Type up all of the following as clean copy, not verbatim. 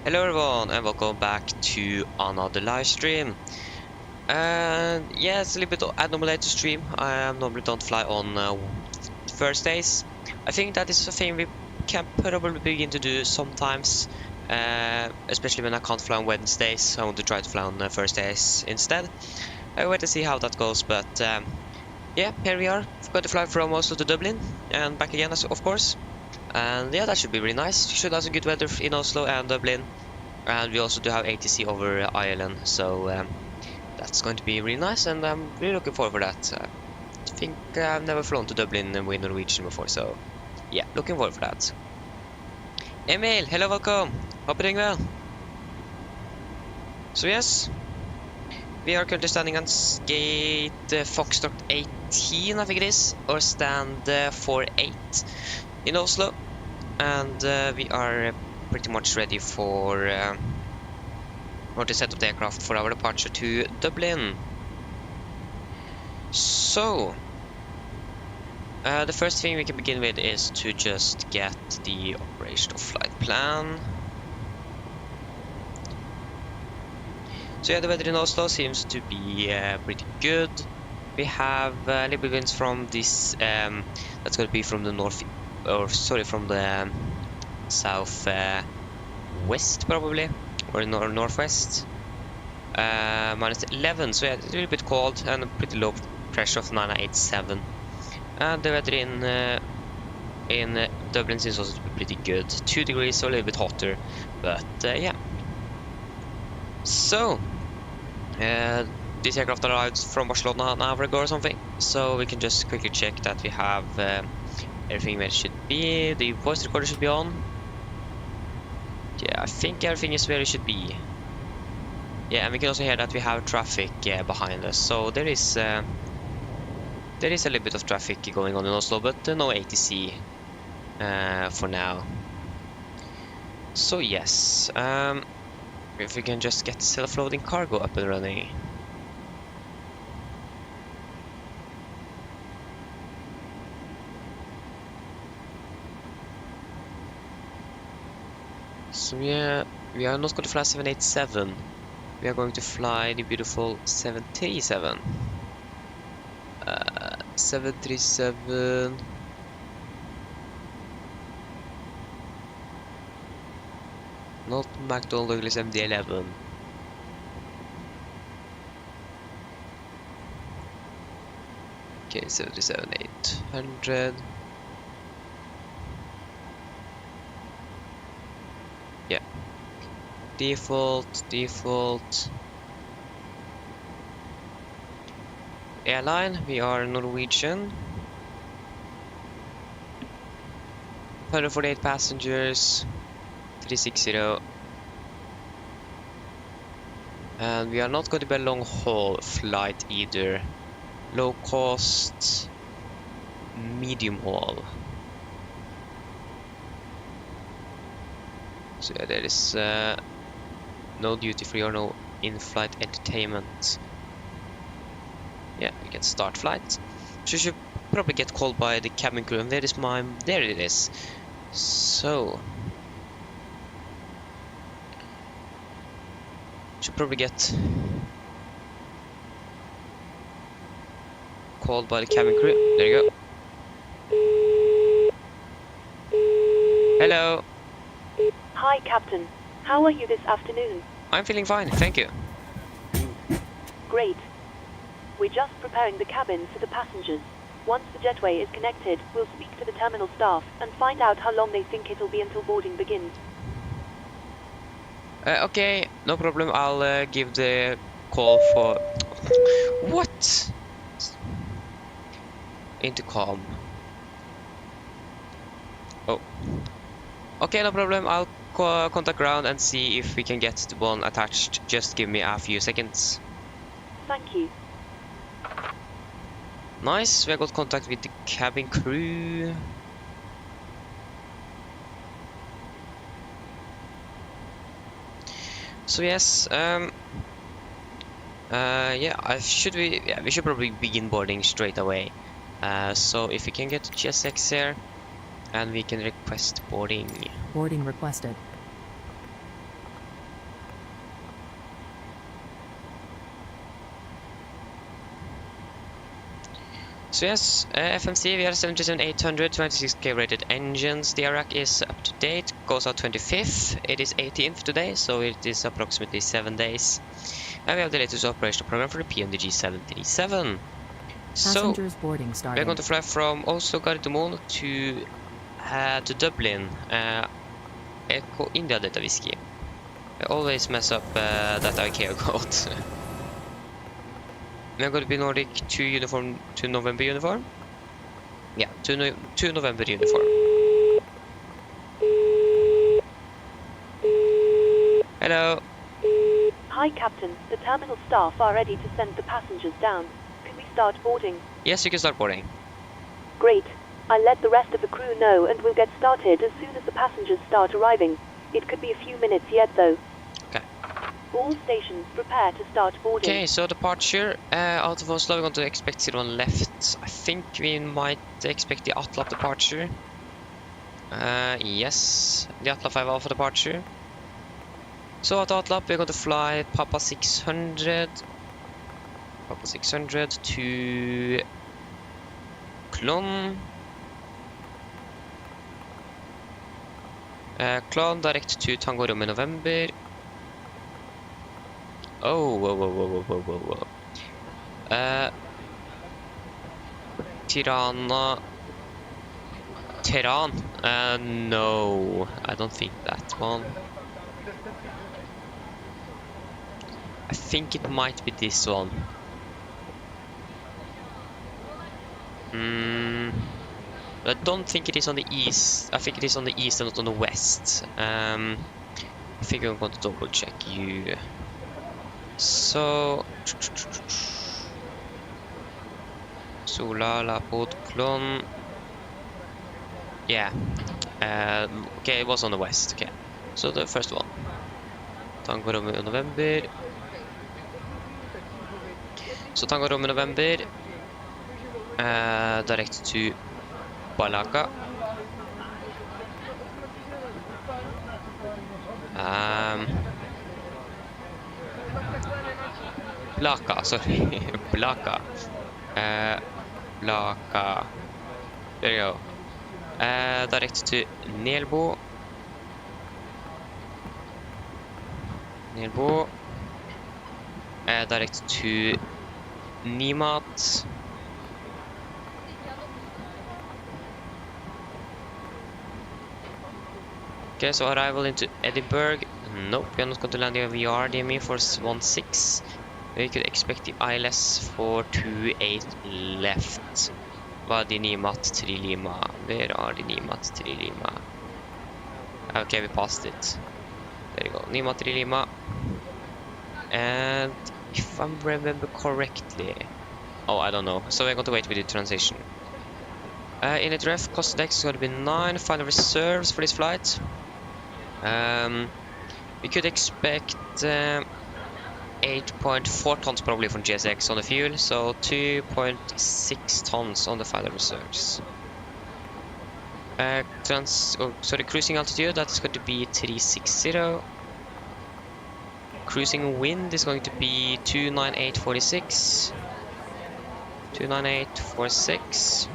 Hello everyone and welcome back to another live stream. And yeah, it's a little bit abnormal to stream. I normally don't fly on Thursdays. I think that is a thing we can probably begin to do sometimes, especially when I can't fly on Wednesdays. I want to try to fly on Thursdays instead. I'll wait to see how that goes, but yeah, here we are. We've got to fly from Oslo to Dublin and back again, of course. And yeah, that should be really nice. We should have some good weather in Oslo and Dublin. And we also do have ATC over Ireland, so that's going to be really nice, and I'm really looking forward for that. I think I've never flown to Dublin with Norwegian before, so yeah, looking forward for that. Emil, hello, welcome. Hope you're doing well. So yes, we are currently standing on gate Foxtrot 18, I think it is, or stand 48 in Oslo, and we are pretty much ready for to set up the aircraft for our departure to Dublin. So the first thing we can begin with is to just get the operational flight plan. So yeah, the weather in Oslo seems to be pretty good. We have a little bit winds from this that's going to be from the north, or sorry, from the south west probably, or northwest. Minus 11, so yeah, it's a little bit cold and a pretty low pressure of 987. And the weather in Dublin seems also to be pretty good. 2 degrees, so a little bit hotter, but yeah. So this aircraft arrived from Barcelona an hour ago or something, so we can just quickly check that we have everything where it should be. The voice recorder should be on. Yeah, I think everything is where it should be. Yeah, and we can also hear that we have traffic behind us, so there is a little bit of traffic going on in Oslo, but no ATC for now. So yes, if we can just get self-loading cargo up and running. So yeah, we are not going to fly 787. We are going to fly the beautiful 737. 737. Not McDonnell Douglas MD-11. Okay, 737-800. Yeah. Default. Airline, we are Norwegian. 148 passengers. 360. And we are not going to be a long haul flight either. Low cost, medium haul. So yeah, there is no duty free or no in-flight entertainment. Yeah, we can start flight. So you should probably get called by the cabin crew, and there it is. So should probably get called by the cabin crew. There you go. Hello. Hi, Captain. How are you this afternoon? I'm feeling fine, thank you. Great. We're just preparing the cabins for the passengers. Once the jetway is connected, we'll speak to the terminal staff and find out how long they think it'll be until boarding begins. Okay, no problem. I'll give the call for... What? Intercom. Oh. Okay, no problem. I'll contact ground and see if we can get the one attached. Just give me a few seconds. Thank you. Nice, we got contact with the cabin crew. So yes, yeah, we should probably begin boarding straight away. So if we can get to GSX here, and we can request boarding. Boarding requested. So yes, FMC, we have 737-800, 26K rated engines. The RX is up to date, goes out 25th. It is 18th today, so it is approximately 7 days. And we have the latest operational program for the PMDG 737. So, we're going to fly from Oslo Gardermoen to Dublin. Echo India Delta Whiskey. I always mess up that IKEA code. We're going to be Nordic to November uniform. Yeah, to November uniform. Hello. Hi, Captain. The terminal staff are ready to send the passengers down. Can we start boarding? Yes, you can start boarding. Great. I'll let the rest of the crew know and we'll get started as soon as the passengers start arriving. It could be a few minutes yet, though. Okay. All stations, prepare to start boarding. Okay, so departure out of Oslo, we're going to expect 01 left. I think we might expect the Atla departure. Yes, the Atla 5 Alpha departure. So at Atla, we're going to fly Papa 600 to Klon. Klon direct to Tango Romeo November. Oh, whoa. Tehran. No, I don't think that one. I think it might be this one. But I don't think it is on the east. I think it is on the east and not on the west. I think I'm going to double check you. So Sola Lapod Klon. Yeah. Okay, it was on the west. Okay. So the first one. Tango Romeo November. So Tango Romeo November. Direct to Balaka. Blaka, sorry. Blaka. Blaka. There you go. Direct to Nelbo. Direct to Nimat. Okay, so arrival into Edinburgh. Nope, we are not going to land here. We are DME for 16. We could expect the ILS for 28 left. Vadi Nimat 3 Lima. Where are the Nimat 3 Lima? Okay, we passed it. There you go, Nimat 3 Lima. And if I remember correctly, oh, I don't know. So we're going to wait with the transition. In a ref, cost index is going to be 9. Final reserves for this flight. We could expect 8.4 tons probably from GSX on the fuel, so 2.6 tons on the final reserves. Cruising altitude, that's going to be 360. Cruising wind is going to be 29846. 29846.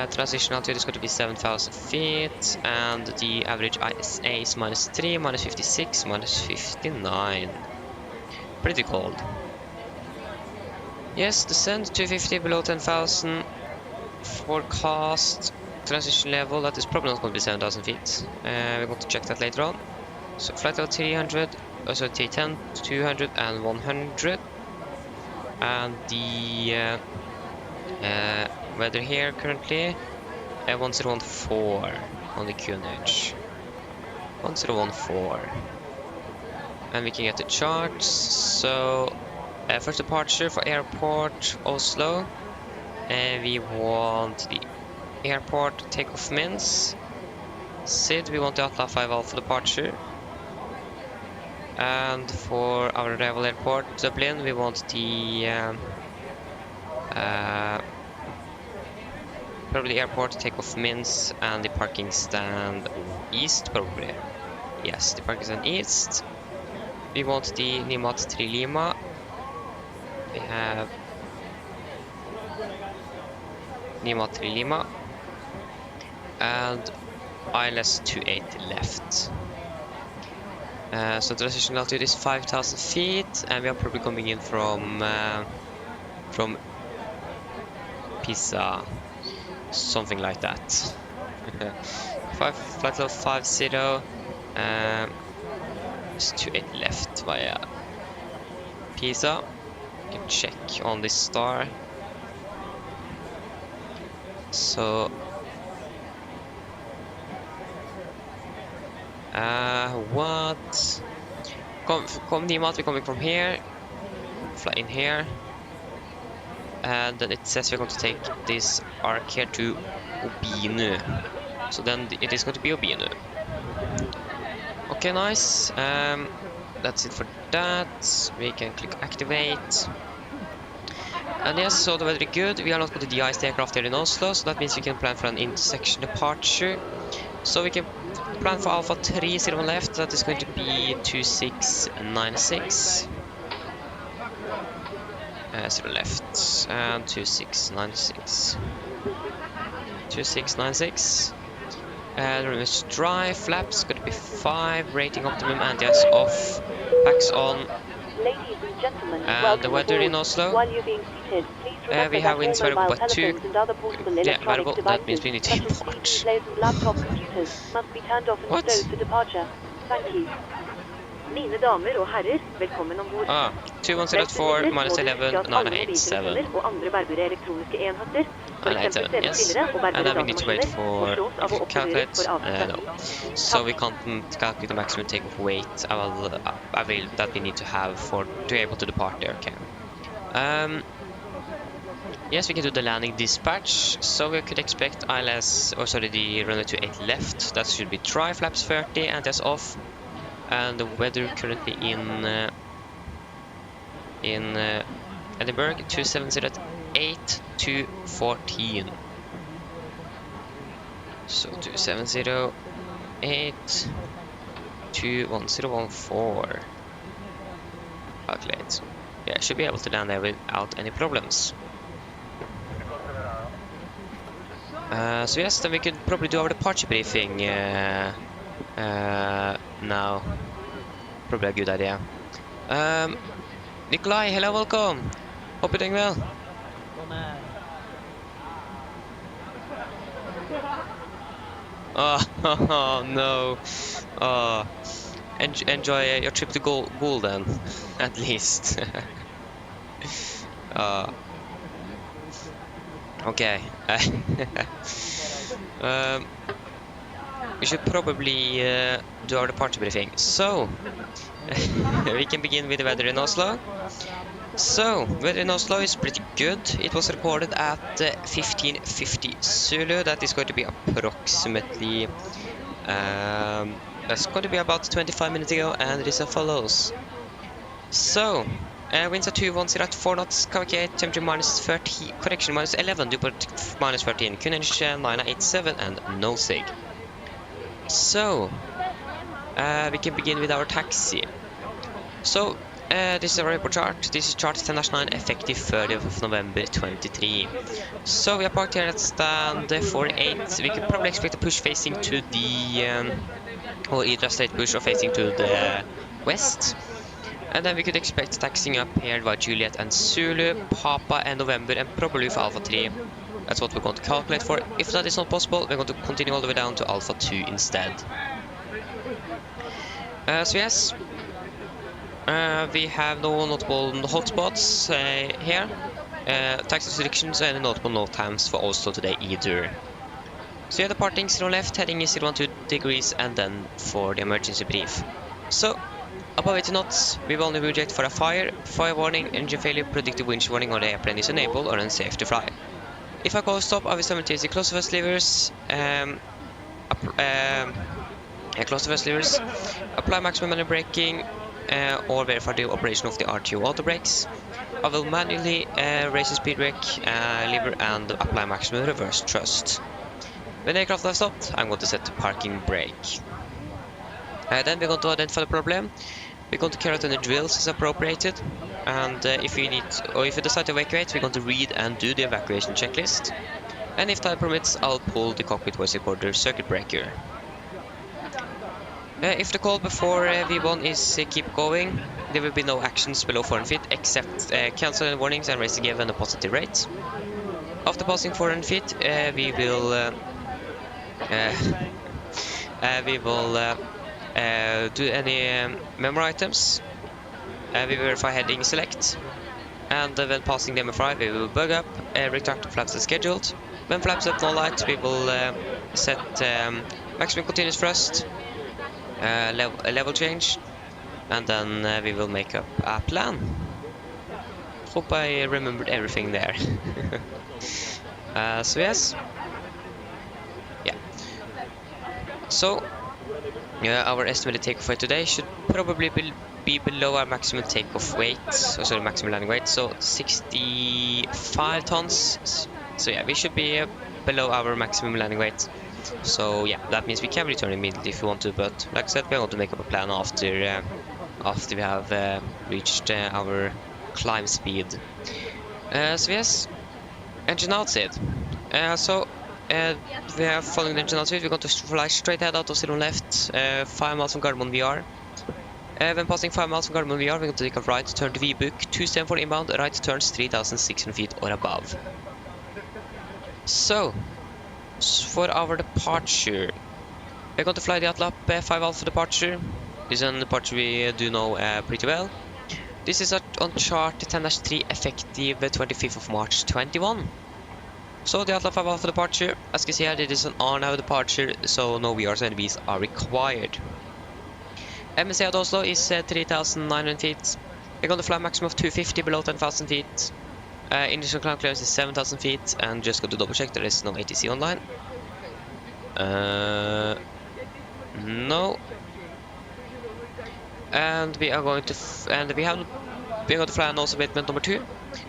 Transition altitude is going to be 7,000 feet, and the average ISA is -3, -56, -59. Pretty cold. Yes, descend 250 below 10,000. Forecast transition level, that is probably not going to be 7,000 feet. We're going to check that later on. So flight level 300, also T10, 200 and 100. And the weather here currently 1014 on the QNH. 1014. And we can get the charts. So first departure for airport Oslo. We want the airport takeoff mins. SID, we want the Atla 5 Alpha departure. And for our arrival airport Dublin, we want the probably the airport takeoff mins and the parking stand east probably. Yes, the parking stand east. We want the Nimat 3 Lima. We have Lima 3 Lima. And ILS 28 left. So the transition altitude is 5,000 feet, and we are probably coming in from Pisa, something like that. Flight level 50. It's 28 left via Pisa. You can check on this star. So what? Come Nimat, we're coming from here. Fly in here. And then it says we're going to take this arc here to Obinu. So then it is going to be Obinu. Okay, nice. That's it for that. We can click activate. And yes, so the weather is good. We are not going to de-ice the aircraft here in Oslo, so that means we can plan for an intersection departure. So we can plan for Alpha 3, 0 left. That is going to be 2696. 0 left and 2696. 2696. Remember to drive, flaps going to be 5, rating optimum, anti-ice off, packs on. Ladies and gentlemen, And the weather in Oslo. While you're being seated, please remember We have winds that all variable mobile by 2. telephones and other portable electronic variable. devices, That means we need to such as import. CDs, players and laptop computers, must be turned off and What? stowed for departure. Thank you. Mine damer og herrer, velkommen ombord. 2104 minus 11 987. Og andre bærbare elektroniske enheter, for eksempel 987, yes. CD-spillere og And then we need to wait bærbare for slås av å oppbevares calculate. for avstand. No. So we can't calculate the maximum takeoff weight that we need to have to be able to depart there. Okay. Yes, we can do the landing dispatch. So we could expect ILS, or sorry, the runway 28 left. That should be dry, flaps 30, and that's off. And the weather currently in Edinburgh 2708 to 14. So 2708 to 1014. Calculate. Yeah, I should be able to land there without any problems. So yes, then we could probably do our departure briefing now. Probably a good idea. Nikolai, hello, welcome. Hope you're doing well. Oh, no. Enjoy your trip to Goul then, at least. Okay. We should probably do our departure briefing. So, we can begin with the weather in Oslo. So, weather in Oslo is pretty good. It was recorded at 1550 Zulu. That is going to be approximately... that's going to be about 25 minutes ago, and it is as follows. So, winds are 210 at 4 knots, KVK, temperature minus 30, correction minus 11, Duport minus 13, Kunench 987, and no sig. So, we can begin with our taxi. So, this is our report chart. This is chart 10-9, effective 30th of November 23. So, we are parked here at stand 48. We could probably expect a push facing to the, or either a straight push or facing to the west. And then we could expect taxiing up here by Juliet and Zulu, Papa and November, and probably for Alpha 3. That's what we're going to calculate for. If that is not possible, we're going to continue all the way down to Alpha 2 instead. So yes, we have no notable hotspots here. Taxi restrictions and notable no times for Oslo today either. So yeah, departing 0 left, heading is 012 degrees, and then for the emergency brief. So, above 80 knots, we will only reject for a fire warning, engine failure, predictive winch warning, or the airplane is unable or unsafe to fly. If I call stop, I will simultaneously close the first levers, apply maximum manual braking, or verify the operation of the RTO auto brakes. I will manually raise the speed brake lever and apply maximum reverse thrust. When the aircraft has stopped, I'm going to set the parking brake. Then we're going to identify the problem. We're going to carry out any drills as appropriated, and if we decide to evacuate, we're going to read and do the evacuation checklist. And if time permits, I'll pull the cockpit voice recorder circuit breaker. If the call before V1 is keep going, there will be no actions below 400 feet except cancel warnings and raise the given a positive rate. After passing 400 feet, we will do any memory items. We verify heading select, and when passing the MFI, we will bug up, retractor flaps as scheduled. When flaps at no light, we will set maximum continuous thrust, level change, and then we will make up a plan. Hope I remembered everything there. So yes, yeah. So our estimated takeoff weight today should probably be below our maximum takeoff weight, sorry, maximum landing weight, so 65 tons. So yeah, we should be below our maximum landing weight. So yeah, that means we can return immediately if we want to, but like I said, we want to make up a plan after we have reached our climb speed. So yes, engine out speed. We are following the engine out speed. We're going to fly straight ahead out of zero left, 5 miles from Gardermoen VR. When passing 5 miles from Gardermoen VR, we're going to take a right turn to V-book, 274 inbound, right turns 3,600 feet or above. So, for our departure, we're going to fly the Atlap 5 Alpha departure. This is a departure we do know pretty well. This is on chart 10-3 effective 25th of March 21. So the Atlap 5 Alpha departure, as you can see here, it is an R-now departure, so no VRs and NVs are required. MSC at Oslo is 3,900 feet. We're going to fly maximum of 250 below 10,000 feet. Initial climb clearance is 7,000 feet, and just go to double check there is no ATC online. No. And we are going to we're going to fly nose abatement number 2.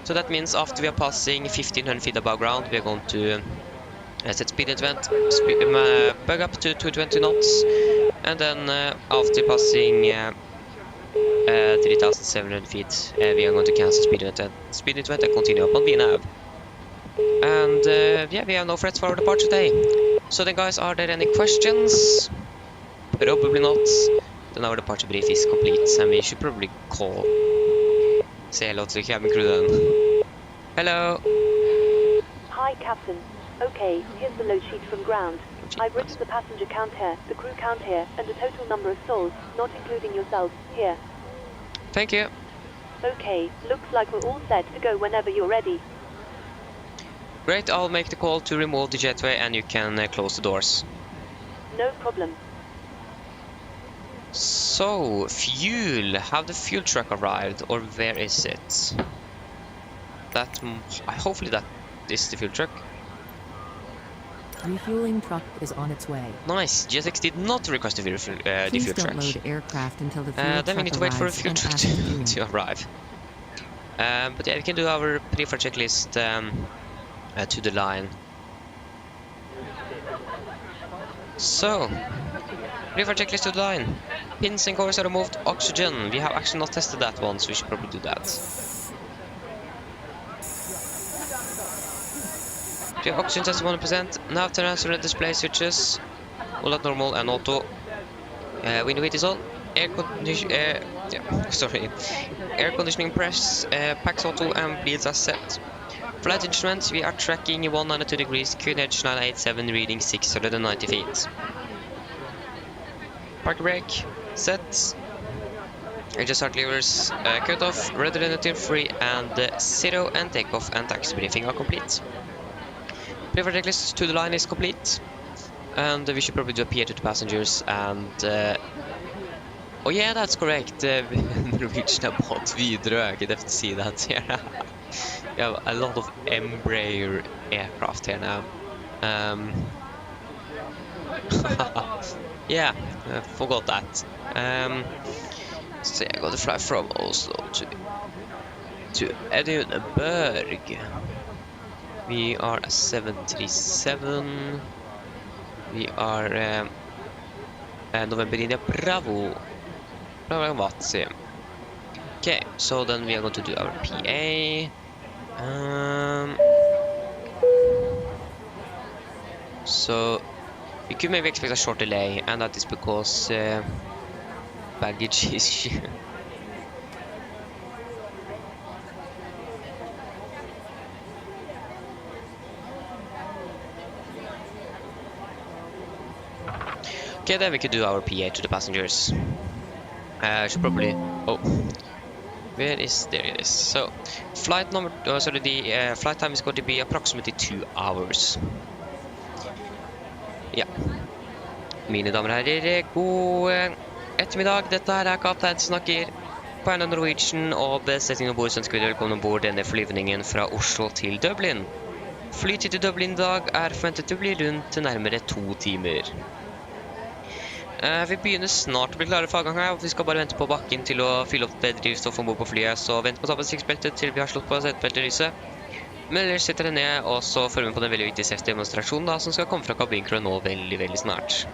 So that means after we are passing 1,500 feet above ground, we are going to set speed event, bug up to 220 knots, and then after passing 3,700 feet, we are going to cancel speed event and continue up on VNAV. And yeah, we have no threats for our departure today. So then guys, are there any questions? Probably not. Then our departure brief is complete, and we should probably call. Say hello to the cabin crew then. Hello. Hi, Captain. Okay, here's the load sheet from ground. I've written the passenger count here, the crew count here, and the total number of souls, not including yourselves, here. Thank you. Okay, looks like we're all set to go whenever you're ready. Great, I'll make the call to remove the jetway and you can close the doors. No problem. So, fuel. Have the fuel truck arrived, or where is it? Hopefully that is the fuel truck. Refueling truck is on its way. Nice. GSX did not request the fuel truck. Please don't load aircraft until the fuel truck then we need to wait for a fuel truck to arrive. But yeah, we can do our pre-flight checklist to the line. So, pre-flight checklist to the line. Pins and covers are removed. Oxygen. We have actually not tested that one, so we should probably do that. Oxygen test 100%. Nav transfer and display switches. All at normal and auto. Window heat is on. Air conditioning press. Packs auto and bleeds are set. Flight instruments, we are tracking 192 degrees, QNH 987, reading 690 feet. Park brake, set. Exhaust start levers, cut off, rudder indicator free, and 0 and takeoff and taxi briefing are complete. Pre-flight checklist to the line is complete, and we should probably do a PR to the passengers. And oh yeah, that's correct. Norwegian har bought Widerøe. I can definitely see that here. We have a lot of Embraer aircraft here now. Yeah, I forgot that. So yeah, I got to fly from Oslo to Edinburgh. We are a 737. We are November India Bravo. Okay, so then we are going to do our PA. So we could maybe expect a short delay, and that is because baggage is okay, then we could do our PA to the passengers. Should probably... Oh, where is... There it is. So, flight number... sorry, the flight time is going to be approximately 2 hours. Ja. Mine damer og herrer, god ettermiddag. Dette her er kaptein som snakker på AMD Norwegian, og besetningen ombord ønsker vi velkommen ombord denne flyvningen fra Oslo til Dublin. Flytid til Dublin i dag er forventet å bli rundt nærmere 2 timer. Vi begynner snart å bli klare for avgang her, og vi skal bare vente på bakken til å fylle opp drivstoff ombord på flyet, så vent på å ta på sikkerhetsbeltet til vi har slått på setebeltelyset. Men ellers sitter det ned, og så følger vi på den veldig viktige safety-demonstrasjonen da, som skal komme fra kabinkrew nå veldig snart.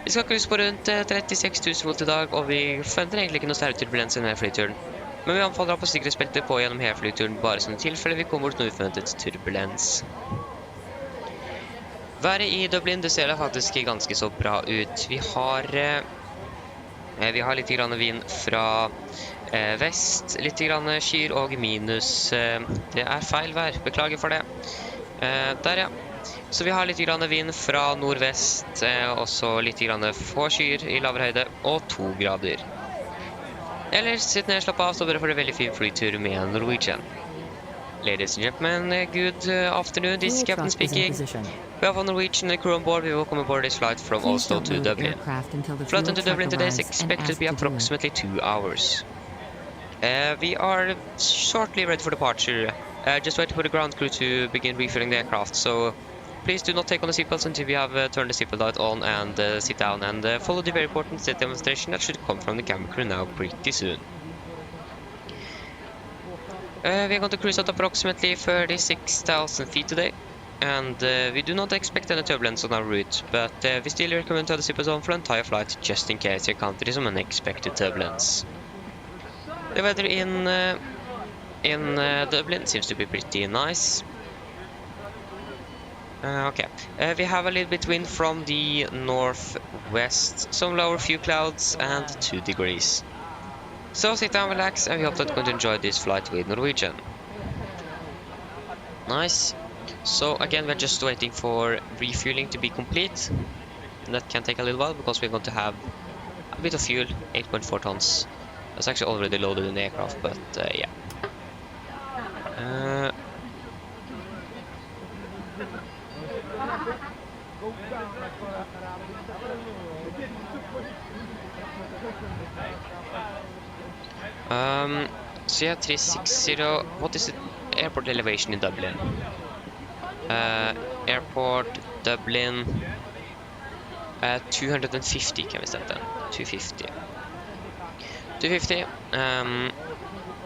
Vi skal krysse på rundt 36 000 volt i dag, og vi forventer egentlig ikke noe særlig turbulens i denne flyturen. Men vi anbefaler å ha på sikkerhetsbeltet på gjennom hele flyturen, bare som i tilfelle vi kommer bort noe uforventet turbulens. Været i Dublin, det ser faktisk ganske så bra ut. Vi har litt grann vind fra vest, litt grann skyr og minus. Det er feil vær, beklager for det. Der ja. Så vi har litt grann vind fra nordvest, også litt grann få skyr i lavere høyde, og 2 grader. Ellers, sitt ned, slapp av, så dere får en veldig fin flytur med Norwegian. Ladies and gentlemen, good afternoon, this is Captain speaking. We have a Norwegian crew on board. We welcome aboard this flight from Oslo to Dublin. Flight into Dublin today is expected to be approximately 2 hours. We are shortly ready for departure. Just wait for the ground crew to begin refilling the aircraft, so please do not take on the seatbelts until we have turned the seatbelt light on and sit down and follow the very important set demonstration that should come from the camera crew now pretty soon. We are going to cruise at approximately 36,000 feet today, and we do not expect any turbulence on our route, but we still recommend to have the seatbelt on for the entire flight, just in case you encounter some unexpected turbulence. The weather in Dublin seems to be pretty nice. Okay, we have a little bit wind from the northwest, some lower few clouds, and 2 degrees. So sit down, relax, and we hope that you're going to enjoy this flight with Norwegian. Nice. So again, we're just waiting for refueling to be complete. And that can take a little while because we're going to have a bit of fuel, 8.4 tons. That's actually already loaded in the aircraft, but yeah. So yeah, 360, what is the airport elevation in Dublin? Airport, Dublin, 250, can we set that? 250. 250,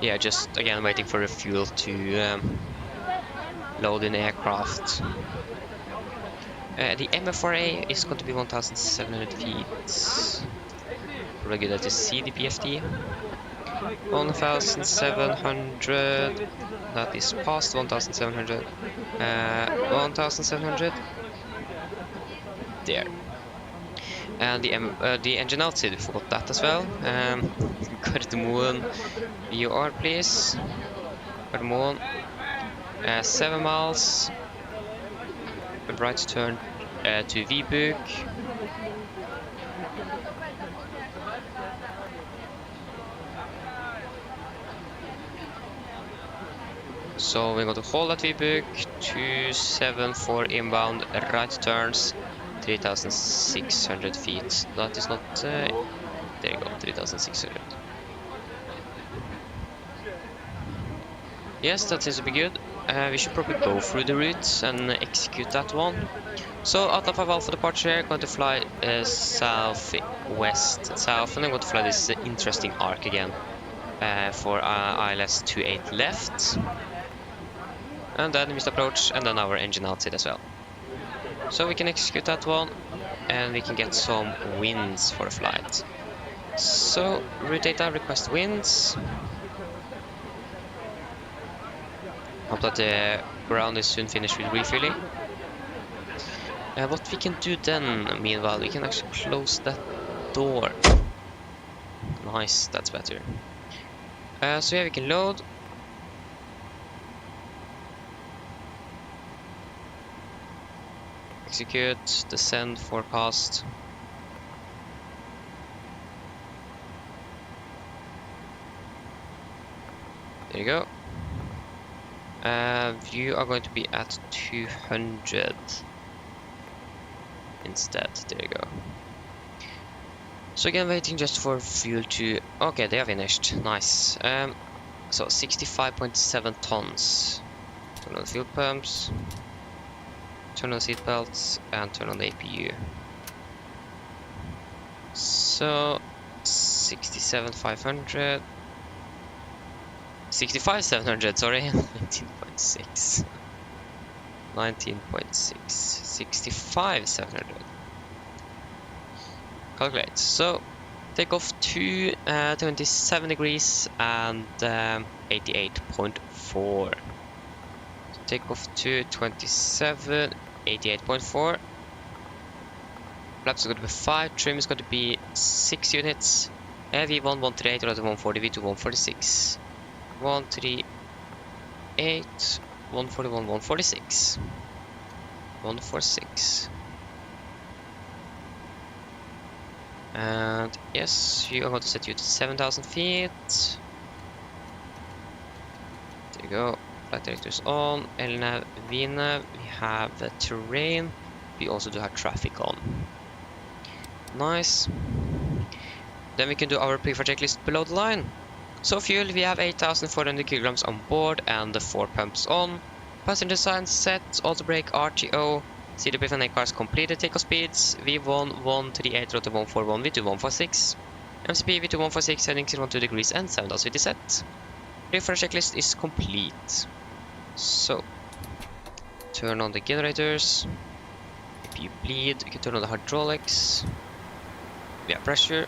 yeah, just again waiting for the fuel to load in the aircraft. The MFRA is going to be 1,700 feet. Probably good to see the PFD. 1,700. That is past 1,700. 1,700. There. And the engine outside, we forgot that as well. Gardermoen, VOR please. Gardermoen. 7 miles. A right turn to Vibuk. So we're going to hold at Vibuk, 274 inbound, right turns, 3,600 feet. That is not, there you go, 3,600. Yes, that seems to be good. We should probably go through the route and execute that one. So out of Alpha departure here, going to fly southwest, south, and I'm going to fly this interesting arc again for ILS 28 left. And then missed approach, and then our engine outside as well. So we can execute that one, and we can get some winds for the flight. So route data, request winds. Hope that the ground is soon finished with refueling. What we can do then, meanwhile, we can actually close that door. Nice, that's better. So yeah, we can load. Execute, descend, forecast. There you go. You are going to be at 200 instead. There you go. So again, waiting just for fuel to... Okay, they are finished. Nice. So 65.7 tons. Turn on the fuel pumps. Turn on the seat belts and turn on the APU. So 67,500. 65,700, sorry. 19.6. 19.6. 65,700. Calculate. So take off to 27 degrees and 88.4. Take off to 27, 88.4. Flaps are going to be 5. Trim is going to be 6 units. V1 138, Rudder 140, V2 146. 138, 141, 146. 146. And yes, you are going to set you to 7,000 feet. There you go. Flight directors on. LNAV, VNAV. We have the terrain. We also do have traffic on. Nice. Then we can do our preferred checklist below the line. So fuel, we have 8,400 kilograms on board and the 4 pumps on. Passenger signs set, auto brake, RTO. CDP and cars completed, takeoff speeds, V1 138, Rotor 141, V2 146. MCP V2 146, heading 012 degrees and 7,000 feet is set. Preferred checklist is complete. So, turn on the generators. If you bleed, you can turn on the hydraulics. Yeah, pressure.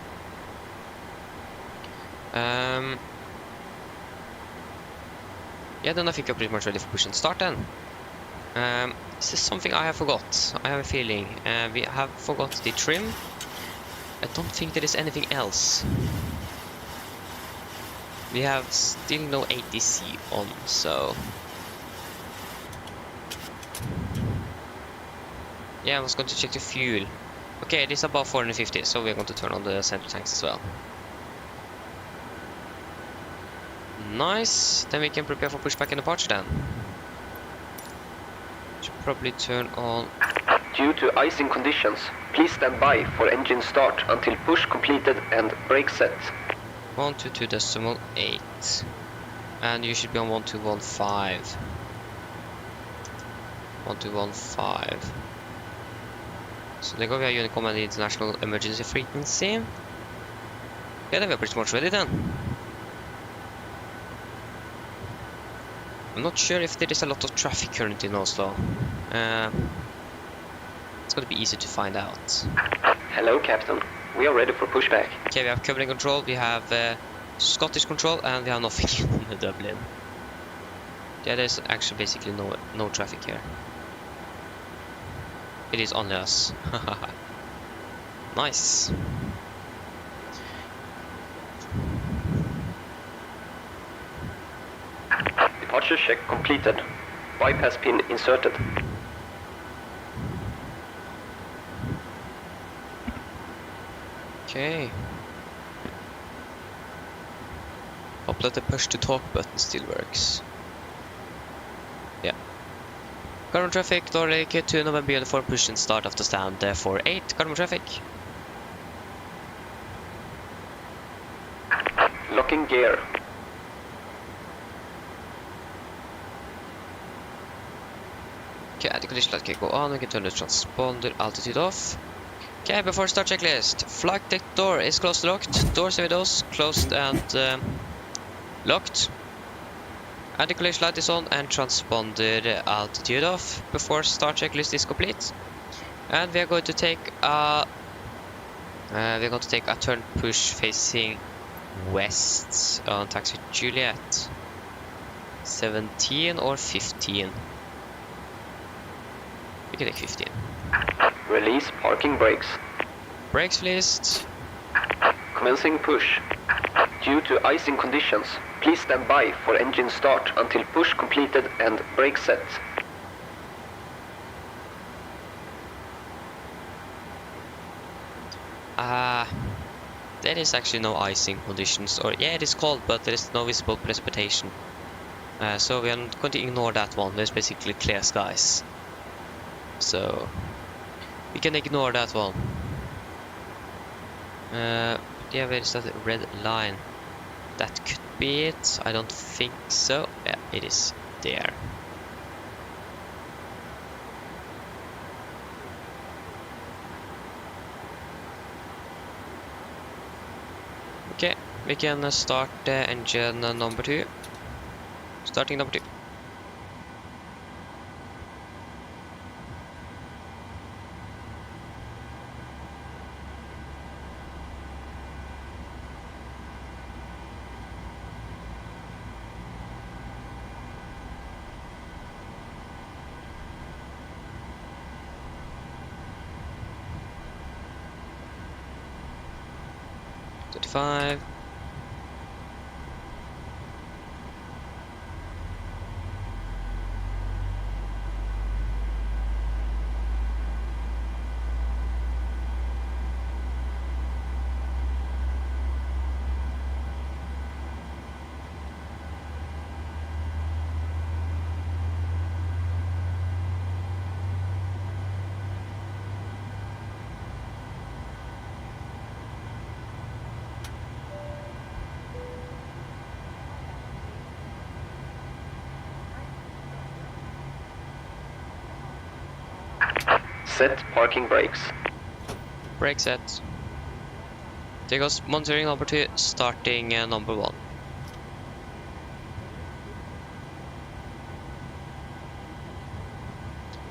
Yeah, then I think I'm pretty much ready for push and start then. This is something I have forgot. I have a feeling. We have forgot the trim. I don't think there is anything else. We have still no ATC on, so... Yeah, I was going to check the fuel. Okay, it is above 450, so we're going to turn on the center tanks as well. Nice, then we can prepare for pushback and departure then. Should probably turn on... Due to icing conditions, please stand by for engine start until push completed and brake set. 122.8. And you should be on 1215. 1215. So there go, we are Unicom and the International Emergency Frequency. Yeah, then we're pretty much ready then. I'm not sure if there is a lot of traffic currently in Oslo. It's going to be easy to find out. Hello, Captain. We are ready for pushback. Okay, we have covering control, we have Scottish control, and we have nothing in Dublin. Yeah, there's actually basically no traffic here. It is only us. Nice. Departure check completed. Bypass pin inserted. Okay. Hope that the push to talk button still works. Yeah. Carbon traffic, door lake, 2 November uniform, push and start after stand 48. Carbon traffic. Locking gear. Okay, the condition light can go on, we can turn the transponder altitude off. Okay, before start checklist. Flight deck door is closed and locked. Doors and windows closed and locked. And the collision light is on and transponder altitude off before start checklist is complete. And we are going to take a turn push facing west on taxi Juliet. 17 or 15. We can take 15. Release parking brakes. Brakes released. Commencing push. Due to icing conditions, please stand by for engine start until push completed and brake set. There is actually no icing conditions, or yeah, it is cold, but there is no visible precipitation. So we are going to ignore that one. There's basically clear skies. So we can ignore that one. Yeah, where is that red line? That could be it. I don't think so. Yeah, it is there. Okay, we can start engine number 2. Starting number 2. Five. Set parking brakes. Brake set. There goes monitoring number 2, starting number 1.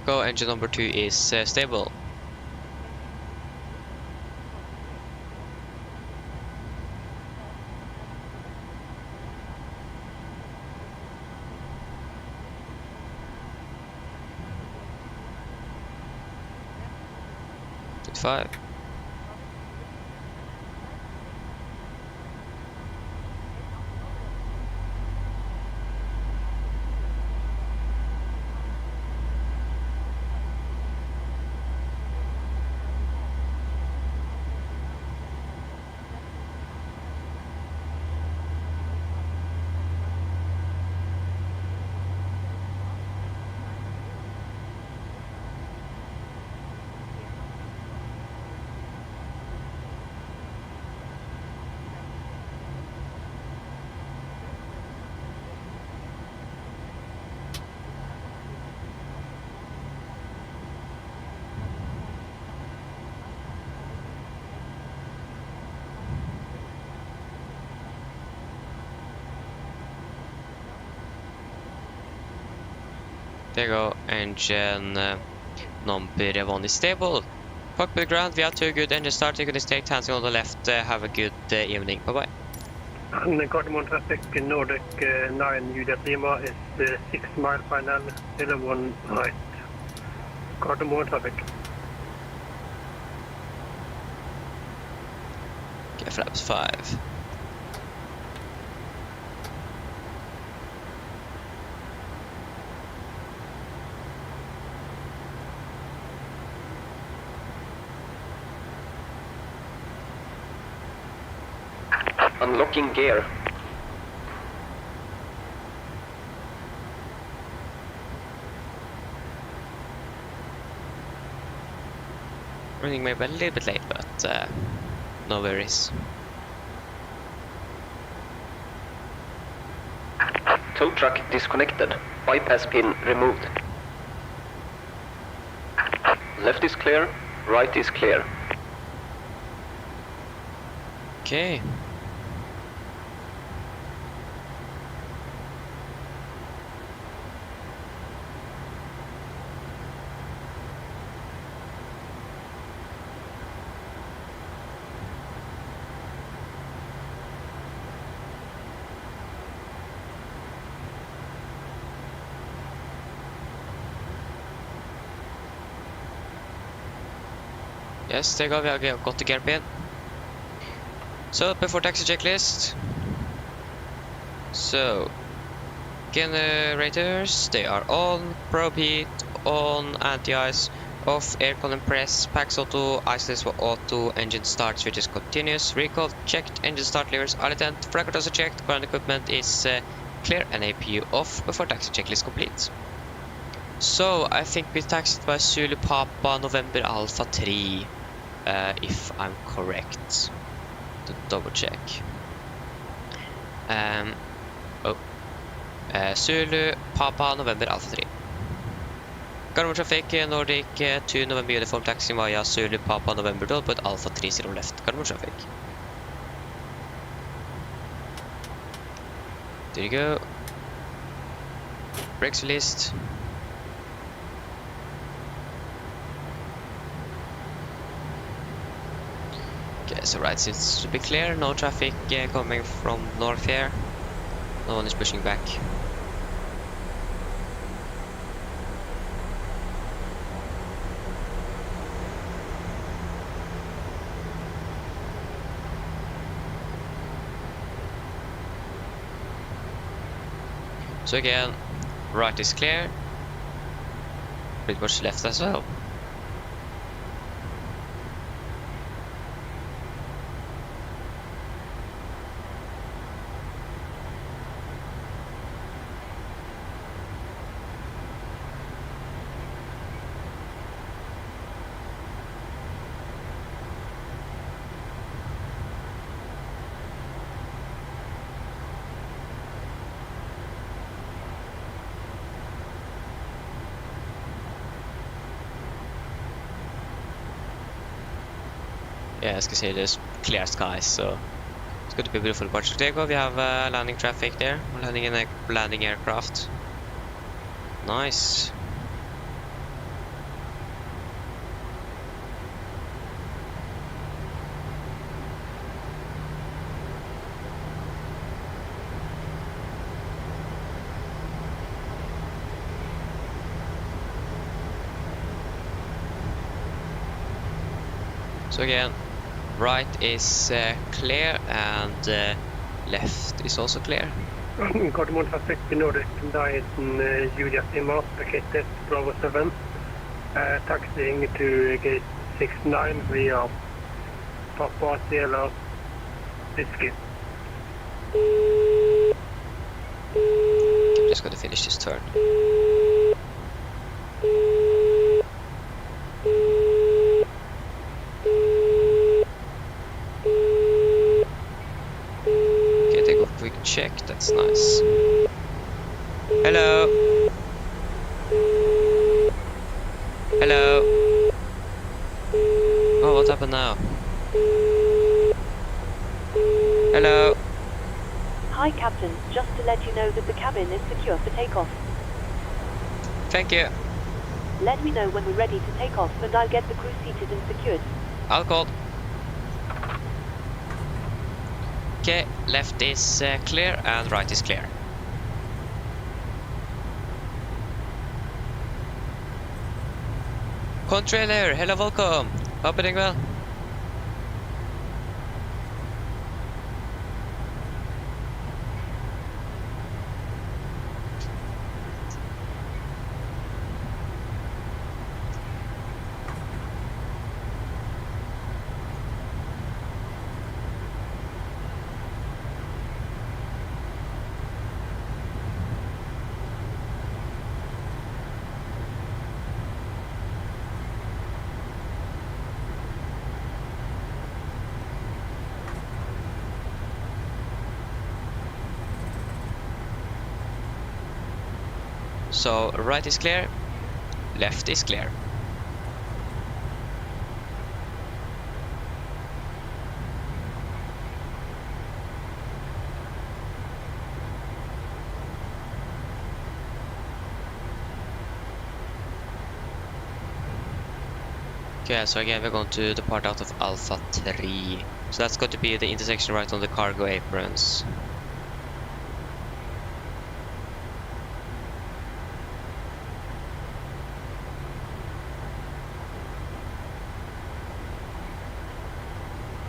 Go, engine number 2 is stable. Five. There you go, engine number 1 is stable. Cockpit ground, we have 2 good engine start. You can take hands on the left. Have a good evening. Bye bye. And Cardamom traffic Nordic 9 Julia Lima is 6 mile final 11 right. Cardamom traffic. Okay, flaps 5. Unlocking gear. Running maybe a little bit late, but no worries. Tow truck disconnected. Bypass pin removed. Left is clear. Right is clear. Okay. Yes, there you go, we have got the gear pin. So, before taxi checklist. So, generators, they are on, probe heat, on, anti-ice, off, aircon and press, packs auto, iceless for auto, engine start switch is continuous, recall checked, engine start levers are latent, fragment also checked, ground equipment is clear and APU off before taxi checklist complete. So, I think we taxied by Zulu Papa November Alpha 3, if I'm correct. To double check. Zulu Papa November Alpha 3. Garmin traffic Nordic to November uniform taxi via Zulu Papa November but Alpha 30 left. Garmin traffic. There you go. Brakes released. Okay, so right seems to be clear. No traffic coming from north here. No one is pushing back. So again, right is clear. Pretty much left as well. Yeah, as you can see, there's clear skies, so it's going to be a beautiful departure. There you go, we have landing traffic there. We're landing in a landing aircraft. Nice. So again, right is clear and left is also clear. Gardermoen traffic Nordic 9 Julia Lima, paketet Bravo 7. Taxiing to gate 69 via Papa Sierra Whiskey. I'm just going to finish this turn. Check, that's nice. Hello. Hello. Oh, what happened now? Hello. Hi, Captain. Just to let you know that the cabin is secure for takeoff. Thank you. Let me know when we're ready to take off and I'll get the crew seated and secured. I'll call. Okay, left is clear and right is clear. Controller, hello, welcome. Hope you're doing well. So right is clear, left is clear. Okay, so again we're going to depart out of Alpha 3. So that's going to be the intersection right on the cargo aprons.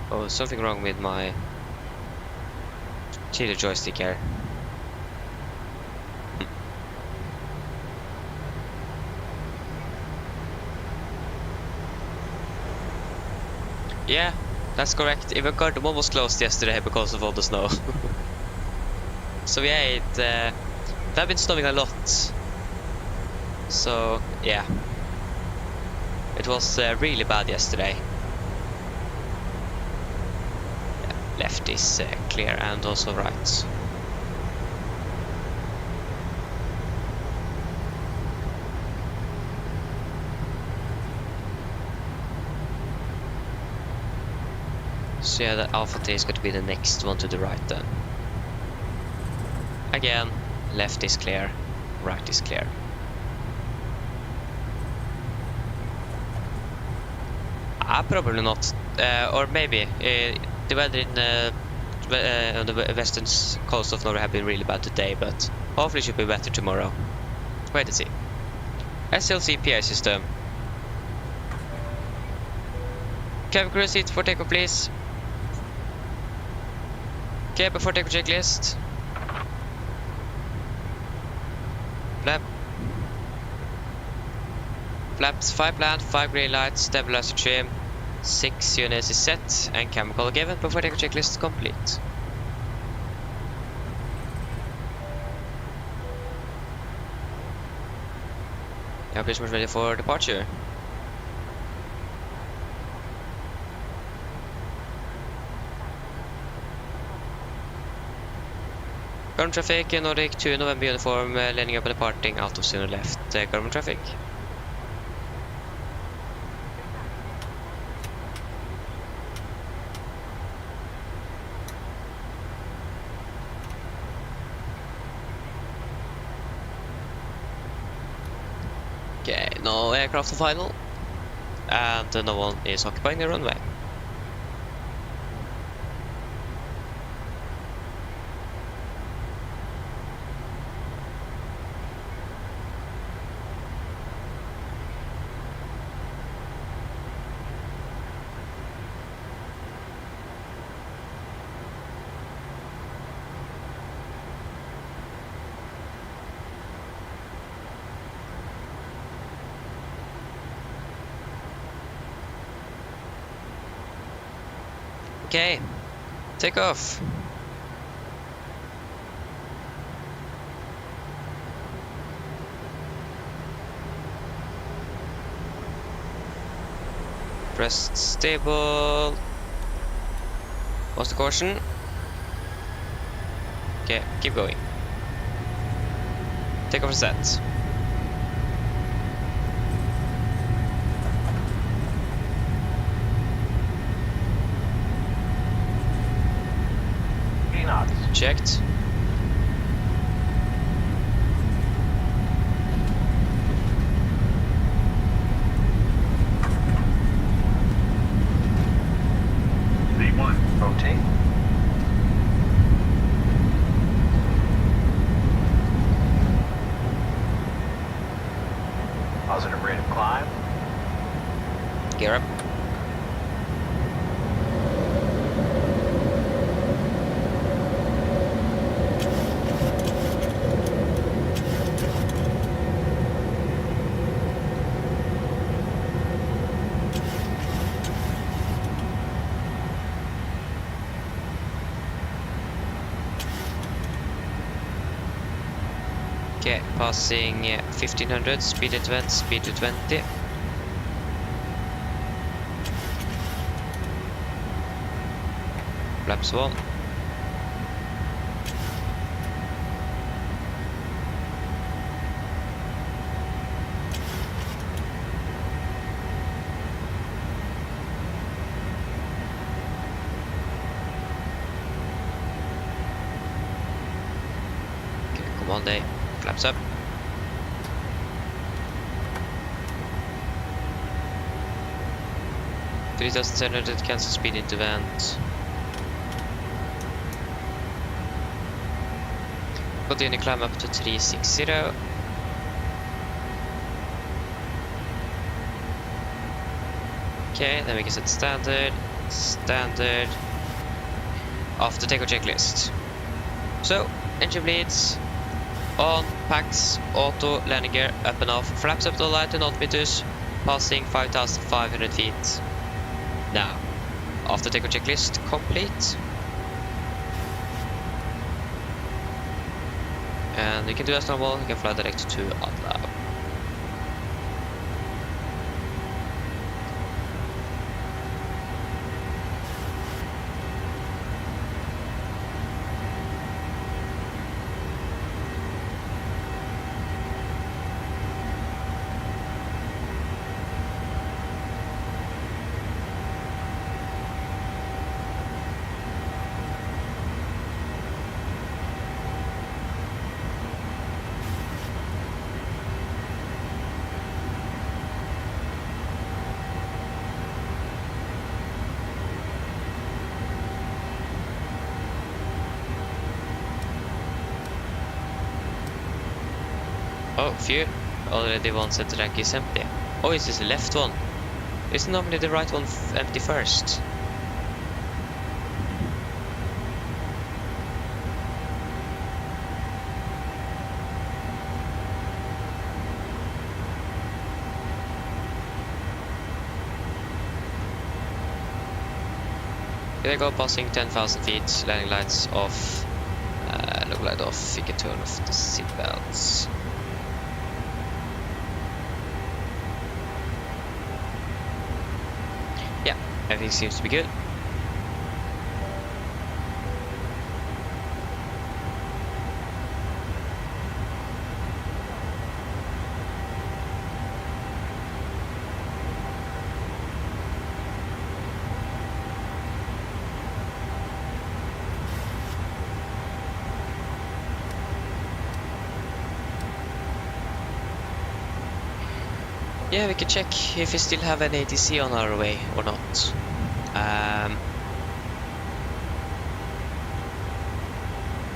Oh, something wrong with my chili joystick here. Yeah, that's correct. Even Gardermoen was closed yesterday because of all the snow. So yeah, it have been snowing a lot. So yeah, it was really bad yesterday. Left is clear and also right. So yeah, the Alpha T is going to be the next one to the right then. Again, left is clear, right is clear. Probably not, or maybe. The weather on the western coast of Norway have been really bad today, but hopefully it should be better tomorrow. Wait and see. SLC PA system. Cabin crew seat for takeoff, please. Okay, before takeoff checklist. Flap. Flaps 5 land, 5 green lights, stabilizer trim, 6 units is set, and chemical given before takeoff checklist complete. Now pretty much ready for departure. Garmin traffic, Nordic 2 November uniform, landing up and departing out of center left. Garmin traffic. Okay, no aircraft on final, and no one is occupying the runway. Okay, take off. Press stable. What's the caution? Okay, keep going. Take off set. Checked. V1, rotate. Positive rate of climb. Gear up. Okay, passing 1500, speed to 20, speed to 20. Flaps 1. Okay, come on, day. Flaps up. $3,700, cancel speed into vent. Continue climb up to 360. Okay, then we can set standard. standard after takeoff checklist. So, engine bleeds, on, packs, auto, landing gear, up and off, flaps up to light to 0 meters, passing 5,500 feet. Now, after takeoff checklist complete. And you can do as normal, you can fly direct to Oslo. Oh, fuel. Already one set rank is empty. Oh, is this the left one? Isn't normally the right one empty first? Here they go, passing 10,000 feet, landing lights off, look light off, you can turn off the seatbelts. Yeah, everything seems to be good. Yeah, we can check if we still have an ATC on our way or not.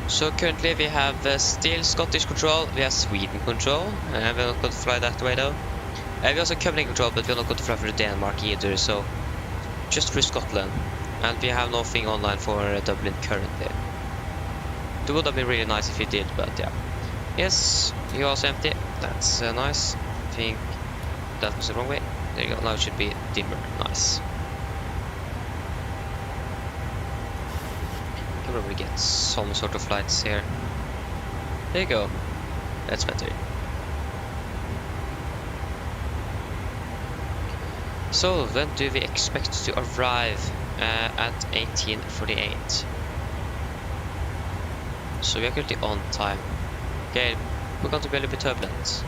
So currently we have still Scottish control, we have Sweden control, we're not going to fly that way though. We also have Copenhagen control, but we're not going to fly for Denmark either, so just for Scotland. And we have nothing online for Dublin currently. It would have been really nice if we did, but yeah. Yes, you're also empty, that's nice. I think that was the wrong way. There you go, now it should be dimmer, nice. Can probably get some sort of lights here. There you go, that's better. So, when do we expect to arrive at 1848? So we are currently on time. Okay, we're going to be a little bit turbulent.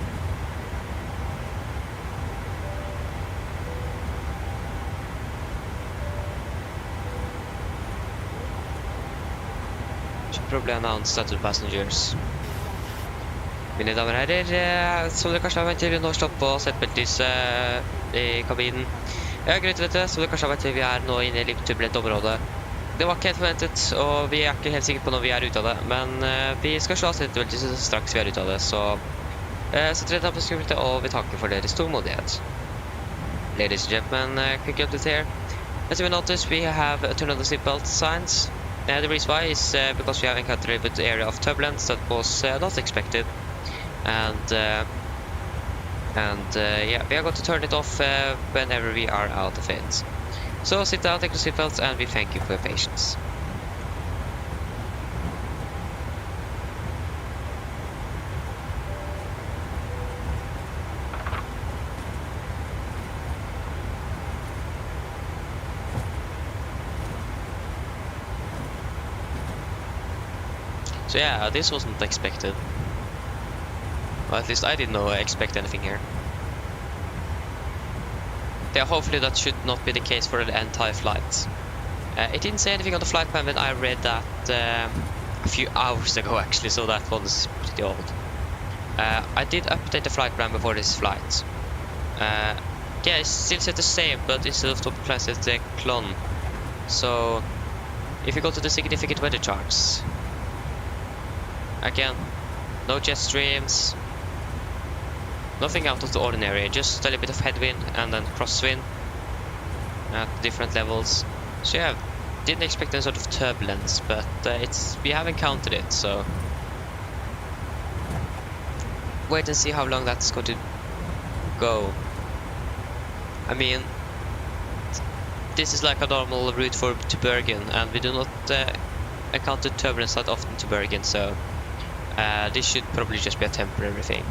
Should probably announce that to the passengers. Mine damer og herrer, som dere kanskje har ventet til, vi nå slått på settbeltlyset i kabinen. Ja, greit, vet du, som dere kanskje har ventet til, vi er nå inne i litt turbulent område. Det var ikke helt forventet, og vi er ikke helt sikre på når vi er ute av det, men vi skal slå av settbeltlyset straks vi er ute av det, så setter dere på skuldrene, og vi takker for deres tålmodighet. Ladies and gentlemen, quick update here. As you will notice, we have turned on the seatbelt signs. The reason why is because we have encountered an area of turbulence that was not expected. And yeah, we are going to turn it off whenever we are out of it. So sit down, take the seatbelts, and we thank you for your patience. So yeah, this wasn't expected. Well, at least I didn't expect anything here. Yeah, hopefully that should not be the case for the entire flight. It didn't say anything on the flight plan, but I read that a few hours ago actually, so that one's pretty old. I did update the flight plan before this flight. Yeah, it still said the same, but instead of top class it's the clone. So if you go to the significant weather charts, again, no jet streams, nothing out of the ordinary, just a little bit of headwind and then crosswind at different levels. So yeah, didn't expect any sort of turbulence, but we have encountered it, so wait and see how long that's going to go. I mean, this is like a normal route to Bergen, and we do not encounter turbulence that often to Bergen, so this should probably just be a temporary thing.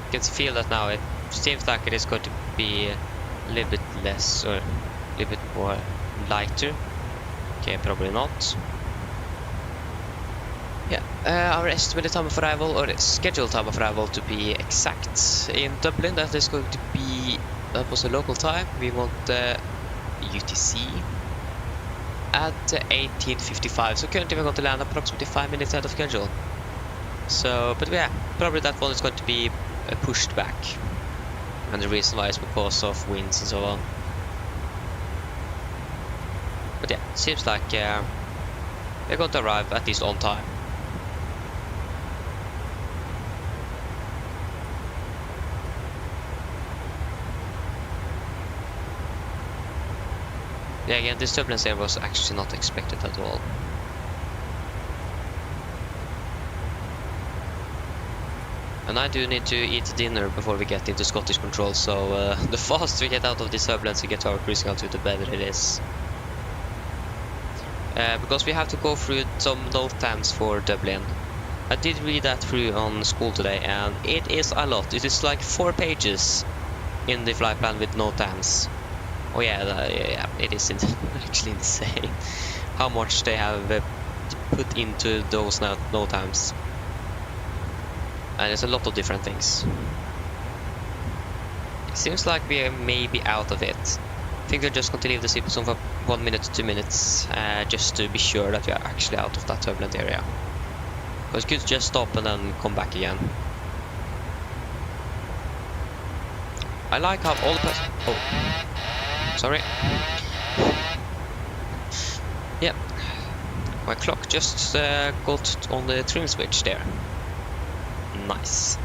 You can feel that now. It seems like it is going to be a little bit less or a little bit more lighter. Okay, probably not. Yeah, our estimated time of arrival, or scheduled time of arrival to be exact, in Dublin, that is going to be, that was a local time, we want UTC at 18:55, so currently we're going to land approximately 5 minutes ahead of schedule. So, but yeah, probably that one is going to be pushed back, and the reason why is because of winds and so on. But yeah, seems like we're going to arrive at least on time. Yeah, again, this turbulence here was actually not expected at all. And I do need to eat dinner before we get into Scottish control, so the faster we get out of this turbulence and get to our cruising altitude, the better it is. Because we have to go through some load times for Dublin. I did read that through on school today, and it is a lot. It is like 4 pages in the flight plan with note times. Oh yeah, yeah, it is actually insane how much they have put into those note times. And there's a lot of different things. It seems like we are maybe out of it. I think they're just going to leave the seatbelts on for 1 minute to 2 minutes, just to be sure that we are actually out of that turbulent area. Because you could just stop and then come back again. I like how all the oh. Sorry. Yep. My clock just got on the trim switch there. Nice.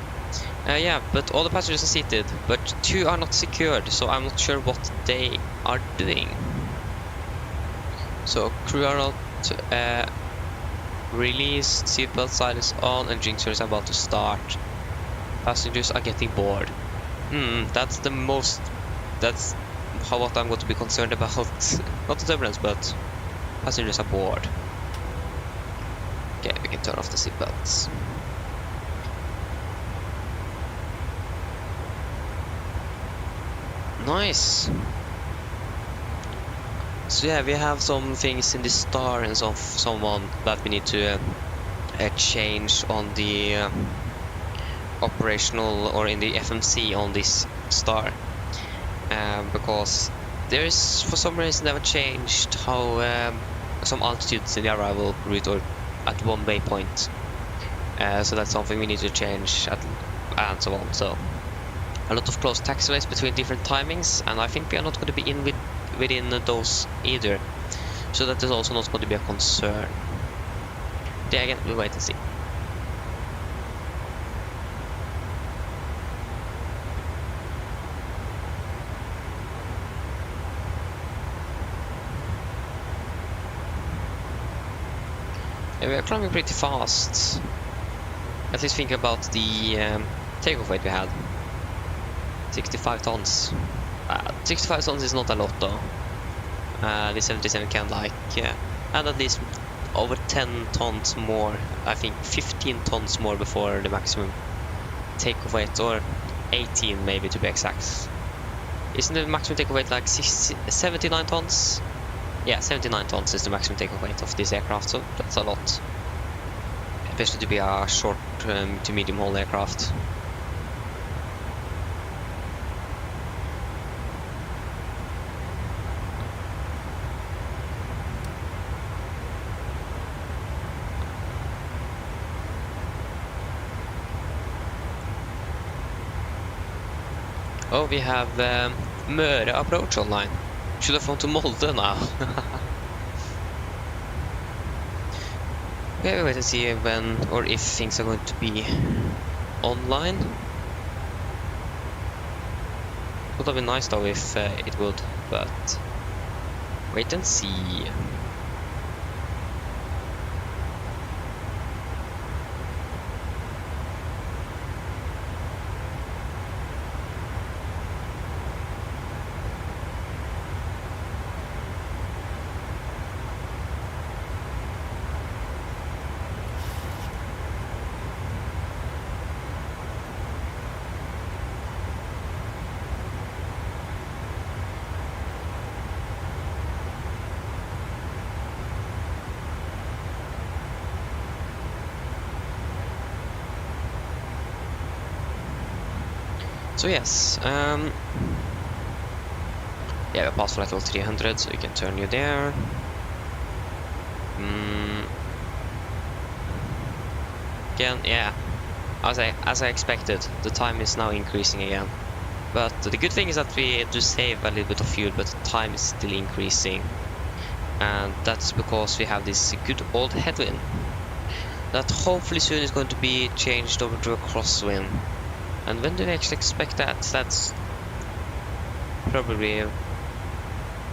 Yeah, but all the passengers are seated, but 2 are not secured, so I'm not sure what they are doing. So crew are not released, seatbelt sign is on, engine is about to start. Passengers are getting bored. That's the most. That's what I'm going to be concerned about. Not the turbulence, but passengers are bored. Okay, we can turn off the seatbelts. Nice. So yeah, we have some things in the star and someone that we need to change on the operational or in the FMC on this star. Because there is, for some reason, never changed how some altitudes in the arrival route or at one waypoint. So that's something we need to change and so on. So a lot of close taxiways between different timings, and I think we are not going to be within those either. So that is also not going to be a concern. Yeah, again, we'll wait and see. Yeah, we are climbing pretty fast. At least think about the takeoff weight we had. 65 tons. 65 tons is not a lot though. The 77 can add at least over 10 tons more. I think 15 tons more before the maximum takeoff weight, or 18 maybe to be exact. Isn't the maximum takeoff weight like 79 tons? Yeah, 79 tons is the maximum takeoff weight of this aircraft, so that's a lot. Especially to be a short to medium haul aircraft. Oh, we have Møre approach online. Should have flown to Molde now. Okay, we wait to see when or if things are going to be online. Would have been nice though if it would, but wait and see. So yes, yeah, we passed flight level 300, so we can turn you there. Again, yeah, as I expected, the time is now increasing again. But the good thing is that we do save a little bit of fuel, but the time is still increasing. And that's because we have this good old headwind that hopefully soon is going to be changed over to a crosswind. And when do we actually expect that? That's probably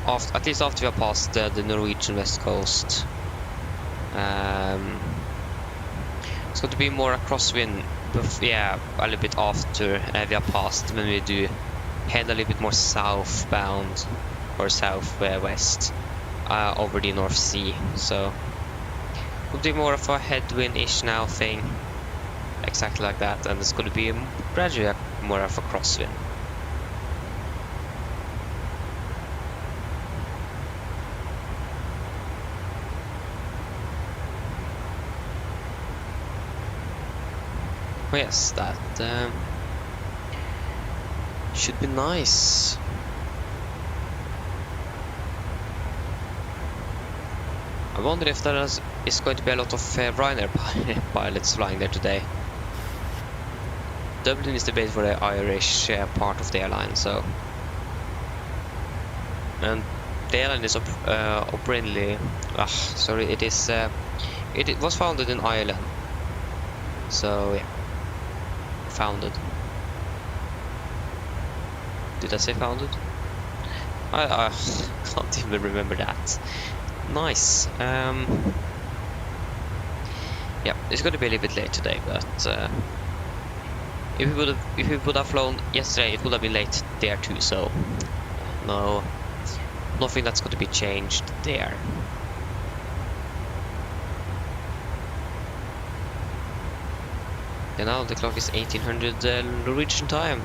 after, at least after we have passed the Norwegian west coast. It's going to be more a crosswind, yeah, a little bit after we have passed, when we do head a little bit more southbound or southwest over the North Sea. So it will be more of a headwind-ish now thing. Exactly like that, and it's going to be gradually more of a crosswind. Oh yes, that should be nice. I wonder if there is going to be a lot of Ryanair pilots flying there today. Dublin is the base for the Irish part of the airline, so, and the airline is it was founded in Ireland, so yeah, founded. Did I say founded? I can't even remember that. Nice. Yeah, it's going to be a little bit late today, but if we would have flown yesterday, it would have been late there too. So no, nothing that's going to be changed there. And now the clock is 1800 Norwegian time.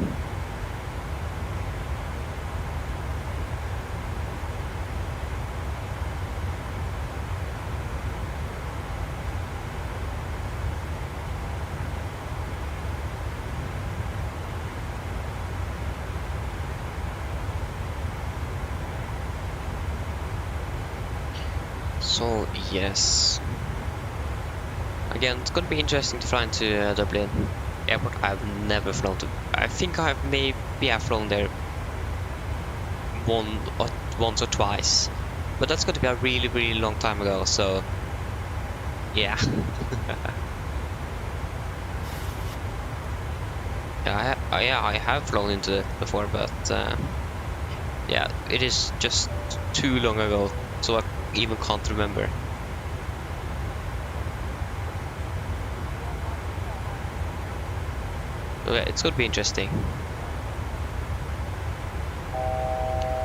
So yes, again, it's going to be interesting to fly into Dublin airport. I've never flown to. I think I've flown there once or twice, but that's going to be a really long time ago. So yeah. Yeah, I have flown into it before, but yeah, it is just too long ago, so I even can't remember. Okay, it's gonna be interesting.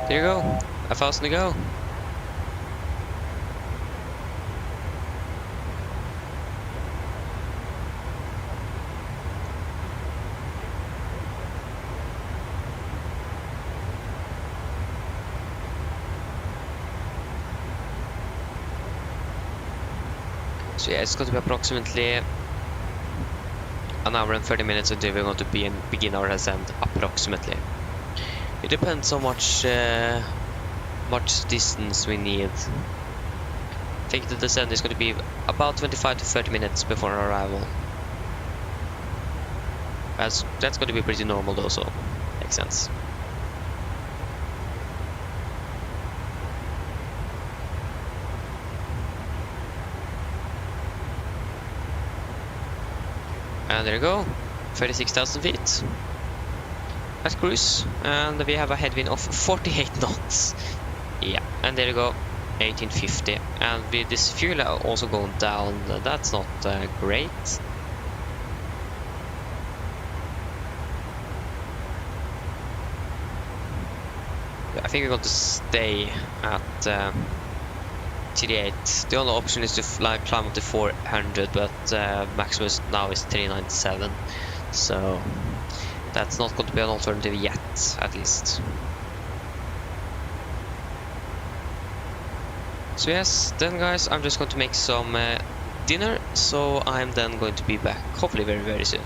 There you go, 1,000 to go. So yeah, it's going to be approximately an hour and 30 minutes until we're going to begin our ascent, approximately. It depends on much distance we need. I think the descent is going to be about 25 to 30 minutes before our arrival. That's going to be pretty normal though, so makes sense. And there you go, 36,000 feet. at cruise, and we have a headwind of 48 knots. Yeah, and there you go, 1850. And with this fuel also going down, that's not great. I think we're going to stay at TD8. The only option is to climb up to 400, but maximum now is 397. So that's not going to be an alternative yet, at least. So yes, then guys, I'm just going to make some dinner. So I'm then going to be back, hopefully very, very soon.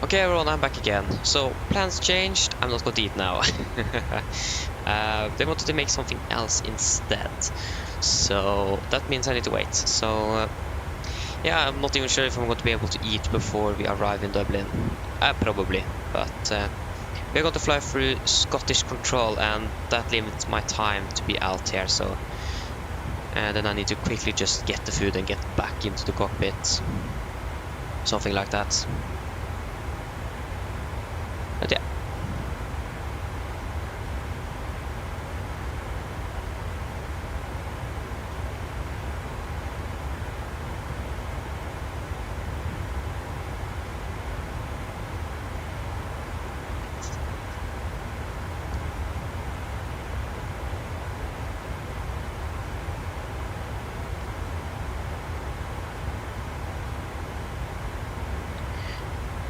Okay everyone, I'm back again. So, plans changed, I'm not going to eat now. They wanted to make something else instead. So, that means I need to wait. So, yeah, I'm not even sure if I'm going to be able to eat before we arrive in Dublin. Probably, but we're going to fly through Scottish control and that limits my time to be out here, so then I need to quickly just get the food and get back into the cockpit. Something like that. But yeah.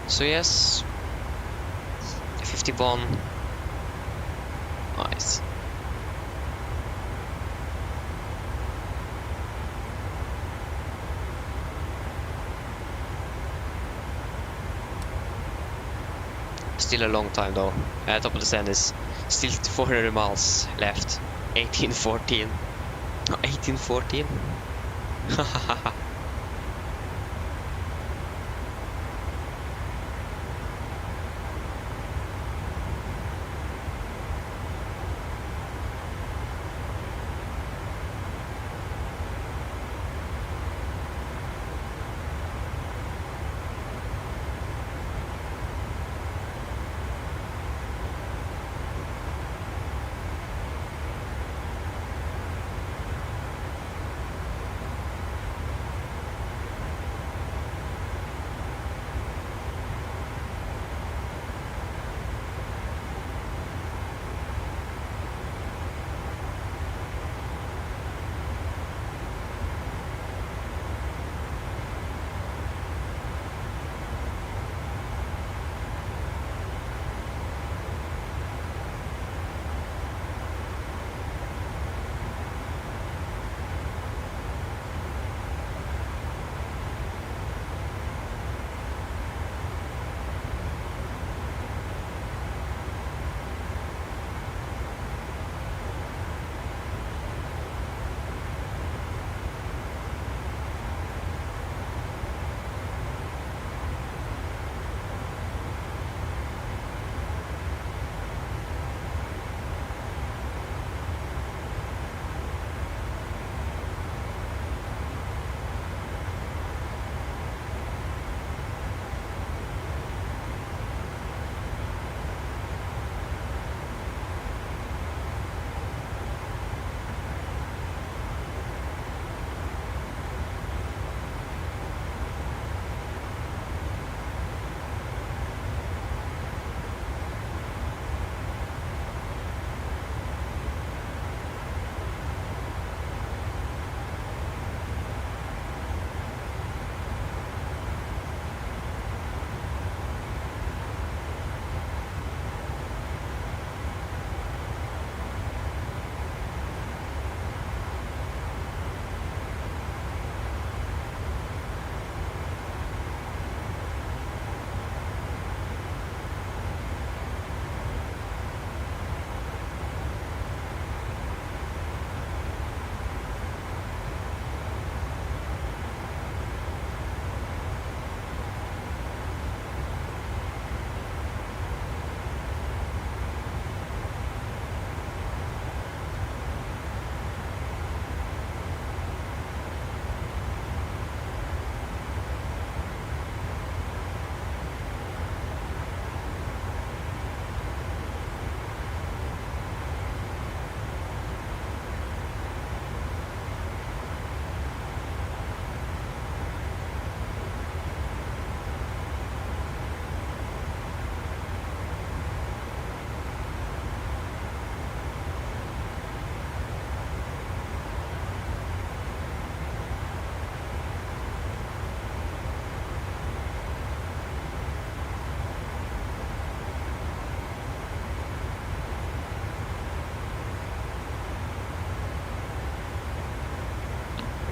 So yes, 51. Nice. Still a long time though. Top of the sand is still 400 miles left. 1814. Oh, 1814? Hahaha.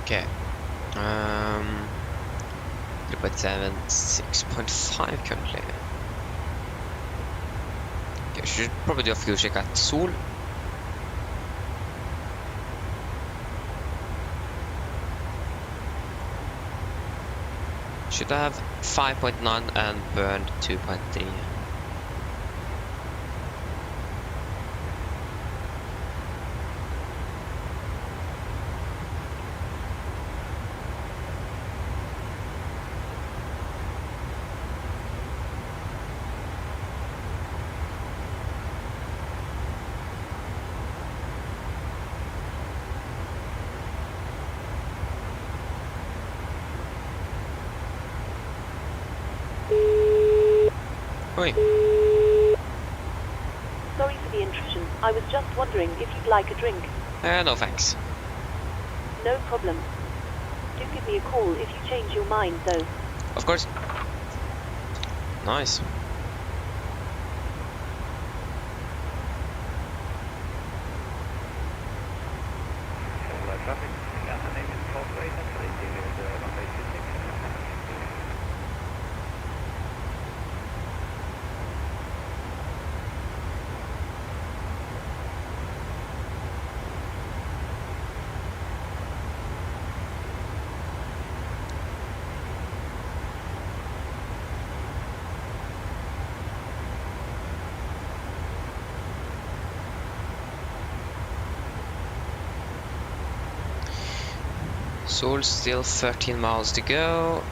Okay. 3.7, 6.5 currently. Okay, should probably do a fuel check at Sol. Should have 5.9 and burned 2.3. Oi. Sorry for the intrusion. I was just wondering if you'd like a drink. No thanks. No problem. Do give me a call if you change your mind, though. Of course. Nice. Traffic. Yeah, my name is Paul Ray. Actually, runway 26. Sol still 13 miles to go.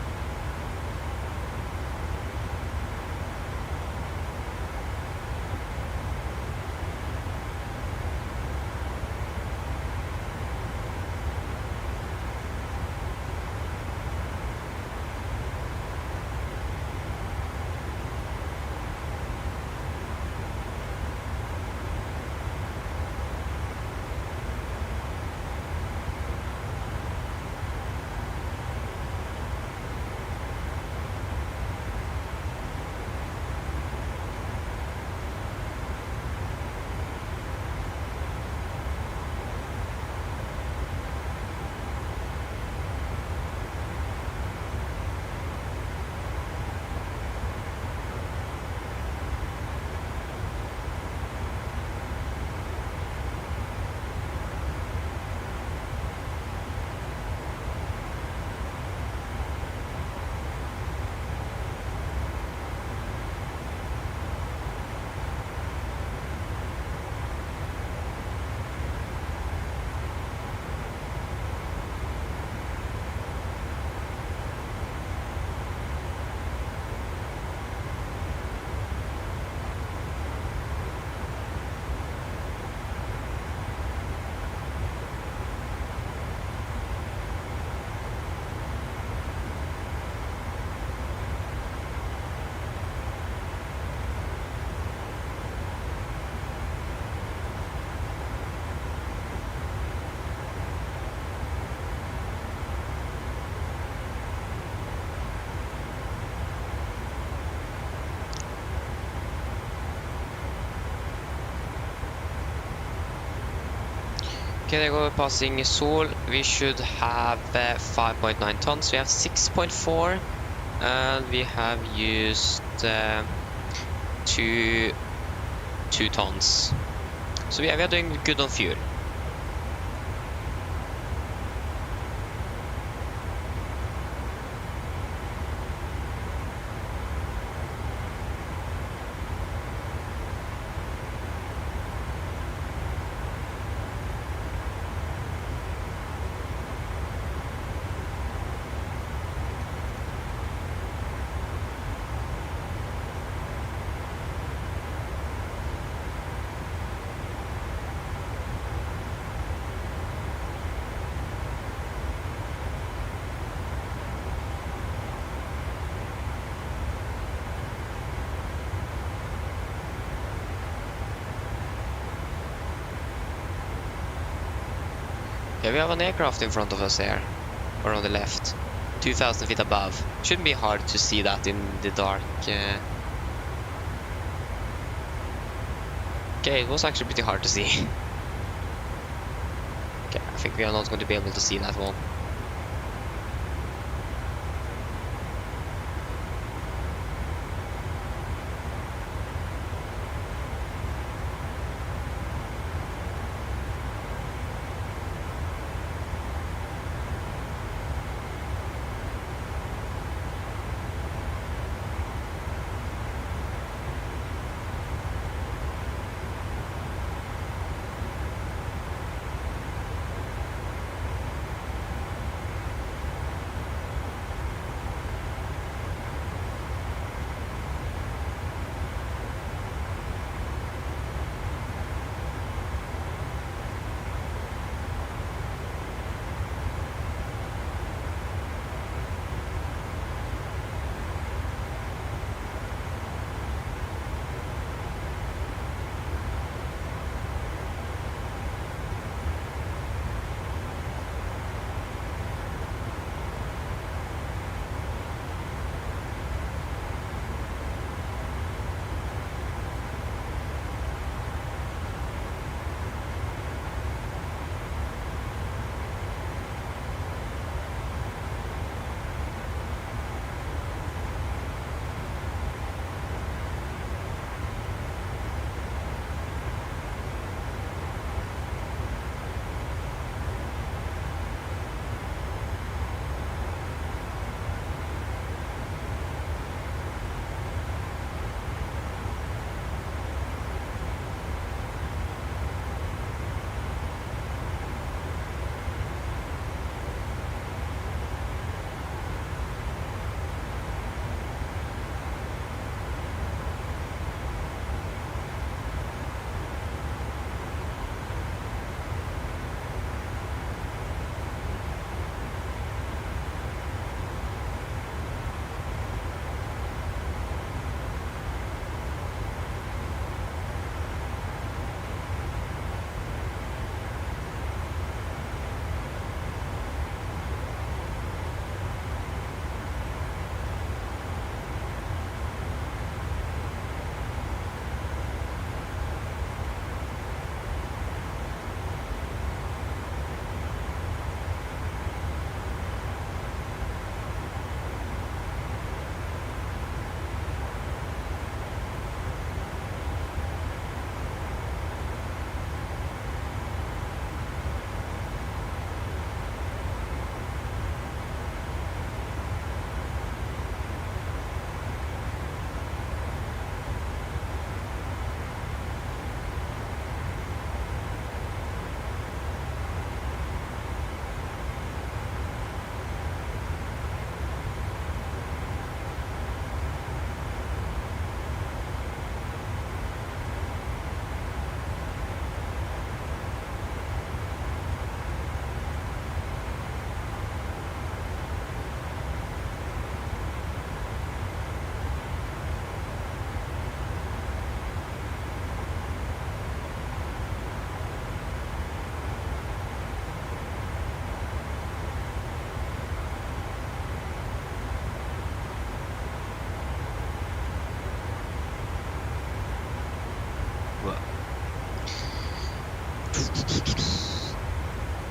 Okay, there go passing Sol. We should have 5.9 tons. We have 6.4, and we have used 2 tons. So yeah, we are doing good on fuel. Yeah, we have an aircraft in front of us there, or on the left, 2,000 feet above. Shouldn't be hard to see that in the dark. Okay, it was actually pretty hard to see. Okay, I think we are not going to be able to see that one.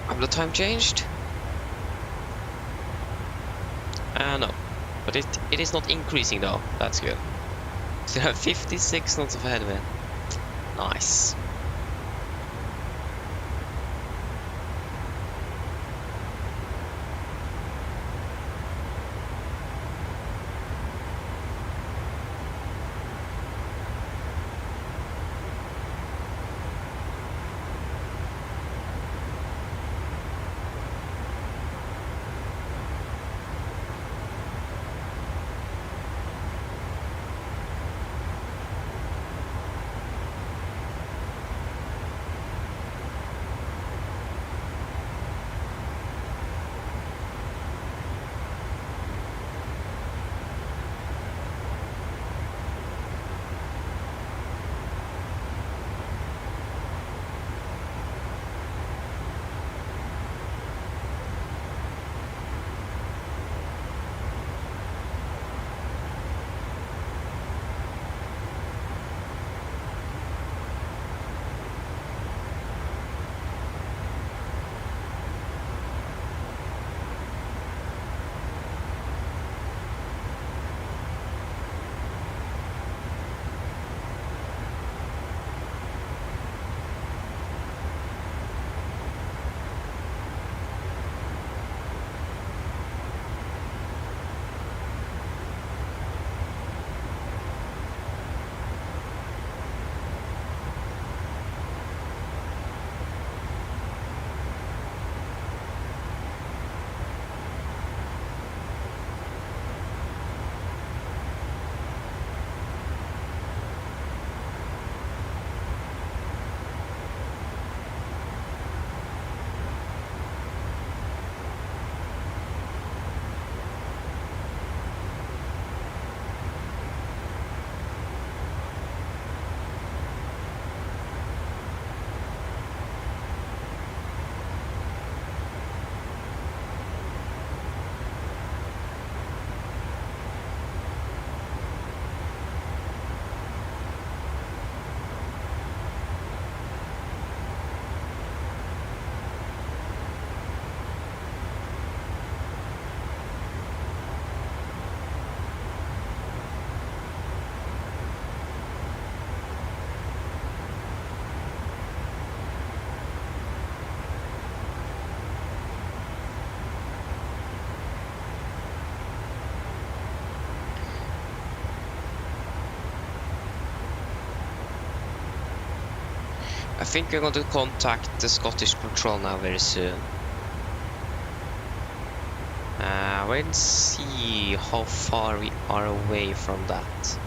Have the time changed? No. But it is not increasing though. That's good. Still have 56 knots of headwind. Nice. I think we're going to contact the Scottish Patrol now very soon. Wait and see how far we are away from that.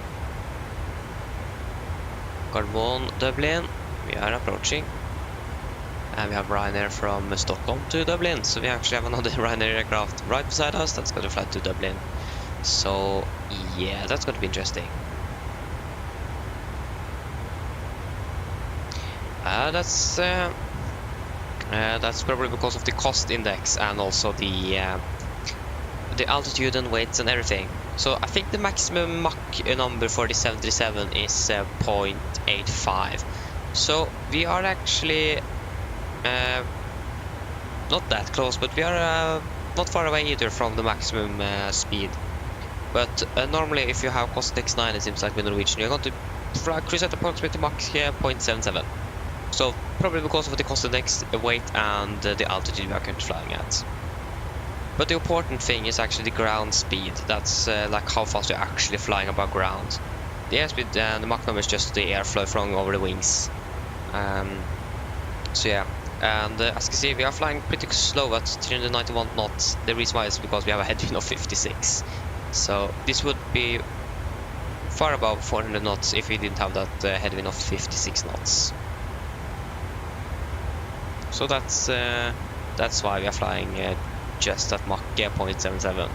Carbon, Dublin, we are approaching. And we have Ryanair from Stockholm to Dublin. So we actually have another Ryanair aircraft right beside us that's going to fly to Dublin. So yeah, that's going to be interesting. That's probably because of the cost index and also the altitude and weights and everything. So I think the maximum Mach number for the 737 is 0.85. So we are actually not that close, but we are not far away either from the maximum speed. But normally if you have cost index 9, it seems like with Norwegian, you're going to cruise at approximately Mach 0.77. So probably because of the cost index, the weight and the altitude we are currently flying at. But the important thing is actually the ground speed. That's like how fast you're actually flying above ground. The airspeed and the Mach number is just the airflow flowing over the wings. So yeah, and as you can see, we are flying pretty slow at 391 knots. The reason why is because we have a headwind of 56. So this would be far above 400 knots if we didn't have that headwind of 56 knots. So that's why we are flying just at Mach 0.77.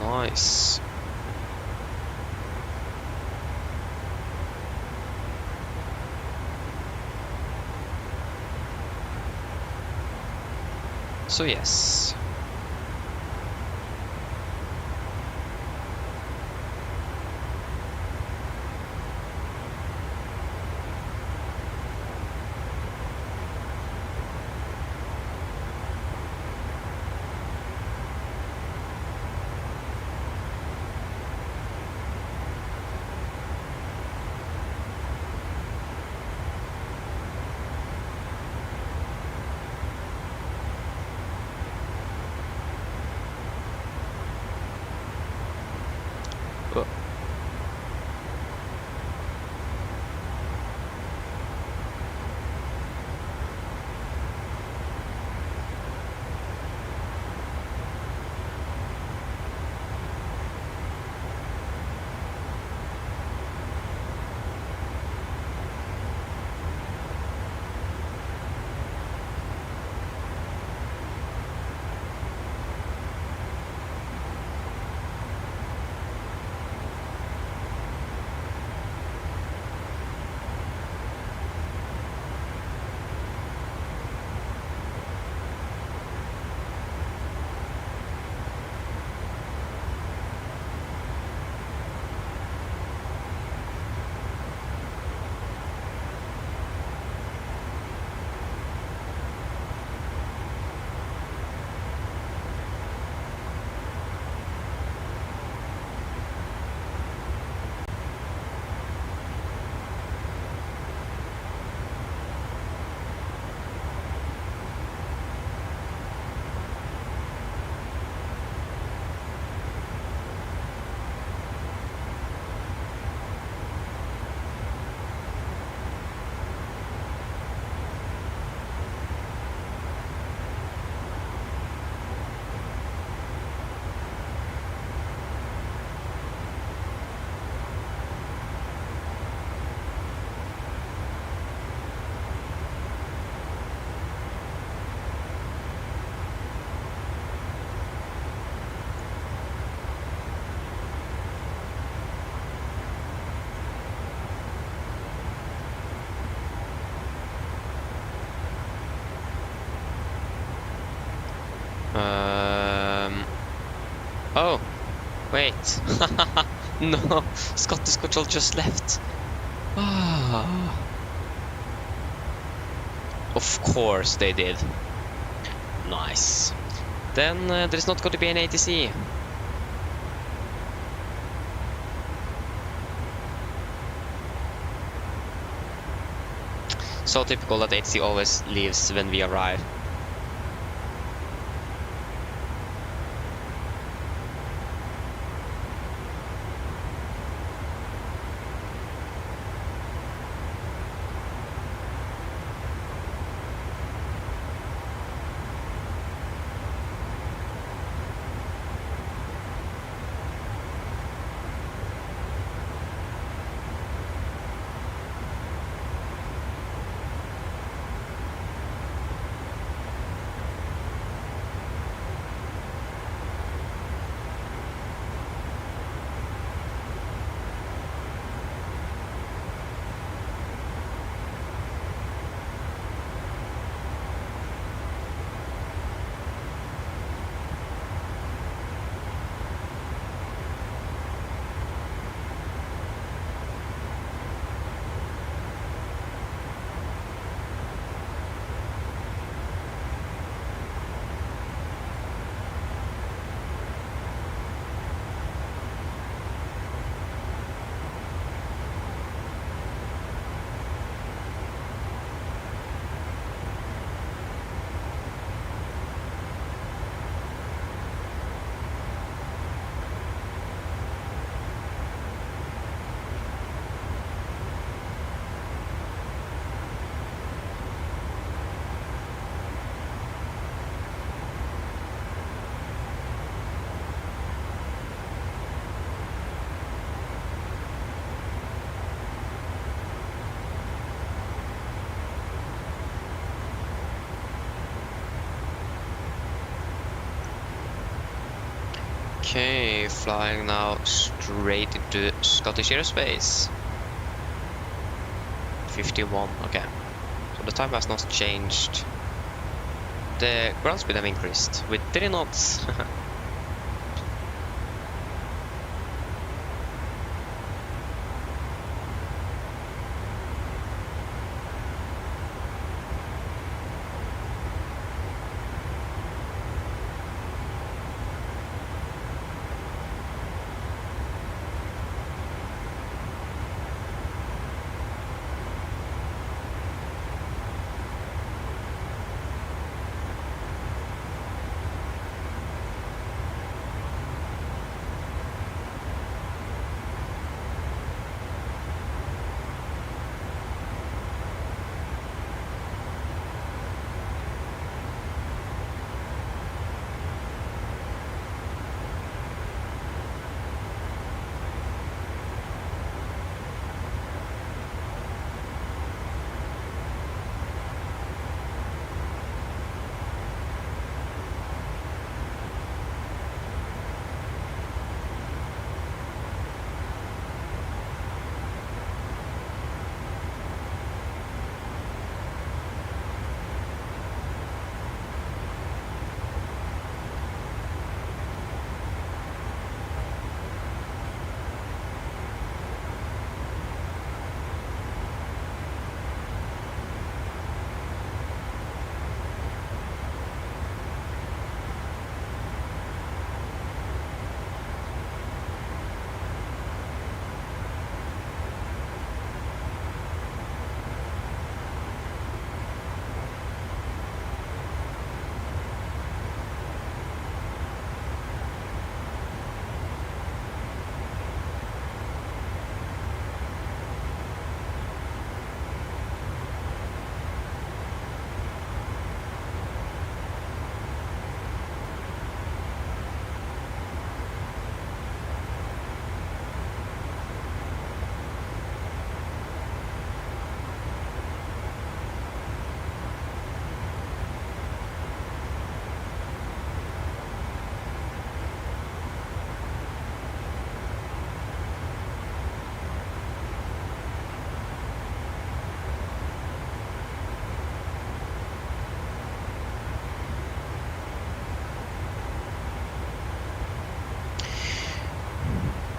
Nice. So yes. Oh, wait. No, Scottish Control just left. Ah. Of course they did. Nice. Then there's not going to be an ATC. So typical that ATC always leaves when we arrive. Okay, flying now straight into Scottish airspace. 51, okay. So the time has not changed. The ground speed have increased with 3 knots.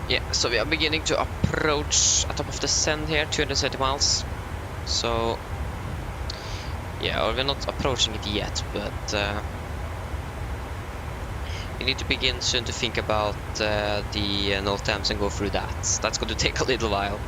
Yeah, so we are beginning to approach at top of the sand here, 230 miles. So, yeah, well, we're not approaching it yet, but we need to begin soon to think about the North Thames and go through that. That's going to take a little while.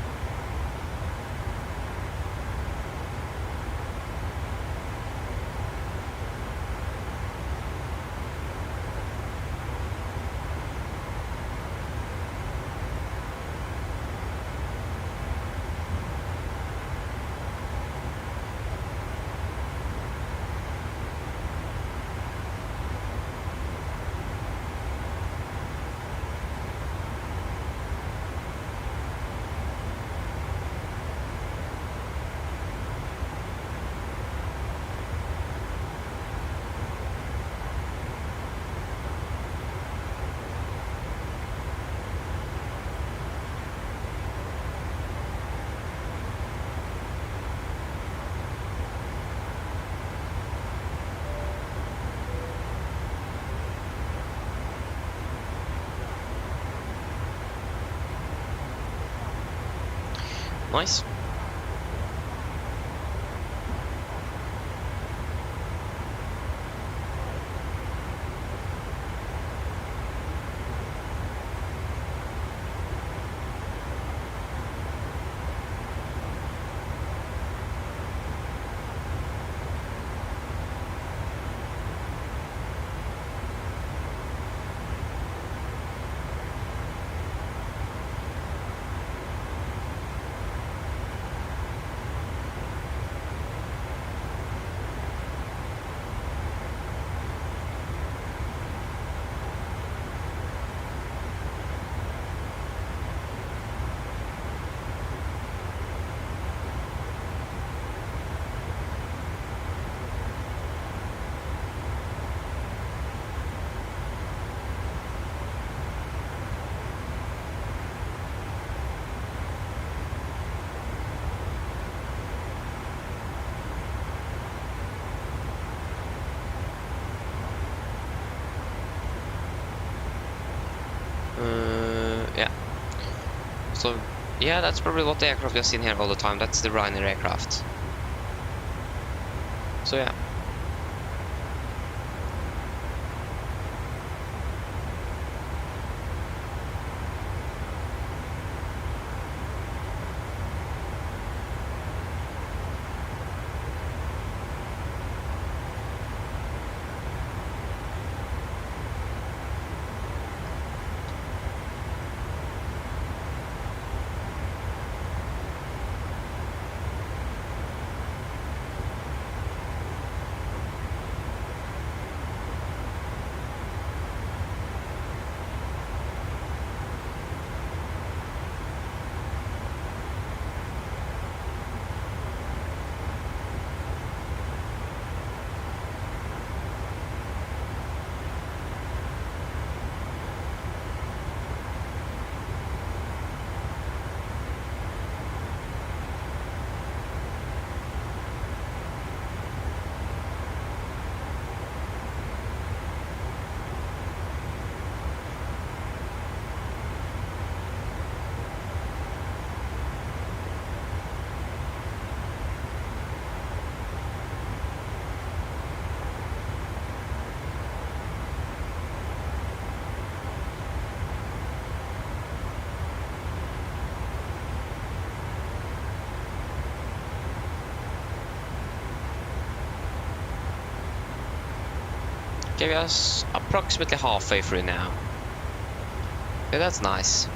Nice. Yeah. So, yeah, that's probably what the aircraft you've seen here all the time. That's the Ryzen aircraft. So, yeah. Okay, we are approximately halfway through now. Yeah, that's nice.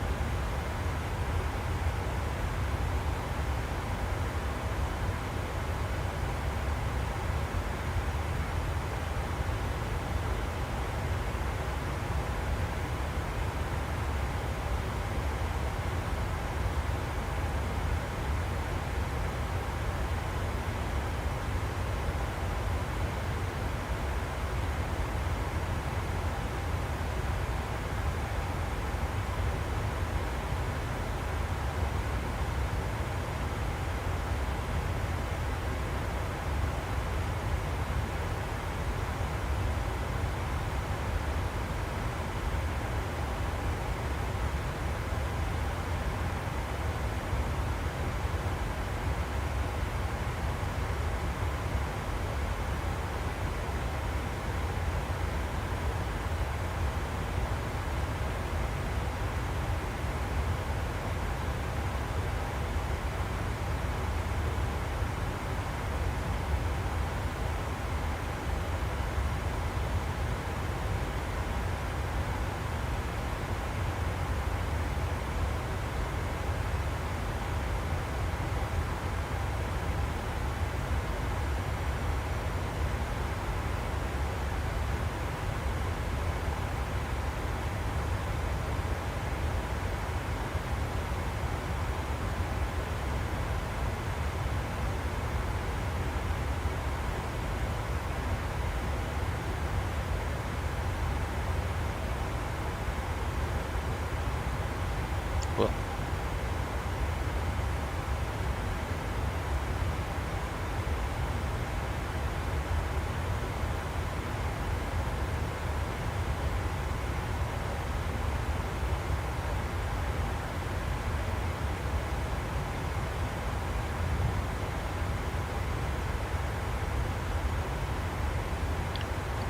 Well,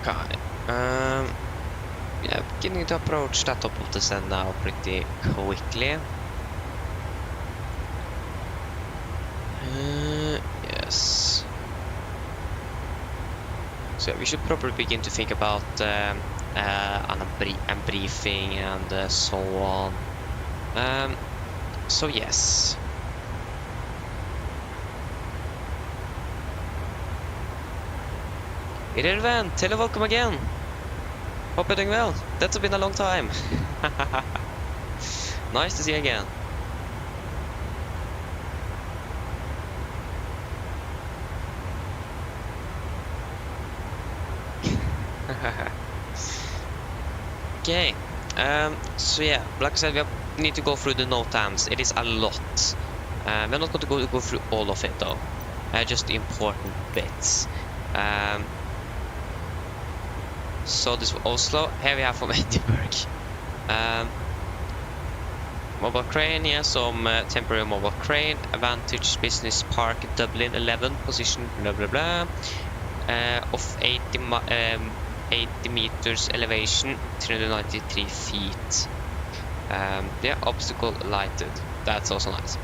got it. Yeah, beginning to approach that top of the sand now pretty quickly. Yes. So we should probably begin to think about a briefing and so on. So yes. Irrelevant, hello, welcome again. Hope you're doing well. That's been a long time. Nice to see you again. Okay. So yeah, like I said, we need to go through the NOTAMs. It is a lot. We're not going to go through all of it though. Just the important bits. So this was Oslo. Here we have from Edinburgh. Mobile crane, yeah, some temporary mobile crane. Advantage Business Park Dublin 11, position blah blah blah. Of 80 meters elevation, 393 feet. Yeah, obstacle lighted. That's also nice.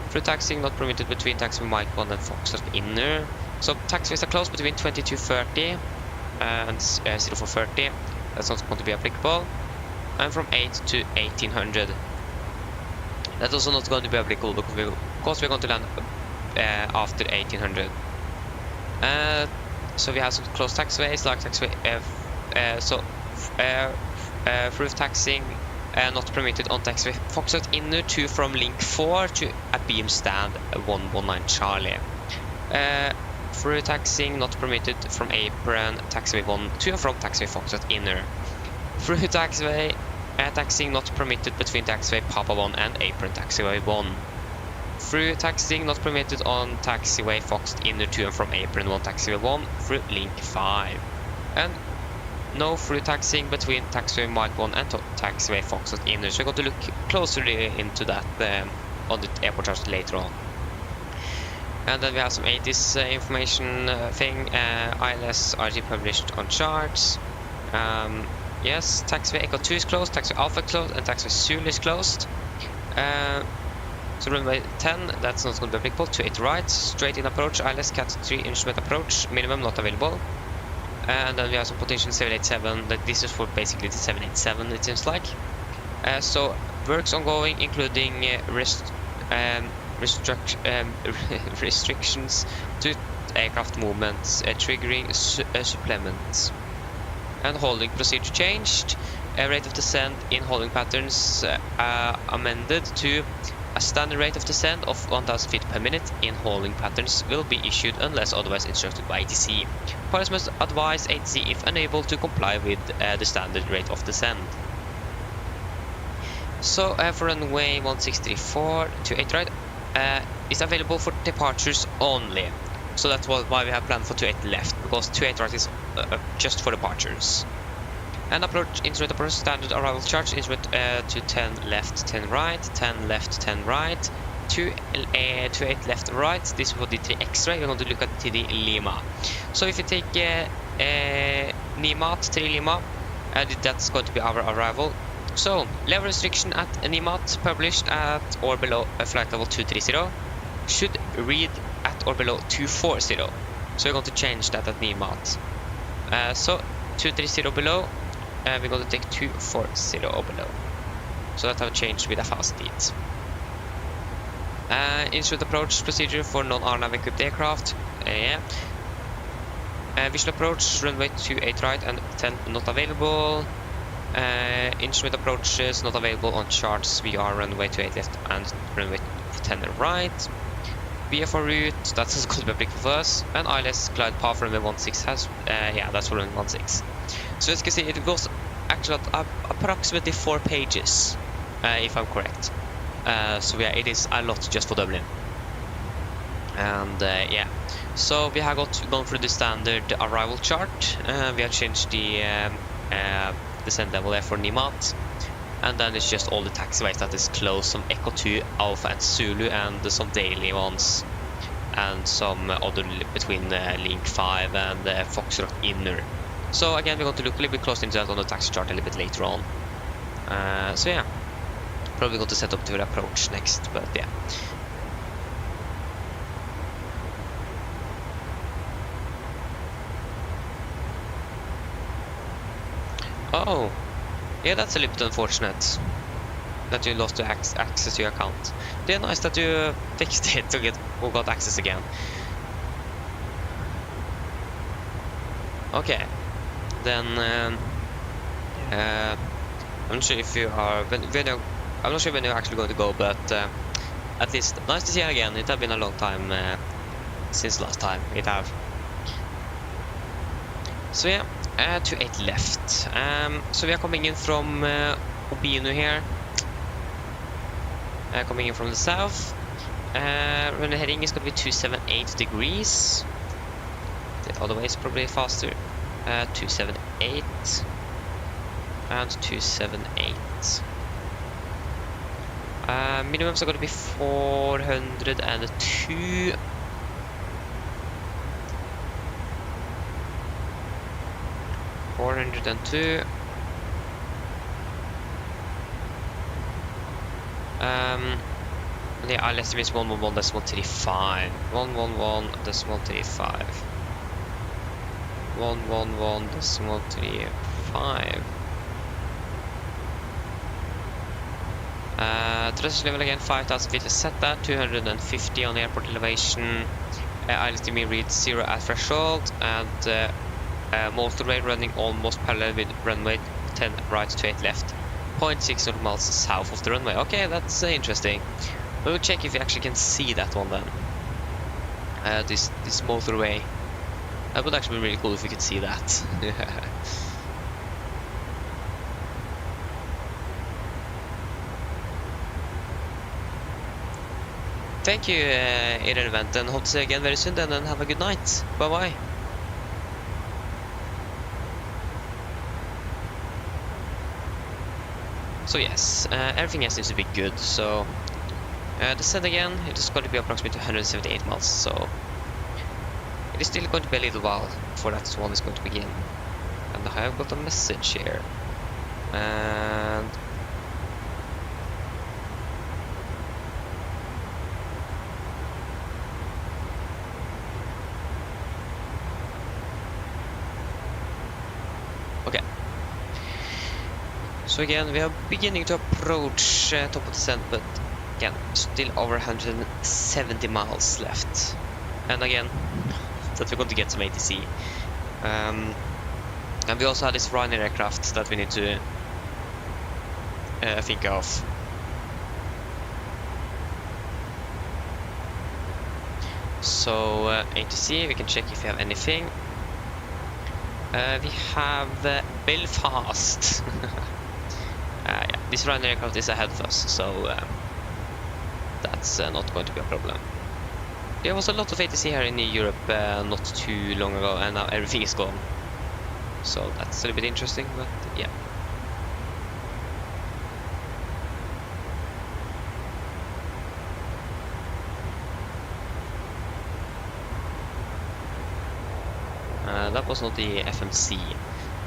Through taxiing not permitted between taxiway Mike 1 and Foxtrot Inner. So taxiways are closed between 20-30 and 0430. That's not going to be applicable. And from 8 to 1800. That's also not going to be applicable because we're going to land after 1800. So we have some closed taxiways, like taxiway through taxiing not permitted on taxiway Foxtrot Inner to from link 4 to a beam stand 119 Charlie. Through taxiing not permitted from apron taxiway 1 to and from taxiway Foxtrot Inner. Through taxiway taxiing not permitted between taxiway Papa 1 and apron taxiway 1. Through taxiing not permitted on taxiway Foxtrot Inner to and from apron 1 taxiway 1 through link 5. And no through taxiing between taxiway Mike 1 and taxiway Foxtrot Inner. So we're going to look closely into that on the airport charts later on. And then we have some 80s information thing. ILS RG published on charts. Yes, taxiway Echo 2 is closed, taxiway Alpha closed, and taxiway Zulu is closed. So runway 10, that's not going to be applicable. 28 right, straight in approach, ILS Cat 3 instrument approach, minimum not available. And then we have some potential 787, that this is for basically the 787 it seems like. So works ongoing, including restrictions to aircraft movements, triggering supplements. And holding procedure changed. Rate of descent in holding patterns amended to a standard rate of descent of 1000 feet per minute in holding patterns will be issued unless otherwise instructed by ATC. Pilots must advise ATC if unable to comply with the standard rate of descent. So for runway 1634 to 8 right is available for departures only. So that's why we have planned for 28 left, because 28 right is just for departures. And approach instrument approach standard arrival charge instrument to 10 left, 10 right, 10 left, 10 right, 28 left, right. This is for the 3 X-ray. We're going to look at TD Lima. So if you take Nimat 3 Lima, that's going to be our arrival. So level restriction at Nimat published at or below flight level 230 should read at or below 240. So we're going to change that at Nimat. So 230 below, we're going to take 240 below. So that have changed with a fast speed. Instrument approach procedure for non-RNAV equipped aircraft. Visual approach runway 28 right and 10 not available. Instrument approaches not available on charts. We are runway 28 left and runway 10 right. VFR route, that's going to be applicable for us. And ILS glide path runway 16 has, that's for runway 16. So as you can see, it goes actually at approximately 4 pages, if I'm correct. So yeah, it is a lot just for Dublin. And so we have gone through the standard arrival chart. We have changed the descent level there for Nimat. And then it's just all the taxiways that is closed, some Echo 2, Alpha and Zulu, and some daily ones, and some other between Link 5 and Foxtrot Inner. So again, we're going to look a little bit closer into that on the taxi chart a little bit later on. So yeah, probably going to set up to approach next, but yeah. Oh, yeah, that's a little bit unfortunate that you lost access to your account. Yeah, nice that you fixed it to got access again. Okay, then I'm not sure if you are. I'm not sure when you're actually going to go, but at least nice to see you again. It has been a long time since last time. It have. So yeah. 28 left. So we are coming in from Obino here. Coming in from the south. When the heading is going to be 278 degrees. The other way is probably faster. 278 and 278. Minimums are going to be 402. The I'll estimate 111.35. 111.35. 111.35. Thrust level again 5,000 feet. Let's set that 250 on airport elevation. ILTM reads 0 at threshold, and motorway running almost parallel with runway 10 right to 8 left. 0.6 miles south of the runway. Okay, that's interesting. We'll check if we actually can see that one then. This motorway. That would actually be really cool if we could see that. Thank you, Irrelevant, and hope to see you again very soon then, and have a good night. Bye bye. So yes, everything else seems to be good. So descent again, it is going to be approximately 178 miles, so it is still going to be a little while before that one is going to begin. And I have got a message here, and okay. So again, we are beginning to approach top of descent, but again, still over 170 miles left. And again, that we're going to get some ATC. And we also have this Ryzen aircraft that we need to think of. So ATC, we can check if we have anything. We have Belfast. Yeah, this Ryzen aircraft is ahead of us, so that's not going to be a problem. There was a lot of ATC here in Europe not too long ago, and now everything is gone. So that's a little bit interesting, but yeah. That was not the FMC.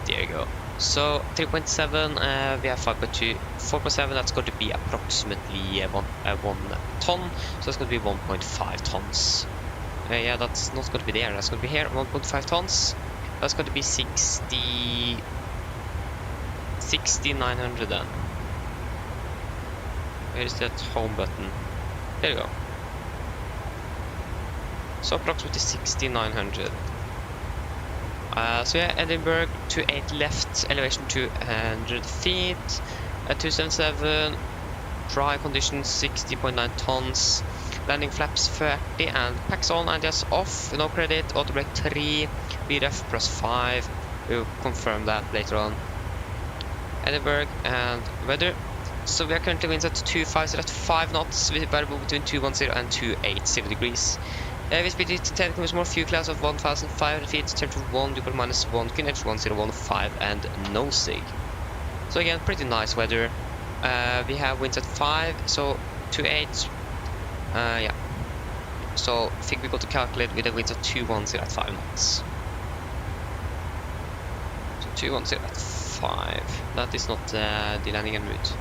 There you go. So 3.7, we have 5.2, 4.7. That's going to be approximately 1 ton. So that's going to be 1.5 tons. Yeah, that's not going to be there. That's going to be here, 1.5 tons. That's going to be 6,900 then. Where is that home button? There you go. So approximately 6,900. So yeah, Edinburgh 28 left, elevation 200 feet, 277, dry conditions 60.9 tons, landing flaps 30 and packs on and just off, no credit, auto brake 3, VREF +5, we'll confirm that later on. Edinburgh and weather, so we are currently winds at 250 at 5 knots, with variable between 210 and 280 degrees. We speed it to 10 km more, fuel class of 1,500 feet, temperature 1, dew point -1, QNH 1015 and no sig. So again, pretty nice weather. We have winds at 5, so 28. Yeah. So I think we got to calculate with the winds at 210 at 5 knots. So 210 at 5. That is not the landing en route.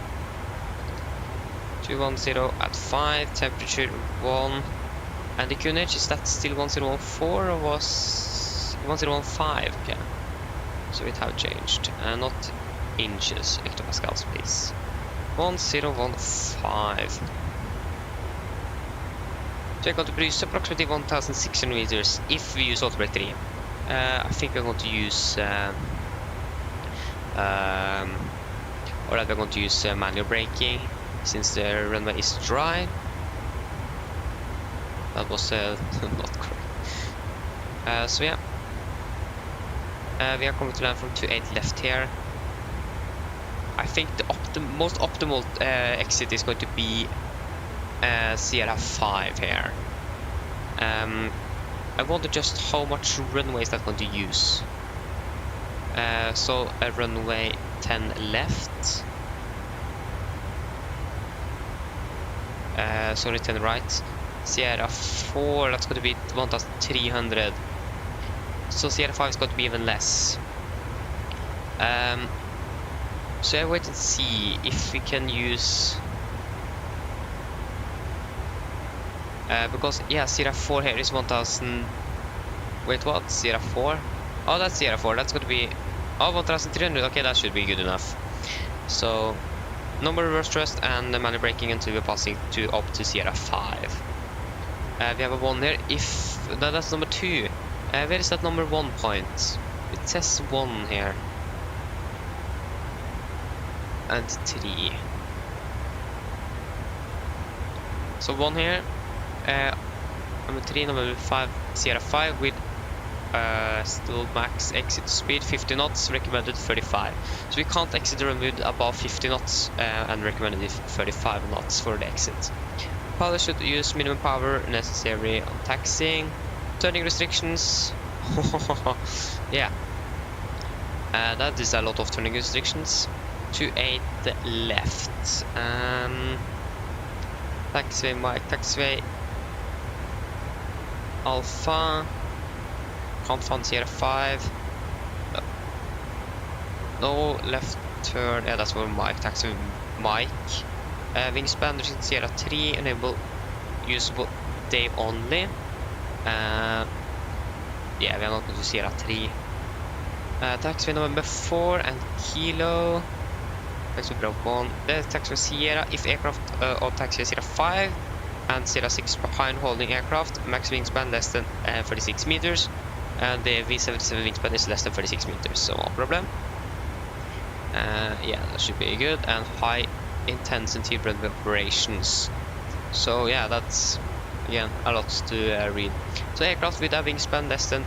210 at 5, temperature 1. And the QNH, is that still 1014 or was 1015? Okay. So it have changed. Not inches, hectopascals, please. 1015. So I got to produce approximately 1,600 meters if we use auto brake 3. I think we're going to use or we're going to use manual braking since the runway is dry. That was not correct. So yeah, we are coming to land from 28 left here. I think the most optimal exit is going to be Sierra 5 here. I wonder just how much runway is that going to use. So a runway 10 left. sorry, 10 right. Sierra 4, that's going to be 1300. So Sierra 5 is going to be even less. So I wait and see if we can use... because, yeah, Sierra 4 here is 1000... Wait, what? Sierra 4? Oh, that's Sierra 4. That's going to be... Oh, 1300. Okay, that should be good enough. So, normal reverse thrust and manual braking until we're passing up to Sierra 5. We have a 1 here. If... No, that's number 2. Where is that number 1 point? It says 1 here. And 3. So 1 here. Number 3, number 5, Sierra 5 with still max exit speed 50 knots, recommended 35. So we can't exit the runway above 50 knots and recommended 35 knots for the exit. Pilot should use minimum power necessary on taxiing. Turning restrictions. Yeah. That is a lot of turning restrictions. 28 left. Taxiway, Mike, taxiway. Alpha. Can't find Sierra 5. No, left turn. Yeah, that's where Mike. Taxiway, Mike. Wingspan, Sierra 3. Enable usable day only. Yeah, we are not going to Sierra 3. Taxiway November 4 and Kilo. Taxiway Bravo 1. Taxiway Sierra. If aircraft of taxiway Sierra 5 and Sierra 6 behind holding aircraft, max wingspan less than 36 meters. And the V77 wingspan is less than 36 meters, so no problem. Yeah, that should be good. And high intensity runway operations. So yeah, that's again a lot to read. So aircraft with a wingspan less than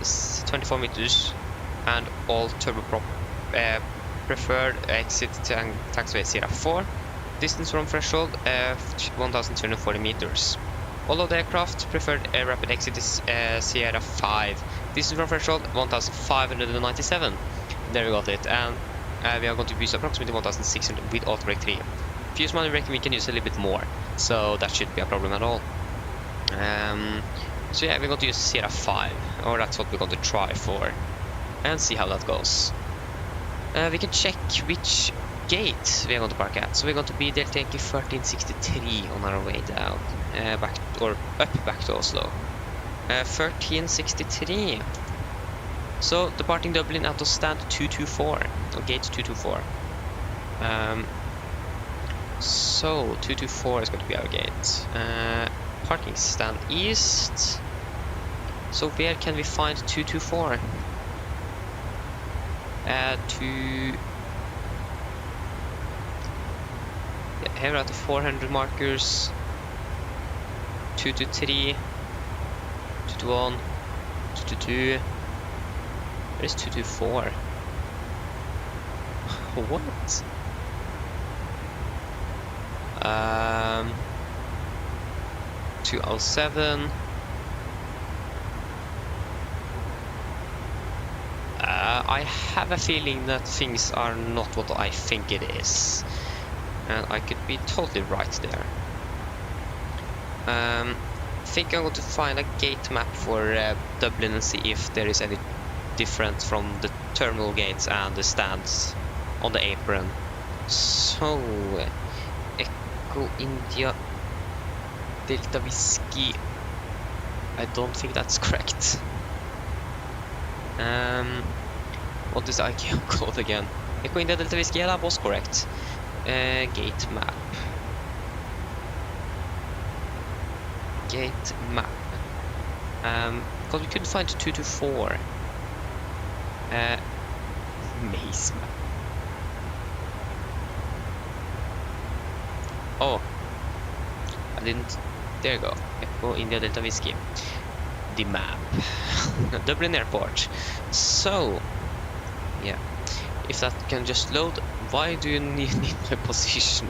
24 meters and all turboprop preferred exit to taxiway Sierra 4. Distance from threshold 1240 meters. All of the aircraft preferred rapid exit is Sierra 5. Distance from threshold 1597. There we got it. And we are going to use approximately 1600 with auto brake 3. If you use manual braking, we can use a little bit more, so that shouldn't be a problem at all. So yeah, we're going to use Sierra 5, or that's what we're going to try for, and see how that goes. We can check which gate we are going to park at. So we're going to be Delta Yankee 1363 on our way down, back to Oslo. 1363. So departing Dublin out of stand 224, or gate 224. So 224 is going to be our gate. Parking stand east. So where can we find 224? Here are the 400 markers. 223, 221, 222. Where is 224? What? 207. I have a feeling that things are not what I think it is, and I could be totally right there. I think I'm going to find a gate map for Dublin and see if there is any different from the terminal gates and the stands on the apron. So, Echo India Delta Whiskey. I don't think that's correct. What is the IKEA code again? Echo India Delta Whiskey, yeah, that was correct. Gate map. Gate map. Because we couldn't find 224. Maze map. Oh, I didn't. There you go. Echo India Delta Whiskey. The map. Dublin Airport. So, yeah. If that can just load, why do you need my position?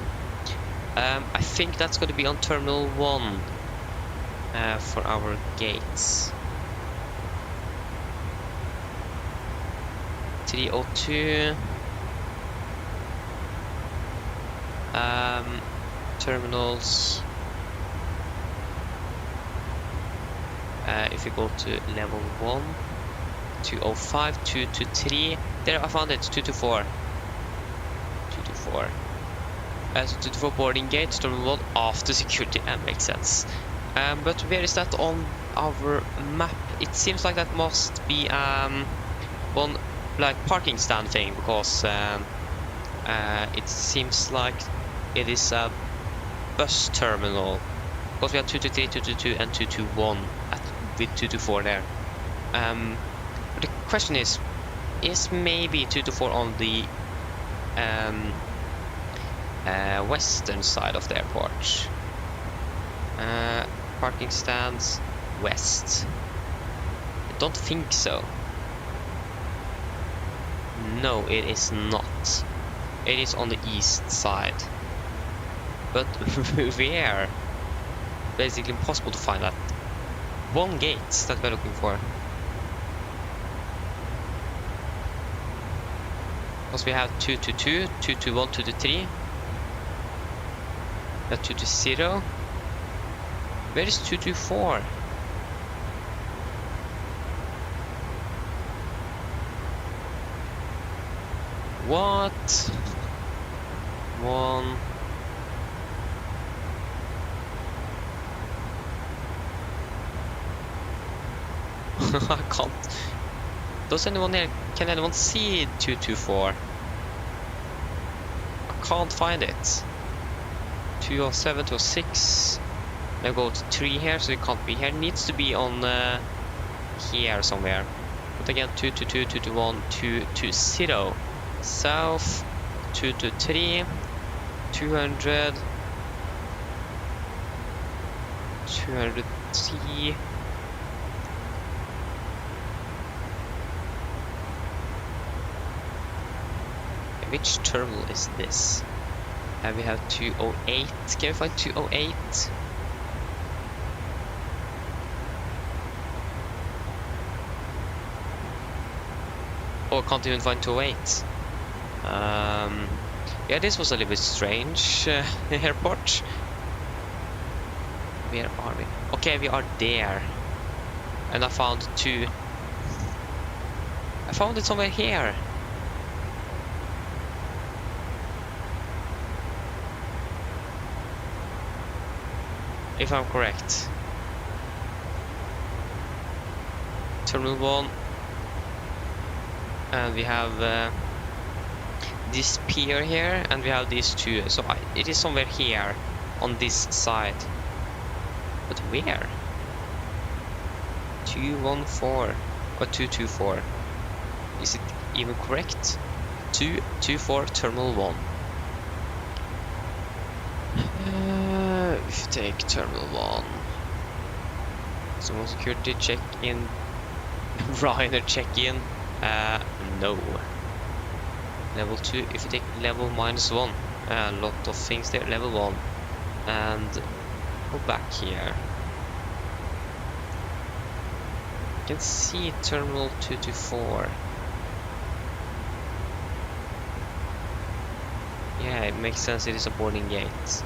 I think that's going to be on Terminal 1 for our gates. 302. Terminals. If we go to level 1, 205, 223. There, I found it. 224. 224. So 224 boarding gate, terminal 1 after security. Makes sense. But where is that on our map? It seems like that must be one like parking stand thing, because it seems like it is a bus terminal. Because we have 223, 222, and 221 with 224 there. But the question is maybe 224 on the western side of the airport? Parking stands west. I don't think so. No, it is not. It is on the east side. But where? Basically impossible to find that one gate that we're looking for. Because we have 222, 221, 223. 220. Where is 224? What? One. I can't. Does anyone here? Can anyone see 224? I can't find it. 207, 206. Now go to 3 here, so it can't be here. It needs to be on here somewhere. But again, 222, 221, 220. South, 223, 200, 203. Which terminal is this? And we have 208. Can we find 208? Oh, I can't even find 208. Yeah, this was a little bit strange. Airport. Where are we? Okay, we are there. And I found 2. I found it somewhere here. If I'm correct. Terminal 1. And we have this pier here, and we have these 2. So it is somewhere here on this side. But where? 214 or 224. Is it even correct? 224 Terminal 1. If you take Terminal 1. Someone security check-in. Ryanair check-in. No. Level 2. If you take level -1. A lot of things there. Level 1. And go back here. You can see Terminal 224. Yeah, it makes sense, it is a boarding gate.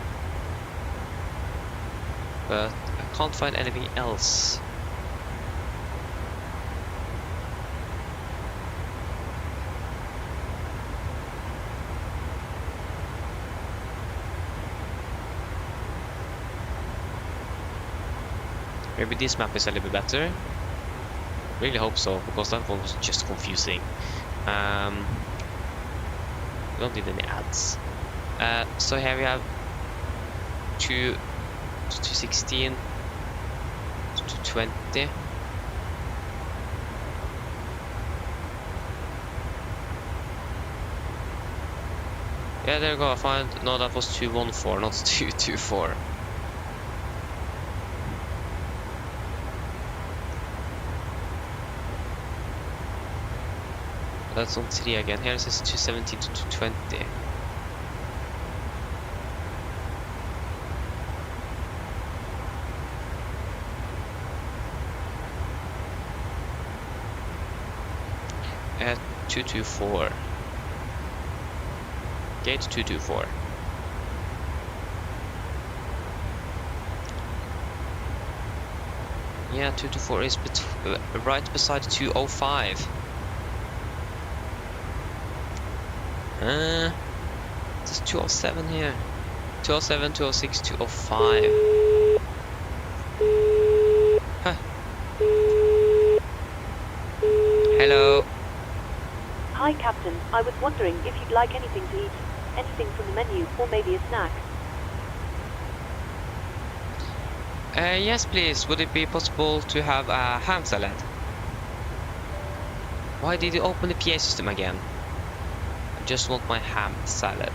But I can't find anything else. Maybe this map is a little bit better. Really hope so, because that one was just confusing. We don't need any ads. So here we have 216, 220. Yeah, there you go. I find no, that was 214, not 224. That's on 3 again. Here it says 217 to 220. At 224. Gate 224. Yeah, 224 is right beside 205. There's 207 here. 207, 206, 205. Huh. Hello. Hi, Captain. I was wondering if you'd like anything to eat. Anything from the menu, or maybe a snack. Yes, please. Would it be possible to have a ham salad? Why did you open the PA system again? I just want my ham salad.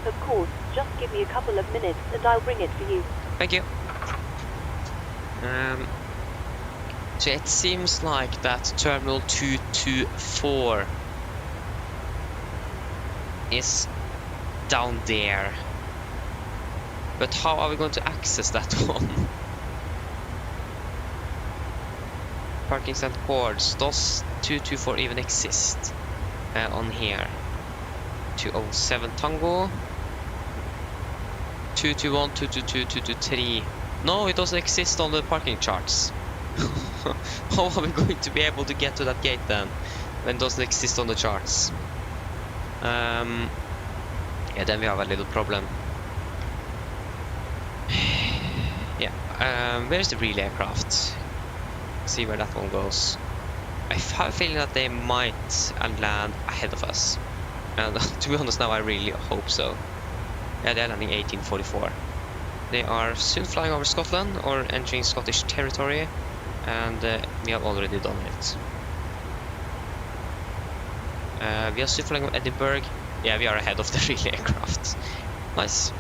Of course, just give me a couple of minutes and I'll bring it for you. Thank you. So it seems like that terminal 224 is down there. But how are we going to access that one? Parking stand codes. Does 224 even exist on here? 207 Tango. 221, 222, 223. No, it doesn't exist on the parking charts. How are we going to be able to get to that gate then, when it doesn't exist on the charts? Yeah, then we have a little problem. Yeah, where's the real aircraft? See where that one goes. I have a feeling that they might land ahead of us. And to be honest now, I really hope so. Yeah, they're landing 1844. They are soon flying over Scotland or entering Scottish territory, and we have already done it. We are soon flying over Edinburgh. Yeah, we are ahead of the real aircraft. Nice.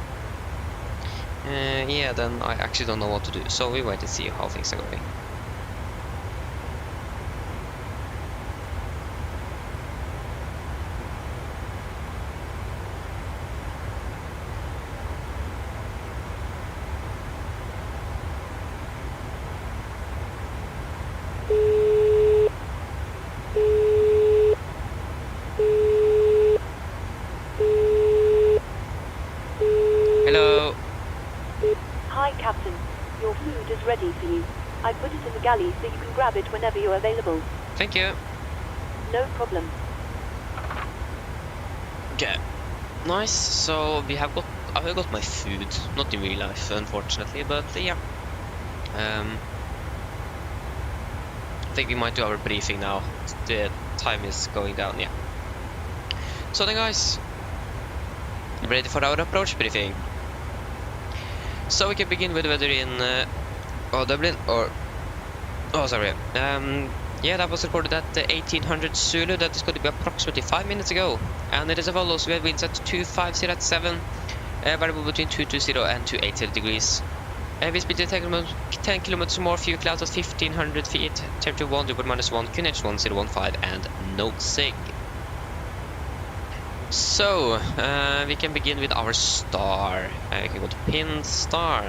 Yeah, then I actually don't know what to do, so we wait and see how things are going. Hello. Hi, Captain. Your food is ready for you. I put it in the galley so you can grab it whenever you're available. Thank you. No problem. Okay. Nice. So we have got. I've got my food, not in real life, unfortunately, but yeah. I think we might do our briefing now. The time is going down. Yeah. So then, guys, ready for our approach briefing. So we can begin with the weather in Dublin, or sorry. Yeah, that was recorded at 1800 Zulu. That is going to be approximately 5 minutes ago, and it is as follows. We have winds at 250 at 7, variable between 220 and 280 degrees. We speed at 10 kilometers or more, few clouds at 1500 feet, temperature 1, dew point -1, QNH 1015, and no sig. So, we can begin with our star. We can go to pin star.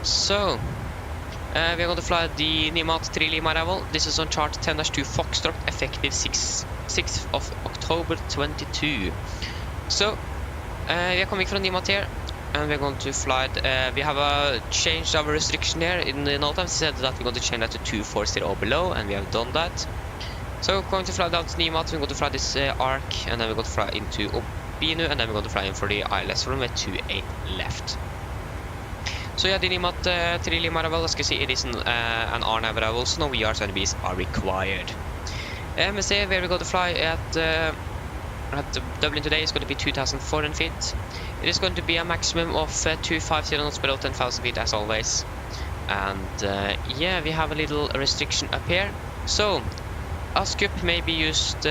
So, we are going to fly the Nimat 3 Lima arrival. This is on chart 10-2 Foxtrot, effective 6th of October 22. So, we are coming from Nimat here, and we're going to fly. We have changed our restriction here. In the note, I said that we're going to change that to 240 or below, and we have done that. So we're going to fly down to Nimat, we're going to fly this arc, and then we're going to fly into Obinu, and then we're going to fly in for the ILS runway 28 left. So yeah, the Nimat 3 Lima arrival, as you can see, it is an RNAV arrival, so no VRs and Vs are required. MSA, where we're going to fly at Dublin today, is going to be 2,400 feet. It is going to be a maximum of 250 knots below 10,000 feet as always. And yeah, we have a little restriction up here. So, ASCUP may be used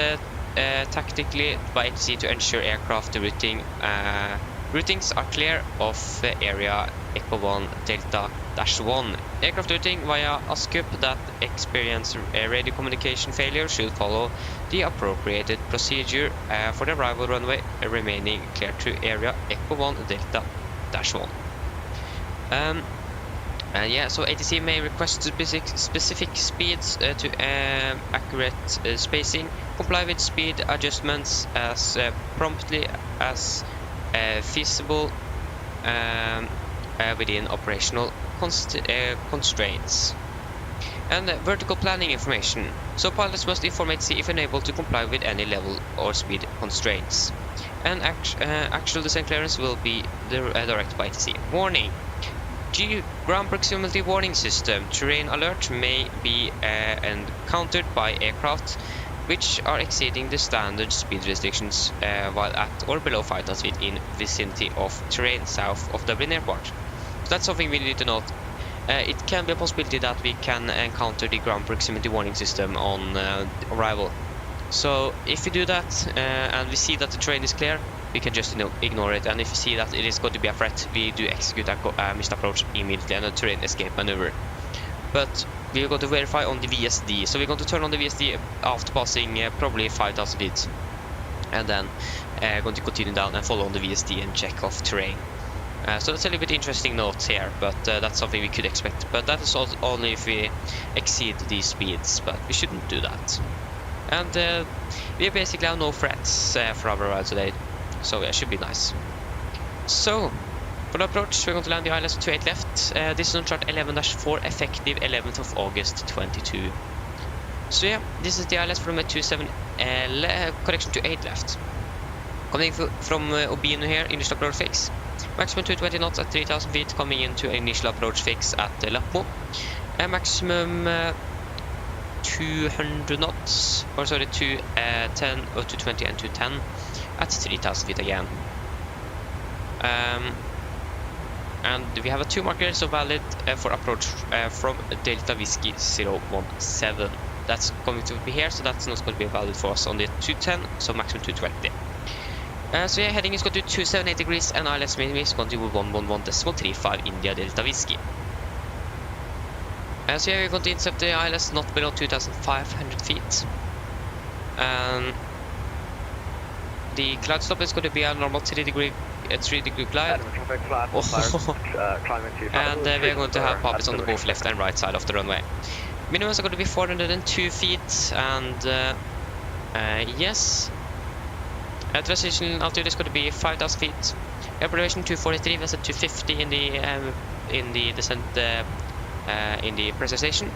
tactically by ATC to ensure aircraft routings are clear of area Echo 1 Delta -1. Aircraft routing via ASCUP that experience radio communication failure should follow the appropriated procedure for the arrival runway remaining clear to area Echo 1 Delta -1. And yeah, so ATC may request specific speeds to accurate spacing, comply with speed adjustments as promptly as feasible within operational constraints. And vertical planning information. So pilots must inform HC if unable to comply with any level or speed constraints. And actual descent clearance will be directed by HC. Warning. Ground proximity warning system. Terrain alert may be encountered by aircraft which are exceeding the standard speed restrictions while at or below 5 knots in vicinity of terrain south of Dublin Airport. So that's something we need to note. It can be a possibility that we can encounter the ground proximity warning system on arrival. So if we do that and we see that the terrain is clear, we can just ignore it. And if we see that it is going to be a threat, we do execute a missed approach immediately and a terrain escape maneuver. But we're going to verify on the VSD. So we're going to turn on the VSD after passing probably 5,000 feet. And then going to continue down and follow on the VSD and check off terrain. So that's a little bit interesting note here, but that's something we could expect. But that is only if we exceed these speeds, but we shouldn't do that. And we basically have no threats for our ride today, so yeah, it should be nice. So, for the approach, we're going to land the ILS 28 left. This is on chart 11-4, effective 11th of August 22. So yeah, this is the ILS from a 27 correction to 8 left. Coming from Obino here, initial approach fix. Maximum 220 knots at 3000 feet, coming into initial approach fix at Lapmo. Maximum 200 knots, or sorry, 210 or 220 and 210 at 3000 feet again. And we have a 2 markers so valid for approach from Delta Whiskey 017. That's going to be here, so that's not going to be valid for us on the 210, so maximum 220. So yeah, heading is going to 278 degrees and ILS minimum is going to 111.35 India Delta Whiskey. So yeah, we're going to intercept the ILS not below 2,500 feet. The cloud stop is going to be a normal 3 degree glide. And we're going to have puppets on the both left and right side of the runway. Minimums are going to be 402 feet and yes. Transition altitude is going to be 5,000 feet. Air elevation 243, we set 250 in the descent in the pressurization.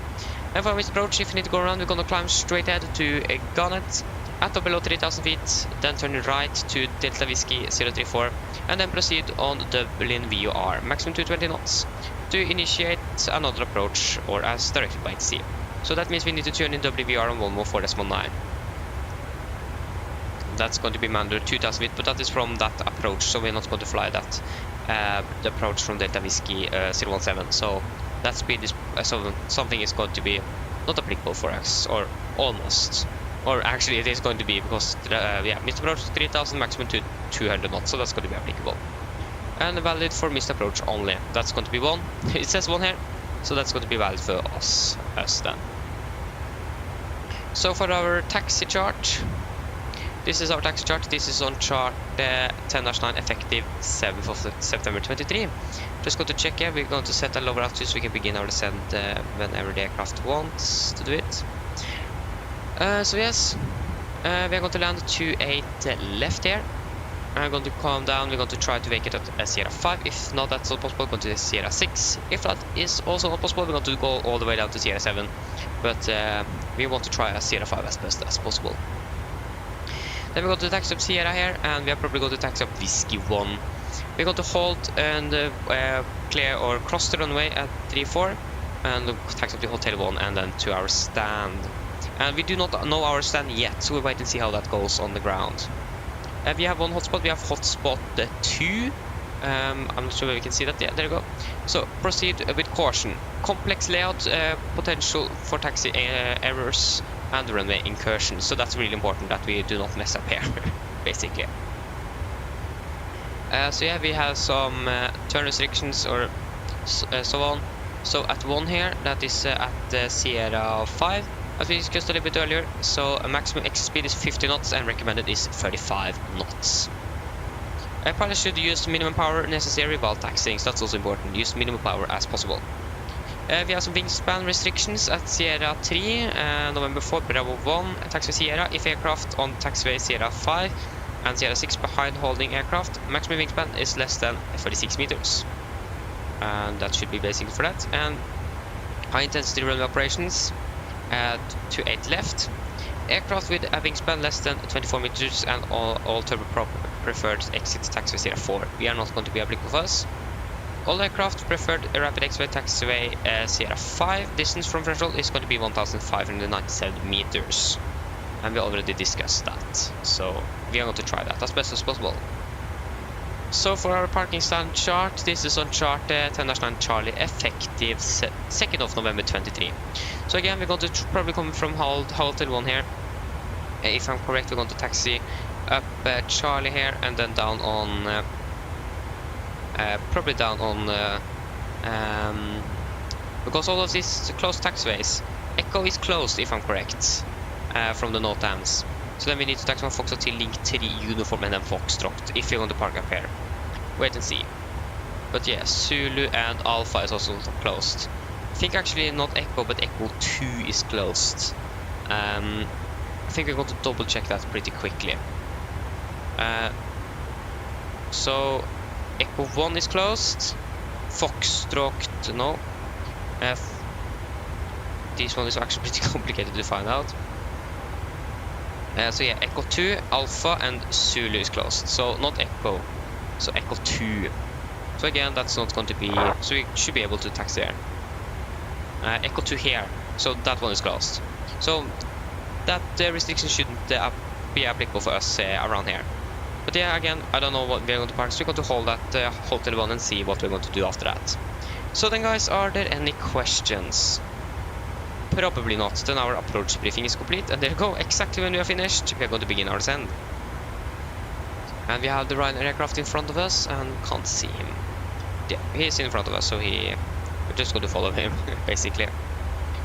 And for this approach, if we need to go around, we're going to climb straight ahead to Garnet at or below 3,000 feet, then turn right to Delta Whiskey 034, and then proceed on Dublin VOR, maximum 220 knots, to initiate another approach or as directed by sea. So that means we need to turn in WVR on Volvo 4.9. That's going to be under 2,000 feet, but that is from that approach, so we're not going to fly that the approach from Delta Whiskey 017. So that speed is something is going to be not applicable for us, or almost, or actually it is going to be because yeah, missed approach 3,000, maximum to 200 knots, so that's going to be applicable. And valid for missed approach only. That's going to be 1. It says 1 here, so that's going to be valid for us then. So for our taxi chart. This is our taxi chart. This is on chart 10-9, effective 7th of September 23. Just going to check here. We're going to set a lower altitude so we can begin our descent whenever the aircraft wants to do it. So yes, we're going to land 28 left here. I'm going to calm down. We're going to try to make it at Sierra 5. If not, that's not possible, we're going to Sierra 6. If that is also not possible, we're going to go all the way down to Sierra 7. But we want to try a Sierra 5 as best as possible. Then we're going to taxi up Sierra here, and we are probably going to taxi up Whiskey 1. We're going to hold and clear or cross the runway at 34, and taxi up the Hotel 1 and then to our stand. And we do not know our stand yet, so we'll wait and see how that goes on the ground. We have one hotspot, we have hotspot 2. I'm not sure where we can see that. Yeah, there you go. So proceed with caution. Complex layout, potential for taxi errors and runway incursions. So that's really important that we do not mess up here, basically. So yeah, we have some turn restrictions or so on. So at 1 here, that is at Sierra 5, as we discussed a little bit earlier. So a maximum exit speed is 50 knots and recommended is 35 knots. Pilots should use minimum power necessary while taxiing, so that's also important. Use minimum power as possible. We have some wingspan restrictions at Sierra 3, November 4, Bravo 1, taxiway Sierra, if aircraft on taxiway Sierra 5 and Sierra 6 behind holding aircraft, maximum wingspan is less than 36 meters. And that should be basically for that. And high intensity runway operations to 8 left. Aircraft with a wingspan less than 24 meters and all turboprop preferred exit taxiway Sierra 4. We are not going to be applicable for us. All aircraft preferred a rapid exit taxiway Sierra 5. Distance from threshold is going to be 1,597 meters. And we already discussed that. So we are going to try that as best as possible. So for our parking stand chart, this is on chart 10-9 Charlie, effective 2nd of November 23. So again, we're going to probably come from Hotel 1 here. If I'm correct, we're going to taxi up Charlie here and then down on probably down on because all of these closed taxiways, Echo is closed if I'm correct, from the North Dams. So then we need to taxi on Foxtrot till Link 3 uniform and then Foxtrot if you're going to park up here. Wait and see. But yeah, Zulu and Alpha is also closed. I think actually not Echo, but Echo 2 is closed. I think we're going to double check that pretty quickly. So Echo 1 is closed. Foxtrot, no. This one is actually pretty complicated to find out. So yeah, Echo 2, Alpha and Zulu is closed. So not Echo, so Echo 2. So again, that's not going to be, so we should be able to taxi there. Echo 2 here, so that one is closed. So that restriction shouldn't be applicable for us around here. But yeah, again, I don't know what we're going to park, so we're going to hold that Hotel 1 and see what we're going to do after that. So then guys, are there any questions? Probably not. Then our approach briefing is complete, and there you go. Exactly when we are finished, we are going to begin our descent. And we have the Ryzen aircraft in front of us, and can't see him. Yeah, he is in front of us, so we're just going to follow him, basically.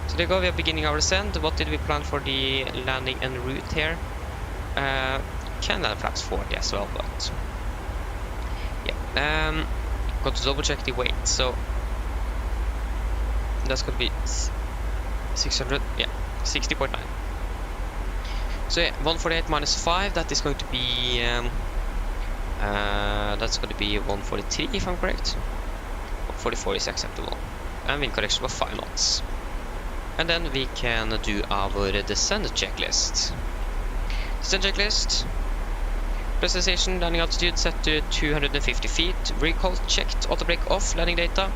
So there you go. We are beginning our descent. What did we plan for the landing and route here? Can land flaps 40 as well, but yeah. Got to double check the weight. So that's going to be 600, yeah, 60.9. So yeah, 148 minus 5, that is going to be that's going to be 143 if I'm correct. 144 is acceptable. And wind correction of 5 knots. And then we can do our descent checklist. Descent checklist. Pressurization, landing altitude set to 250 feet. Recall checked, auto brake off, landing data.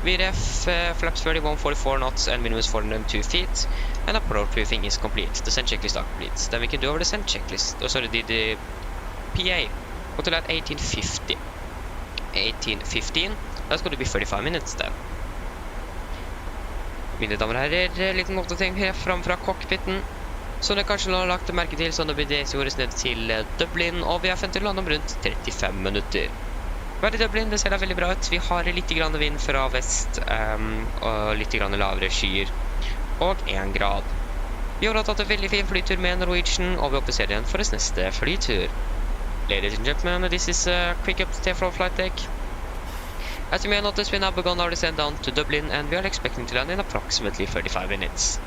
VRF flaps 30, 144 knots and minimum is 402 feet. And approach briefing is complete. Descent checklist are complete. Then we can do our descent checklist. Oh, sorry, the PA. Go to that 1850. 1815. That's going to be 35 minutes then. Mine damer og herrer, liten oppdatering her fram fra cockpiten. Som dere kanskje har lagt merke til, så nå blir det jordes ned til Dublin, og vi har funnet til å lande om rundt 35 minutter. Vi er i Dublin, det ser da veldig bra ut. Vi har litt grann vind fra vest, og litt grann lavere skyer, og 1 grad. Vi har tatt en veldig fin flytur med Norwegian, og vi håper serien for oss neste flytur. Ladies and gentlemen, this is a quick update from flight deck. As you may notice, we now begun our descent down to Dublin, and we are expecting to land in approximately 35 minutes.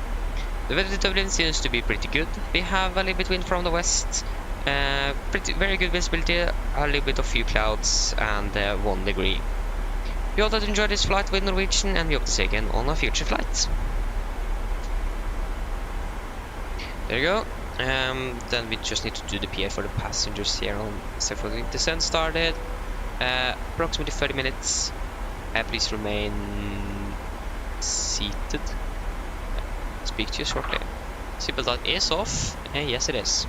The weather in Dublin seems to be pretty good. We have a little bit wind from the west, very good visibility, a little bit of few clouds, and 1 degree. We hope that you enjoyed this flight with Norwegian, and we hope to see you again on a future flight. There you go. Then we just need to do the PA for the passengers here on the descent started. Approximately 30 minutes. Please remain seated. Speak to you shortly. Seatbelt is off. Yes, it is.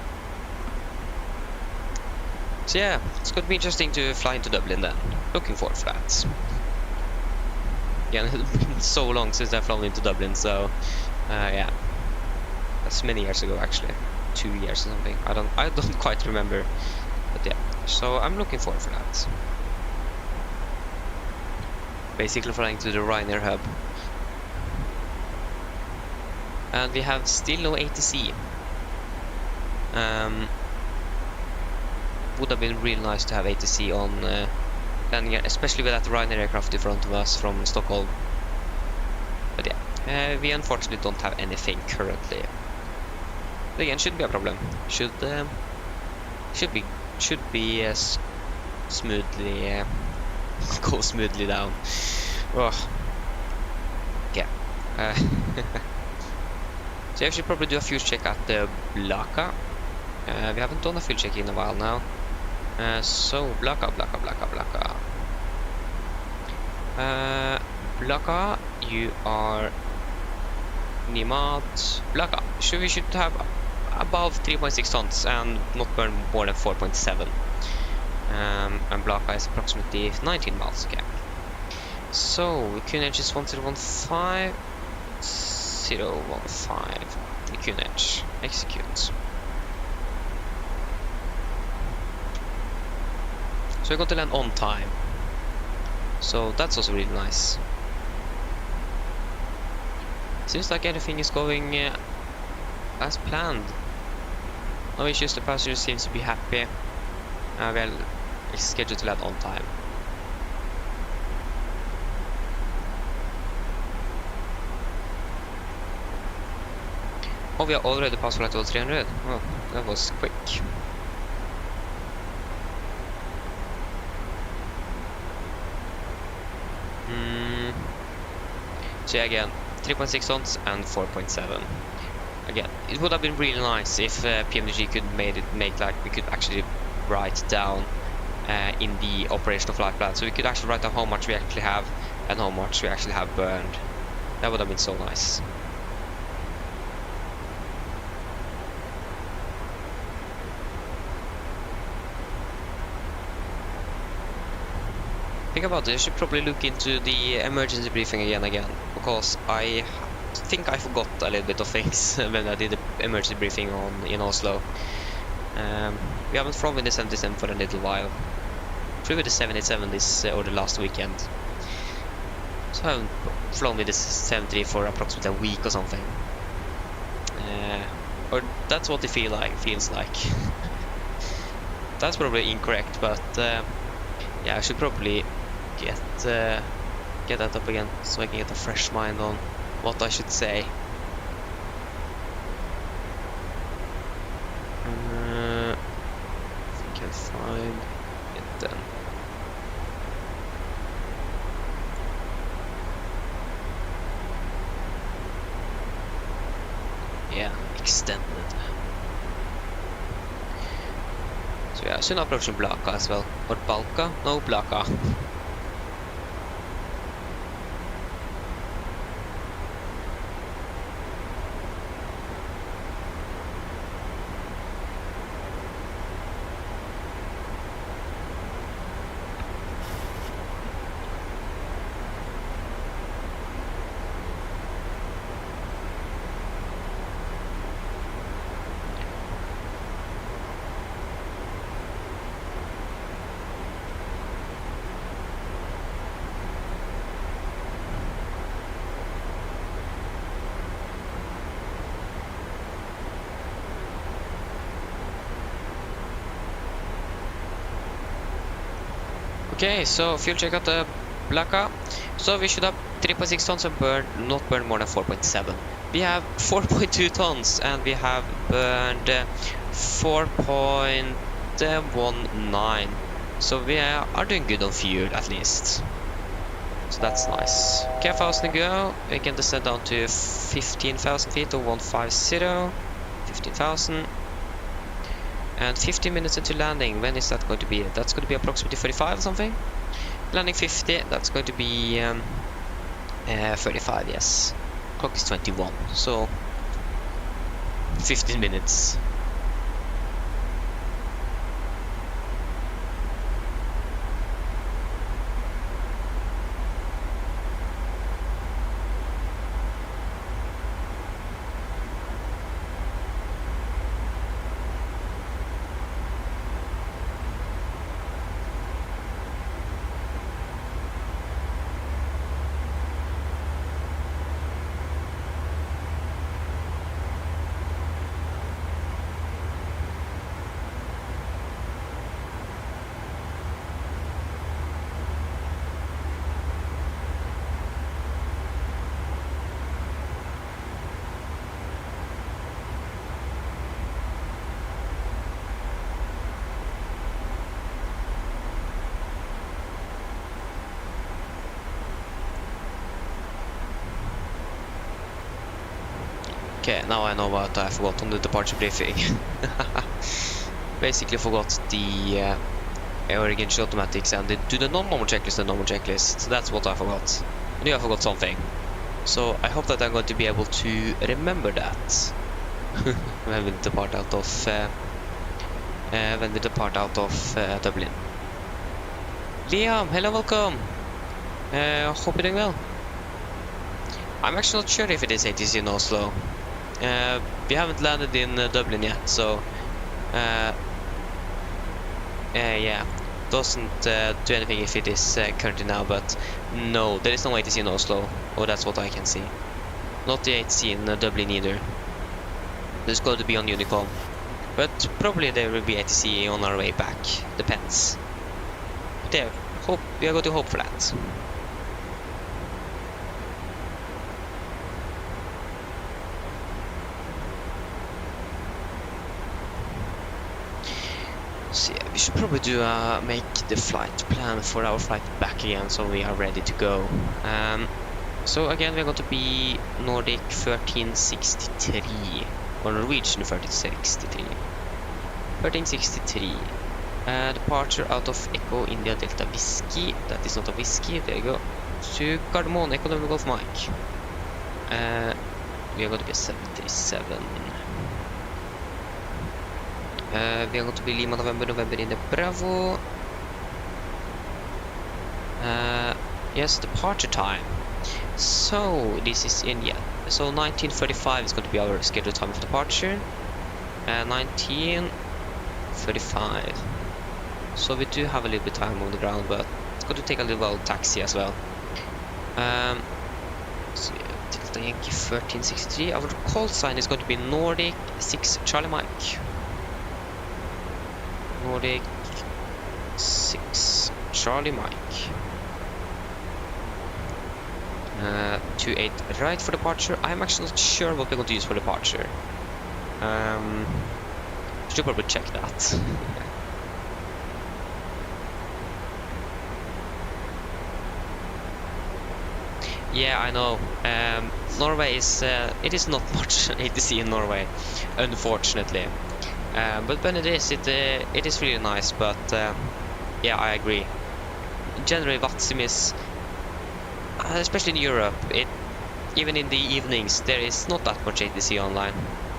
So yeah, it's going to be interesting to fly into Dublin then. Looking forward for that. Again, it's been so long since I've flown into Dublin, so yeah, that's many years ago actually. 2 years or something. I don't quite remember, but yeah. So I'm looking forward for that. Basically flying to the Ryanair hub. And we have still no ATC. Would have been really nice to have ATC on landing here, especially with that Ryanair aircraft in front of us from Stockholm. But yeah, we unfortunately don't have anything currently. But again, shouldn't be a problem. Should be smoothly go smoothly down. Oh. Yeah. Uh, so I should probably do a fuel check at the Blaka. We haven't done a fuel check in a while now. So Blaka. Blaka, you are Nimat Blaka. So we should have above 3.6 tons and not burn more than 4.7. And Blaka is approximately 19 miles. Okay. So QNH is 1015015. The QNH. Execute. So we got to land on time. So that's also really nice. Seems like everything is going as planned. No issues, the passenger seems to be happy. Well, it's scheduled to land on time. Oh, we are already past flight level 300. Well, that was quick. So yeah, again, 3.6 tons and 4.7. Again, it would have been really nice if PMDG could make like we could actually write down in the operational flight plan, so we could actually write down how much we actually have and how much we actually have burned. That would have been so nice. Think about it, I should probably look into the emergency briefing again, because I think I forgot a little bit of things when I did the emergency briefing in Oslo. We haven't flown with the 77 for a little while. Flew with the 787 this or the last weekend. So I haven't flown with the 73 for approximately a week or something. Or that's what it feels like. That's probably incorrect, but yeah, I should probably get that up again so I can get a fresh mind on what I should say. I think I'll find it then. Yeah, extended. So yeah, soon approaching Blaka as well. Or Balka? No, Blaka. Okay, so fuel check at the Blaka. So we should have 3.6 tons and not burn more than 4.7. We have 4.2 tons and we have burned 4.19. So we are doing good on fuel at least. So that's nice. Okay, 1,000 to go. We can descend down to 15,000 feet or 150. 15,000. And 15 minutes into landing, when is that going to be? That's going to be approximately 35 or something. Landing 50, that's going to be 35, yes. Clock is 21, so 15 minutes. Okay, now I know what I forgot on the departure briefing. Basically forgot the original automatics and do the non-normal checklist and normal checklist. So that's what I forgot. I knew I forgot something. So I hope that I'm going to be able to remember that when we depart out of Dublin. Liam, hello, welcome. Hope you're doing well. I'm actually not sure if it is ATC in Oslo. We haven't landed in Dublin yet, so yeah, doesn't do anything if it is currently now, but no, there is no ATC in Oslo. Oh, that's what I can see. Not the ATC in Dublin either. There's going to be on Unicom, but probably there will be ATC on our way back. Depends. But yeah, we are going to hope for that. So yeah, we should probably do make the flight plan for our flight back again, so we are ready to go. So again, we're going to be Nordic 1363 or Norwegian 1363. 1363. Departure out of Echo India Delta Whiskey. That is not a whiskey. There you go. To Gardermoen Echo November Golf Mike. We are going to be a 737. We are going to be Lima November India Bravo. Yes, departure time. So this is in, yeah, so 1935 is going to be our scheduled time of departure. 1935. So we do have a little bit of time on the ground, but it's going to take a little while taxi as well. So yeah, Delta Yankee 1363. Our call sign is going to be Nordic 6 Charlie Mike. Nordic 6 Charlie Mike. 28 right for departure. I'm actually not sure what we're going to use for departure. Should probably check that. Yeah, I know. Norway is it is not much ATC in Norway, unfortunately. But when it is really nice. But yeah, I agree. Generally, Vatsim is, especially in Europe, even in the evenings there is not that much ATC online.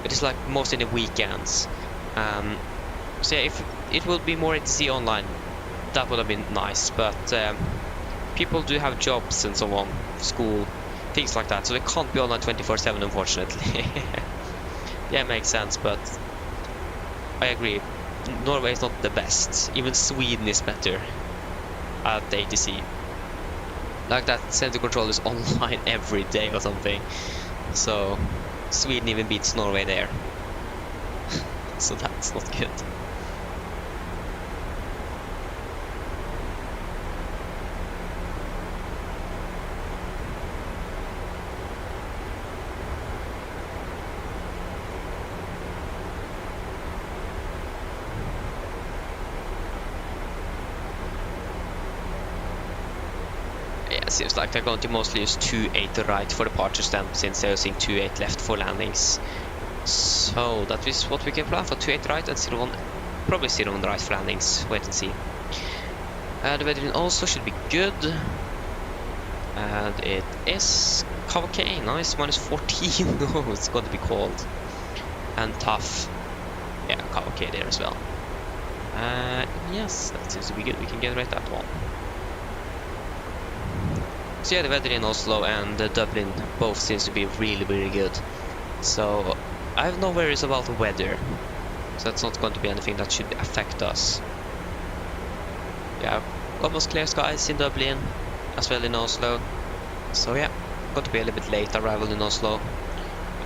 It is like most in the weekends. So yeah, if it would be more ATC online, that would have been nice. But people do have jobs and so on, school, things like that, so they can't be online 24/7, unfortunately. Yeah, it makes sense, but I agree. Norway is not the best. Even Sweden is better at ATC. Like that center control is online every day or something. So Sweden even beats Norway there. So that's not good. Seems like they're going to mostly use 28 right for departures then, since they're using 28 left for landings. So that is what we can plan for: 28 right and 01, probably 01 right for landings. Wait and see. The weather in Oslo should be good, and it is okay, nice, -14. Oh, it's going to be cold and tough. Yeah, okay there as well. Yes, that seems to be good. We can generate that one. So yeah, the weather in Oslo and Dublin both seems to be really, really good. So I have no worries about the weather. So that's not going to be anything that should affect us. Yeah, almost clear skies in Dublin, as well in Oslo. So yeah, going to be a little bit late arrival in Oslo.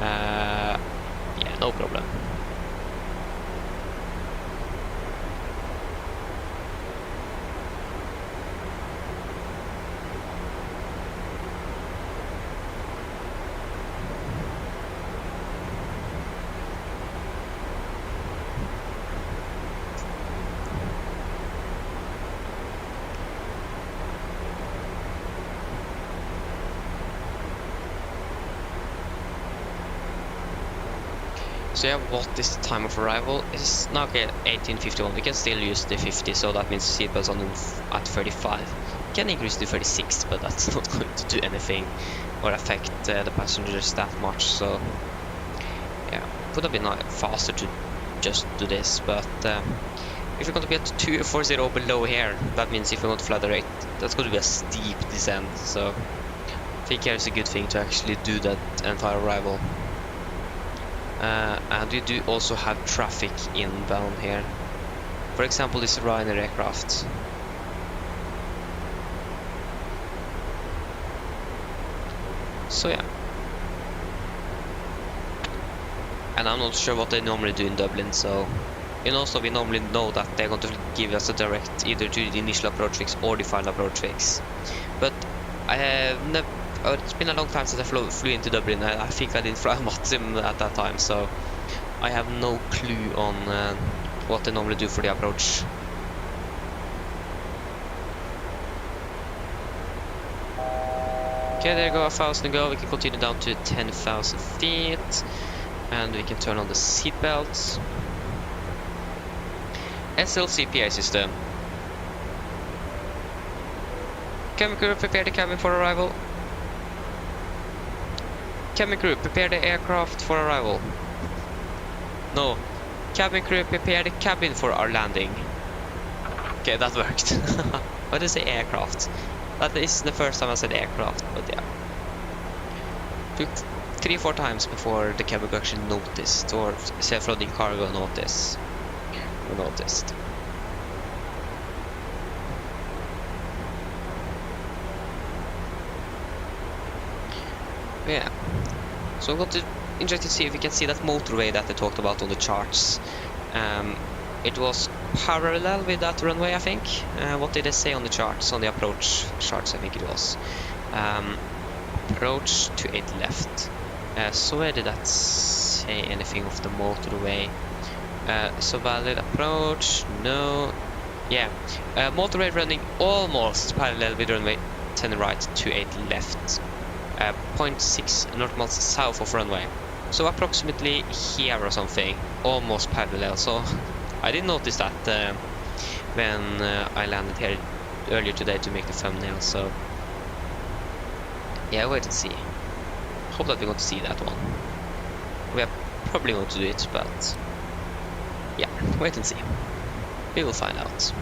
Yeah, no problem. So yeah, what is the time of arrival? It's now okay, 18:51. We can still use the 50, so that means seatbelts on at 35. We can increase to 36, but that's not going to do anything or affect the passengers that much. So yeah, would have been faster to just do this, but if you're going to be at 240 below here, that means if you want to fly direct, that's going to be a steep descent. So I think here is a good thing to actually do that entire arrival. And we do also have traffic inbound here. For example, this Ryzen aircraft. So yeah. And I'm not sure what they normally do in Dublin, so in Oslo we normally know that they're going to give us a direct either to the initial approach fix or the final approach fix. But I have never. It's been a long time since I flew into Dublin. I think I didn't fly Matsim at that time, so I have no clue on what they normally do for the approach. Okay, there you go, 1,000 to go. We can continue down to 10,000 feet, and we can turn on the seat belts. SLCPA system. Cabin crew, prepare the cabin for arrival. Cabin crew, prepare the aircraft for arrival. No. Cabin crew, prepare the cabin for our landing. Okay, that worked. Why did I say aircraft? That is the first time I said aircraft, but yeah. Took 3-4 times before the cabin crew actually noticed, or self-loading cargo noticed. Yeah. So I'm going to interested to see if we can see that motorway that they talked about on the charts. It was parallel with that runway, I think. What did they say on the charts, on the approach charts? I think it was approach to 8 left. So where did that say anything of the motorway? So valid approach, no. Yeah, motorway running almost parallel with runway 10 right to 8 left. 0.6 north miles south of runway. So approximately here or something, almost parallel. So I didn't notice that when I landed here earlier today to make the thumbnail. So yeah, wait and see. Hope that we're going to see that one. We are probably going to do it, but yeah, wait and see. We will find out.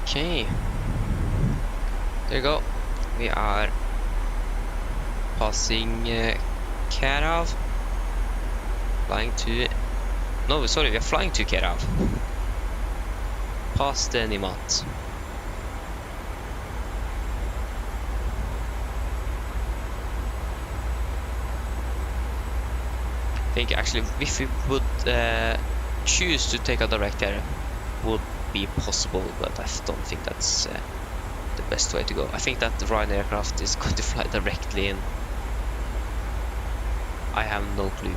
Okay, there you go. We are passing Karav, flying to. No, sorry, we are flying to Karav. Past the Nimat. I think actually, if we would choose to take a direct air, would be possible, but I don't think that's the best way to go. I think that the Ryzen aircraft is going to fly directly in. I have no clue.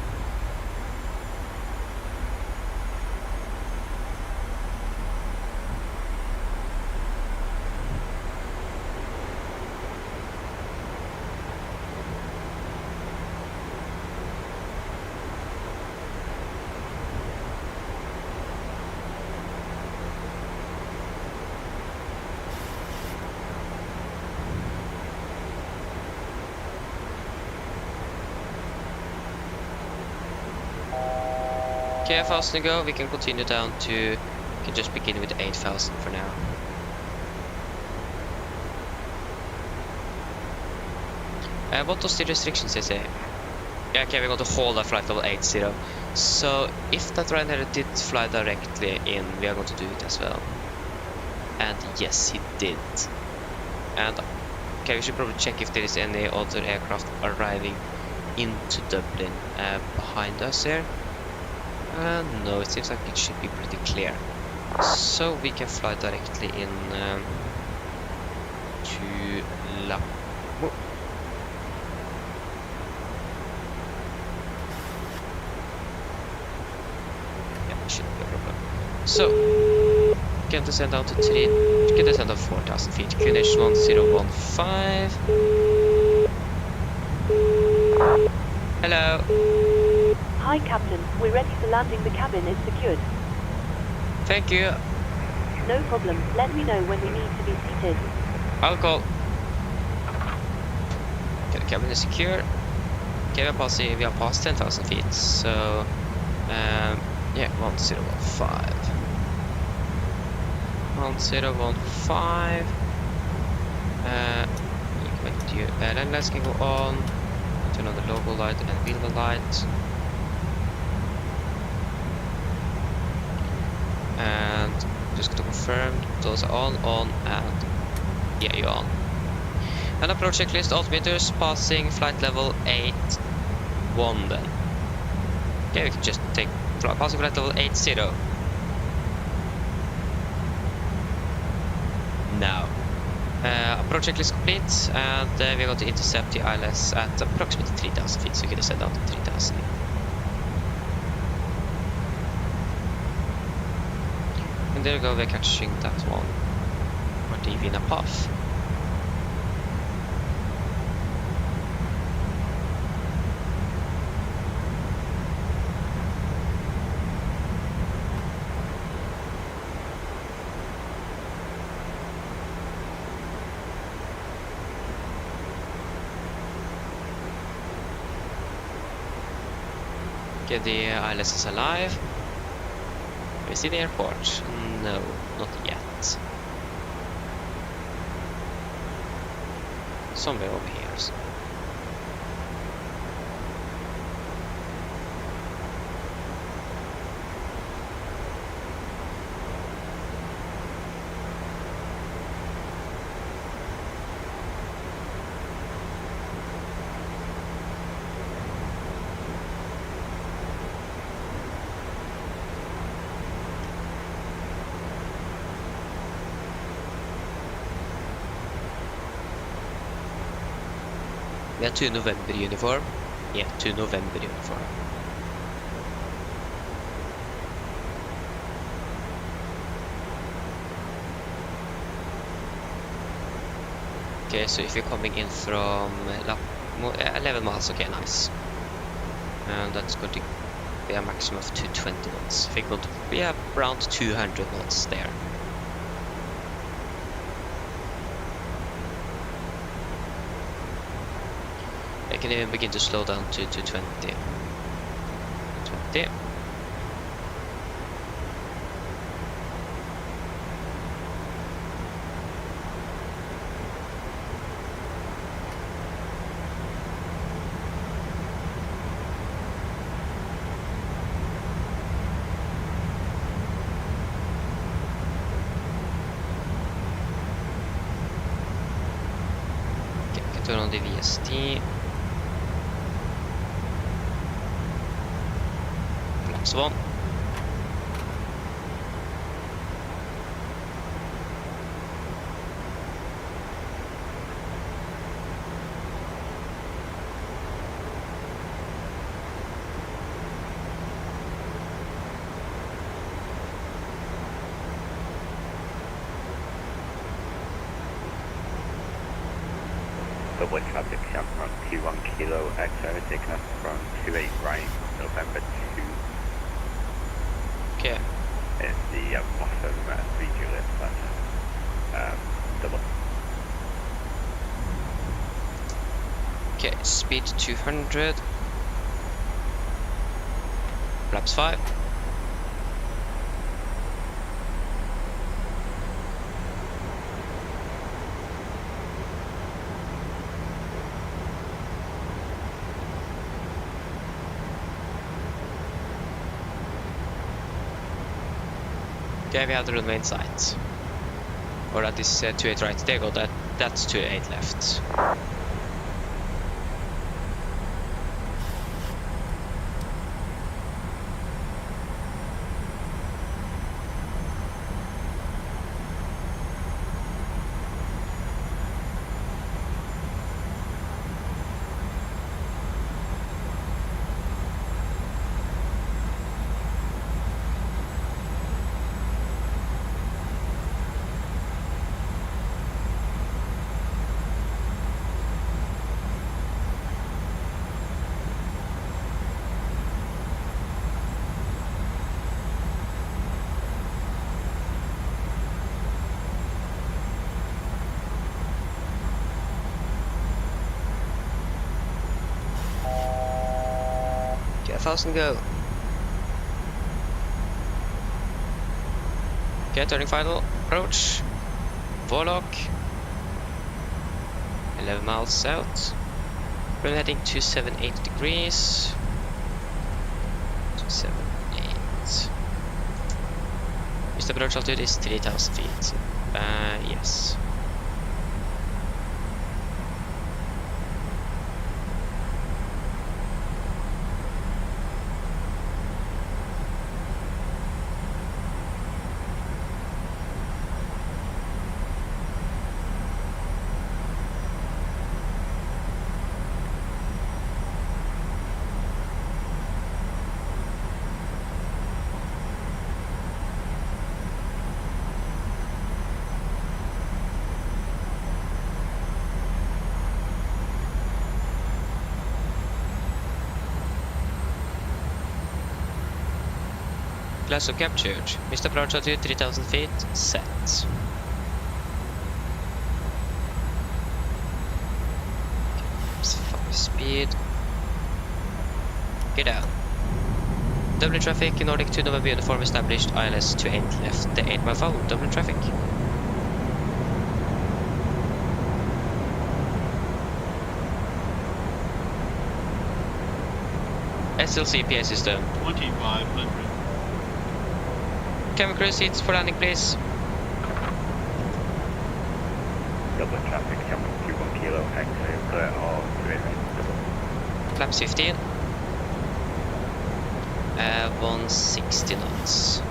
Okay, 1,000 to go. We can continue down to. We can just begin with 8,000 for now. What does the restrictions say? Yeah, okay, we're going to hold at flight level 80. So if that Ryanair did fly directly in, we are going to do it as well. And yes, he did. And okay, we should probably check if there is any other aircraft arriving into Dublin behind us here. No, it seems like it should be pretty clear. So we can fly directly in to La. Shouldn't be a problem. So, can descend down to 3. Can descend down 4,000 feet. QNH 1015. Hello. Hi, Captain. We're ready for landing. The cabin is secured. Thank you. No problem. Let me know when we need to be seated. I'll call. Okay, the cabin is secure. Okay, we are past 10,000 feet. So, yeah, 1015. 1015. Let's go on. Turn on the logo light and wheel light. And just to confirm, those are on, and yeah, you're on. And approach checklist altimeters passing flight level 81 then. Okay, we can just take passing flight level 80. Now, approach checklist complete, and we're going to intercept the ILS at approximately 3,000 feet, so we can descend down to 3,000. And there we go, we're catching that one, or DV in a puff. Okay, the ILS is alive. We see the airport. No, not yet. Somewhere over here. We have 2 November uniform. Yeah, 2 November uniform. Okay, so if you're coming in from 11 miles, okay, nice. And that's going to be a maximum of 220 knots. I think we'll be around 200 knots there. I can even begin to slow down to 20. 20. Okay, I can turn on the VST. Flaps 1. Dublin traffic, Chevron 21 Kilo X-ray, taking us from 28 right, November 2. Okay. It's the bottom 3 Juliet, that's Dublin. Okay, speed 200. Flaps 5. Okay, we have the runway in sight. Or that is 28 right. There you go. That's 28 left. Okay, 1,000 go. Okay, turning final. Approach. Warlock. 11 miles south. We're heading 278 degrees. 278. Mr. approach altitude is 3,000 feet. Yes. Glasgow captured. Missed approach altitude 3,000 feet. Set. Speed. Get down. Dublin traffic. Nordic 2 November uniform established. ILS 28 left. The 8 mile forward. Dublin traffic. SLC PA system. 2500. Cabin crew seats for landing, please. Dublin traffic, jumping 21 kilo, exit clear all 28 right. Flaps 15. 160 knots.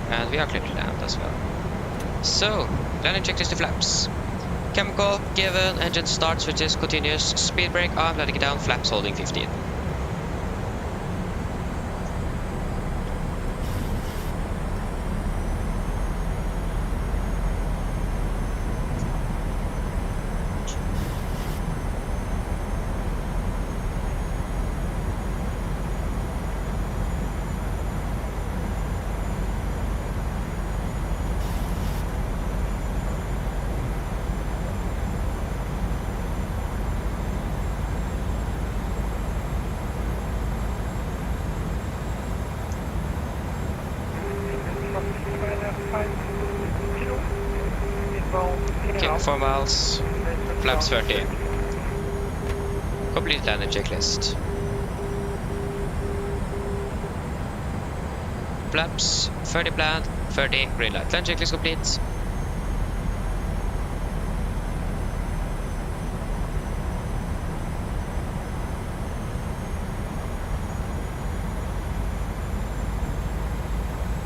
And we are clear to land as well. So, landing checklist to flaps. Chemical given, engine start, switches, continuous, speed brake, arm, letting it down, flaps holding 15. Okay, 4 miles, flaps 30. Complete landing checklist. Flaps 30 planned, 30 green light. Landing checklist complete.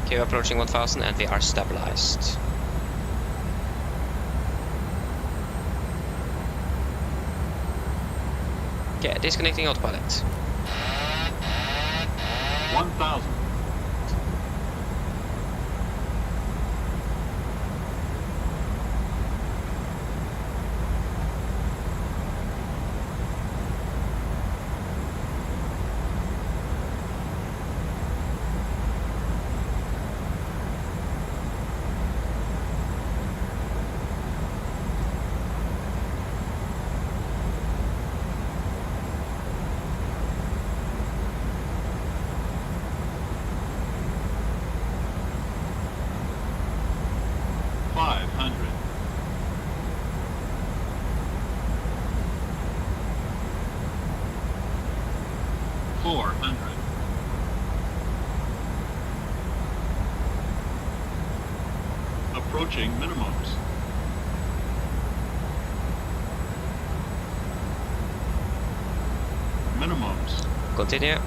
Okay, we're approaching 1,000 and we are stabilized. Okay, disconnecting autopilot. 1000. 400. Approaching minimums. Minimums. Continue.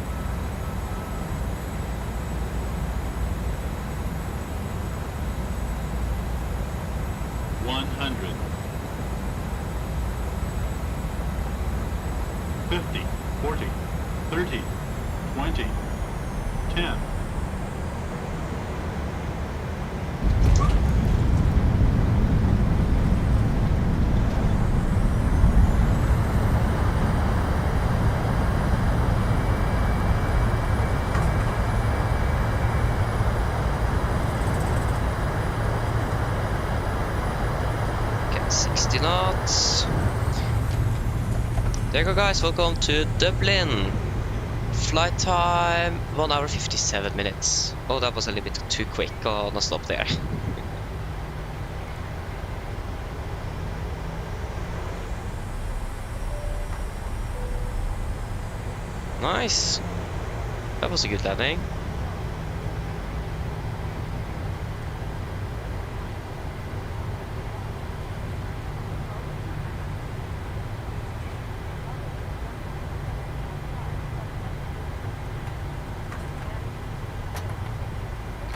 $100. 50, 40, 30, 20, 10. Okay, 60 knots. There you go, guys. Welcome to Dublin. Flight time 1 hour 57 minutes. Oh, that was a little bit too quick. Oh, no, stop there. Nice. That was a good landing.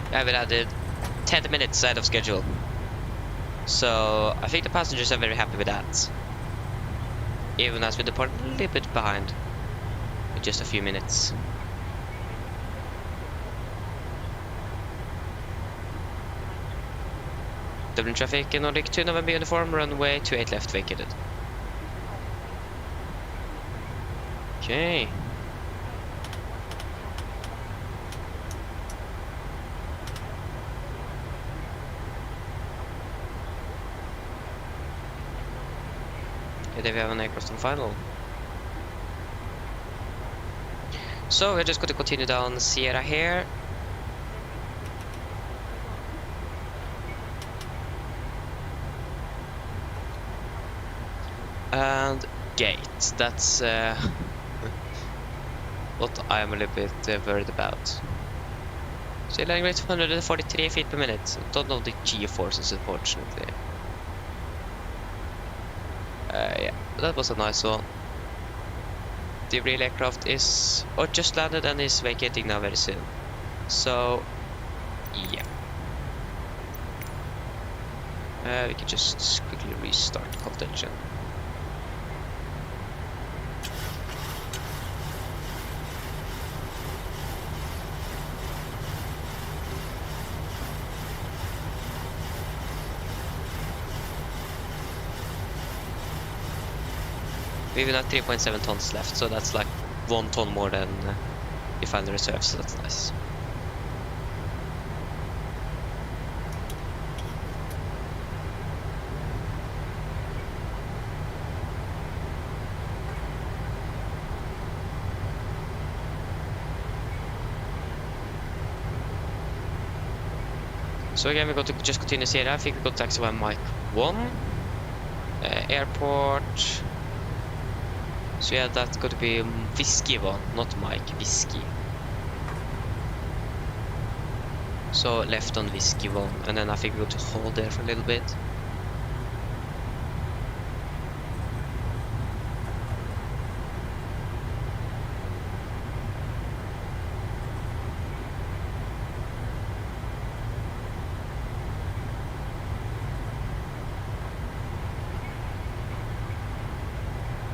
I have added 10 minutes ahead of schedule. So I think the passengers are very happy with that. Even as we depart a little bit behind. With just a few minutes. Dublin traffic, Nordic 2 November uniform, runway 28 left vacated. Okay. Okay, there we have an aircraft on final. So we're just going to continue down Sierra here. And gate, that's what I'm a little bit worried about. So landing rate 143 feet per minute. Don't know the G-forces, unfortunately. Yeah, that was a nice one. The real aircraft is just landed and is vacating now very soon. So, yeah. We can just quickly restart the cold engine. We even have 3.7 tons left, so that's like 1 ton more than we find the reserves, so that's nice. So again, we're going to just continue here. I think we're going to taxi by Mike 1. Airport. So yeah, that's going to be Whiskey 1, not Mike, Whiskey. So left on Whiskey 1, and then I think we're going to hold there for a little bit.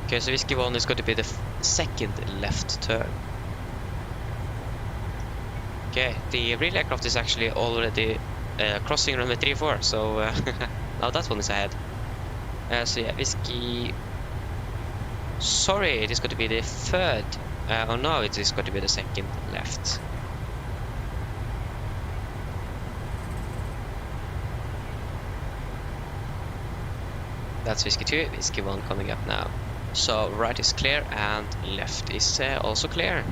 Okay, so Whiskey 1 is going to be the second left turn. Okay, the real aircraft is actually already crossing runway 34, so now that one is ahead. So yeah, Whiskey... Sorry, it is going to be the third. Oh no, it is going to be the second left. That's Whiskey 2, Whiskey 1 coming up now. So right is clear and left is also clear.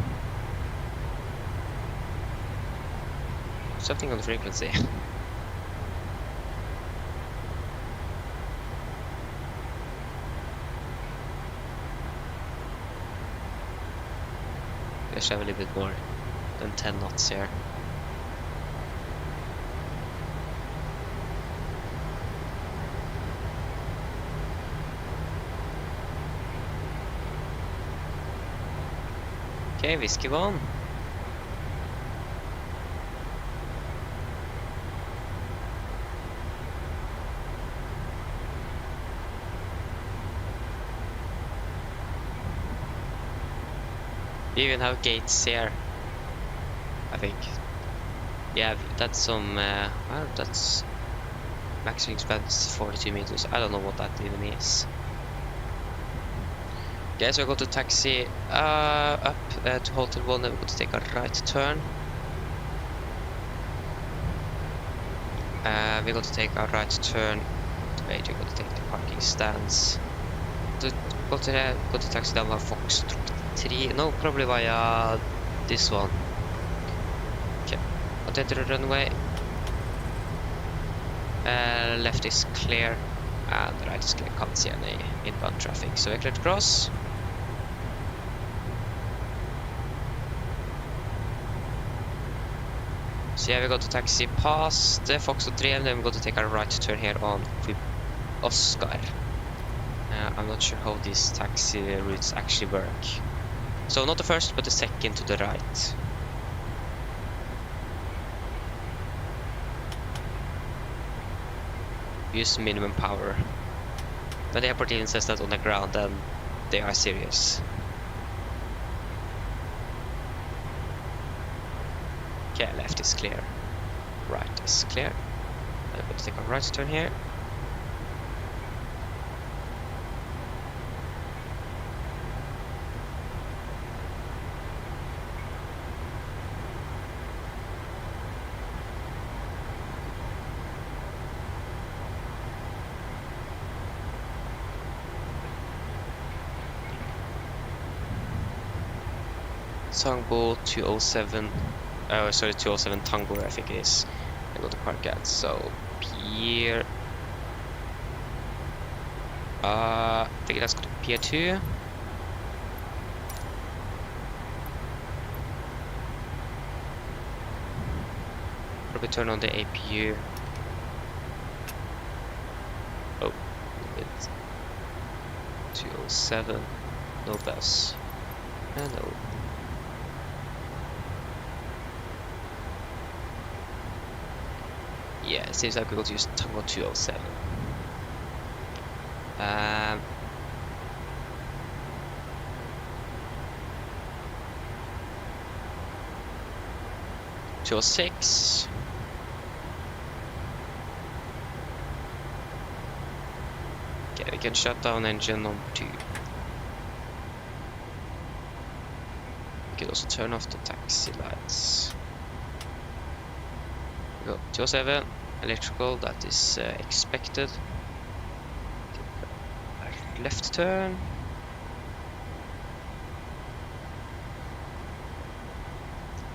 Something on the frequency. I should have a little bit more than 10 knots here. Okay, whiskey one. We even have gates here, I think. Yeah, that's some, well, that's maximum expense 42 meters. I don't know what that even is. Okay, so I go to taxi up to Hotel 1, then we're going to take a right turn. We're going to take a right turn. Wait, we're going to take the parking stands. Go to taxi down by Fox 3. No, probably via this one. Okay, I'll take the runway. Left is clear, and right is clear. Can't see any inbound traffic, so we're clear to cross. So yeah, we go to taxi past the Fox 3, and then we're going to take a right turn here on Oscar. I'm not sure how these taxi routes actually work. So not the first, but the second to the right. Use minimum power. When the airport even says that on the ground, then they are serious. Okay, left is clear. Right is clear. I'm going to take a right turn here. Tango 207, sorry, 207 Tango, I think it is. I go to park at, so pier, I think that's to pier 2. Probably turn on the APU. Oh, it's 207, no bus, no. Yeah, it seems like we're going to use Tango 207. 206. Okay, we can shut down engine number 2. We can also turn off the taxi lights. We go 207. Electrical, that is expected. Left turn.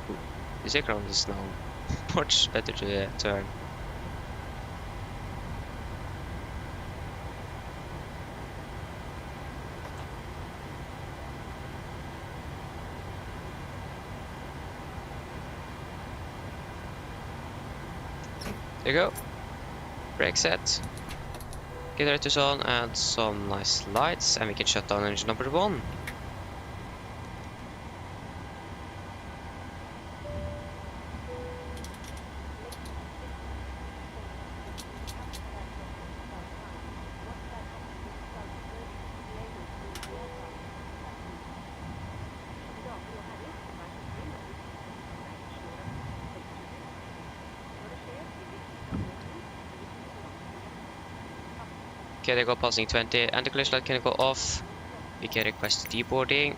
Ooh, this aircraft is now much better to turn. There you go. Brake set. Generators on and some nice lights, and we can shut down engine number 1. Okay, they go passing 20, and the collision light can go off. We can request deboarding.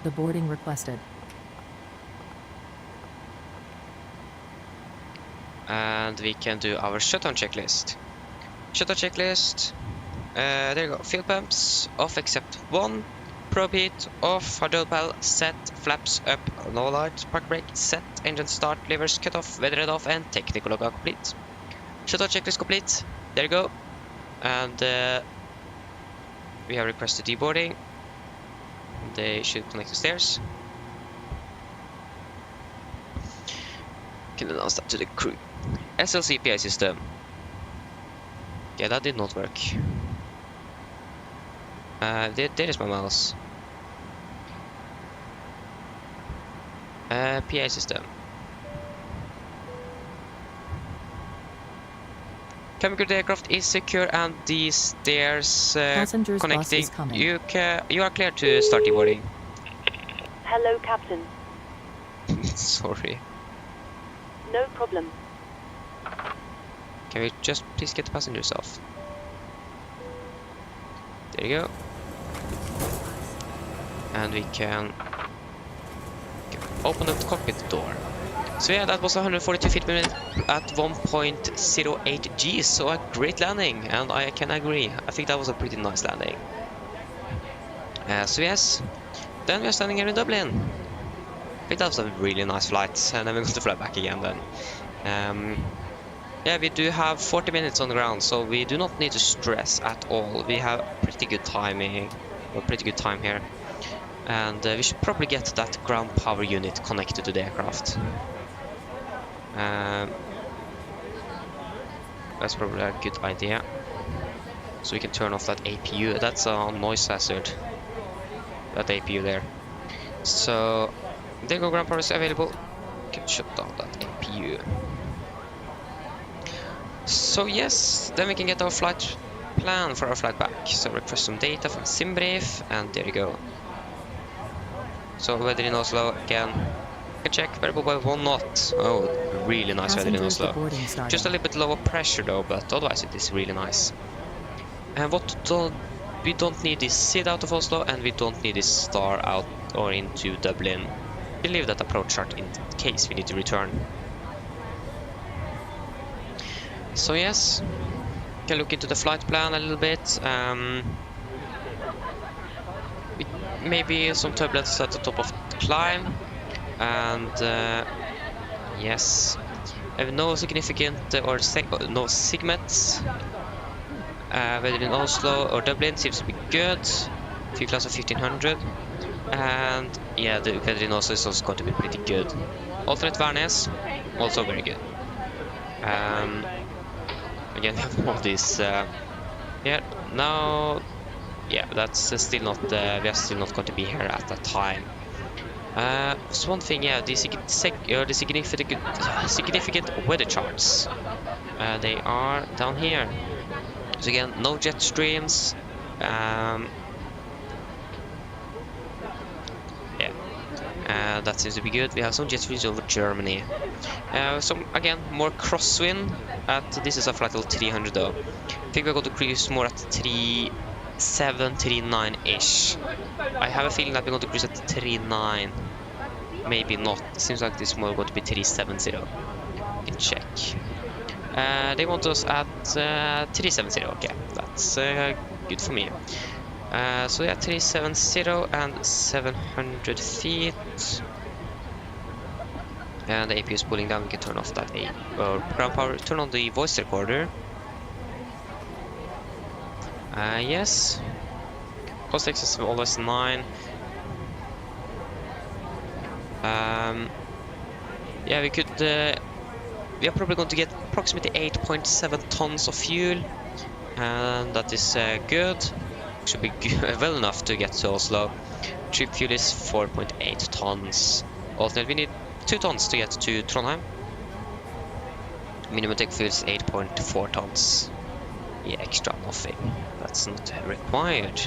The boarding requested. And we can do our shutdown checklist. Shutdown checklist. There you go. Fuel pumps off except 1. Probe heat off. Hydraulic panel set. Flaps up. No light. Park brake set. Engine start. Levers cut off. Weather off. And technical log complete. Shutdown checklist complete. There you go. And we have requested deboarding. and they should connect to stairs. Can announce that to the crew. SLC PI system. Yeah, that did not work. There is my mouse. PA system. Chemical aircraft is secure and the stairs Passengers bus connecting. is coming. You are clear to start deboarding. Hello, Captain. Sorry. No problem. Can we just please get the passengers off? There you go. And we can open up the cockpit door. So yeah, that was 142 feet per minute at 1.08 G, so a great landing, and I can agree. I think that was a pretty nice landing. So yes, then we are standing here in Dublin. I think that was a really nice flight, and then we're going to fly back again then. Yeah, we do have 40 minutes on the ground, so we do not need to stress at all. We have pretty good timing, or pretty good time here. And we should probably get that ground power unit connected to the aircraft. That's probably a good idea. So we can turn off that APU. That's a noise hazard. That APU there. So there go, ground power is available. We can shut down that APU. So yes, then we can get our flight plan for our flight back. So request some data from SimBrief, and there you go. So weather in Oslo again. You can check variable by 1 knot. Oh, really nice weather in Oslo. Just a little bit lower pressure though, but otherwise it is really nice. And we don't need this SID out of Oslo, and we don't need this star out or into Dublin. We leave that approach chart in case we need to return. So yes, we can look into the flight plan a little bit. Maybe some turbulence at the top of the climb, and yes, I have no significant no segments. Whether in Oslo or Dublin seems to be good. Fuel class of 1500, and yeah, the weather in Oslo is also going to be pretty good. Alternate Varnes, also very good. Again, we have all these. Yeah, now. Yeah, that's still not. We are still not going to be here at that time. So one thing, yeah, the significant weather charts. They are down here. So again, no jet streams. Yeah, that seems to be good. We have some jet streams over Germany. Some again more crosswind. This is a flight level 300 though. I think we're going to cruise more at 3739-ish. I have a feeling that we're going to cruise at 39. Maybe not. It seems like this is more going to be 370. You can check. They want us at 370. Okay, that's good for me. So yeah, 370 and 700 feet. And the AP is pulling down. We can turn off that ground power. Turn on the voice recorder. Yes. Cost excess is always 9. Yeah, we could. We are probably going to get approximately 8.7 tons of fuel, and that is good. Should be well enough to get to Oslo. Trip fuel is 4.8 tons. Alternate, we need 2 tons to get to Trondheim. Minimum take fuel is 8.4 tons. Yeah, extra nothing. That's not required.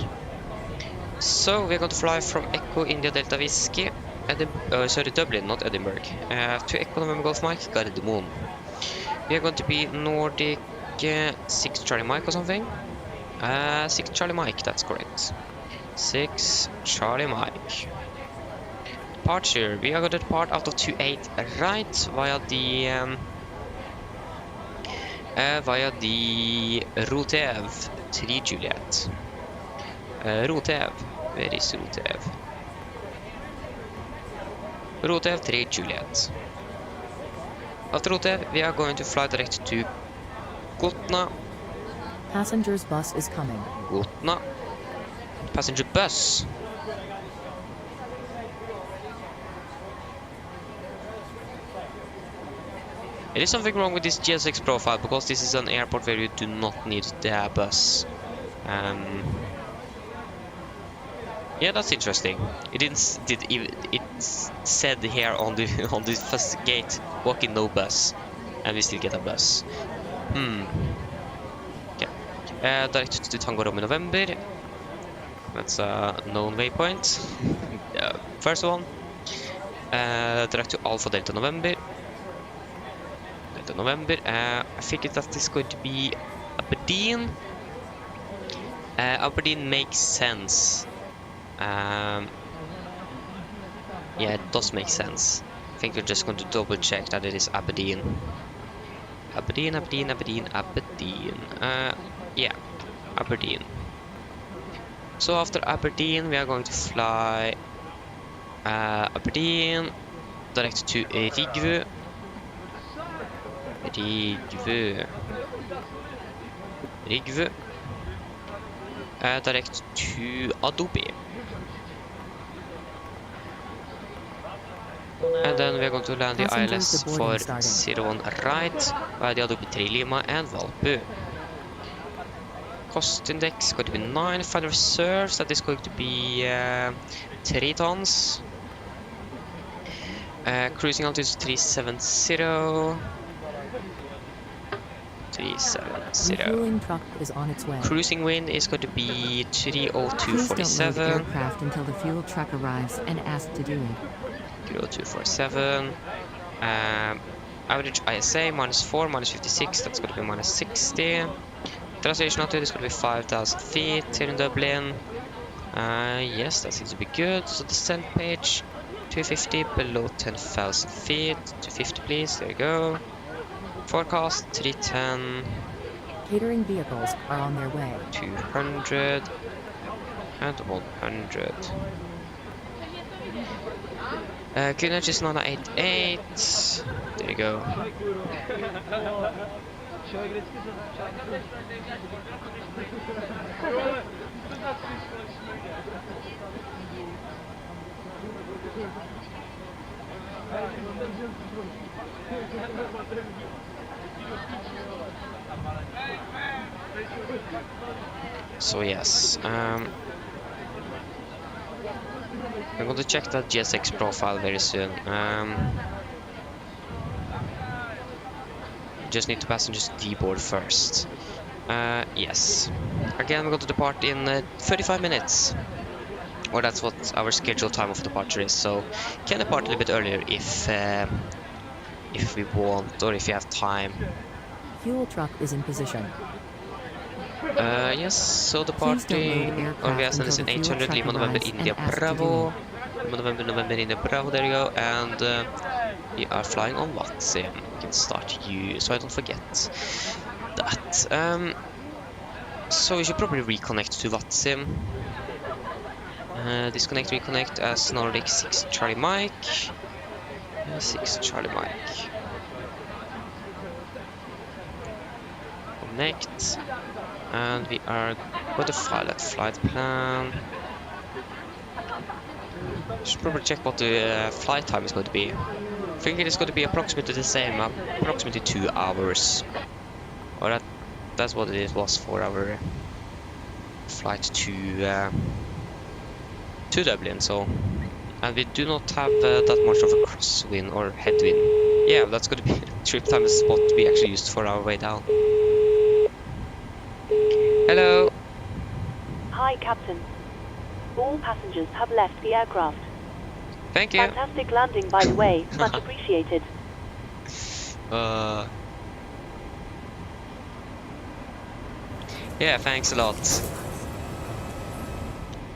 So we're going to fly from Echo India Delta Whiskey, Dublin, not Edinburgh, to Echo November Golf Mike, Gardermoen. We are going to be Nordic 6 Charlie Mike or something. 6 Charlie Mike, that's correct. 6 Charlie Mike. Departure. We are going to depart out of 28 right via the Rotev 3 Juliet. Rotev, where is Rotev? Rotev 3 Juliet. After Rotev, we are going to fly direct to Gotna. Passengers bus is coming. Gotna. Passenger bus. There is something wrong with this GSX profile because this is an airport where you do not need the bus. Yeah, that's interesting. It said here on the on the first gate, walk in no bus, and we still get a bus. Okay. Direct to Tango Romeo November. That's a known waypoint. First one. Direct to Alpha Delta November. Delta November. I figured that this is going to be Aberdeen. Aberdeen makes sense. Yeah, it does make sense. I think we're just going to double check that it is Aberdeen. Aberdeen. Yeah, Aberdeen. So after Aberdeen, we are going to fly Aberdeen direct to Rigvø. Direct to Adobe. And then we are going to land the ILS for 01 right by the Adobe 3 Lima and Valbu. Cost index going to be 9. Final reserves, that is going to be 3 tons. Cruising altitude is 370. Refueling truck is on its way. Cruising wind is going to be 302.47. Please don't load the aircraft until the fuel truck arrives and ask to do it. 302.47. Average ISA -4, -56. That's going to be -60. Translation altitude is going to be 5,000 feet here in Dublin. Yes, that seems to be good. So descent page 250 below 10,000 feet. 250, please. There you go. Forecast 310. Catering vehicles are on their way. 200 and 100. Clean energy is 988. There you go. So yes, I'm going to check that GSX profile very soon. Just need the passengers to deboard first. Yes. Again, we're going to depart in 35 minutes. Or that's what our scheduled time of departure is. So, can depart a little bit earlier if we want or if you have time. Fuel truck is in position. Yes, so departing Orviasen is in 800 Lima November India Bravo. Lima November India Bravo, there you go. And we are flying on Vatsim. We can start you, so I don't forget that. So we should probably reconnect to Vatsim. Disconnect, reconnect as Nordic 6 Charlie Mike. 6 Charlie Mike. Connect. And we are going to file that flight plan. Should probably check what the flight time is going to be. I think it is going to be approximately the same, approximately 2 hours. Or that's what it was for our flight to Dublin. So, and we do not have that much of a crosswind or headwind. Yeah, that's going to be trip time is what we actually used for our way down. Hello. Hi, Captain. All passengers have left the aircraft. Thank you. Fantastic landing, by the way. Much appreciated. Yeah, thanks a lot.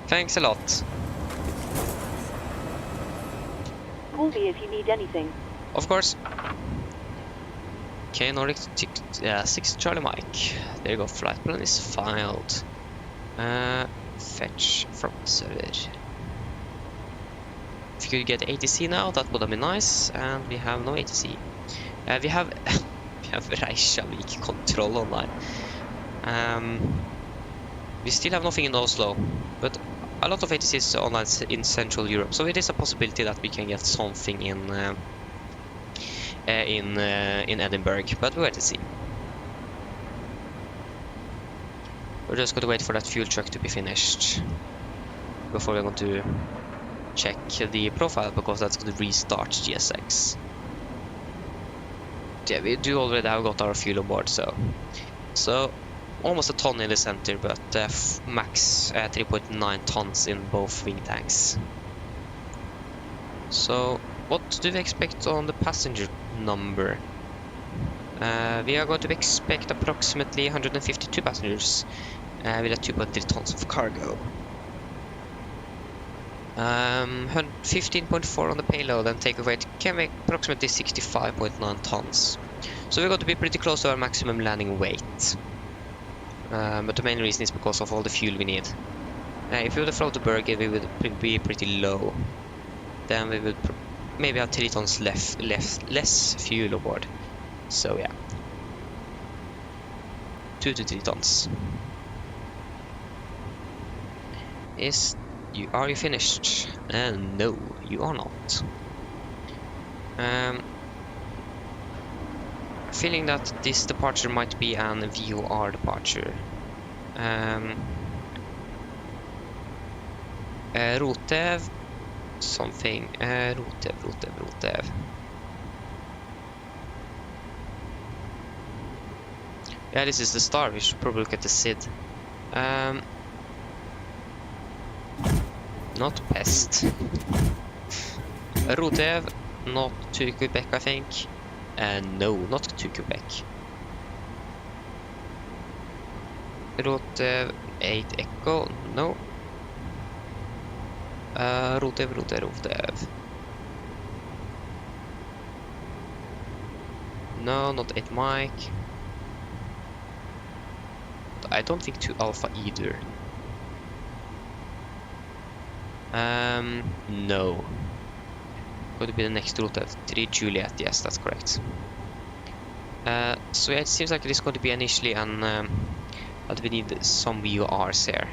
Thanks a lot. Call me if you need anything. Of course. Okay, Nordic 6 Charlie Mike. There you go, flight plan is filed. Fetch from server. If you could get ATC now, that would have been nice. And we have no ATC. We have Reykjavik control online. We still have nothing in Oslo, but a lot of ATC is online in Central Europe, so it is a possibility that we can get something in in Edinburgh, but we'll wait to see. We're just going to wait for that fuel truck to be finished before we're going to check the profile, because that's going to restart GSX. Yeah, we do already have got our fuel on board, so almost a ton in the center, but max 3.9 tons in both wing tanks. So what do we expect on the passenger number? We are going to expect approximately 152 passengers with a 2.3 tons of cargo. 15.4 on the payload, and takeoff weight can make approximately 65.9 tons. So we're going to be pretty close to our maximum landing weight. But the main reason is because of all the fuel we need. If we would have flown to Bergen, we would be pretty low. Then we would maybe have 3 tons less fuel aboard. So yeah, 2 to 3 tons. Are you finished? No, you are not. Feeling that this departure might be an VOR departure. Rotev something. Rotev. Yeah, this is the star. We should probably look at the SID. Not Pest. Rotev, not to Quebec, I think. No, not to Quebec. Rotev 8 Echo, no. Rotev. No, not 8 Mike. I don't think 2 Alpha either. No. Going to be the next route of 3 Juliet, yes, that's correct. So yeah, it seems like it is going to be initially an that we need some VORs here.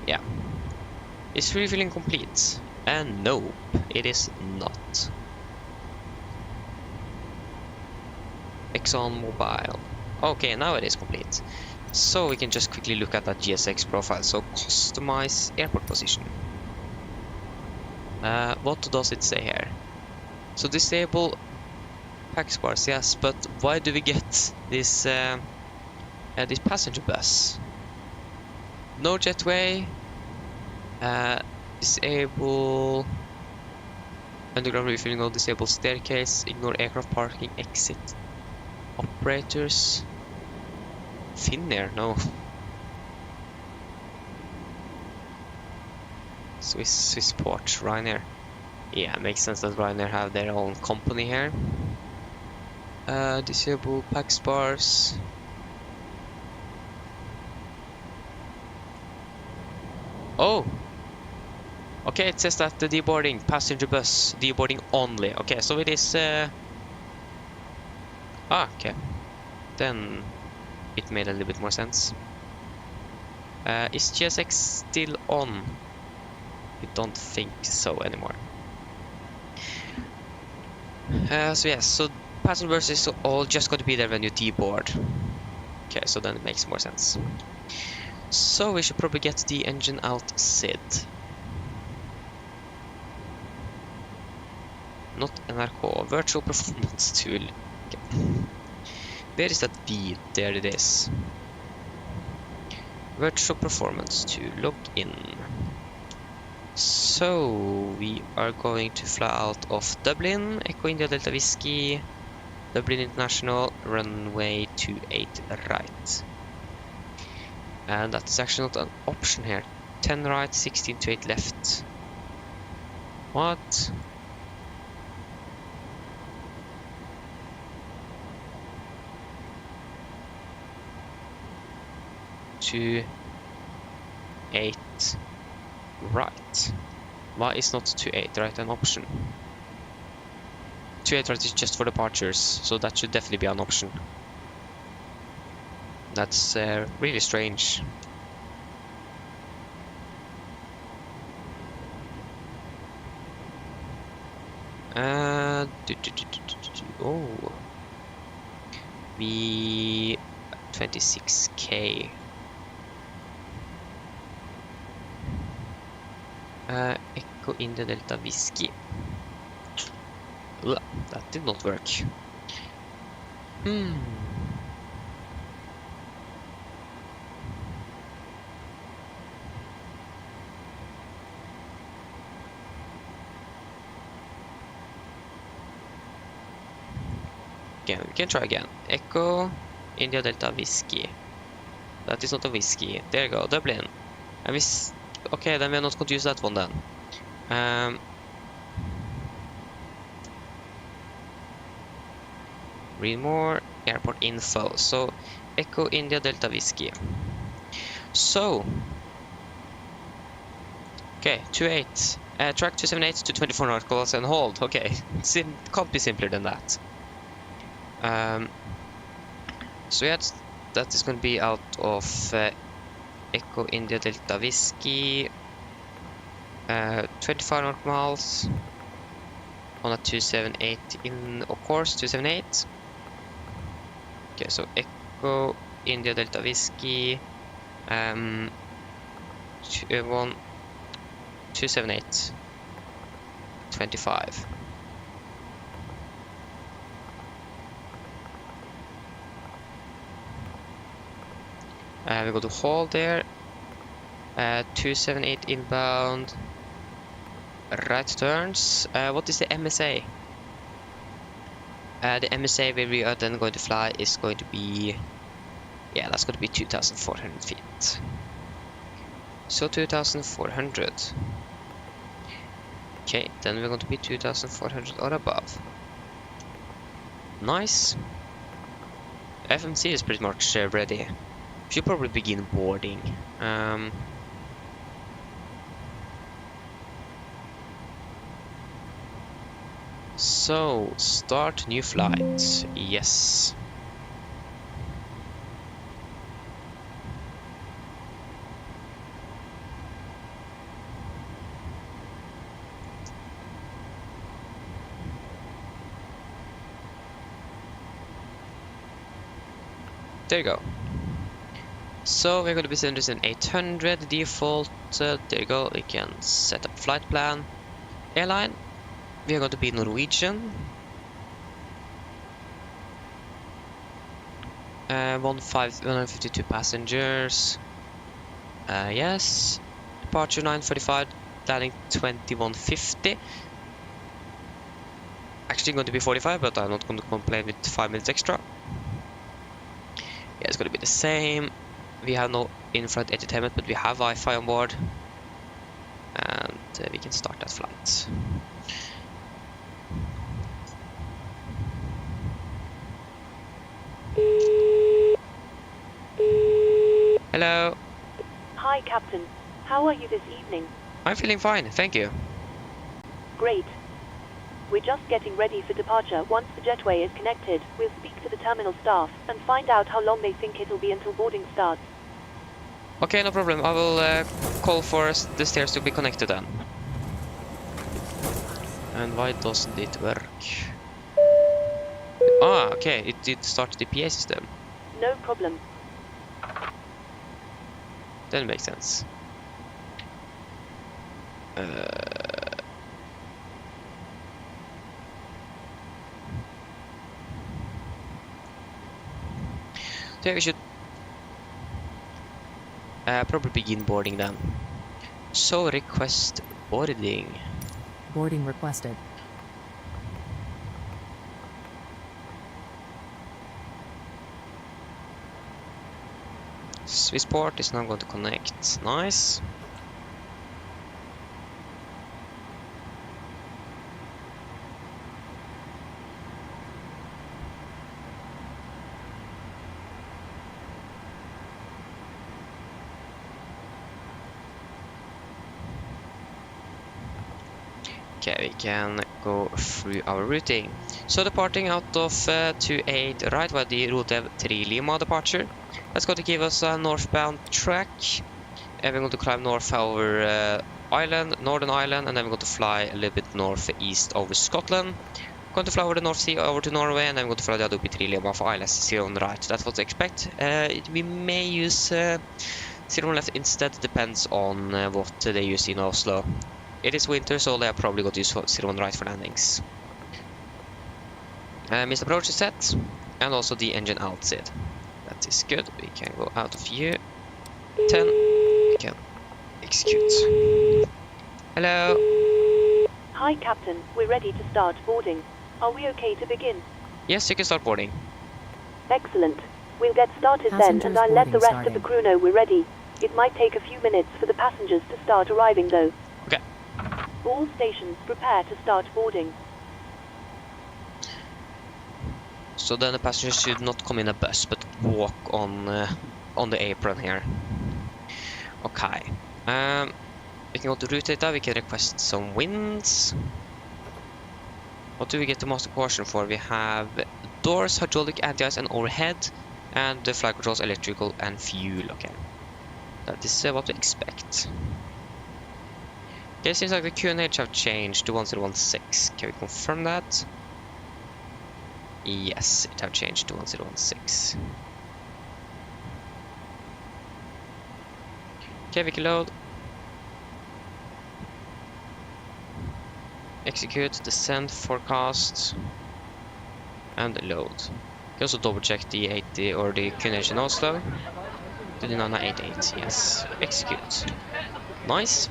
Yeah. Is free feeling complete? And no, it is not. Exxon Mobil. Okay, now it is complete. So we can just quickly look at that GSX profile. So customize airport position. What does it say here? So disable pax bars, yes, but why do we get this this passenger bus? No jetway. Disable underground refueling or disable staircase. Ignore aircraft parking exit. Operators. Finnair, no. Swissport, Ryanair. Yeah, makes sense that Ryanair have their own company here. Disable pax bars. Oh! Okay, it says that the deboarding, passenger bus, deboarding only. Okay, so it is... okay. Then it made a little bit more sense. Is GSX still on? I don't think so anymore. So yes, so passenger bus is all just going to be there when you deboard. Okay, so then it makes more sense. So we should probably get the engine out SID. Not NRK, virtual performance tool. Okay. Where is that V? There it is. Virtual performance tool, log in. So we are going to fly out of Dublin, Echo India Delta Whiskey, Dublin International, runway 28 right. And that is actually not an option here. 10 right, 16 to 8 left. What? To 8 right. Why is not to 8 right an option? 2 8 right is just for departures, so that should definitely be an option. That's really strange. Oh, we 26k. Echo India Delta Whiskey. Ugh, that did not work. Again, we can try again. Echo India Delta Whiskey. That is not a whiskey. There you go, Dublin. And okay, then we are not going to use that one then. Read more airport info. So Echo India Delta Whiskey. So okay, 28. Track 278 to 24 nautical and hold. Okay, can't be simpler than that. So yeah, that is going to be out of Echo India Delta Whiskey. 25 nautical miles on a 278 in, of course, 278. Okay, so Echo India Delta Whiskey 278 25. We go to hold there. 278 inbound. Right turns. What is the MSA? The MSA where we are then going to fly is going to be, yeah, that's going to be 2,400 feet. So 2,400. Okay, then we're going to be 2,400 or above. Nice. FMC is pretty much ready. Should probably begin boarding. So, start new flight. Yes. There you go. So we're going to be sending this in 800 default. There you go. We can set up flight plan. Airline. We are going to be Norwegian. 152 passengers. Yes. Departure 9:45. Landing 21:50. Actually going to be 45, but I'm not going to complain with 5 minutes extra. Yeah, it's going to be the same. We have no in-flight entertainment, but we have Wi-Fi on board. And we can start that flight. Hello. Hi, Captain. How are you this evening? I'm feeling fine, thank you. Great. We're just getting ready for departure. Once the jetway is connected, we'll speak to the terminal staff and find out how long they think it'll be until boarding starts. Okay, no problem. I will call for the stairs to be connected then. And why doesn't it work? Ah, okay, it did start the PA system. No problem. That makes sense. So we should probably begin boarding then. So request boarding. Boarding requested. Swissport is now going to connect. Nice. Okay, we can go through our routing. So departing out of 28 right via the Route 3 Lima departure. That's going to give us a northbound track. And we're going to climb north over Northern Ireland, and then we're going to fly a little bit northeast over Scotland. going to fly over the North Sea over to Norway, and then I'm going to fly the Adobe Trillium off ILS 0 on the right. That's what to expect. We may use 0 on left instead, depends on what they use in Oslo. It is winter, so they are probably going to use 0 on the right for landings. Missed approach is set, and also the engine outside. That is good. We can go out of view. 10. We can execute. Hello. Hi, Captain. We're ready to start boarding. Are we okay to begin? Yes, you can start boarding. Excellent. We'll get started then, Passengers and I'll let the boarding rest of the starting. crew know we're ready. It might take a few minutes for the passengers to start arriving, though. Okay. All stations prepare to start boarding. So then the passengers should not come in a bus, but walk on the apron here. Okay. We can go to route data. We can request some winds. What do we get the master portion for? We have doors, hydraulic, anti-ice, and overhead, and the flight controls, electrical, and fuel. Okay. That is what we expect. Okay, seems like the QNH have changed to 1016. Can we confirm that? Yes, it have changed to 1016. Okay, we can load. Execute, descend, forecast, and load. You can also double check the 80 or the QNH in Oslo. 2988, yes. Execute. Nice.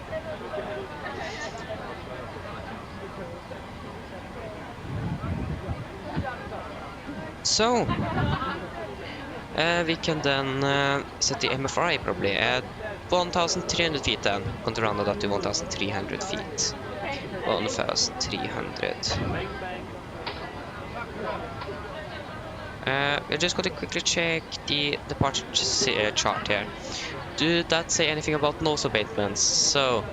So, we can then set the MFRI probably at 1,300 feet then. Going to round that to 1,300 feet. On the first 300. We're just going to quickly check the departure chart here. Do that say anything about nose abatements? So,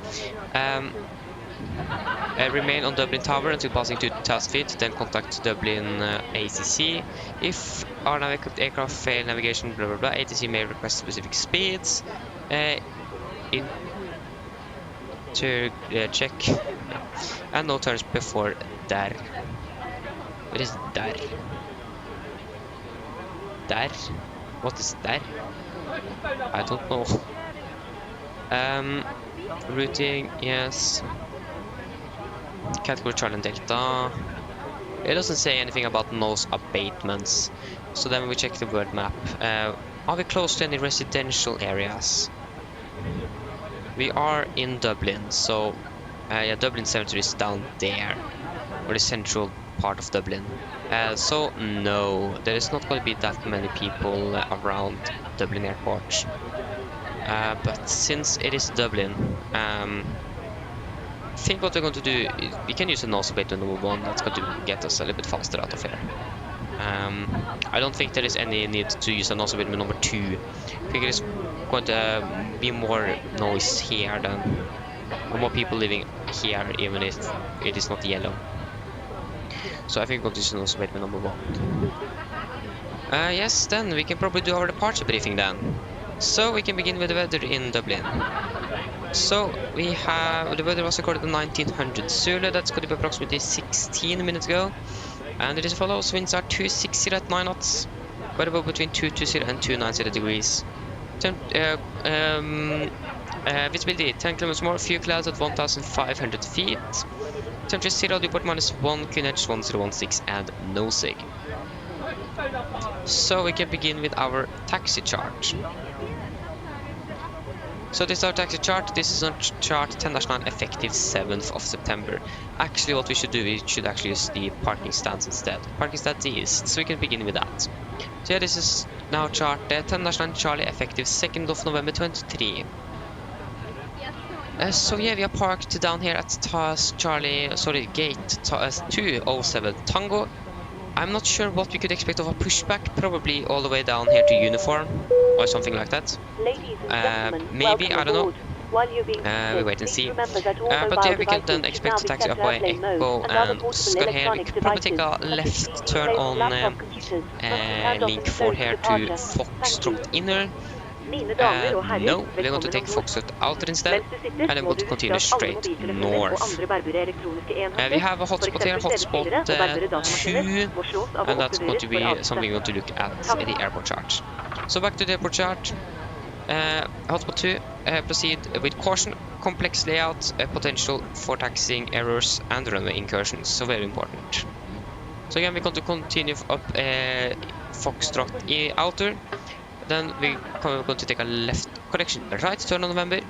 remain on Dublin Tower until passing 2,000 feet, then contact Dublin ACC. If our nav-equipped aircraft fail navigation, blah blah blah, ATC may request specific speeds. Check. And no turns before there. What is there? There? What is there? I don't know. Routing, yes. Category Charlie and Delta. It doesn't say anything about nose abatements. So then we check the world map. Are we close to any residential areas? We are in Dublin, so yeah, Dublin Center is down there, or the central part of Dublin. So no, there is not going to be that many people around Dublin Airport. But since it is Dublin, I think what we're going to do is we can use a nose abatement number 1. That's going to get us a little bit faster out of here. I don't think there is any need to use a nose abatement number 2. I think it is going to be more noise here than more people living here, even if it is not yellow. So I think we'll use a nose abatement number 1. Yes, then we can probably do our departure briefing then. So we can begin with the weather in Dublin. So we have the weather was recorded at 1900 Zulu. That's going to be approximately 16 minutes ago. And it is as follows: winds are 260 at 9 knots, variable between 220 and 290 degrees. Visibility 10 kilometers more, few clouds at 1,500 feet. Temperature 0, deport -1, QNH 1016, and no sig. So we can begin with our taxi chart. So this is our taxi chart. This is on chart 10-9 effective 7th of September. Actually, what we should do, we should actually use the parking stands instead. Parking stands east, so we can begin with that. So yeah, this is now chart 10-9 Charlie effective 2nd of November 23. So yeah, we are parked down here at gate 207 Tango. I'm not sure what we could expect of a pushback, probably all the way down here to uniform or something like that. Ladies and gentlemen, maybe, I don't know. aboard. While you're being We wait and please see. remember that all But mobile yeah, we can devices then should expect now to be taxi set up to by airplane mode, Echo and other and portable Scott here. We electronic could probably take a devices, left such as turn mobile on laptop computers, must be turned off link and 4 closed here for to departure. Thank you. Foxtrot Inner. Mine damer og herrer, No, we're going to velkommen take ombord. Foxtrot Outer instead, Mens du sitter, and I'm må going du to huske continue at alle straight mobiltelefoner og north. andre bærbare elektroniske enheter, We have a for hotspot eksempel here, hotspot CD-spillere og bærbare datamaskiner, 2, må slås av and og that's going oppbevares to for be something we're going to avgifter. look at Takk. in the airport chart. So back to the airport chart. Hotspot 2, proceed with caution, complex layout, potential for taxiing errors and runway incursions, so very important. So again, we're going to continue up Foxtrot outer, then we're going to take a left connection, right turn on November.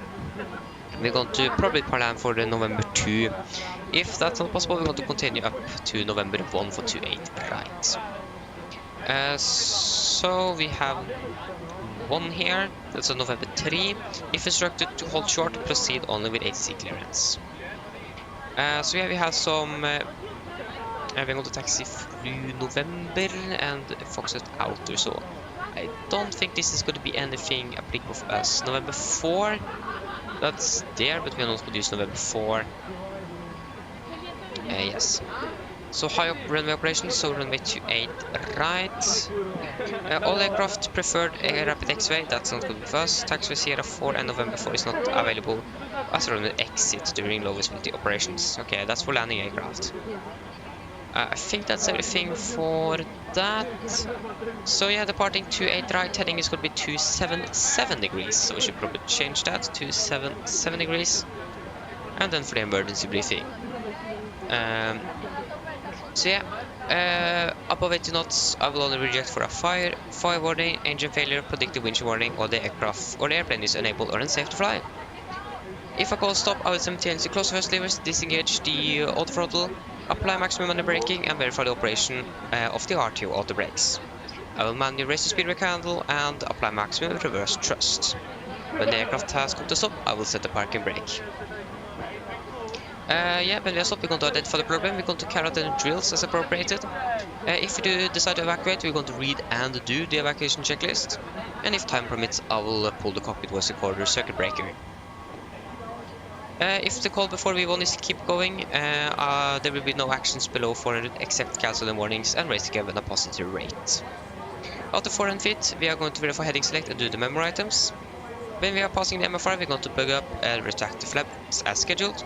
We're going to probably plan for the November 2. If that's not possible, we're going to continue up to November 1 for 28 right. So we have one here, that's on November 3. If instructed to hold short, proceed only with ATC clearance. So yeah, we have some we're going to taxi through November and Foxtrot outer, so I don't think this is going to be anything applicable for us. November 4, that's there, but we are not going to use November 4. Yes. So high up runway operations, so runway 28 right. All aircraft preferred rapid X-ray, that's not good with us. Taxiway Sierra 4 and November 4 is not available as a runway exit during low visibility operations. Okay, that's for landing aircraft. I think that's everything for that. So yeah, departing 28 right, heading is going to be 277 degrees, so we should probably change that to 277 degrees. And then for the emergency briefing. So yeah, above 80 knots, I will only reject for a fire warning, engine failure, predicted winch warning, or the aircraft or the airplane is unable or unsafe to fly. If I call stop, I will simultaneously close the first levers, disengage the auto throttle, apply maximum on the braking, and verify the operation of the RTO auto brakes. I will manually raise the speed brake handle and apply maximum reverse thrust. When the aircraft has come to stop, I will set the parking brake. Yeah, when we are stopped, we're going to identify the problem, we're going to carry out the drills as appropriated. If we do decide to evacuate, we're going to read and do the evacuation checklist. And if time permits, I will pull the cockpit voice recorder circuit breaker. If the call before V1 is to keep going, there will be no actions below 400 except cancel the warnings and raise the cabin a positive rate. After 400 feet, we are going to verify heading select and do the memo items. When we are passing the MFR, we're going to plug up and retract the flaps as scheduled.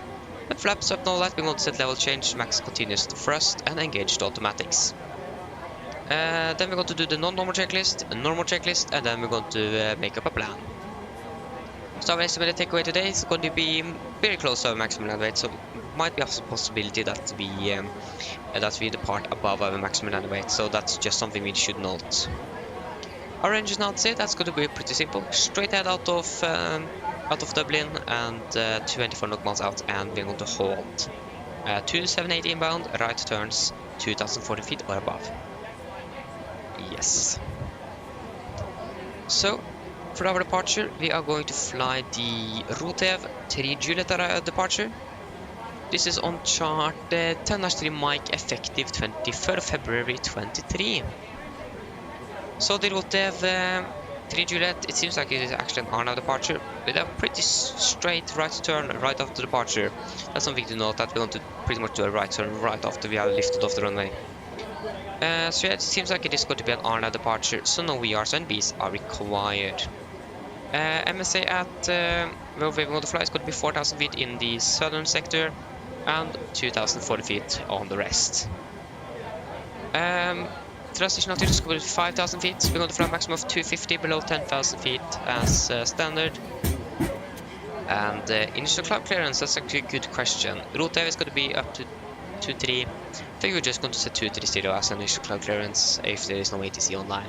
When flaps up and all that, we're going to set level change, max continuous thrust, and engage the automatics. Then we're going to do the non-normal checklist, a normal checklist, and then we're going to make up a plan. So our estimated takeaway today is going to be very close to our maximum land weight, so it might be a possibility that we depart above our maximum land weight, so that's just something we should note. Our engine outset, that's going to be pretty simple. Straight ahead out of Dublin and 24 knock miles out, and we're going to hold 2780 inbound, right turns 2040 feet or above. Yes. So for our departure, we are going to fly the Rotev 3 Juliet departure. This is on chart 10-3 Mike effective 23rd February 23. So the Rotev 3 Juliet, it seems like it is actually an Arnav departure with a pretty straight right turn right after departure. That's something to note, that we're going to pretty much do a right turn right after we are lifted off the runway. So yeah, it seems like it is going to be an Arnav departure, so no VRs and Bs are required. MSA at where we're going to fly is going to be 4,000 feet in the southern sector and 2,040 feet on the rest. Transition altitude is going to be 5,000 feet. We're going to fly a maximum of 250 below 10,000 feet as standard. And initial cloud clearance, that's a good question. Route is going to be up to 230. I think we're just going to set 230 as an initial cloud clearance if there is no ATC online.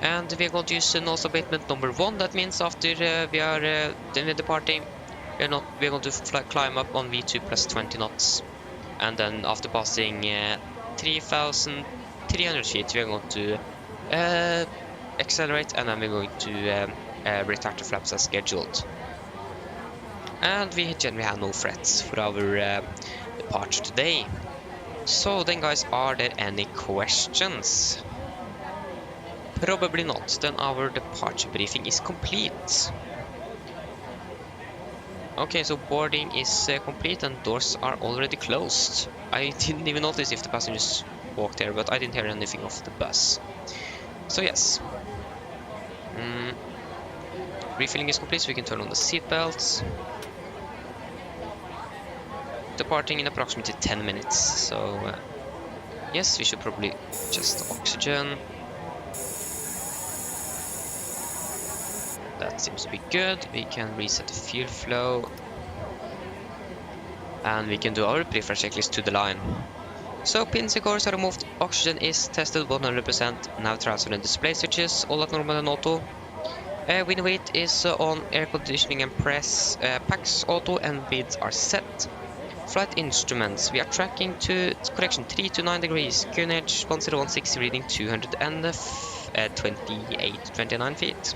And we're going to use nose abatement number 1. That means after we are departing, we're going to climb up on V2 plus 20 knots. And then after passing 3,300 feet, we're going to accelerate, and then we're going to retract the flaps as scheduled. And we generally have no threats for our departure today. So then guys, are there any questions? Probably not. Then our departure briefing is complete. Okay, so boarding is complete and doors are already closed. I didn't even notice if the passengers walked there, but I didn't hear anything of the bus. So yes. Refilling is complete, so we can turn on the seat belts. Departing in approximately 10 minutes, so yes, we should probably adjust oxygen. That seems to be good. We can reset the fuel flow. And we can do our pre-flight checklist to the line. So pins and cores are removed, oxygen is tested 100%, nav transfer and display switches, all at normal and auto. Wind weight is on, air conditioning and press, packs auto and bids are set. Flight instruments, we are tracking to correction 3 to 9 degrees, QNH 10160 reading 228.29 feet.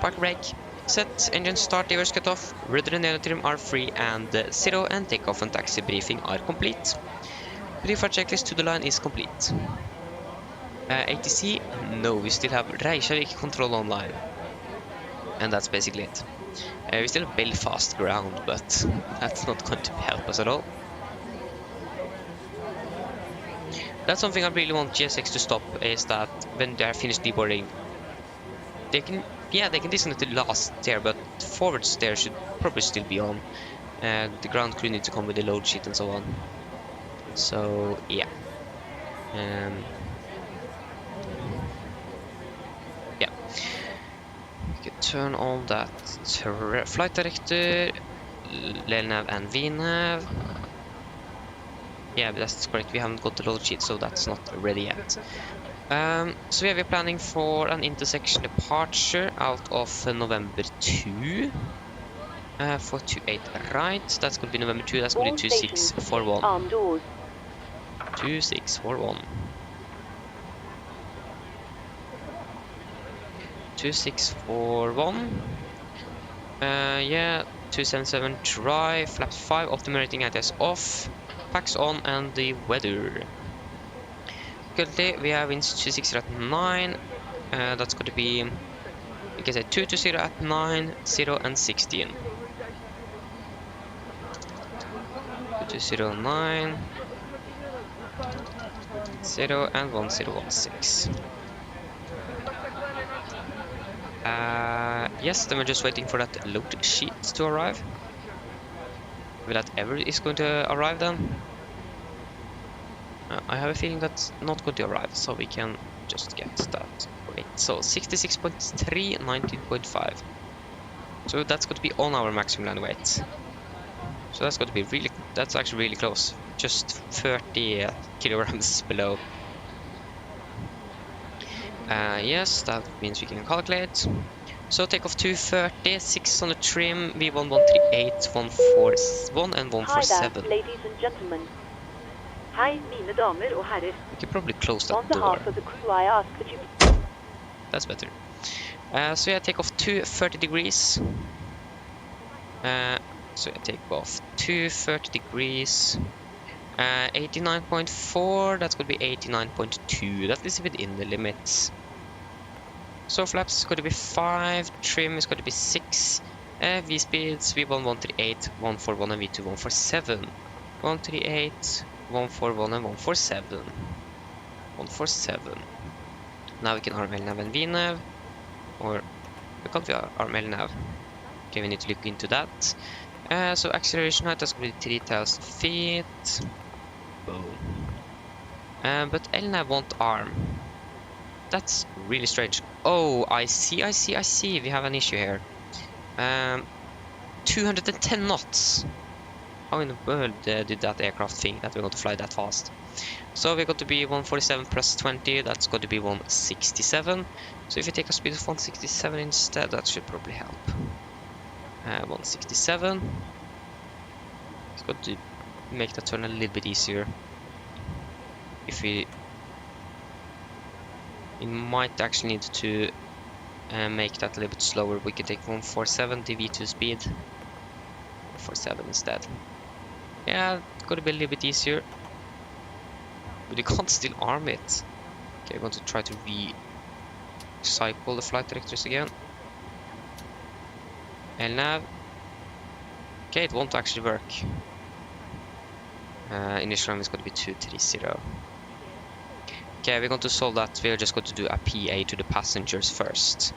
Park brake, set, engine start, levers cut off, rudder and aero trim are free and 0 and takeoff and taxi briefing are complete. Pre-flight checklist to the line is complete. ATC, no, we still have Reykjavik control online. And that's basically it. We still have Belfast ground, but that's not going to help us at all. That's something I really want GSX to stop, is that when they're finished deboarding, they can disconnect the last stair, but the forward stair should probably still be on. The ground crew needs to come with the load sheet and so on. So, yeah. Yeah. We can turn on that flight director, LNAV and VNAV. Yeah, but that's correct. We haven't got the load sheet, so that's not ready yet. So yeah, we're planning for an intersection departure out of November 2. 428 right. That's going to be November 2. That's going to be 2641. Arm doors. 2641. 2641. Yeah, 277 dry, flaps 5, optimum rating ATS off, packs on, and the weather. Currently, we have winds 260 at 9. That's going to be, we can say 220 at 9, 0 and 16. 220 9, 0 and 1016. Yes, then we're just waiting for that load sheet to arrive. Will that ever is going to arrive then? I have a feeling that's not going to arrive, so we can just get that. Wait, so 66.3, 19.5. So that's going to be on our maximum land weight. So that's going to be really, that's actually really close. Just 30 kilograms below. Yes, that means we can calculate. So takeoff 230, 6 on the trim, V1138, 141 and 147. Hi there, ladies and gentlemen. Hei, mine damer og herrer. We can probably close that On door. behalf of the crew, I ask that you... That's better. So yeah, take off 230 degrees. So yeah, take off 230 degrees. 89.4, that's going to be 89.2. That is within the limits. So flaps is going to be 5, trim is going to be 6, V speeds V1138, 141 and V2 147. 138, 141 and 147. 147. Now we can arm LNAV and VNAV. Or we can't arm LNAV. Okay, we need to look into that. So acceleration height, that's going to be 3000 feet. Boom. But LNAV won't arm. That's really strange. Oh, I see. We have an issue here. 210 knots. How in the world did that aircraft think that we're going to fly that fast? So we're going to be 147 plus 20. That's going to be 167. So if you take a speed of 167 instead, that should probably help. 167. It's going to make that turn a little bit easier. If we might actually need to make that a little bit slower. We can take 147 V2 speed. 147 instead. Yeah, it's gonna be a little bit easier. But you can't still arm it. Okay, I'm going to try to recycle the flight directors again. LNAV. Okay, it won't actually work. Initial time is going to be 230. Okay, we're going to solve that. We're just going to do a PA to the passengers first.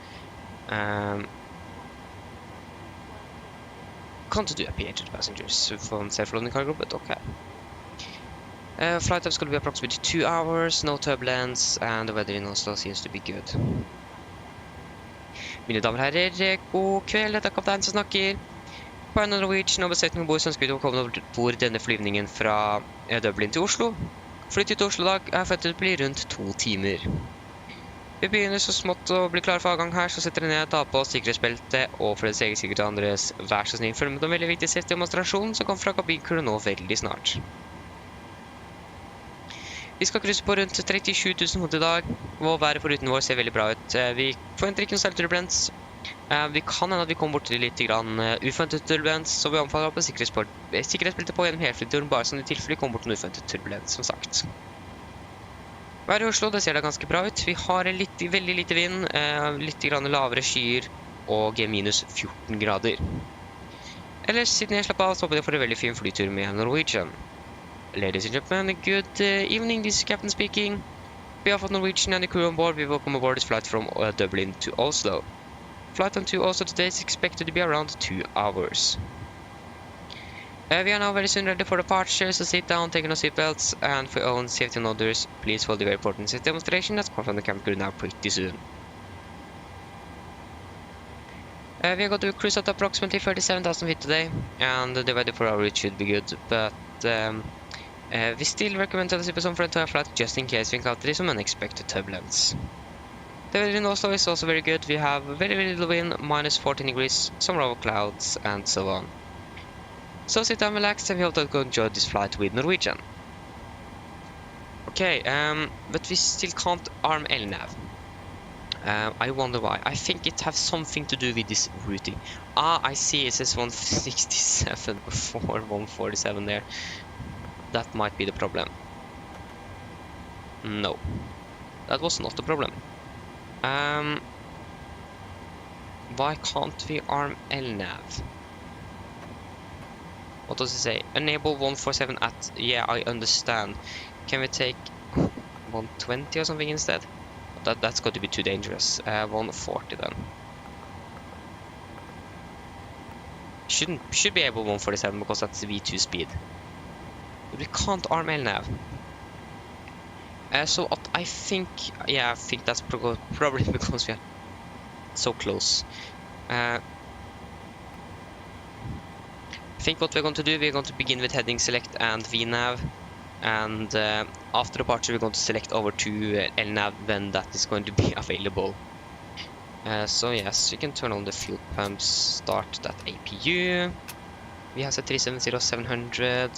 Can't do a PA to the passengers from self-loading cargo, but okay. Flight time is going to be approximately 2 hours, no turbulence, and the weather in Oslo seems to be good. Mine damer og herrer, god kveld, dette er kaptein som snakker. På AMD Norwegian og besetningen bord som skulle komme over bord denne flyvningen fra Dublin til Oslo. Flyttet til Oslo i dag er forventet å bli rundt 2 timer. Vi begynner så smått å bli klare for avgang her, så setter dere ned, ta på sikkerhetsbeltet, og for deres egen sikkerhet og andres, vær så snill, følg med på en veldig viktig safety-demonstrasjon som kommer fra kabinkuren nå veldig snart. Vi skal krysse på rundt 37 000 fot i dag, og været på ruten vår ser veldig bra ut. Vi forventer ikke noe særlig turbulens. Vi kan hende at vi kommer bort til litt uforventet turbulens, så vi anbefaler å ha sikkerhetsbeltet på gjennom hele flyturen, bare sånn i tilfelle vi kommer bort til uforventet turbulens, som sagt. Været i Oslo, det ser da ganske bra ut. Vi har veldig lite vind, litt lavere skyer, og minus 14 grader. Ellers, siden jeg slapp av, så håper jeg får en veldig fin flytur med Norwegian. Ladies and gentlemen, good evening, this is Captain speaking. On behalf of Norwegian and the crew on board, we welcome aboard this flight from Dublin to Oslo. Flight time to Oslo today is expected to be around 2 hours. We are now very soon ready for departure, so sit down, take your seatbelts, and for your own safety and others, please follow the very important safety demonstration that's come from the cabin crew now pretty soon. We are going to cruise at approximately 37,000 feet today, and the weather for our route should be good, but we still recommend to the on for the entire flight just in case we encounter some unexpected turbulence. The weather in Oslo is also very good. We have very little wind, minus 14 degrees, some low clouds, and so on. So sit down, relax, and we hope that you enjoy this flight with Norwegian. Okay, but we still can't arm LNAV. I wonder why. I think it has something to do with this routing. I see it says 167 before 147 there. That might be the problem. No, that was not the problem. Why can't we arm LNAV? What does it say? Enable 147 at... Yeah, I understand. Can we take 120 or something instead? That's going to be too dangerous. 140 then. Should be able 147 because that's V2 speed. But we can't arm LNAV. So I think... Yeah, I think that's probably because we are so close. I think what we're going to do, we're going to begin with heading select and VNAV, and after departure we're going to select over to LNAV when that is going to be available. So yes, you can turn on the fuel pumps, start that APU. We have set 370-700.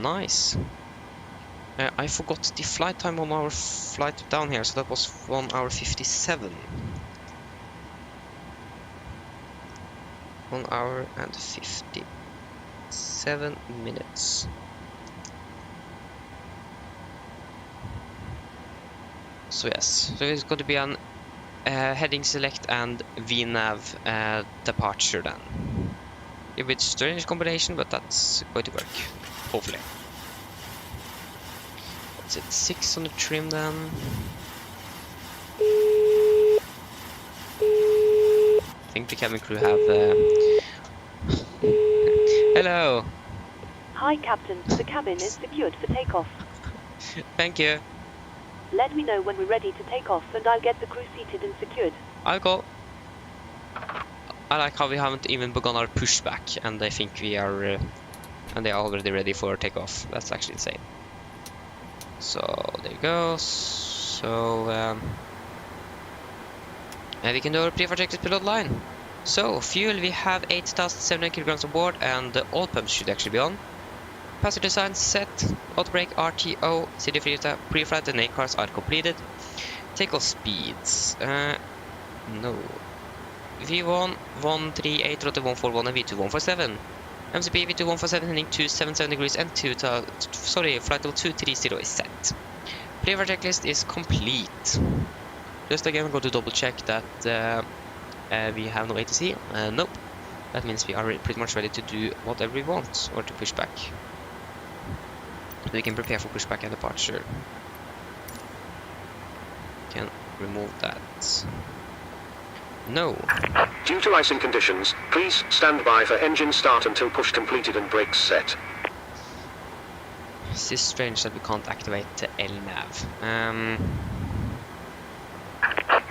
Nice. I forgot the flight time on our flight down here, so that was 1 hour 57. 1 hour and 57 minutes. So yes, so it's going to be an heading select and VNAV departure then. A bit strange combination, but that's going to work, hopefully. What's it, 6 on the trim then? I think the cabin crew have... Hello! Hi, Captain. The cabin is secured for takeoff. Thank you. Let me know when we're ready to take off, and I'll get the crew seated and secured. I'll go. I like how we haven't even begun our pushback, and they think we are... and they are already ready for takeoff. That's actually insane. So, there you go. So, and we can do our pre-projected pilot line. So, fuel, we have 8,700 kilograms on board, and the oil pumps should actually be on. Passenger signs set, auto brake, RTO, city pre-flight and A-cars are completed. Takeoff speeds, no. V1, 138, rotor 141 and V2 147. MCP V2 147 heading 277 degrees and flight level 230 is set. Pre-flight checklist is complete. Just again, I'm going to double check that we have no ATC. Nope. That means we are pretty much ready to do whatever we want, or to push back. We can prepare for pushback and departure. can remove that. No. Due to icing conditions, please stand by for engine start until push completed and brakes set. This is strange that we can't activate the LNAV.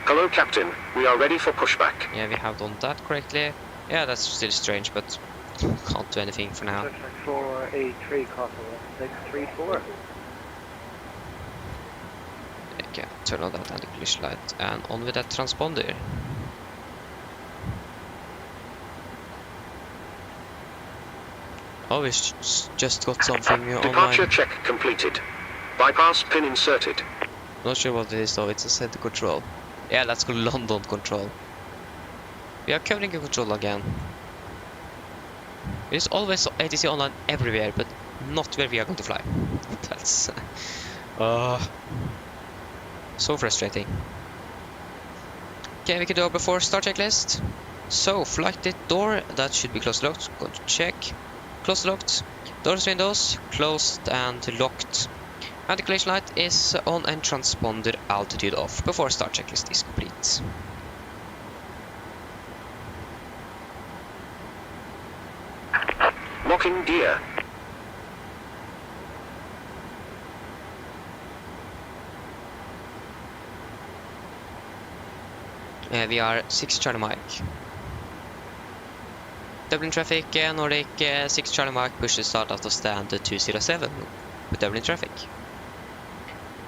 Hello, Captain. We are ready for pushback. Yeah, we have done that correctly. Yeah, that's still strange, but can't do anything for now. 483 Castle 634. Okay, turn on that anti-collision light and on with that transponder. Oh, we just got something Departure online. check completed. Bypass pin inserted. Not sure what it is though, it's a center control. Yeah, let's go London control. We are covering a control again. It is always ATC online everywhere, but not where we are going to fly. That's so frustrating. Okay, we can do our before start checklist. So, flight door, that should be closed locked. Going to check. Closed locked. Doors, windows, closed and locked. Anti-collision light is on and transponder altitude off. Before start checklist is complete. Locking gear. We are 6 Charlie Mike. Dublin traffic, Nordic 6 Charlie Mike, pushes start out of stand 207 with Dublin traffic.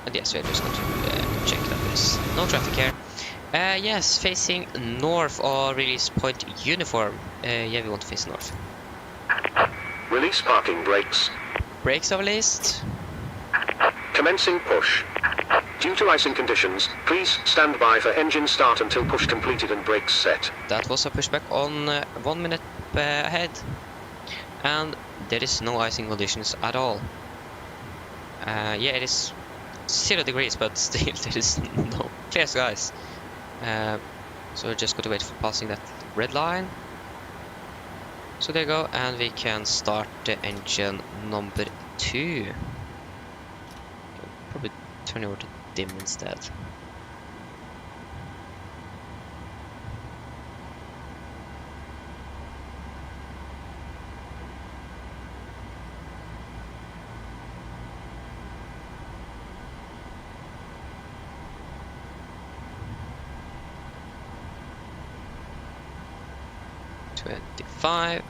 And yes, we're just going to check that there's no traffic here. Yes, facing north or release point uniform. Yeah, we want to face north. Release parking brakes. Brakes are released. Commencing push. Due to icing conditions, please stand by for engine start until push completed and brakes set. That was a pushback on 1 minute ahead. And there is no icing conditions at all. Yeah, it is 0 degrees, but still there is no clear skies. So we're just going to wait for passing that red line. So there you go, and we can start the engine number 2. Probably turn over to dim instead. $25.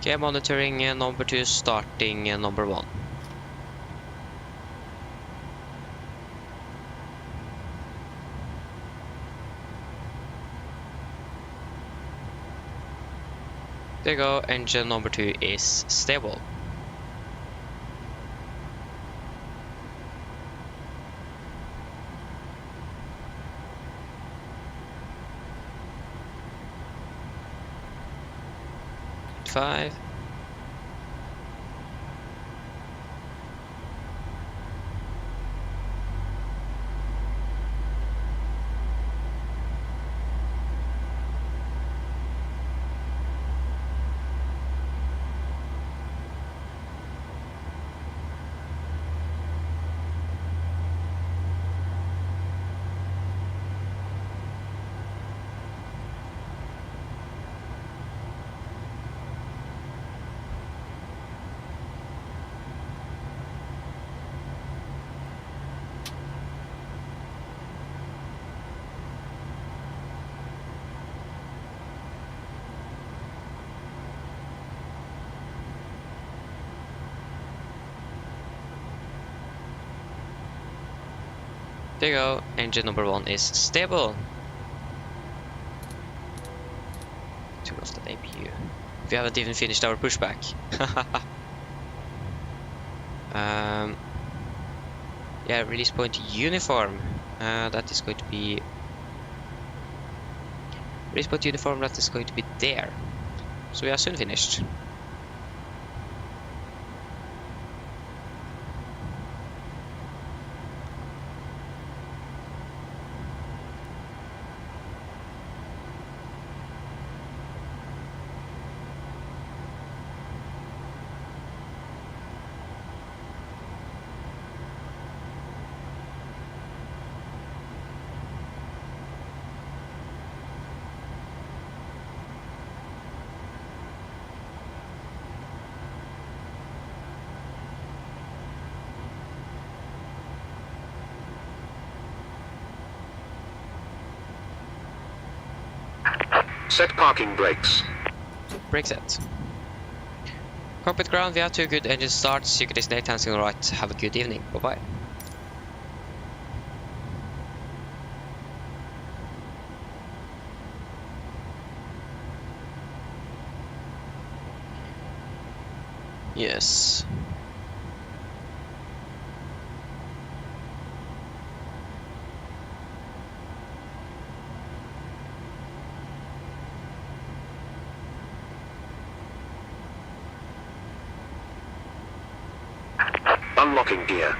Okay, monitoring number 2, starting number 1. There you go, engine number 2 is stable. Five. There you go, engine number 1 is stable. Turn off the APU. We haven't even finished our pushback. Yeah, release point uniform. That is going to be release point uniform. That is going to be there. So we are soon finished. Set parking brakes. Brake set. Cockpit ground, we have 2 good engine starts. You can destinate hands on the right. Have a good evening. Bye bye. Yes. Unlocking gear.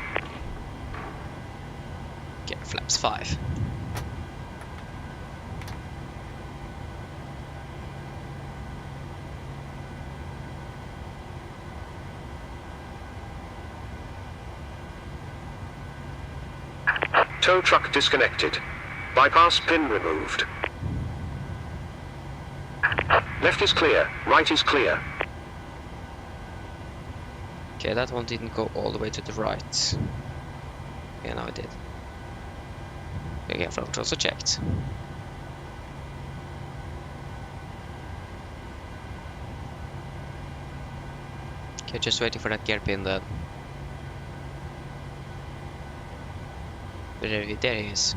Okay, flaps 5. Tow truck disconnected. Bypass pin removed. Left is clear. Right is clear. Okay, that one didn't go all the way to the right. Yeah, now it did. Okay, front also checked. Okay, just waiting for that gear pin then. There he is.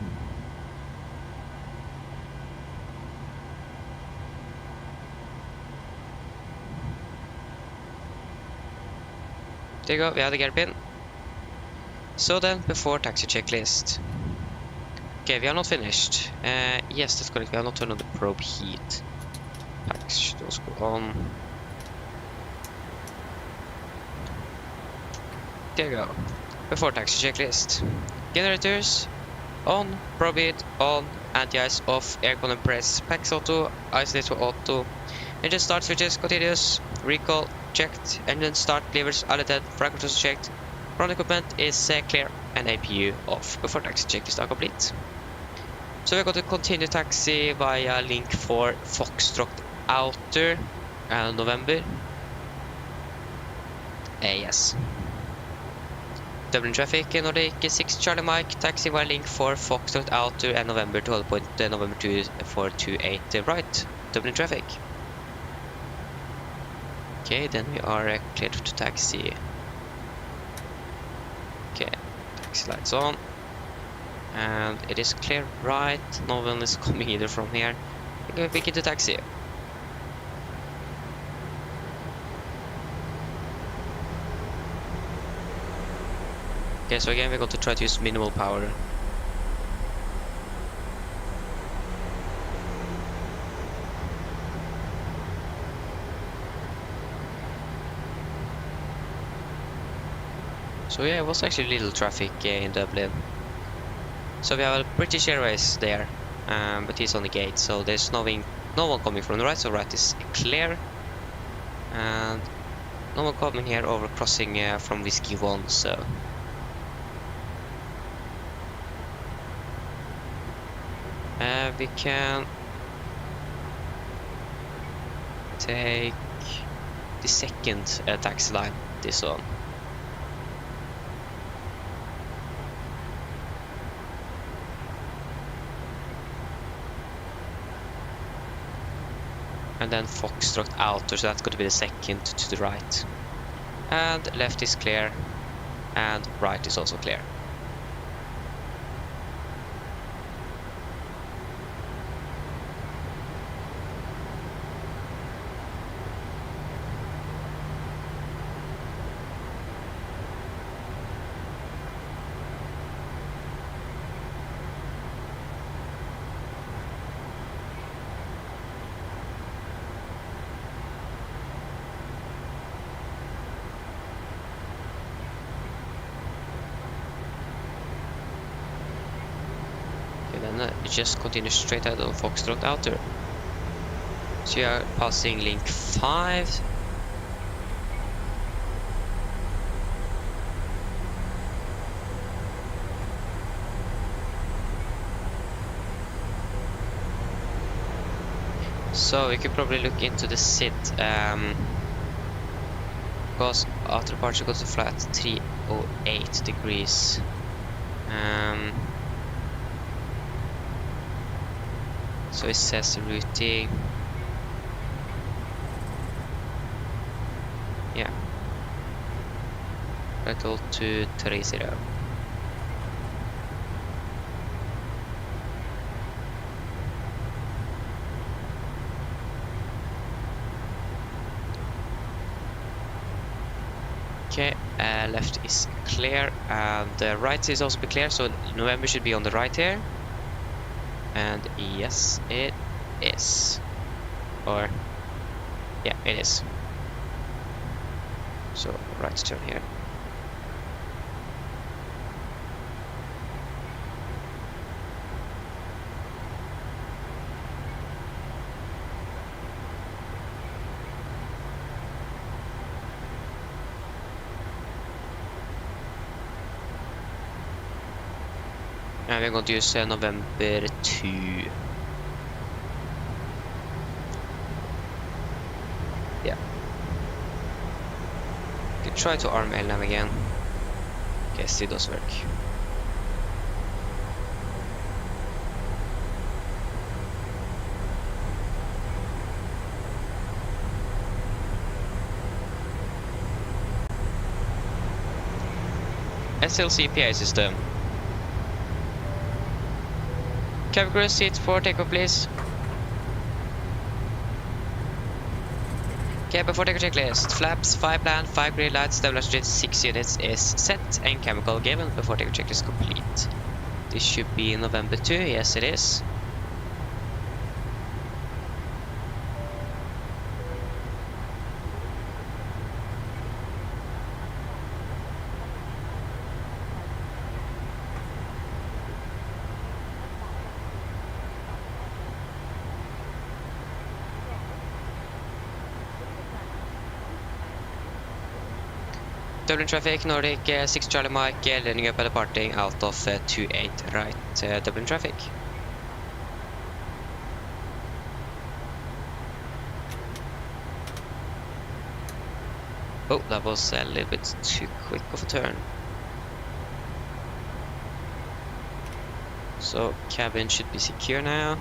There you go, we have the gear pin. So then, before taxi checklist. Okay, we are not finished. Yes, that's correct, we have not turned on the probe heat. Packs should also go on. There you go. Before taxi checklist. Generators on, probe heat on, anti-ice off, aircon and press, packs auto, isolate to auto. Engine start switches continuous, recall checked, engine start levers alerted, frag controls checked, ground equipment is clear, and APU off. Before taxi checklist are complete. So we're going to continue taxi via link for Foxtrot Outer November. Yes. Dublin traffic, Nordic 6 Charlie Mike, taxi via link for Foxtrot Outer and November to hold point November 2 for 28 right. Dublin traffic. Okay, then we are cleared to taxi. Okay, taxi lights on. And it is clear right, no one is coming either from here. I'm going to pick into taxi. Okay, so again we're going to try to use minimal power. So yeah, it was actually little traffic in Dublin. So we have a British Airways there, but he's on the gate, so there's no one coming from the right, so right is clear. And no one coming here over crossing from Whiskey 1, so... we can take the second taxi line, this one. And then Foxtrot Outer, so that's going to be the second to the right. And left is clear, and right is also clear. you just continue straight ahead on Foxtrot Outer. So you are passing link 5. So we could probably look into the SID, because after departure goes to fly at 308 degrees. So it says routing. Yeah. Battle to 30. Okay, left is clear and right is also clear, so November should be on the right here. And yes, it is. Or, yeah, it is. So, right turn here. And we're going to use November 2. Yeah. You can try to arm LM again. Guess it does work. SLC PA system. Cabin crew seats for takeoff, please. Okay, before takeoff checklist. Flaps, 5 plan, 5 green lights, stabilizer 6 units is set, and chemical given before takeoff checklist complete. This should be November 2, yes it is. Dublin traffic, Nordic 6 Charlie Mike, landing up and departing out of 28 right, Dublin traffic. Oh, that was a little bit too quick of a turn. So, cabin should be secure now.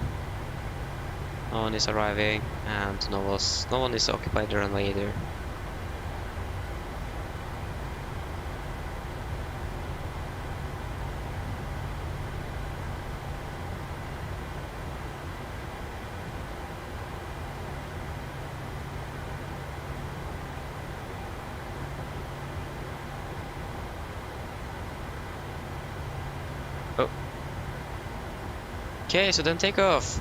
No one is arriving, and no one is occupied the runway either. Oh. Okay, so then take off.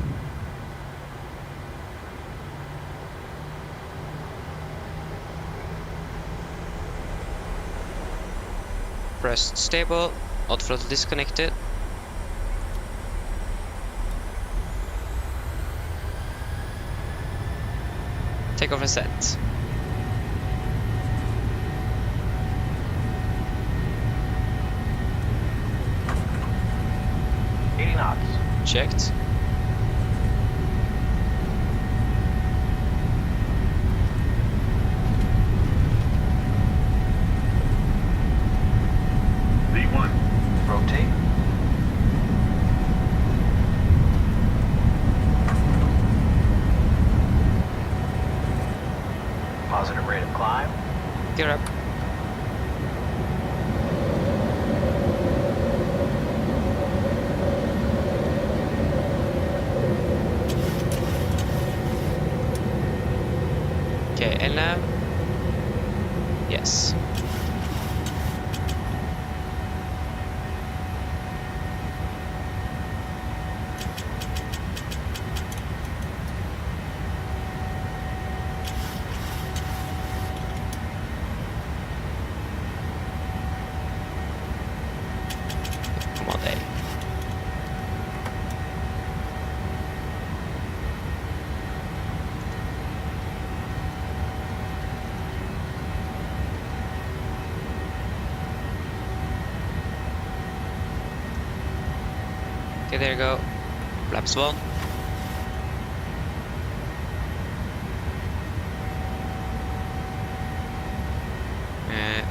Press stable, autothrottle disconnected. Take off and set. Checked. V1. Rotate. Positive rate of climb. Gear up. Okay, and now, yes. Come on, Dave. Okay, there you go. Flaps 1.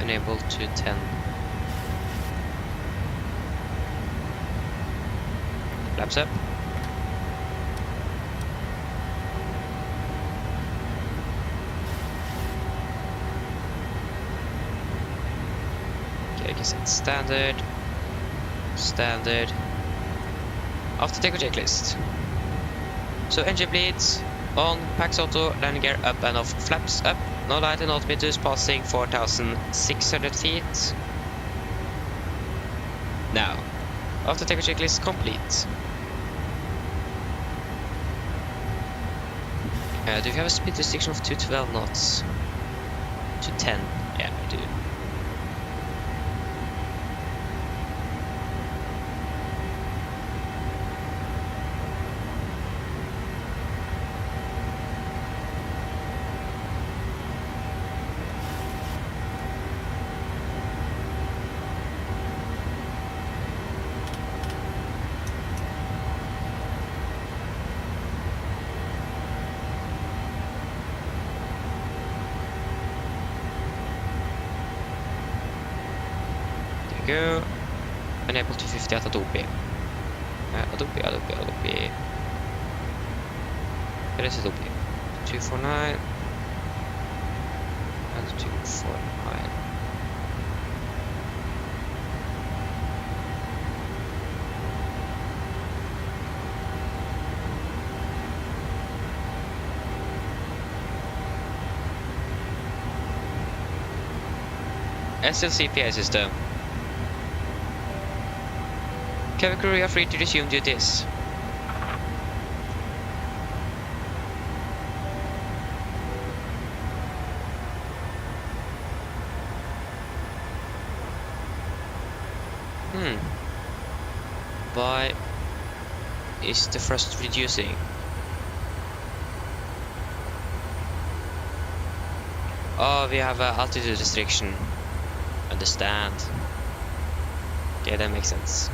Enable to 10. Flaps up. Okay, I can set standard. Standard. After take a checklist. So engine bleeds on, packs auto, landing gear up and off, flaps up. No light and altimeters passing 4,600 feet. Now, after take a checklist complete. Do you have a speed restriction of 212 knots? To 10? Yeah, I do. Go. Enable 250 at Adobe. Adobe. Where is Adobe? 249 and 249. SLCPI system. Cabin crew, you are free to resume duties. Why is the thrust reducing? Oh, we have an altitude restriction. Understand. Okay, that makes sense.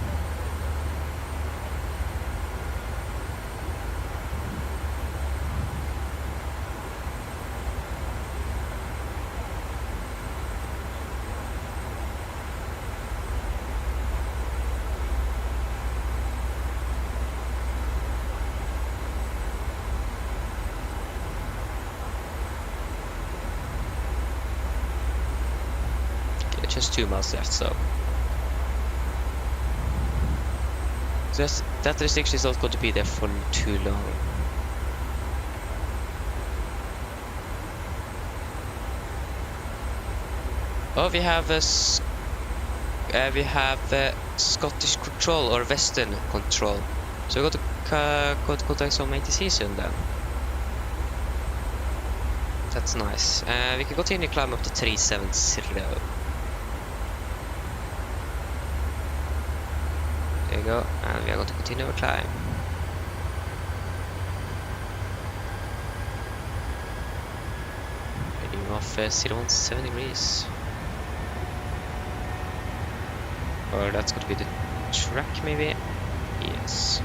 Just 2 miles left, so that restriction is not going to be there for too long. Oh, we have a Scottish control or Western control, so we got to contact some ATC soon then. That's nice. We can continue to climb up to 370. There you go, and we are going to continue our climb. Heading off 017 degrees. Or that's going to be the track, maybe? Yes.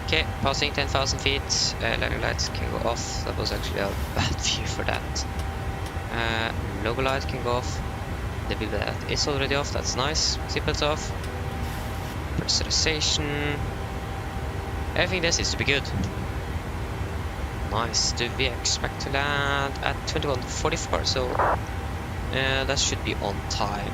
Okay, passing 10,000 feet, landing lights can go off. That was actually a bad view for that. Logo light can go off. The view that is already off, that's nice. Seatbelts off. Pressurization. Everything there seems to be good. Nice. Do we expect to land at 21:44? So that should be on time.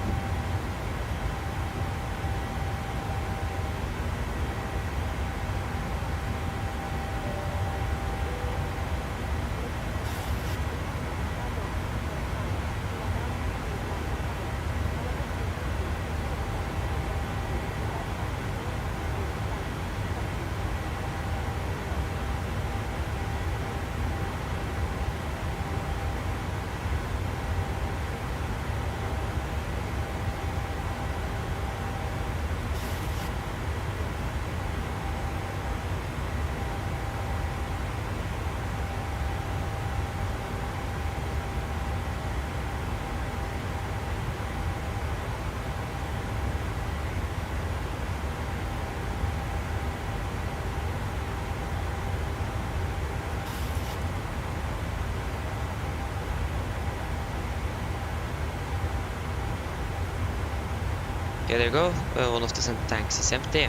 Okay, there you go. One of the tanks is empty.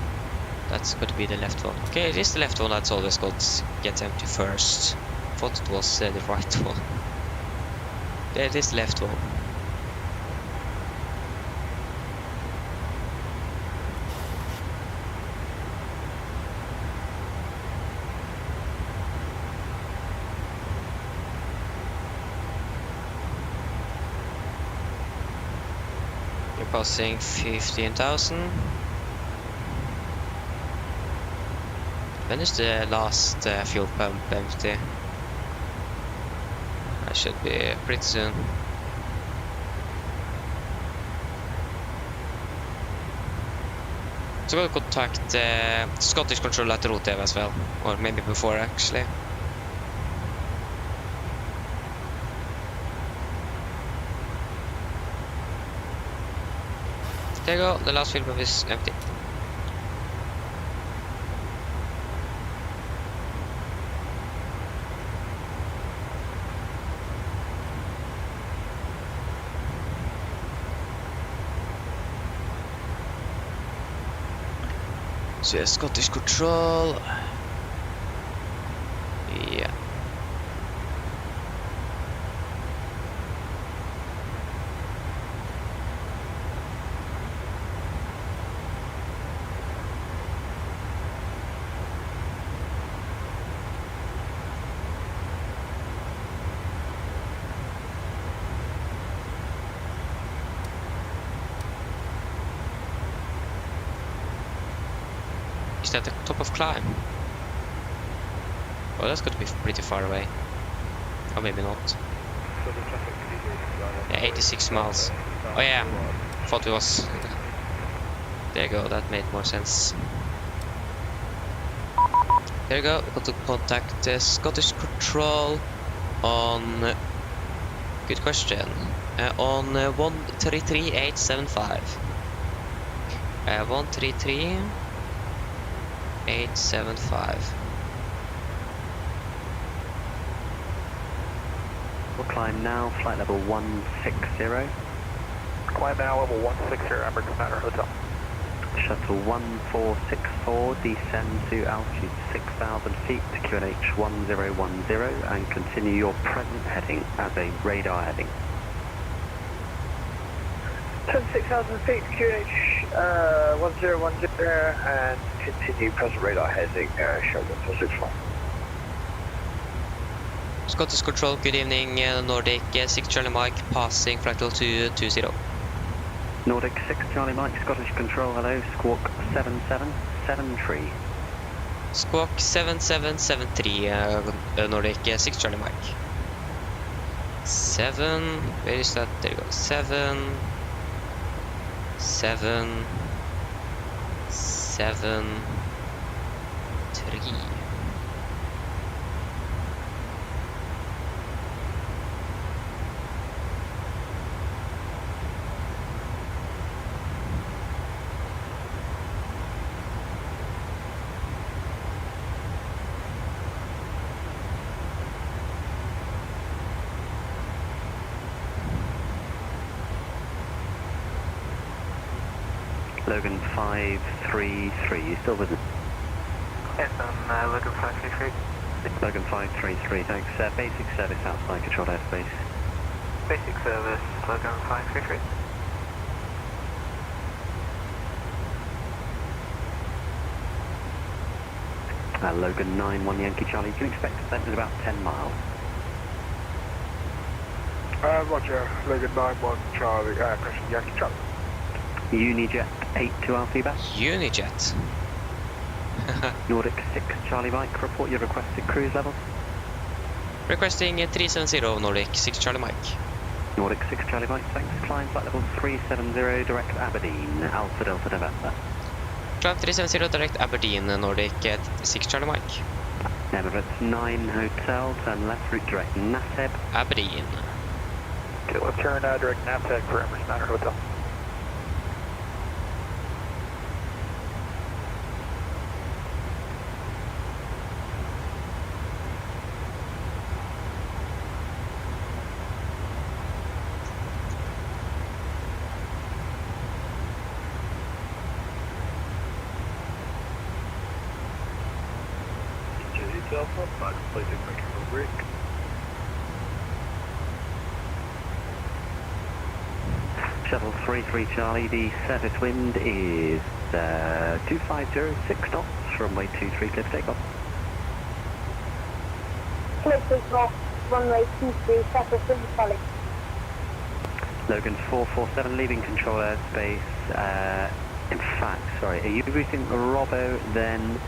That's going to be the left one. Okay, it is the left one that's always gets empty first. Thought it was the right one. There it is, the left one. You're passing 15,000. When is the last fuel pump empty? I should be pretty soon. So we'll contact Scottish control at Rotev as well, or maybe before actually. There you go, the last fuel pump is empty. So yeah, Scottish control. Yeah. Is that the top of climb? Oh, that's going to be pretty far away. Or maybe not. Yeah, 86 miles. Oh yeah, thought it was. There you go, that made more sense. There you go, we got to contact the Scottish Control on... Good question. On 133875. 133875. We'll climb now, flight level 160. Climb now, level 160, Emirates Manor Hotel. Shuttle 1464, descend to altitude 6,000 feet to QNH 1010 and continue your present heading as a radar heading. 6,000 feet, QNH 1010 and continue present radar heading, show 1464. Scottish Control, good evening, Nordic 6 Charlie Mike, passing flight level 220. Nordic 6 Charlie Mike, Scottish Control, hello, squawk 7773. Squawk 7773, Nordic 6 Charlie Mike. 7, where is that? There you go. 7, 7, 7, 3. Logan 533, you still with us? Yes, I'm Logan 533. Logan 533, thanks. Basic service outside control airspace. Basic service, Logan 533. Logan 91 Yankee Charlie, you can expect to spend about 10 miles. Roger, Logan 91 Charlie, pressing Yankee Charlie. Unijet 82 Alpha back. Unijet. Nordic 6 Charlie Mike, report your requested cruise level. Requesting 370 Nordic 6 Charlie Mike. Nordic 6 Charlie Mike, thanks. Climb flight level 370, direct Aberdeen, Alpha Delta November. Climb 370 direct Aberdeen, Nordic 6 Charlie Mike. Emirates 9 Hotel, turn left, route direct Naseb. Aberdeen. Okay, we'll turn direct NAVTEC for Emirates Manor Hotel. Alpha, flight completed, making no break. Shuttle 33 Charlie, the surface wind is 2506 knots, runway 23 clear for takeoff. Clear for takeoff, runway 23, Shuttle 3 Charlie. Logan 447 leaving control airspace. In fact, sorry, are you routing Robo then,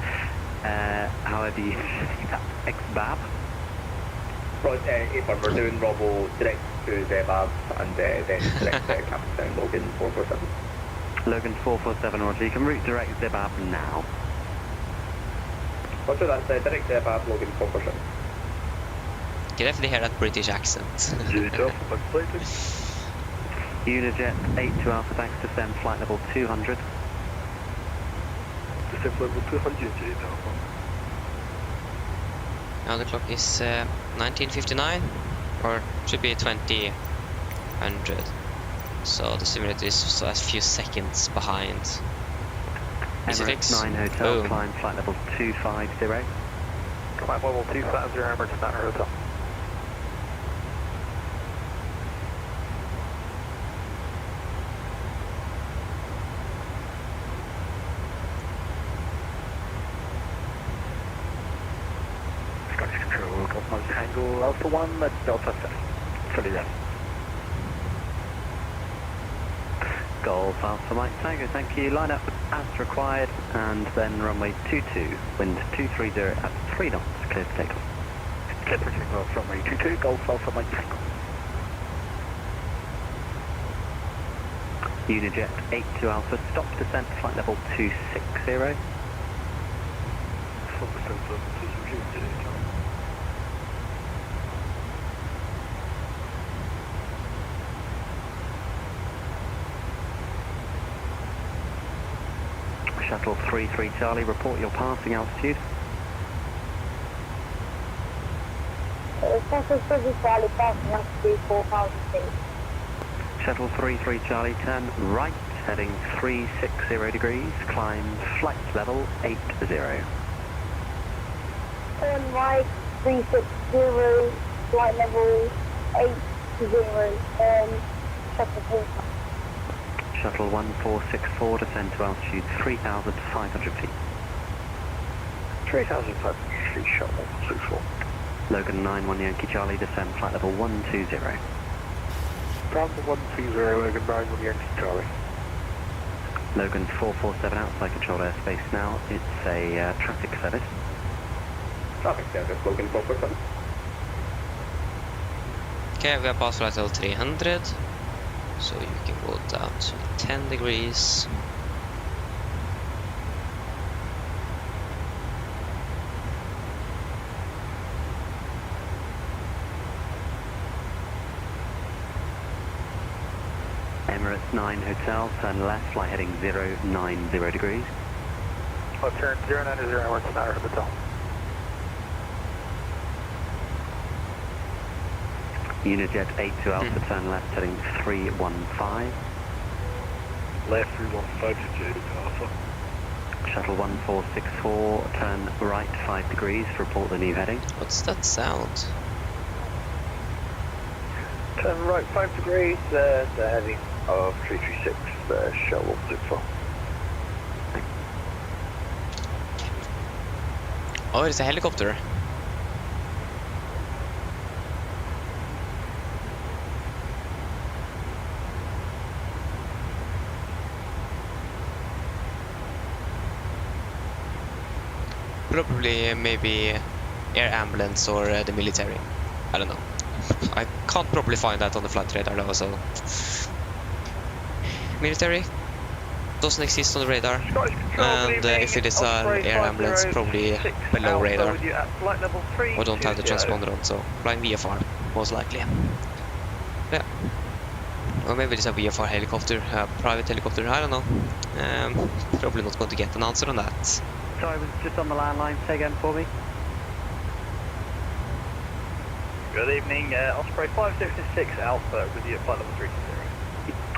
however you see that, XBAB? Right, if we're doing Robo direct to Zebab and then direct Captain Logan 447. Logan 447, Roger, you can route direct Zebab now. Roger, that's direct Zebab, Logan 447. You can definitely hear that British accent. Unit Alpha, flight completed. Unijet 82 Alpha, thanks, descend flight level 200. Descent level 200, Unit Alpha. Now the clock is 1959, or should be 2000. So the simulator is a few seconds behind. Emirates 9 Hotel, Boom. climb flight level 250. Climb level 250, Emirates 9 Hotel. Scottish Control, Golf Mike Tango, Alpha 1, Delta 7. Fully ready. Golf Alpha Mike Tango, thank you. Line up as required, and then runway 22, wind 230 at 3 knots, clear for takeoff. Clear for takeoff, runway 22, Golf Alpha Mike Tango. Unijet 82 Alpha, stop descent flight level 260. Full descent level 260, Unit Alpha. Shuttle 33 Charlie, report your passing altitude. Shuttle 3 Charlie, passing altitude 4,000 feet. Shuttle 33 Charlie, turn right, heading 360 degrees, climb flight level 80. Turn right, 360, flight level 80, Shuttle 3. Shuttle 1464, descend to altitude 3,500 feet. 3,500 feet, Shuttle 164. Logan 91 Yankee Charlie, descend flight level 120. Ground 120, Logan 91 Yankee Charlie. Logan 447 outside control airspace now. It's a traffic service. Traffic service, Logan 447. Okay, we are past flight level 300, so you can go down to 10 degrees. Emirates 9 Hotel, turn left, flight heading 090 degrees. I'll turn 090, Emirates 9 Hotel. Unijet 82 Alpha, turn left, heading 315. Left 315 to Unit Alpha. Shuttle 1464, turn right 5 degrees, report the new heading. What's that sound? Turn right 5 degrees, the heading of 336, Shuttle 164. Oh, it's a helicopter. Probably maybe air ambulance or the military. I don't know. I can't probably find that on the flight radar though, so... Military doesn't exist on the radar, and if it is an air ambulance, probably below radar. We don't have the transponder on, so flying VFR, most likely. Yeah. Or maybe it's a VFR helicopter, a private helicopter, I don't know. Probably not going to get an answer on that. Sorry, I was just on the landline, say again for me. Good evening, Osprey 566 Alpha with you at flight level 320.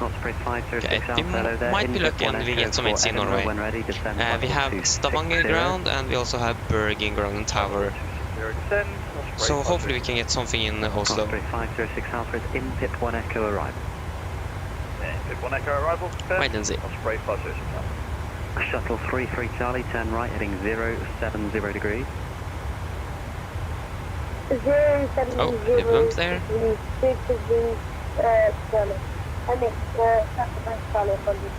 Osprey 506 Okay, Alpha, hello there. might be lucky and we get some hits in Norway. When ready, descend We have Stavanger ground and we also have Bergen ground and tower 0 descend. So hopefully we can get something in Oslo. Osprey 506 Alpha is in pit 1 Echo arrival. Pit 1 Echo arrival. Wait and see. Osprey 506 Alpha. Shuttle 33 Charlie, turn right heading 070 degrees. 070 Oh, the bump there. Charlie. I mean, sacrifice Charlie 100.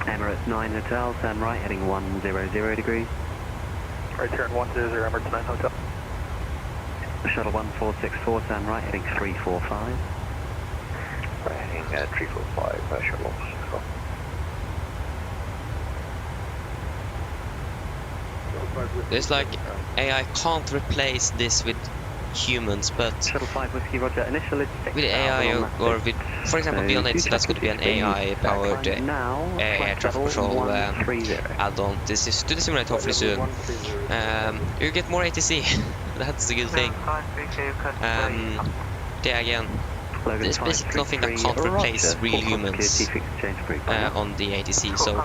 Emirates 9 Hotel, turn right heading 100 degrees. Right turn 100, Emirates 9 Hotel. Shuttle 1464, turn right heading 345. Right heading 345, shuttle 164. There's like AI can't replace this with humans, but Shuttle 5 Whiskey Roger, initial is 6. with AI or with, for example, beyond it, that's going to be an AI-powered air traffic control add-on. This is to the simulator hopefully soon. You get more ATC. That's the good thing. Yeah, again, there's basically nothing that can't replace real humans on the ATC. So,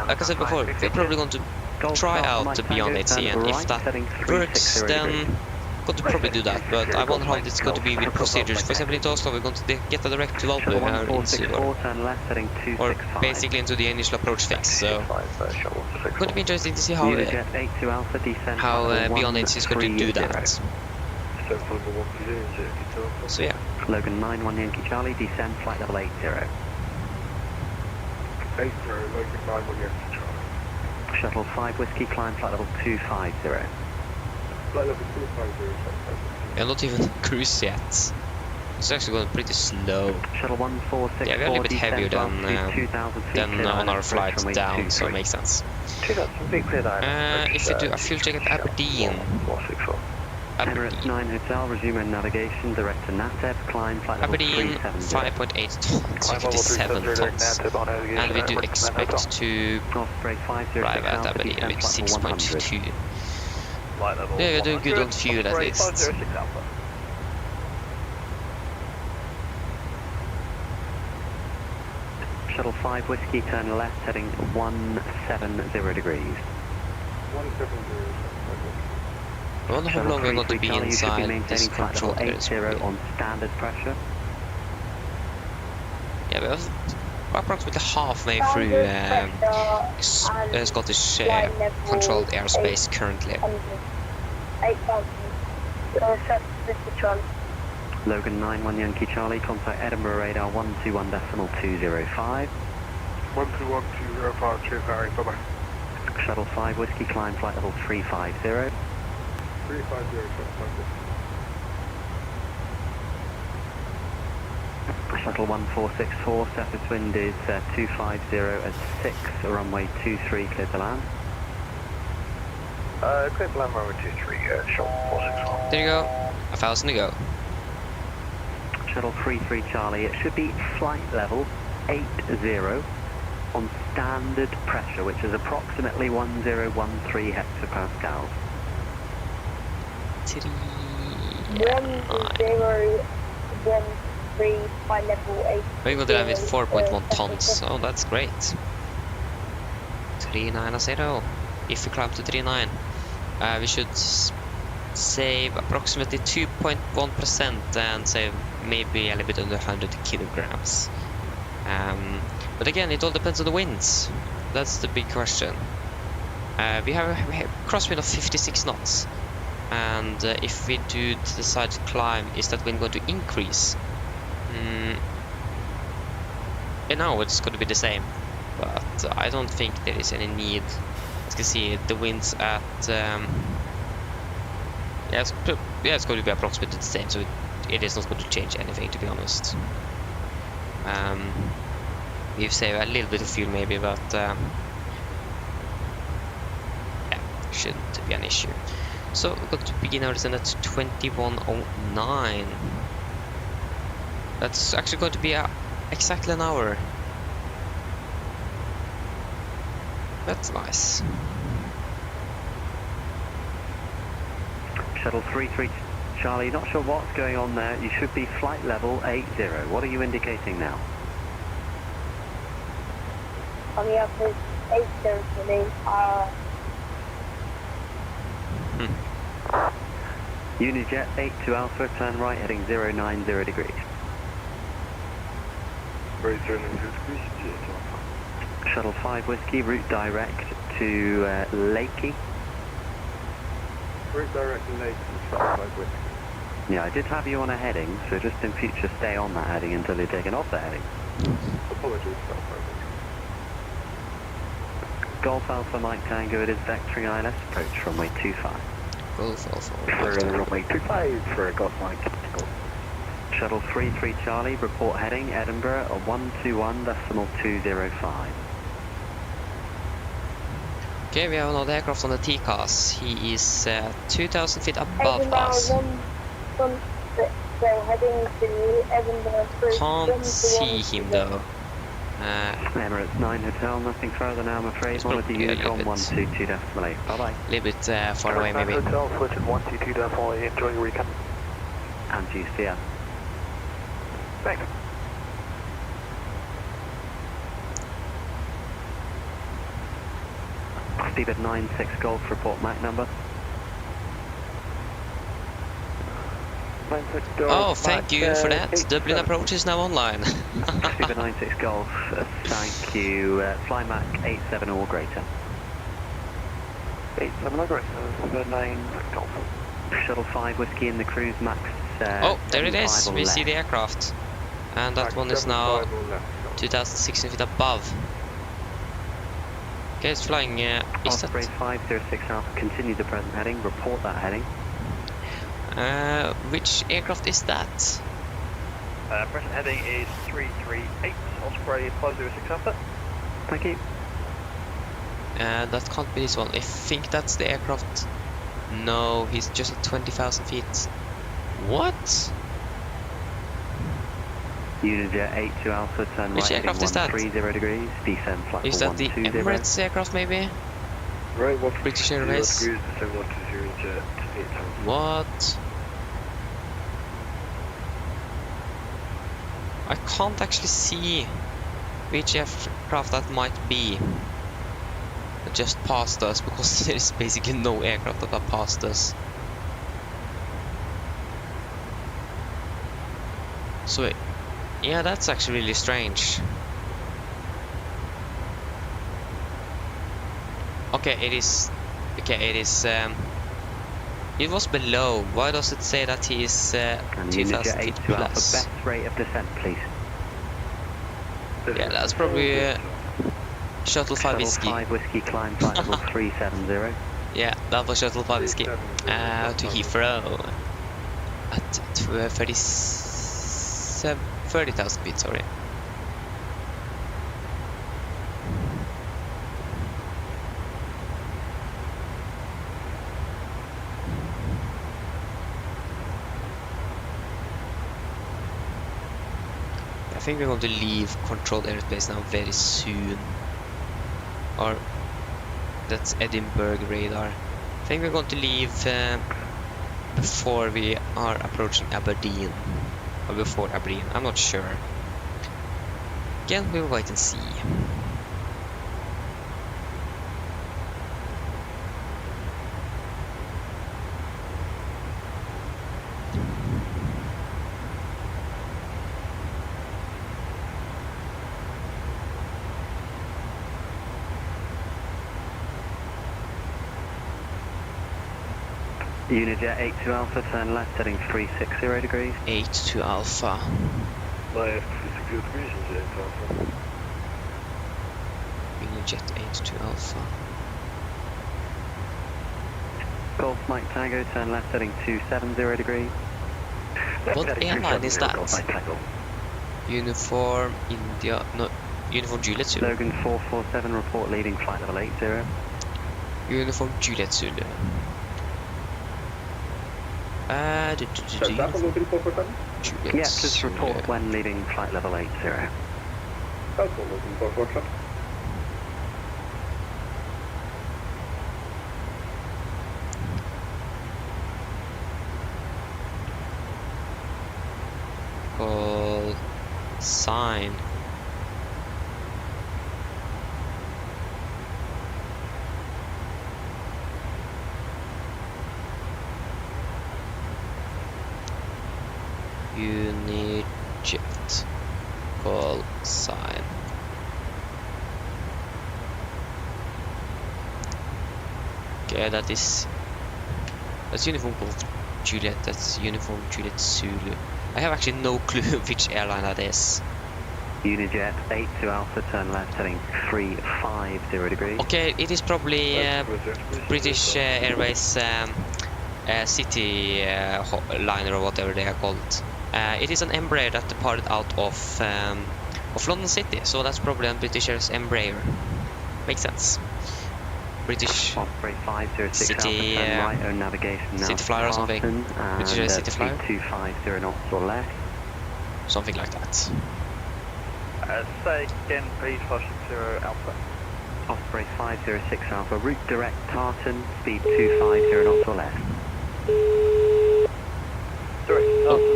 like I said before, we're probably going to try out the Beyond ATC, and if that works, then going to probably do that. But I wonder how it's going to be with procedures. For example, in Oslo, we're going to get a direct to Dublin or basically into the initial approach phase. So, it's going to be interesting to see how Beyond ATC is going to do that. So yeah. Logan 91 Yankee Charlie, descend flight level 80. 80, Logan 91 Yankee Charlie. Shuttle 5 Whiskey, climb flight level 250. Flight level 250. We're not even cruise yet. It's actually going pretty slow. Shuttle 146. Yeah, we're a little bit heavier than on our flights down, so it makes sense. If you do a fuel check at Aberdeen. Emirates 9 Hotel, resume navigation, direct to Nateb, climb flight level Aberdeen 5.8 tons, 57 tons, and we do expect to arrive at Aberdeen with 6.2. Yeah, we're doing good on fuel at least. Shuttle 5 Whiskey, turn left, heading 170 degrees. 170. I wonder how long we're going to be inside this control area. On standard pressure. Yeah, we're approximately halfway through Scottish controlled airspace currently. Logan 91 Yankee Charlie, contact Edinburgh radar 121.205. 121.205, bye-bye. Shuttle 5 Whiskey, climb flight level 350. 350, Shuttle 1464, surface wind is 250 at 6, runway 23, clear to land. Clear to land, runway 23, shuttle 464. There you go, 1,000 to go. Shuttle 33 Charlie, it should be flight level 80 on standard pressure, which is approximately 1013 hectopascals. 1013 by level 8. We're going to land with 4.1 tons. Oh, that's great. 390. If we climb to 39, we should save approximately 2.1% and save maybe a little bit under 100 kilograms. But again, it all depends on the winds. That's the big question. We have a crosswind of 56 knots. And if we do decide to climb, is that wind going to increase? No, it's going to be the same. But I don't think there is any need. As you can see, the winds at... it's going to be approximately the same, so it is not going to change anything, to be honest. We've saved a little bit of fuel maybe, but yeah, shouldn't be an issue. So we're going to begin our descent at 2109. That's actually going to be exactly an hour. That's nice. Shuttle 33 Charlie, not sure what's going on there. You should be flight level 80. What are you indicating now? On the average, 80 for me. Unijet 82 Alpha, turn right, heading 090 degrees. Shuttle 5 Whiskey, route direct to Lakey. Route direct to Lakey, Shuttle 5 Whiskey. Yeah, I did have you on a heading, so just in future stay on that heading until you're taken off the heading. Apologies, Shuttle 5 Whiskey. Golf Alpha Mike Tango, it is vectoring ILS, approach runway 25. Golf Alpha. For runway 25 for Golf Mike. Shuttle 33 Charlie, report heading Edinburgh, 121.205. Okay, we have another aircraft on the TCAS. He is 2,000 feet above us. Heading to Edinburgh. Can't see him though. Emirates 9 Hotel, nothing further now I'm afraid. It's One with the probably a little Unicom bit. 122.8. Bye bye. A little bit far away maybe. Hotel, switch at 122.8. Enjoy your weekend. And you see ya. Thanks. Steebit 96 Golf, report Mac number. 96 Golf. Oh, thank you for that. 87. Dublin approach is now online. Steebit 96 Golf, thank you. Fly Mac 87 or greater. 87 or greater. 9 Golf. Shuttle 5 Whiskey in the cruise max. Oh, there it is. 75 We left. see the aircraft. And that one is now 2,016 feet above. Okay, it's flying. Is Osprey 506 Alpha, continue the present heading. Report that heading. which aircraft is that? Present heading is 338, Osprey 506 Alpha. Thank you. That can't be this one. I think that's the aircraft. No, he's just at 20,000 feet. What? Unijet 82 Alpha, turn Which right heading aircraft is that? 130 degrees, descend flight Is that the 120. Emirates aircraft maybe? Right, British Airways? What? I can't actually see which aircraft that might be. That just passed us because there is basically no aircraft that have passed us. So, yeah, that's actually really strange. Okay, it is. Okay, it is. It was below. Why does it say that he is 2,000 feet plus? Best rate of descent, please. Yeah, that's probably Shuttle 5 Whiskey. Shuttle 5 Whiskey, climb flight level 370. Yeah, that was Shuttle 5 Whiskey. To Heathrow at 30,000 feet, sorry. I think we're going to leave controlled airspace now very soon. Or that's Edinburgh radar. I think we're going to leave before we are approaching Aberdeen. Or before Aberdeen, I'm not sure. Again, we'll wait and see. Unijet 82 Alpha, turn left heading 360 degrees. 82 Alpha. Left 360 degrees, Unijet Alpha. Unijet 82 Alpha. Golf Mike Tango, turn left heading 270 degrees. What airline is that? Uniform India. No, Uniform Juliet Zulu. Logan 447, report leading flight level 80. Uniform Juliet Zulu. That's looking for Juliet Yeah, just report when leaving flight level 80. That's looking for Fortran. Call sign. Unijet. Call sign. Okay, that's uniform Golf Juliet, that's uniform Juliet Zulu. I have actually no clue which airline that is. Unijet 82 Alpha, turn left, heading 350 degrees. Okay, it is probably British Airways city liner or whatever they are called. It is an Embraer that departed out of London City, so that's probably a British Airways Embraer. Makes sense. British Osprey 506 city, Alpha, turn right, own navigation now. city flyer or something. British Airways city flyer. 250 knots or less. Something like that. Say again, please, 560 Alpha. Osprey 506 Alpha, route direct Tartan, speed 250 knots or less. Direct Tartan,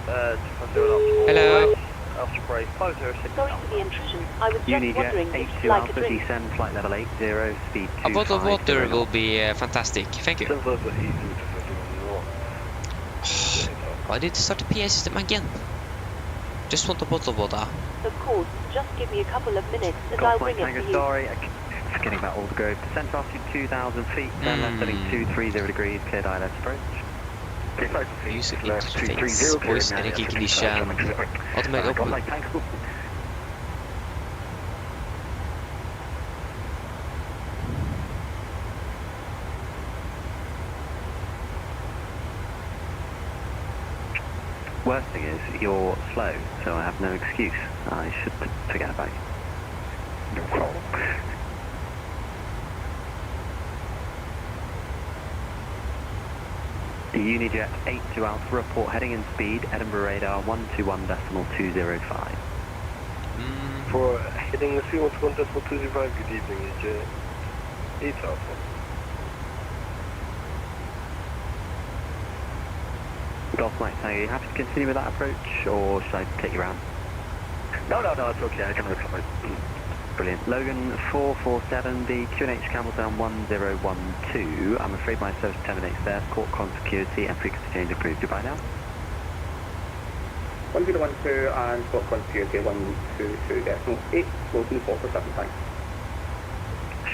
250 knots or Hello. less. Osprey 506 Sorry for the intrusion. I was just wondering Unijet if you'd 82 like a Alpha, drink. descend flight level 80, speed 250. A bottle of water will be fantastic. Thank you. Why did it start the PA system again? Just want a bottle of water. Of course, just give me a couple of minutes and I'll Golf Mike bring it Tango, to you. sorry, forgetting about Old Grove. Descent altitude 2,000 feet, turn left heading 230 degrees, cleared ILS approach. User interface, voice recognition, automatic Golf open. Mike Tango. Worst thing is, you're slow, so I have no excuse. I should forget about you. No problem. Unijet 82 Alpha, report heading in speed, Edinburgh radar 121.205. For heading 121.205, good evening, Unijet 8 Alpha. Golf Mike Tango, are you happy to continue with that approach, or should I take you around? No, it's okay, I can recover. Brilliant. Logan 447, the QNH Campbelltown 1012. I'm afraid my service terminates there. Court con security and frequency change approved. Goodbye now. 1012 and Scott Security 122.8, closing 447, thanks.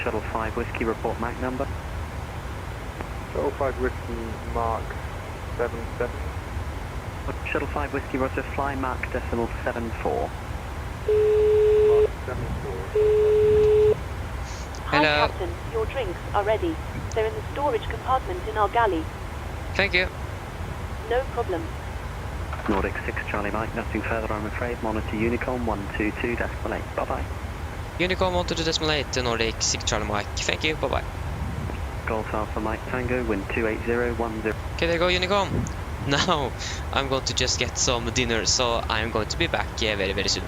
Shuttle 5 Whiskey, report MAC number. Shuttle 5 Whiskey Mark 77. Shuttle 5 Whiskey, roger, fly Mark decimal 74. Mark 74. Hi, Hello. Captain. Your drinks are ready. They're in the storage compartment in our galley. Thank you. No problem. Nordic 6 Charlie Mike, nothing further I'm afraid. Monitor Unicom 122.8. Bye-bye. Unicom 122.8, Nordic 6 Charlie Mike. Thank you. Bye-bye. Golf Alpha Mike Tango, wind 28010. Okay, there you go, Unicom. Now, I'm going to just get some dinner, so I'm going to be back very, very soon.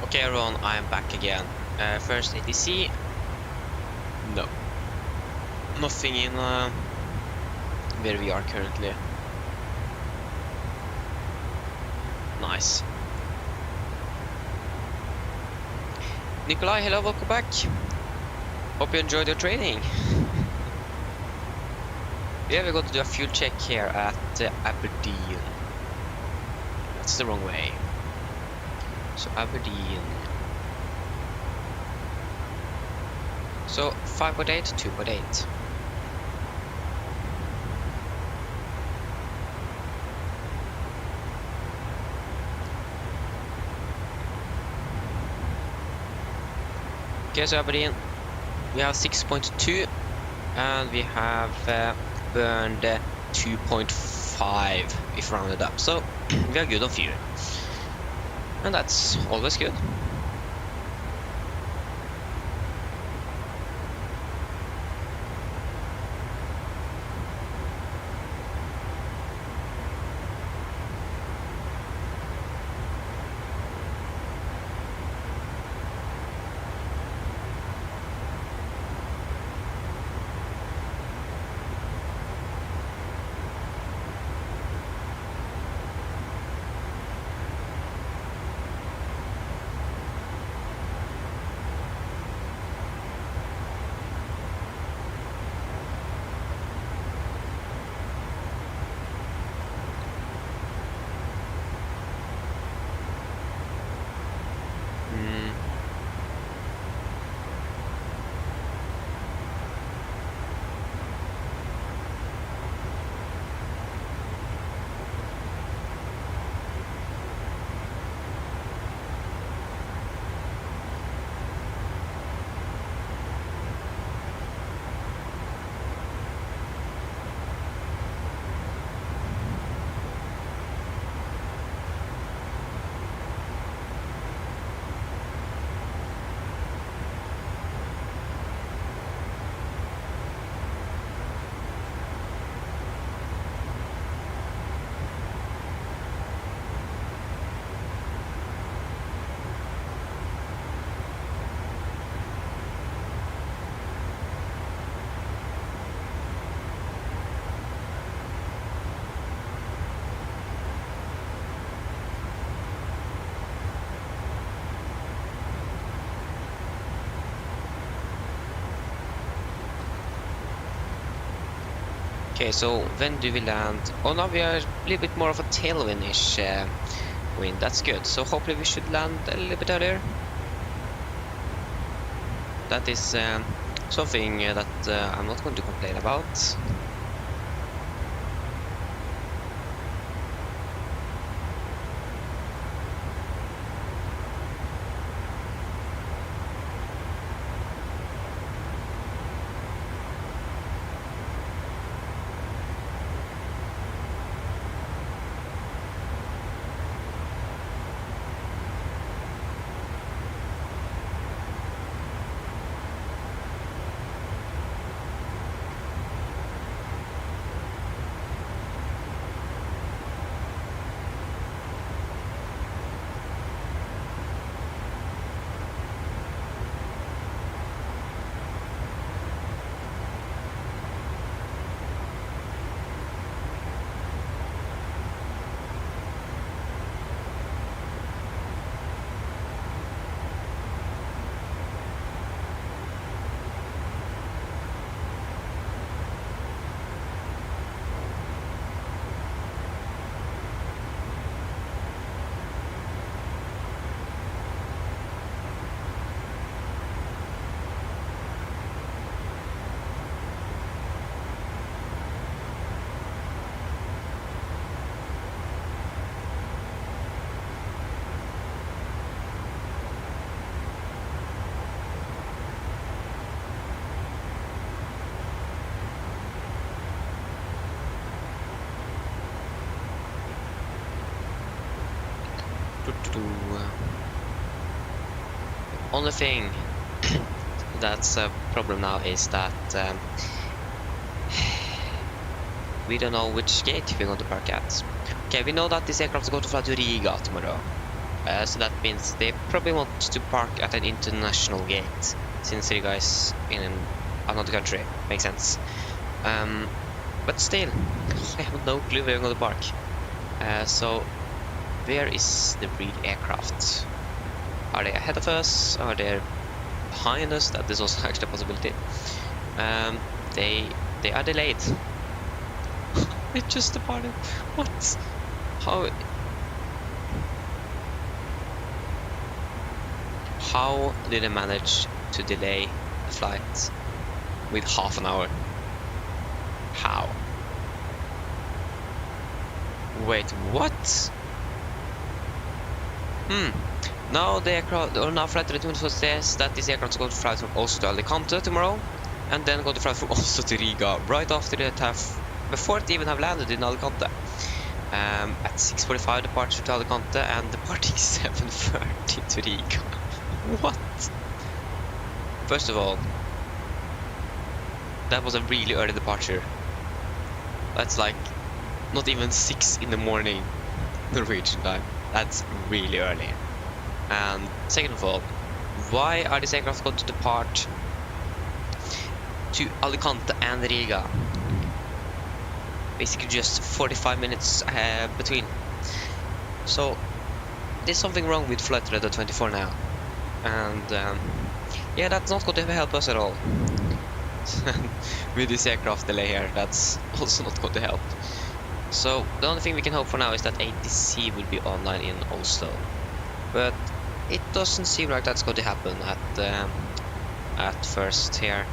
Okay, everyone, I am back again. First ATC. No. Nothing in where we are currently. Nice. Nikolai, hello, welcome back. Hope you enjoyed your training. Yeah, we're going to do a fuel check here at Aberdeen. That's the wrong way. So Aberdeen. So 5.8, 2.8. Okay, so Aberdeen, we have 6.2 and we have burned 2.5 if rounded up. So we are good on fuel. And that's always good. Okay, so when do we land? Oh, now we are a little bit more of a tailwind-ish wind. That's good. So hopefully we should land a little bit earlier. That is something that I'm not going to complain about. Only thing that's a problem now is that we don't know which gate we're going to park at. Okay, we know that this aircraft is going to fly to Riga tomorrow. So that means they probably want to park at an international gate, since Riga is in another country. Makes sense. But still, I have no clue where I'm gonna park. So, where is the real aircraft? Are they ahead of us? Are they behind us? That is also actually a possibility. They are delayed. They just departed. What? How did they manage to delay the flight with half an hour? How? Wait, what? Now the aircraft, or now flight 24 says that this aircraft is going to fly from Oslo to Alicante tomorrow, and then go to fly from Oslo to Riga right after it before it even have landed in Alicante. At 6:45 departure to Alicante and departing 7:30 to Riga. What? First of all, that was a really early departure. That's like not even 6 in the morning Norwegian time. That's really early. And second of all, why are these aircraft going to depart to Alicante and Riga? Basically just 45 minutes between. So there's something wrong with flight Radeon 24 now. And yeah, that's not going to help us at all. With this aircraft delay here, that's also not going to help. So the only thing we can hope for now is that ATC will be online in Oslo, but it doesn't seem like that's going to happen at first here.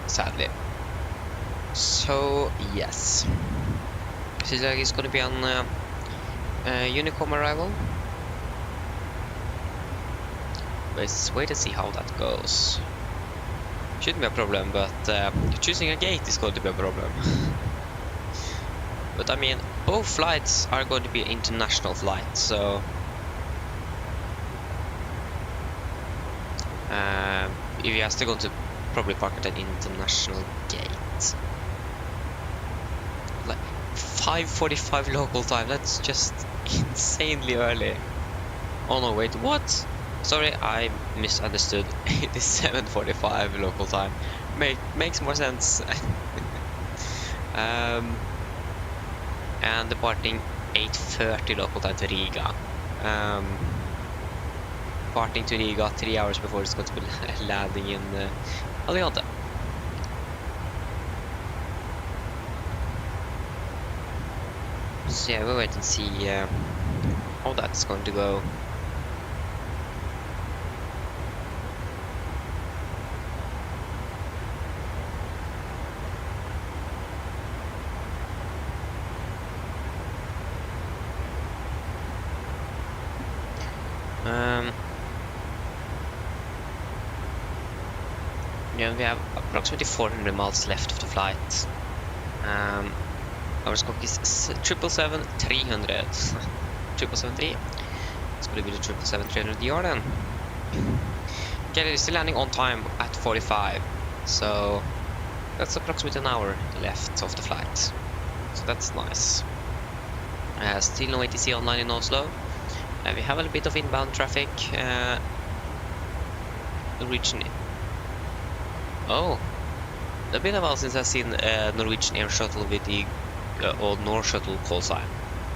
Sadly. So yes, seems like it's going to be on Unicom arrival. Let's wait and see how that goes. Shouldn't be a problem, but choosing a gate is going to be a problem. But I mean, both flights are going to be international flights, so if you have to go to probably park at an international gate, like 5:45 local time. That's just insanely early. Oh no, wait, what? Sorry, I misunderstood. It is 7:45 local time. Makes more sense. And departing 8:30 local time to Riga. Departing to Riga 3 hours before it's going to be landing in Alicante. So yeah, we'll wait and see how that's going to go. Yeah, we have approximately 400 miles left of the flight. Our scope is 777-300. 777-3. It's going to be the 777-300DR then. Okay, it's still landing on time at 45. So that's approximately an hour left of the flight. So that's nice. Still no ATC online in Oslo. We have a little bit of inbound traffic. Norwegian. Oh, it's been a while since I've seen Norwegian Air Shuttle with the old North Shuttle call sign.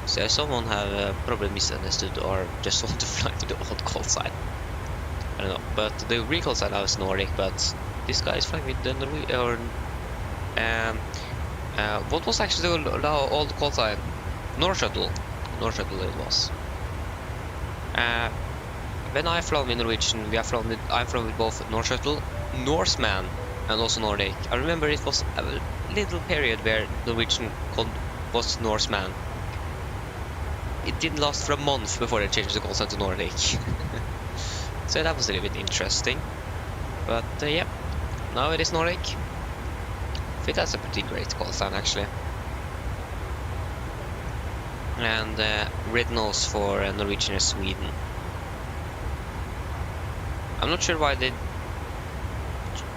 So someone have probably misunderstood or just want to fly with the old call sign. I don't know, but the real call sign now is Nordic, but this guy is flying with the Norwegian. What was actually the old call sign? North Shuttle. North Shuttle it was. When I flown with Norwegian, I've flown with both North Shuttle, Norseman, and also Nordic. I remember it was a little period where Norwegian was Norseman. It didn't last for a month before they changed the call sign to Nordic. So that was a little bit interesting. But yeah, now it is Nordic. I think that's a pretty great call sign actually. And red nose for Norwegian and Sweden. I'm not sure why they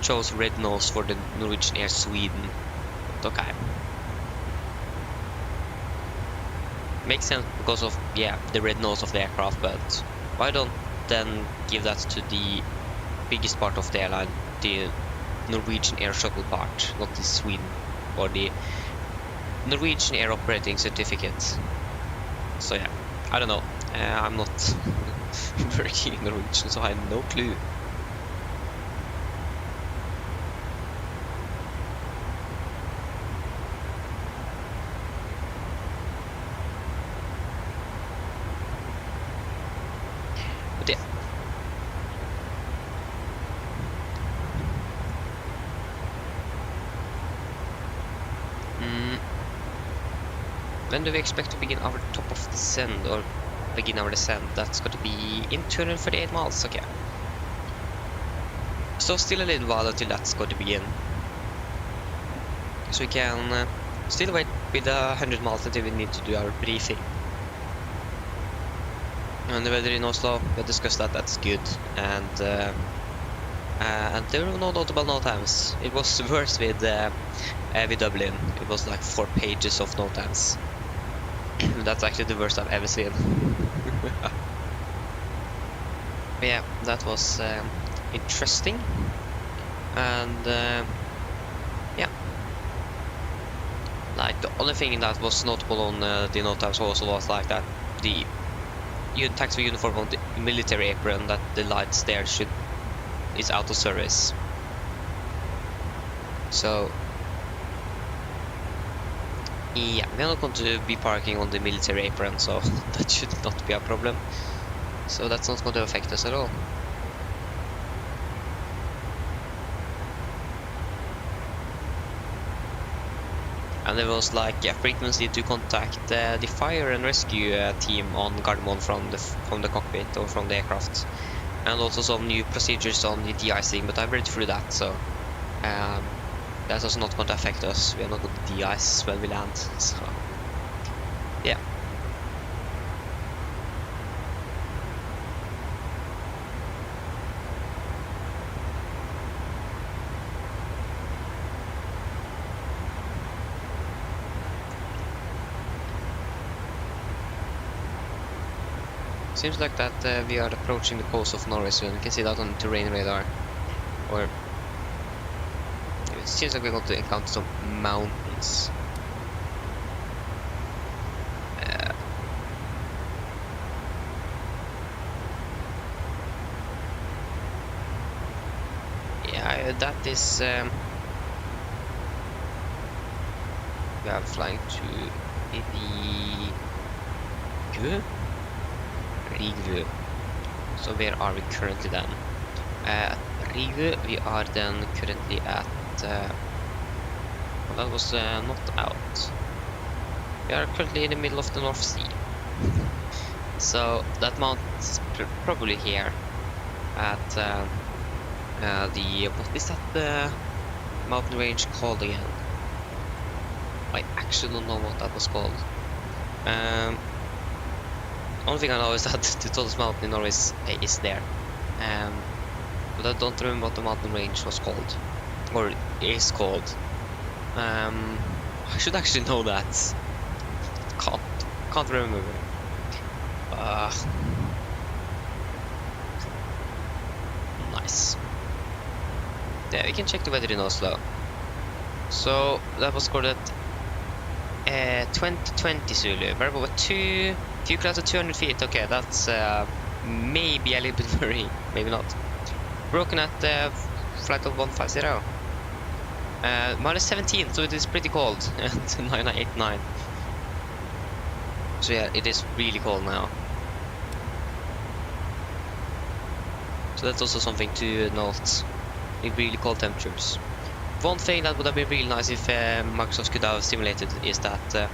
chose red nose for the Norwegian Air Sweden. But okay. Makes sense because of, yeah, the red nose of the aircraft, but why don't then give that to the biggest part of the airline, the Norwegian Air Shuttle part, not the Sweden, or the Norwegian Air Operating Certificate. So yeah, I don't know. I'm not working in Norwegian, so I have no clue. But yeah. When do we expect to begin our top of descent, or begin our descent? That's going to be in 248 miles, okay. So still a little while until that's going to begin. So we can still wait with 100 miles until we need to do our briefing. And the weather in Oslo, we discussed that, that's good. And there were no notable no times. It was worse with Dublin. It was like 4 pages of no times. That's actually the worst I've ever seen. But yeah, that was interesting. And yeah, like the only thing that was notable on the no times also was like that the taxi uniform on the military apron, that the lights there is out of service. So yeah, we're not going to be parking on the military apron, so that should not be a problem. So that's not going to affect us at all. And there was like a frequency to contact the fire and rescue team on Gardermoen from the cockpit or from the aircraft, and also some new procedures on the de-icing. But I've read through that, so that is not going to affect us. We are not going to de-ice when we land. So yeah. Seems like that we are approaching the coast of Norway soon. You can see that on the terrain radar. Or it seems like we're going to encounter some mountains. Yeah, that is. We are flying to Rigu. So where are we currently then? At Rigu we are then currently at well, that was not out. We are currently in the middle of the North Sea. So that mountain is probably here at the what is that mountain range called again? I actually don't know what that was called. Only thing I know is that the tallest mountain in Norway is there. But I don't remember what the mountain range was called. Or is called. I should actually know that. Can't remember. Nice. Yeah, we can check the weather in Oslo. So that was called at 2020 Zulu. Variable with few clouds at 200 feet. Okay, that's maybe a little bit very, maybe not. Broken at flight of 150. Minus 17, so it is pretty cold at 989. So yeah, it is really cold now. So that's also something to note. It's really cold temperatures. One thing that would have been really nice if Microsoft could have simulated is that the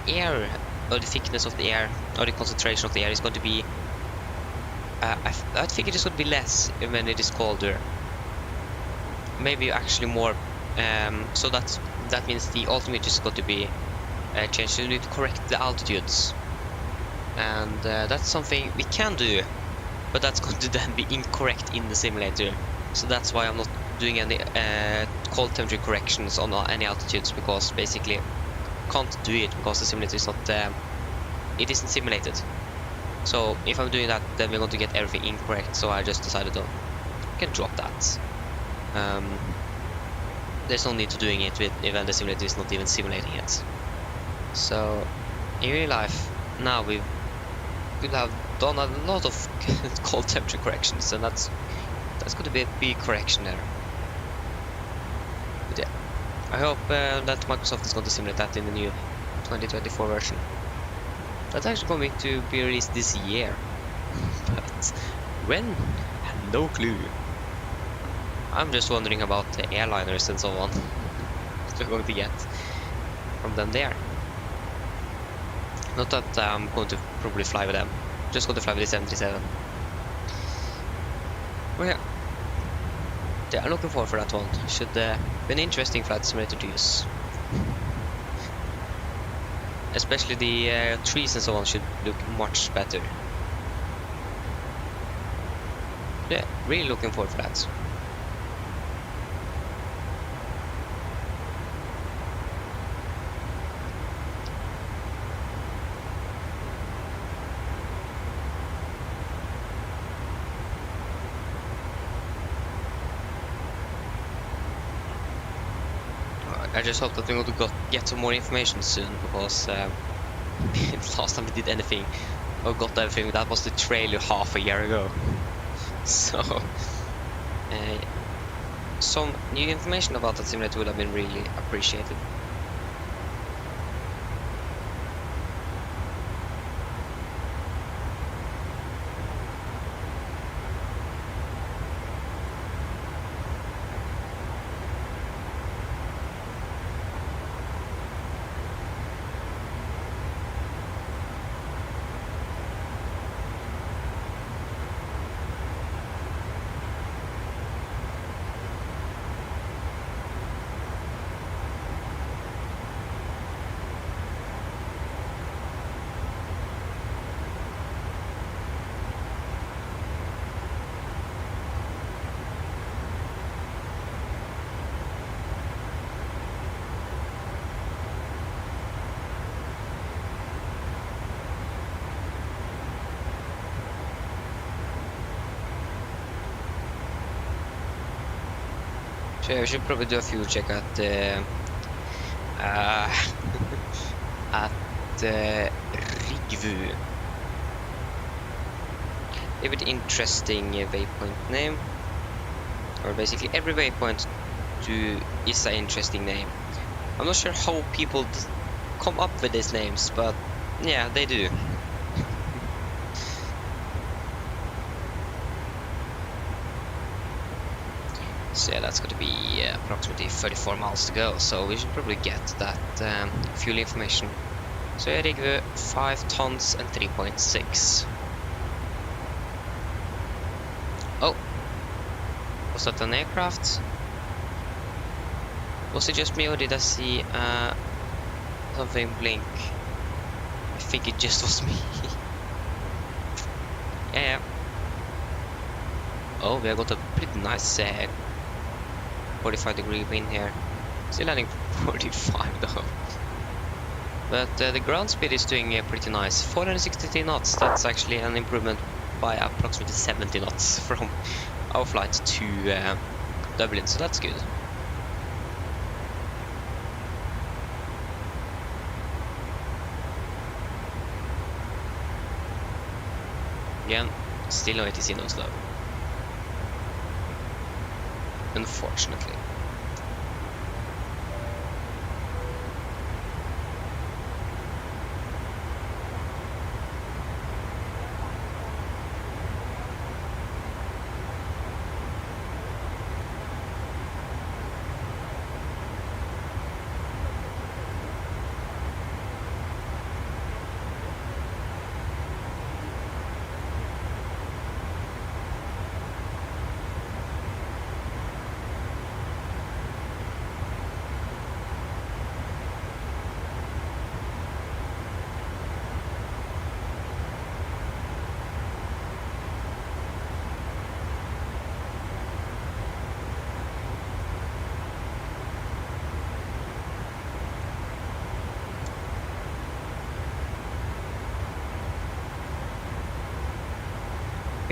air, or the thickness of the air, or the concentration of the air is going to be I think it is going to be less when it is colder. Maybe actually more. So that means the altimeter is going to be changed. You need to correct the altitudes, and that's something we can do, but that's going to then be incorrect in the simulator. So that's why I'm not doing any cold temperature corrections on any altitudes, because basically can't do it because the simulator is not it isn't simulated. So if I'm doing that, then we're going to get everything incorrect. So I just decided to can drop that. There's no need to doing it with even the simulator is not even simulating it. So in real life now we could have done a lot of cold temperature corrections, and that's going to be a big correction there. But yeah, I hope that Microsoft is going to simulate that in the new 2024 version. That's actually going to be released this year, but when? I have no clue. I'm just wondering about the airliners and so on that we're going to get from them there. Not that I'm going to probably fly with them, just going to fly with the 737. Well, yeah, I'm looking forward for that one. Should be an interesting flight simulator to use. Especially the trees and so on should look much better. Yeah, really looking forward for that. I just hope that we're going to get some more information soon, because last time we did anything or got everything, that was the trailer half a year ago. So some new information about that simulator would have been really appreciated. So yeah, we should probably do a fuel check at Rigvu. A bit interesting waypoint name, or basically every waypoint is an interesting name. I'm not sure how people come up with these names, but yeah, they do. So yeah, that's going to be approximately 34 miles to go, so we should probably get that fuel information. So yeah, Rigvu, 5 tons and 3.6. Oh, was that an aircraft? Was it just me, or did I see something blink? I think it just was me. Yeah. Oh, we have got a pretty nice 45-degree wind here. Still landing 45 though. But the ground speed is doing pretty nice. 463 knots. That's actually an improvement by approximately 70 knots from our flight to Dublin, so that's good. Again, still no ATC in Oslo. Unfortunately.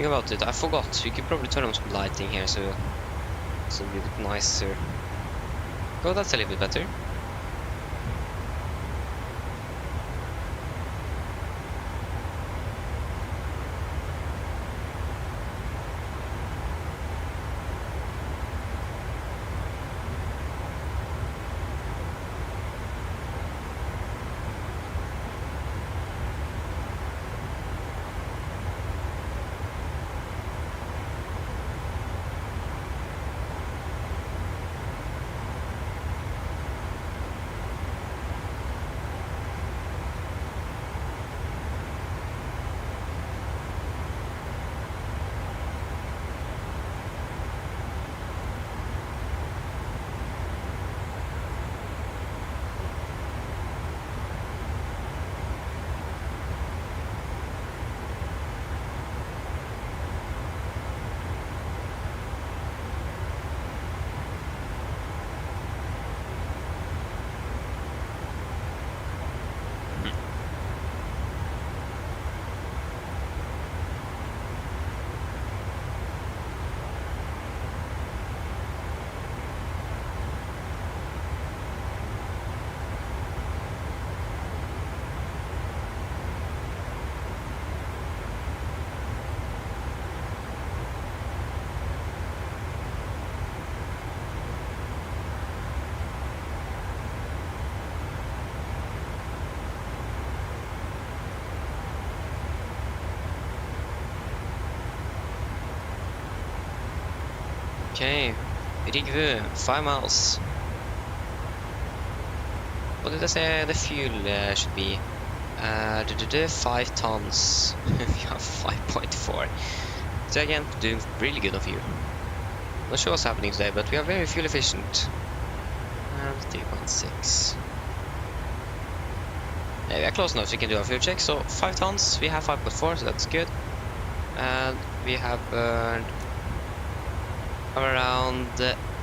Think about it, I forgot. You could probably turn on some lighting here so it's a little bit nicer. Oh, that's a little bit better. Okay, Rigvu, 5 miles. What did I say the fuel should be? 5 tons. We have 5.4. So again, doing really good of you. Not sure what's happening today, but we are very fuel efficient. And 3.6. Yeah, we are close enough so we can do our fuel check. So 5 tons, we have 5.4, so that's good. And we have burned around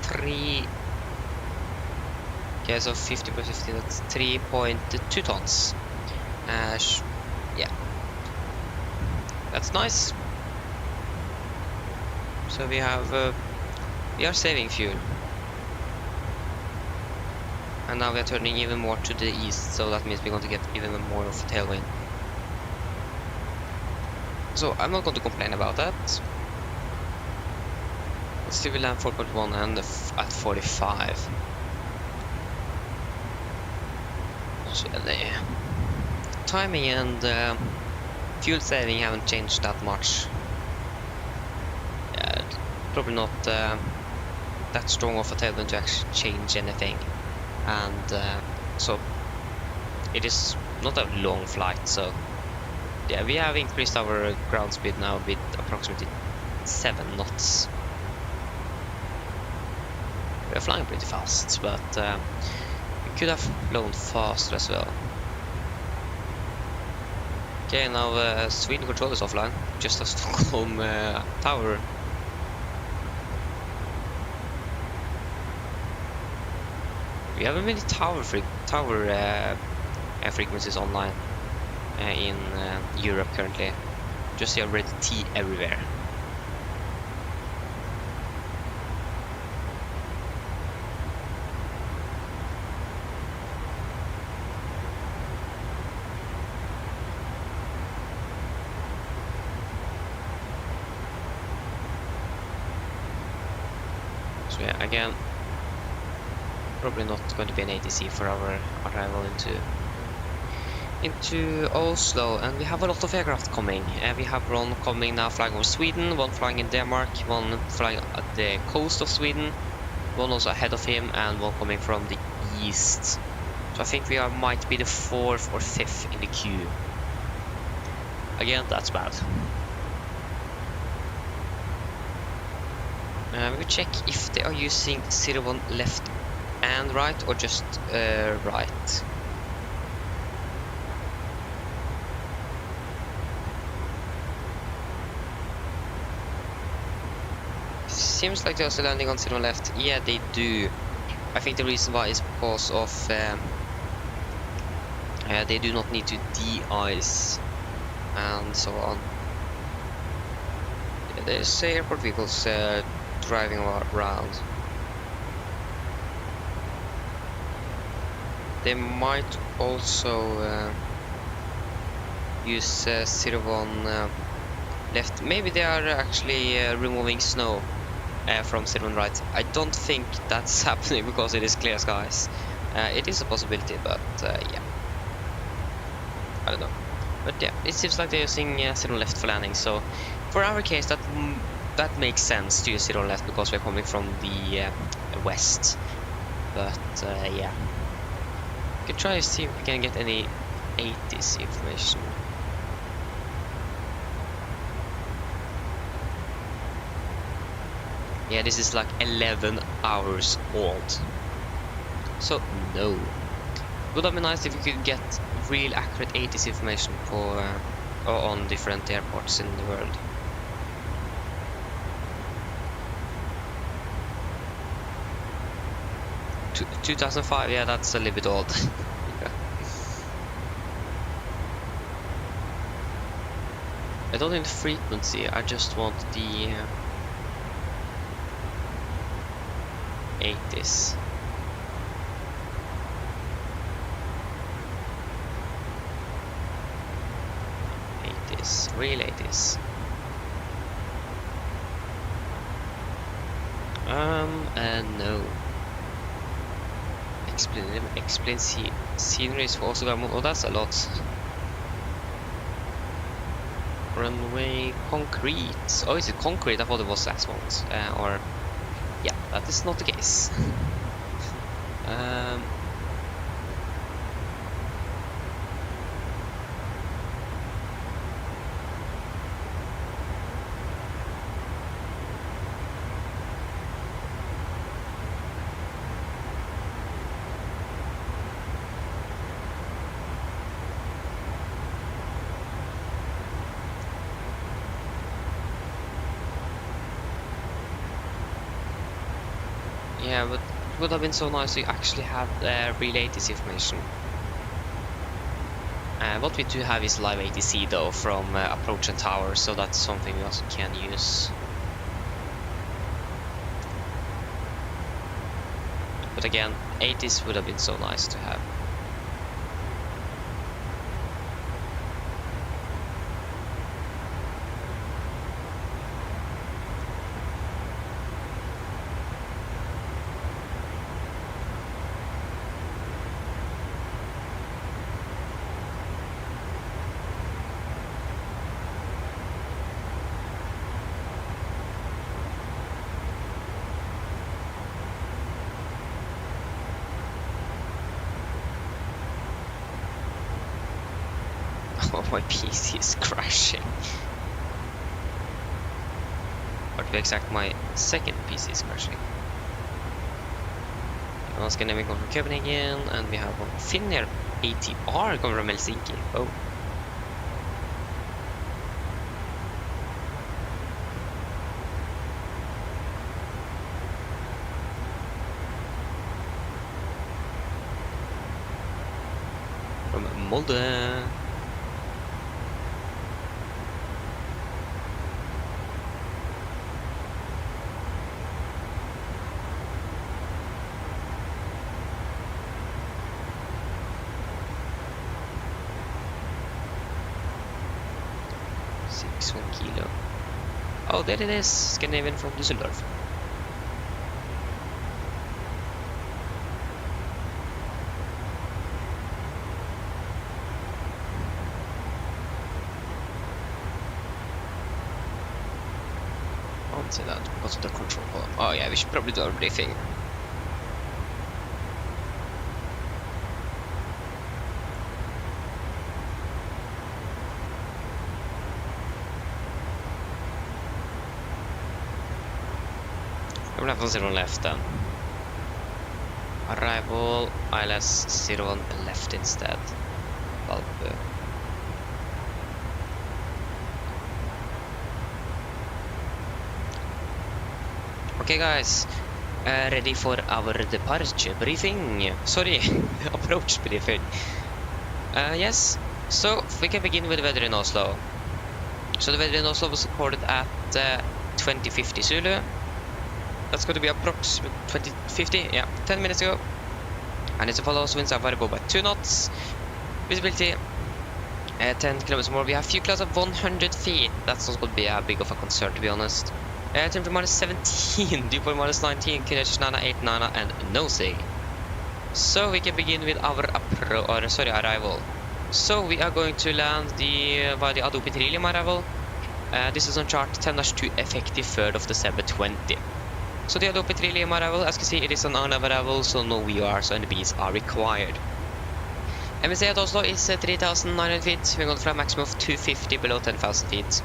3. Okay, so 50 plus 50, that's 3.2 tons. Yeah, that's nice. So we have we are saving fuel, and now we are turning even more to the east, so that means we're going to get even more of a tailwind. So I'm not going to complain about that. Still we land 4.1 and at 45. So the timing and fuel saving haven't changed that much. Yeah, probably not that strong of a tailwind to actually change anything. And so it is not a long flight, so yeah, we have increased our ground speed now with approximately 7 knots. We're flying pretty fast, but we could have flown faster as well. Okay, now Sweden control is offline, just as Stockholm tower. We have many tower frequencies online in Europe currently. Just see red T everywhere. So yeah, again, probably not going to be an ATC for our arrival into Oslo, and we have a lot of aircraft coming. We have one coming now flying over Sweden, one flying in Denmark, one flying at the coast of Sweden, one also ahead of him, and one coming from the east. So I think we might be the 4th or 5th in the queue. Again, that's bad. We will check if they are using 01 left and right, or just right. Seems like they're also landing on 01 left. Yeah, they do. I think the reason why is because of they do not need to de-ice and so on. there's airport vehicles driving around. They might also use 01 left. Maybe they are actually removing snow from 01 right. I don't think that's happening because it is clear skies. It is a possibility, but yeah, I don't know. But yeah, it seems like they're using 01 left for landing. So for our case, that makes sense to use 01 left because we're coming from the west. But yeah, we can try to see if we can get any 80s information. Yeah, this is like 11 hours old. So no. Would have been nice if we could get real accurate 80s information for on different airports in the world. 2005, yeah, that's a little bit old. Yeah. I don't need the frequency, I just want the 80s. 80s, real 80s. No. Explain sceneries for Oslo. Oh, that's a lot. Runway concrete. Oh, is it concrete? I thought it was asphalt. Or yeah, that is not the case. Yeah, but it would have been so nice to actually have real ATC information. What we do have is live ATC though from approach and tower, so that's something we also can use. But again, 80s would have been so nice to have. Oh, my PC is crashing. Or to be exact, my second PC is crashing. Now Scandinavian coming from Copenhagen, and we have one Finnair ATR coming from Helsinki. Oh. From Molde. Kilo. Oh, there it is, Scandinavian from Düsseldorf. I won't say that because of the control column. Oh yeah, we should probably do a briefing. I will have 01 left then. Arrival, ILS 01 left instead. Valby. Okay guys, ready for our departure briefing. Sorry, approach briefing. Yes, so we can begin with the weather in Oslo. So the weather in Oslo was recorded at 2050 Zulu. That's going to be approximately 2050, yeah, 10 minutes ago. And it's a follow, winds are variable by 2 knots. Visibility 10 kilometers more. We have few clouds of 100 feet. That's not going to be a big of a concern, to be honest. Temperature minus 17, dew point minus 19, QNH Nana 8 Nana, and nosing. So we can begin with our arrival. So we are going to land via the Adobe Trillium arrival. This is on chart 10-2 effective 3rd of December 20. So the Adobe Trillium arrival, as you can see, it is an on arrival, so no VRs or NBs are required. MSA at Oslo is 3,900 feet. We're going to fly a maximum of 250 below 10,000 feet.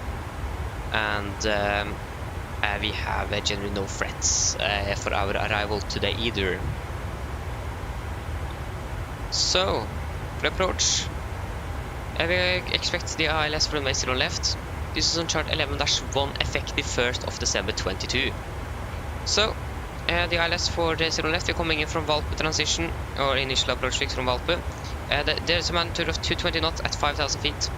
And we have generally no threats for our arrival today either. So, for approach, we expect the ILS from the zero left. This is on chart 11-1 effective 1st of December 22. So, the ILS for the zero left, we're coming in from Valpe transition, or initial approach fix from Valpe. There's a magnitude of 220 knots at 5,000 feet.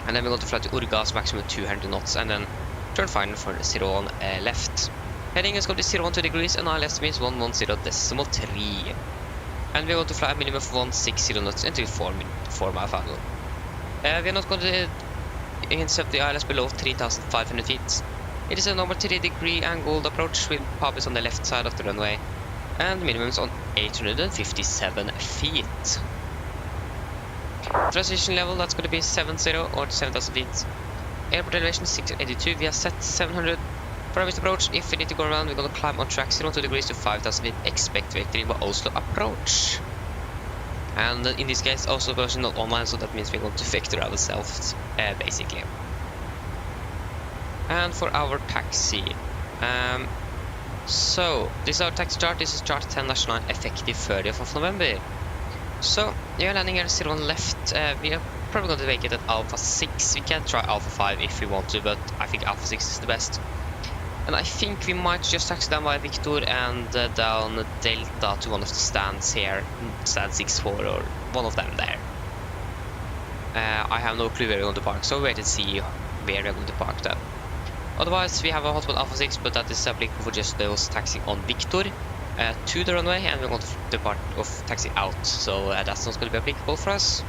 And then we're going to fly to Urgas, maximum 200 knots, and then turn final for the 01 left. Heading is going to 012 degrees, and ILS means 110.3. And we're going to fly a minimum of 160 knots until 4 mile final. We're not going to intercept the ILS below 3,500 feet. It is a normal 3-degree angled approach with pop on the left side of the runway, and minimums on 857 feet. Transition level, that's going to be 70 or 7,000 feet. Airport elevation 682, we have set 700. For our approach, if we need to go around, we're going to climb on track 02 degrees to 5,000 feet. Expect vectoring by Oslo approach. And in this case, Oslo version not online, so that means we're going to vector ourselves, basically. And for our taxi, so this is our taxi chart. This is chart 10-9 effective 30th of November. So we are landing here 01 left. We are probably going to make it at Alpha 6. We can try Alpha 5 if we want to, but I think Alpha 6 is the best. And I think we might just taxi down by Victor and down Delta to one of the stands here, stand 6-4 or one of them there. I have no clue where we're going to park, so wait and see where we're going to park then. Otherwise, we have a hotspot Alpha 6, but that is applicable for just those taxiing on Victor to the runway, and we're going to depart of taxi out, so that's not going to be applicable for us.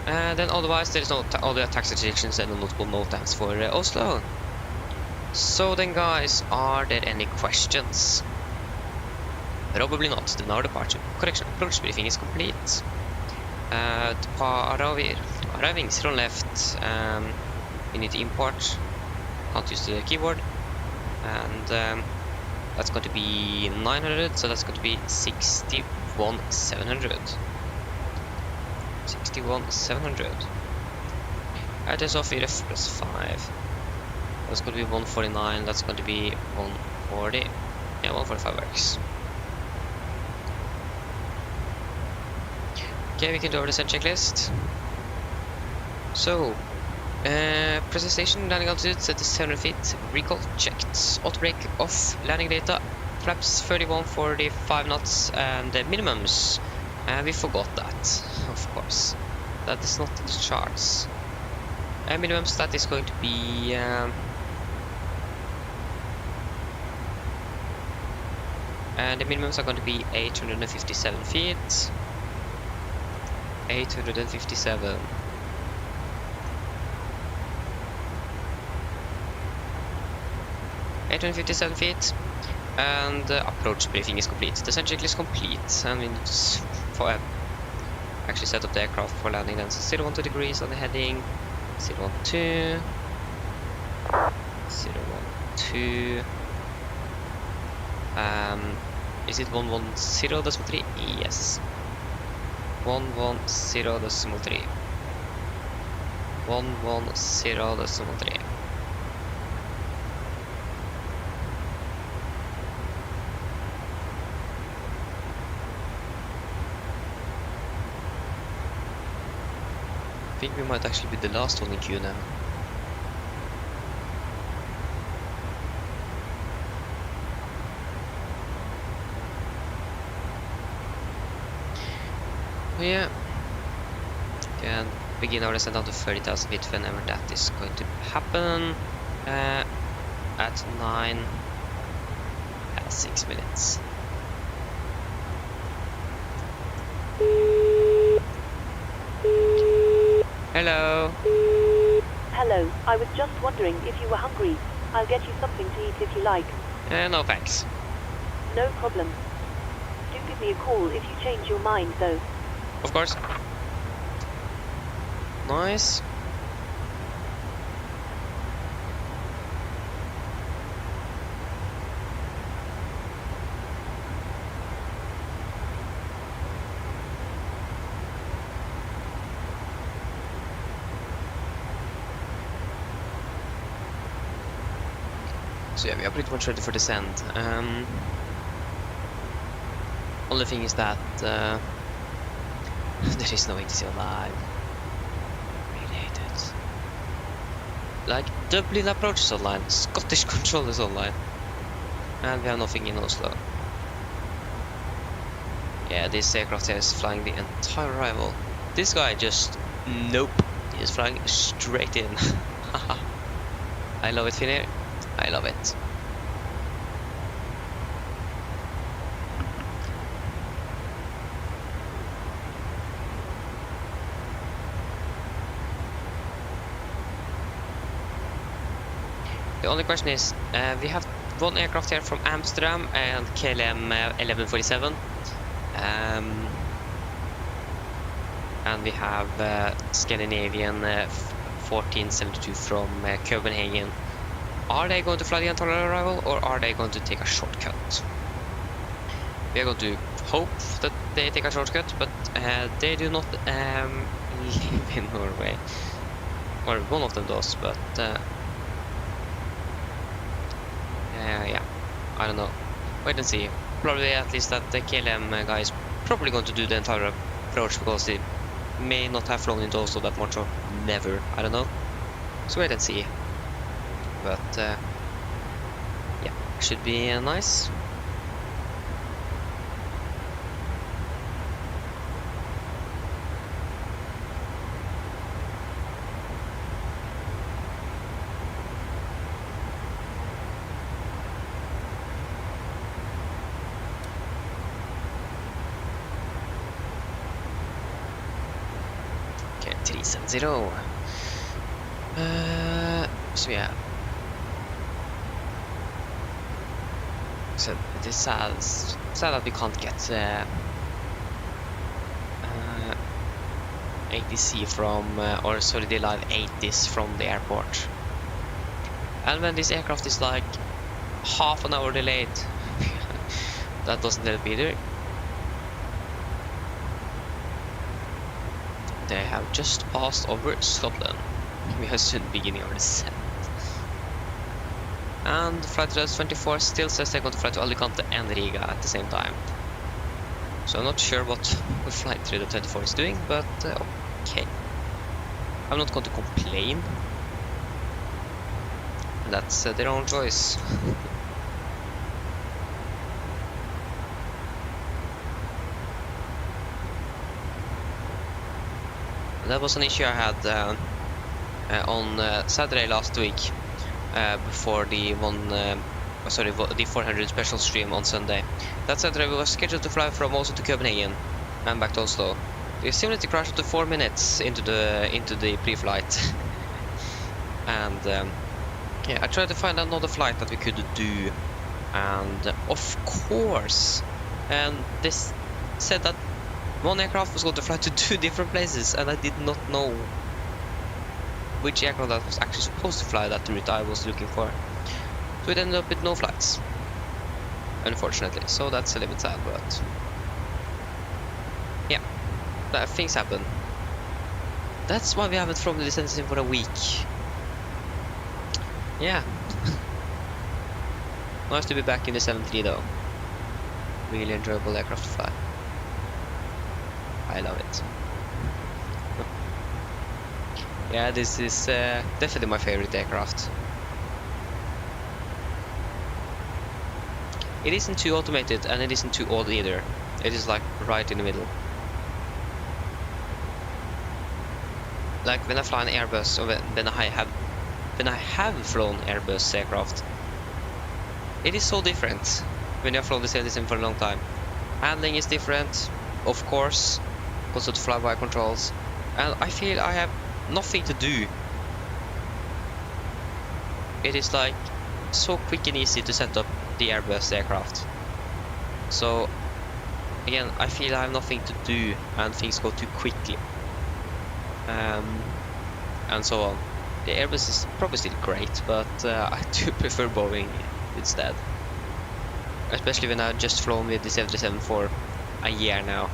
Then otherwise, there is no other taxi restrictions and no notable no tax for Oslo. So then, guys, are there any questions? Probably not. Then our departure. Correction. Approach briefing is complete. Arriving 0 left. We need to import. Can't use the keyboard. And that's going to be 900. So that's going to be 61,700. 61,700. That is off EF plus 5. That's going to be 149, that's going to be 140. Yeah, 145 works. Okay, we can do our descent checklist. So, present station, landing altitude set to 700 feet, recall checked, auto brake off, landing data, flaps 31, 45 knots, and the minimums. We forgot that, of course. That is not in the charts. Minimums, that is going to be... and the minimums are going to be 857 feet. 857. feet, and approach briefing is complete. The descent checklist is complete, and we need to actually set up the aircraft for landing. Then 012 degrees on the heading. 012. 012. Is it 110.3? Yes. 110.3. 110.3. I think we might actually be the last one in queue now. Yeah, can begin our descent down to 30,000 feet whenever that is going to happen. at 9 and 6 minutes. Hello. Hello, I was just wondering if you were hungry. I'll get you something to eat if you like. No thanks. No problem. Do give me a call if you change your mind, though. Of course. Nice. So yeah, we are pretty much ready for descent. Only thing is that there is no ATC alive. Really hate it. Like, Dublin approach is online, Scottish control is online, and we have nothing in Oslo. Yeah, this aircraft here is flying the entire arrival. This guy just, nope, he's flying straight in. I love it, Finnair. I love it. The only question is, we have one aircraft here from Amsterdam and KLM 1147. And we have Scandinavian 1472 from Copenhagen. Are they going to fly the entire arrival, or are they going to take a shortcut? We are going to hope that they take a shortcut, but they do not live in Norway. Or one of them does, but yeah, I don't know. Wait and see. Probably at least that the KLM guy is probably going to do the entire approach, because they may not have flown into Oslo that much, or never. I don't know. So wait and see. But yeah, should be nice. Okay, 370. So yeah. So it is sad that we can't get ATC from, or sorry, the live 80s from the airport. And when this aircraft is like half an hour delayed, that doesn't help either. They have just passed over Scotland. We are soon beginning our descent. And flight 24 still says they're going to fly to Alicante and Riga at the same time. So I'm not sure what flight 24 is doing, but okay. I'm not going to complain. That's their own choice. That was an issue I had on Saturday last week. Before the the 400 special stream on Sunday. That Saturday we were scheduled to fly from Oslo to Copenhagen and back to Oslo. The simulator crashed after 4 minutes into the pre-flight. And yeah, I tried to find another flight that we could do, and of course, this said that one aircraft was going to fly to 2 different places, and I did not know which aircraft that was actually supposed to fly that route I was looking for. So it ended up with no flights, unfortunately. So that's a little bit sad, but yeah, things happen. That's why we haven't flown the descent sim for a week. Yeah. Nice to be back in the 7-3 though. Really enjoyable aircraft to fly. I love it. Yeah, this is definitely my favorite aircraft. It isn't too automated and it isn't too old either. It is like right in the middle. Like when I fly an Airbus, or when I have flown Airbus aircraft, it is so different when you have flown the 77 for a long time. Handling is different, of course, because of the fly-by controls, and I feel I have nothing to do. It is like so quick and easy to set up the Airbus aircraft. So again, I feel I have nothing to do and things go too quickly. And so on. The Airbus is probably still great, but I do prefer Boeing instead. Especially when I've just flown with the 737 for a year now.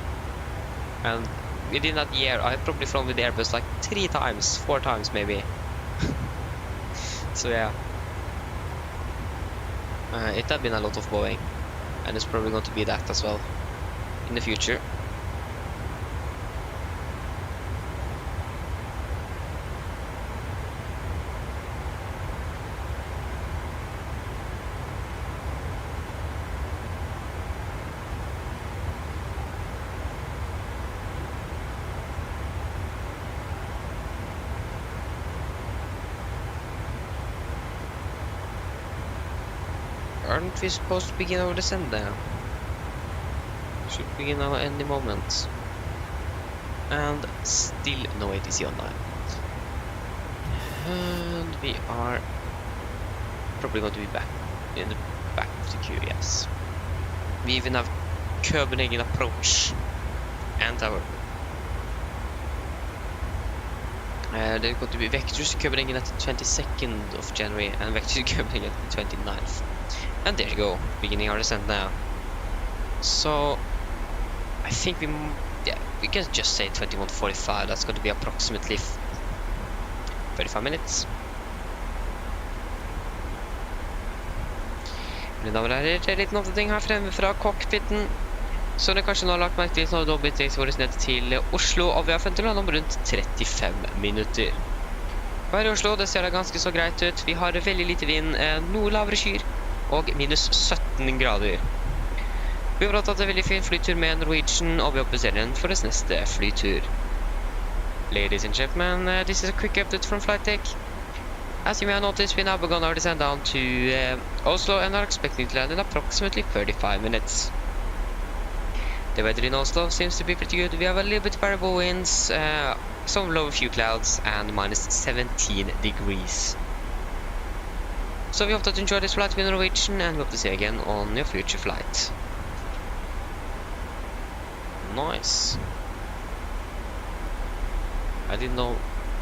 And within that year, I've probably flown with the Airbus like 3 times, 4 times maybe. So yeah. It has been a lot of Boeing. And it's probably going to be that as well in the future. Aren't we supposed to begin our descent now? Should begin now any moment. And still no ATC online. And we are probably going to be back in the back of the queue, yes. We even have Copenhagen approach and tower. There's going to be vectors to Copenhagen at the 22nd of January and vectors to Copenhagen at the 29th. And there you go, beginning our descent now. So I think we can just say 21:45. That's going to be approximately 35 minutes. Men da er det litt ting her fremme fra cockpiten. Så det kanskje nå har lagt meg til så dobbelt vårt ned til Oslo, og vi har funnet land om rundt 35 minutter. Her i Oslo, det ser da ganske så greit ut. Vi har veldig lite vind, noe lavere skyr, og minus 17 grader. Vi har tatt en veldig fin flytur med Norwegian, og vi oppdaterer den for oss neste flytur. Ladies and gentlemen, this is a quick update from Flight Tech. As you may have noticed, we now begun our descent down to Oslo and are expecting to land in approximately 35 minutes. The weather in Oslo seems to be pretty good. We have a little bit variable winds, some low few clouds, and minus 17 degrees. So we hope that you enjoy this flight with Norwegian, and we hope to see you again on your future flight. Nice. I didn't know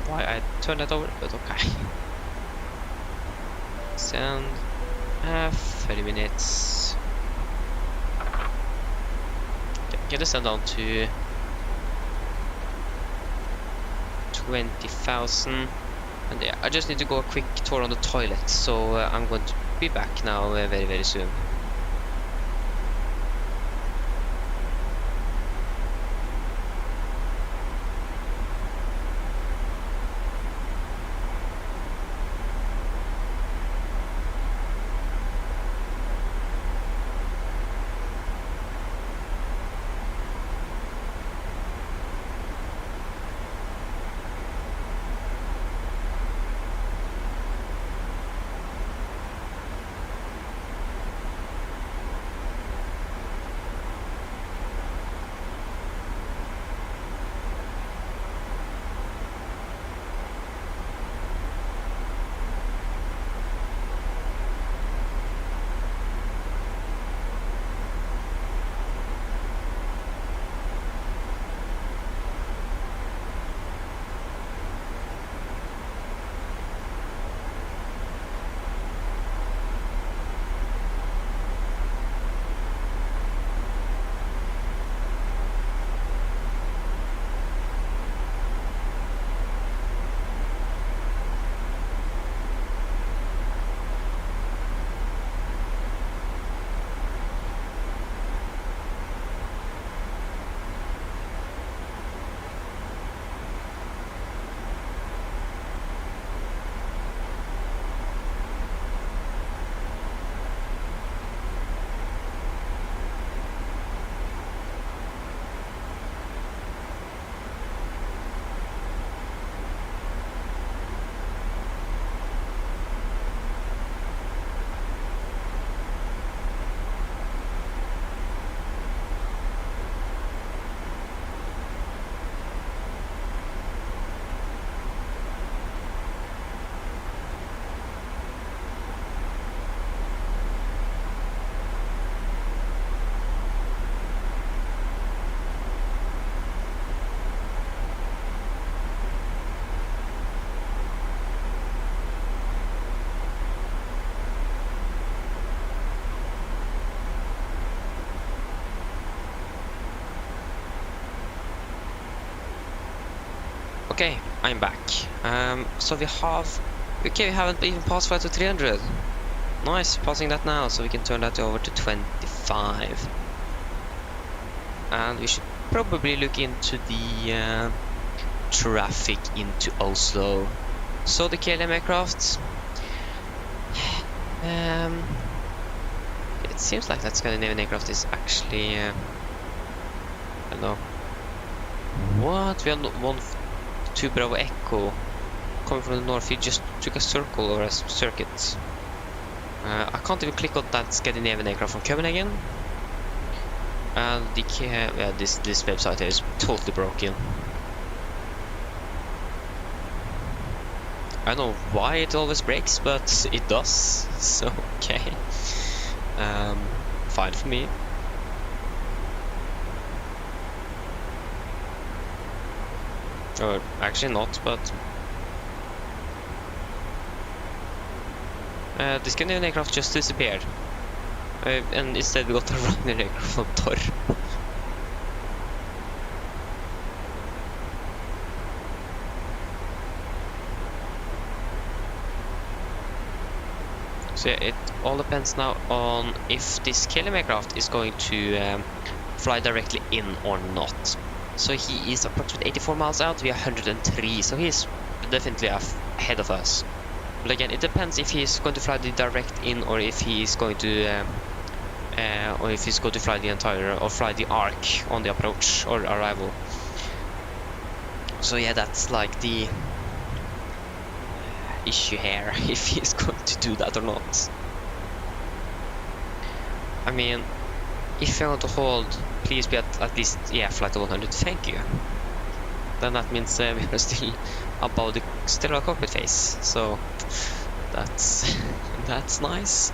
why I turned that over, but okay. Send 30 minutes. Get us down to 20,000. And yeah, I just need to go a quick tour on the toilet, so I'm going to be back now very, very soon. Okay, I'm back. So we haven't even passed flight to 300. Nice, passing that now, so we can turn that over to 25. And we should probably look into the traffic into Oslo. So the KLM aircraft. It seems like that Scandinavian aircraft is actually. I don't know. What? We are 2 Bravo Echo coming from the north. We just took a circle or a circuit. I can't even click on that Scandinavian aircraft from Copenhagen. And this website is totally broken. I don't know why it always breaks, but it does. So okay, fine for me. Or actually not, but the Scandinavian aircraft just disappeared, and instead we got a Ryzen aircraft from Tor. So yeah, it all depends now on if this KLM aircraft is going to fly directly in or not. So he is approximately 84 miles out, we are 103, so he's definitely ahead of us. But again, it depends if he's going to fly the direct in or if he's going to fly the entire or fly the arc on the approach or arrival. So yeah, that's like the issue here, if he's going to do that or not. I mean, if you're going to hold, please be at least, yeah, flight to 100, thank you. Then that means we are still above the stellar cockpit phase, so that's that's nice.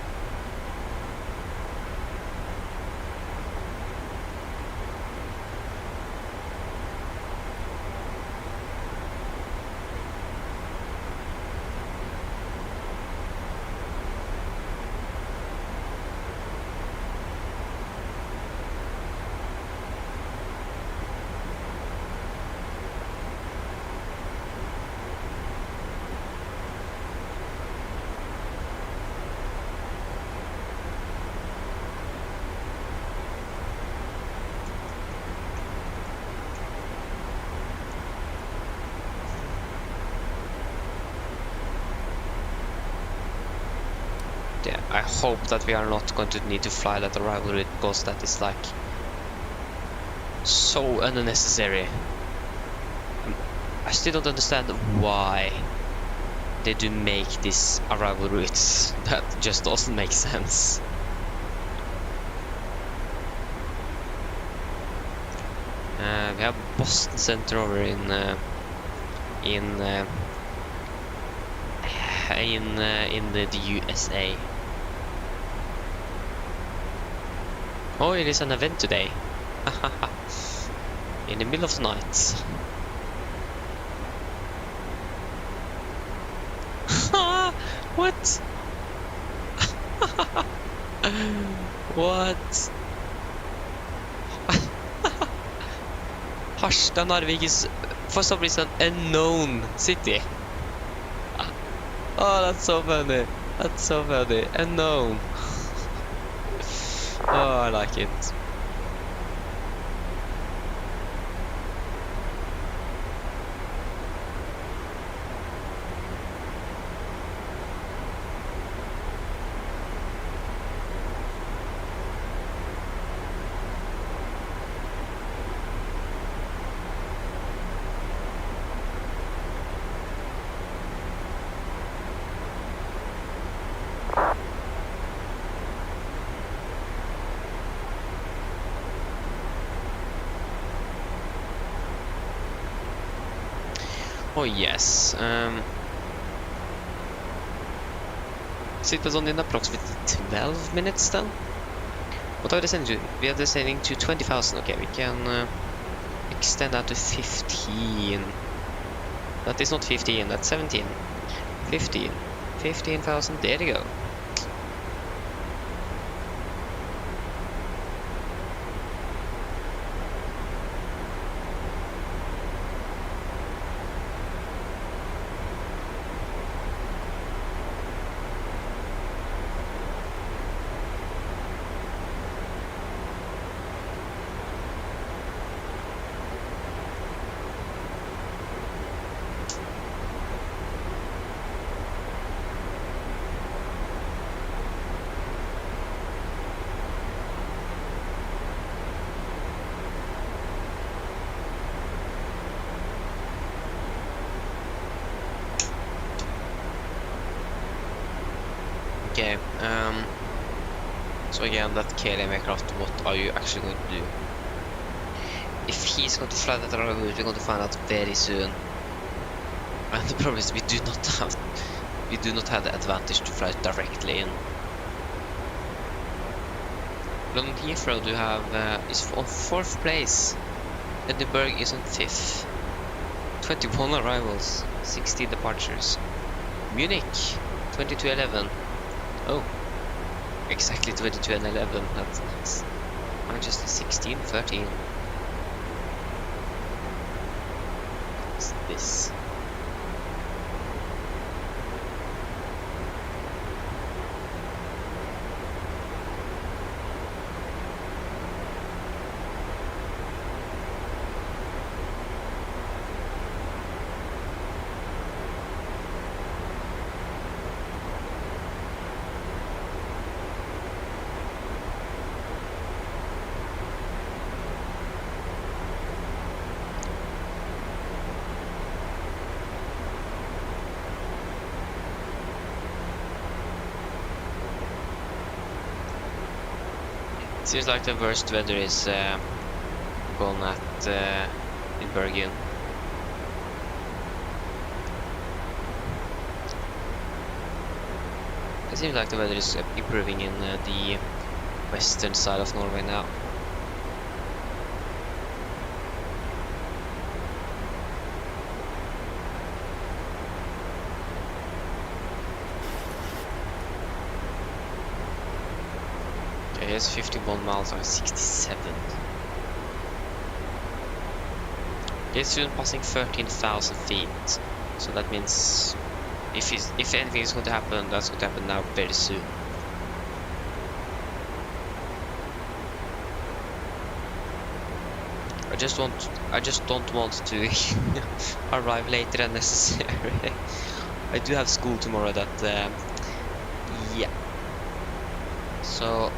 Yeah, I hope that we are not going to need to fly that arrival route, because that is like so unnecessary. I still don't understand why they do make these arrival routes. That just doesn't make sense. We have Boston Center over in the USA. Oh, it is an event today. In the middle of the night. What? What? Harstad Narvik is for some reason unknown city. Oh, that's so funny. That's so funny. Unknown. Oh, I like it. Oh yes. So it was only in approximately 12 minutes then? What are we descending to? We are descending to 20,000. Okay, we can extend that to 15. That is not 15, that's 17. 15. 15,000, there you go. Okay, so again, that KLM aircraft, what are you actually going to do? If he's going to fly that route, we're going to find out very soon. And the problem is we do not have the advantage to fly directly in. London Heathrow do have is on 4th place. Edinburgh is on 5th. 21 arrivals, 60 departures. Munich 22:11. Oh, exactly 22:11. That's nice. Manchester 16:13. What's this? Seems like the worst weather is gone at in Bergen. It seems like the weather is improving in the western side of Norway now. Here's 51 miles on 67. It's soon passing 13,000 feet. So that means if anything is going to happen, that's going to happen now very soon. I just don't want to arrive later than necessary. I do have school tomorrow that yeah. So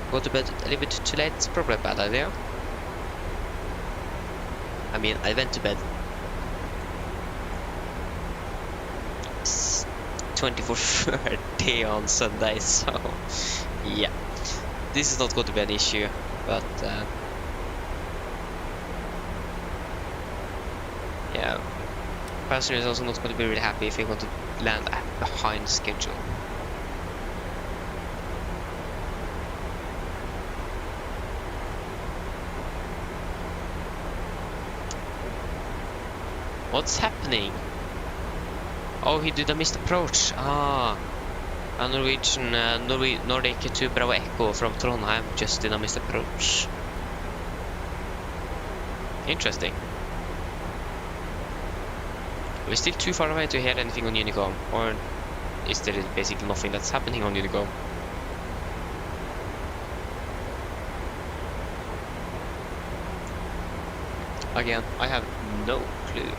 go to bed a little bit too late, it's probably a bad idea. I mean, I went to bed 24:30 on Sunday, so yeah. This is not going to be an issue, but yeah. Passenger is also not going to be really happy if you're going to land behind schedule. What's happening? Oh, he did a missed approach. Ah, a Norwegian Nordic to Bravo Echo from Trondheim just did a missed approach. Interesting. We're still too far away to hear anything on Unicom, or is there basically nothing that's happening on Unicom? Again, I have no clue.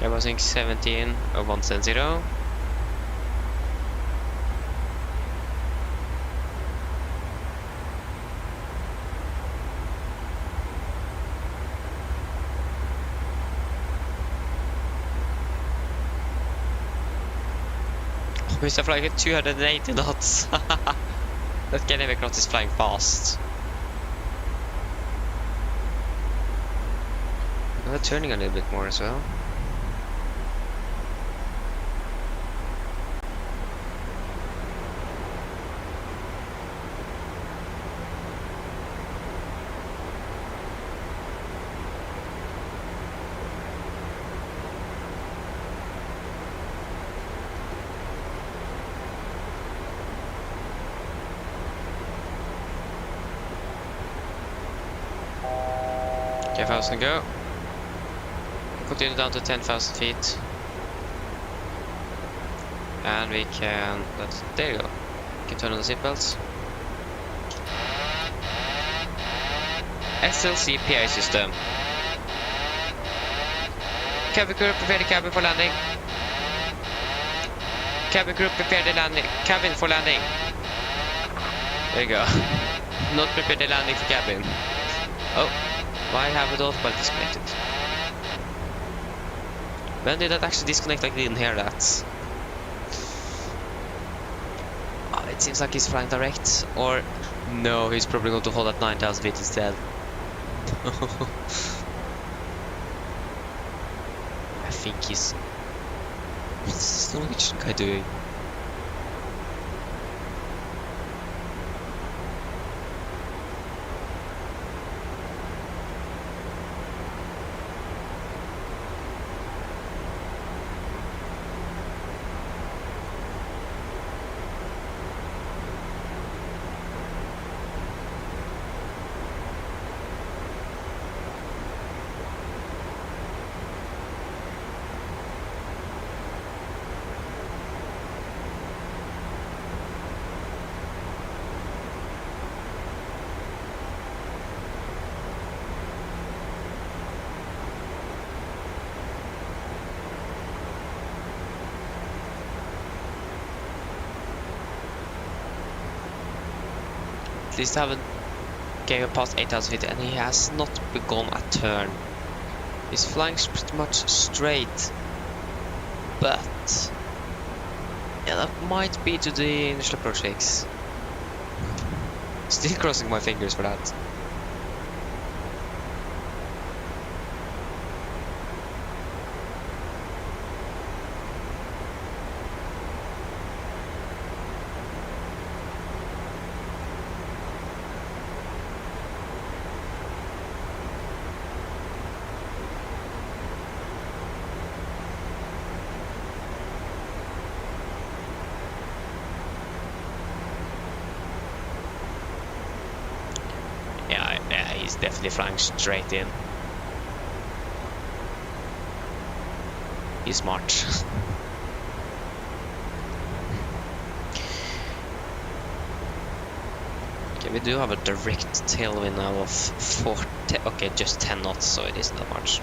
I was in 17 of 170. Mr. Flying at 280 knots. That Kenny aircraft is flying fast. They're turning a little bit more as well. 10,000 go. Continue down to 10,000 feet. And we can, there you go. We can turn on the seatbelts. SLC PA system. Cabin crew, prepare the cabin for landing. Cabin crew, prepare the landing. Cabin for landing. There you go. Not prepare the landing for cabin. Oh, why have the autopilot disconnected? When did that actually disconnect? I didn't hear that. Oh, it seems like he's flying direct. Or, no, he's probably going to hold at 9,000 feet instead. I think he's... What's this Norwegian guy doing? At least I haven't gave past 8,000 feet and he has not begun a turn. He's flying pretty much straight, but yeah, that might be to the initial approach fix. Still crossing my fingers for that. Yeah, he's definitely flying straight in. He's smart. Okay, we do have a direct tailwind now of 40, okay, just 10 knots, so it isn't that much.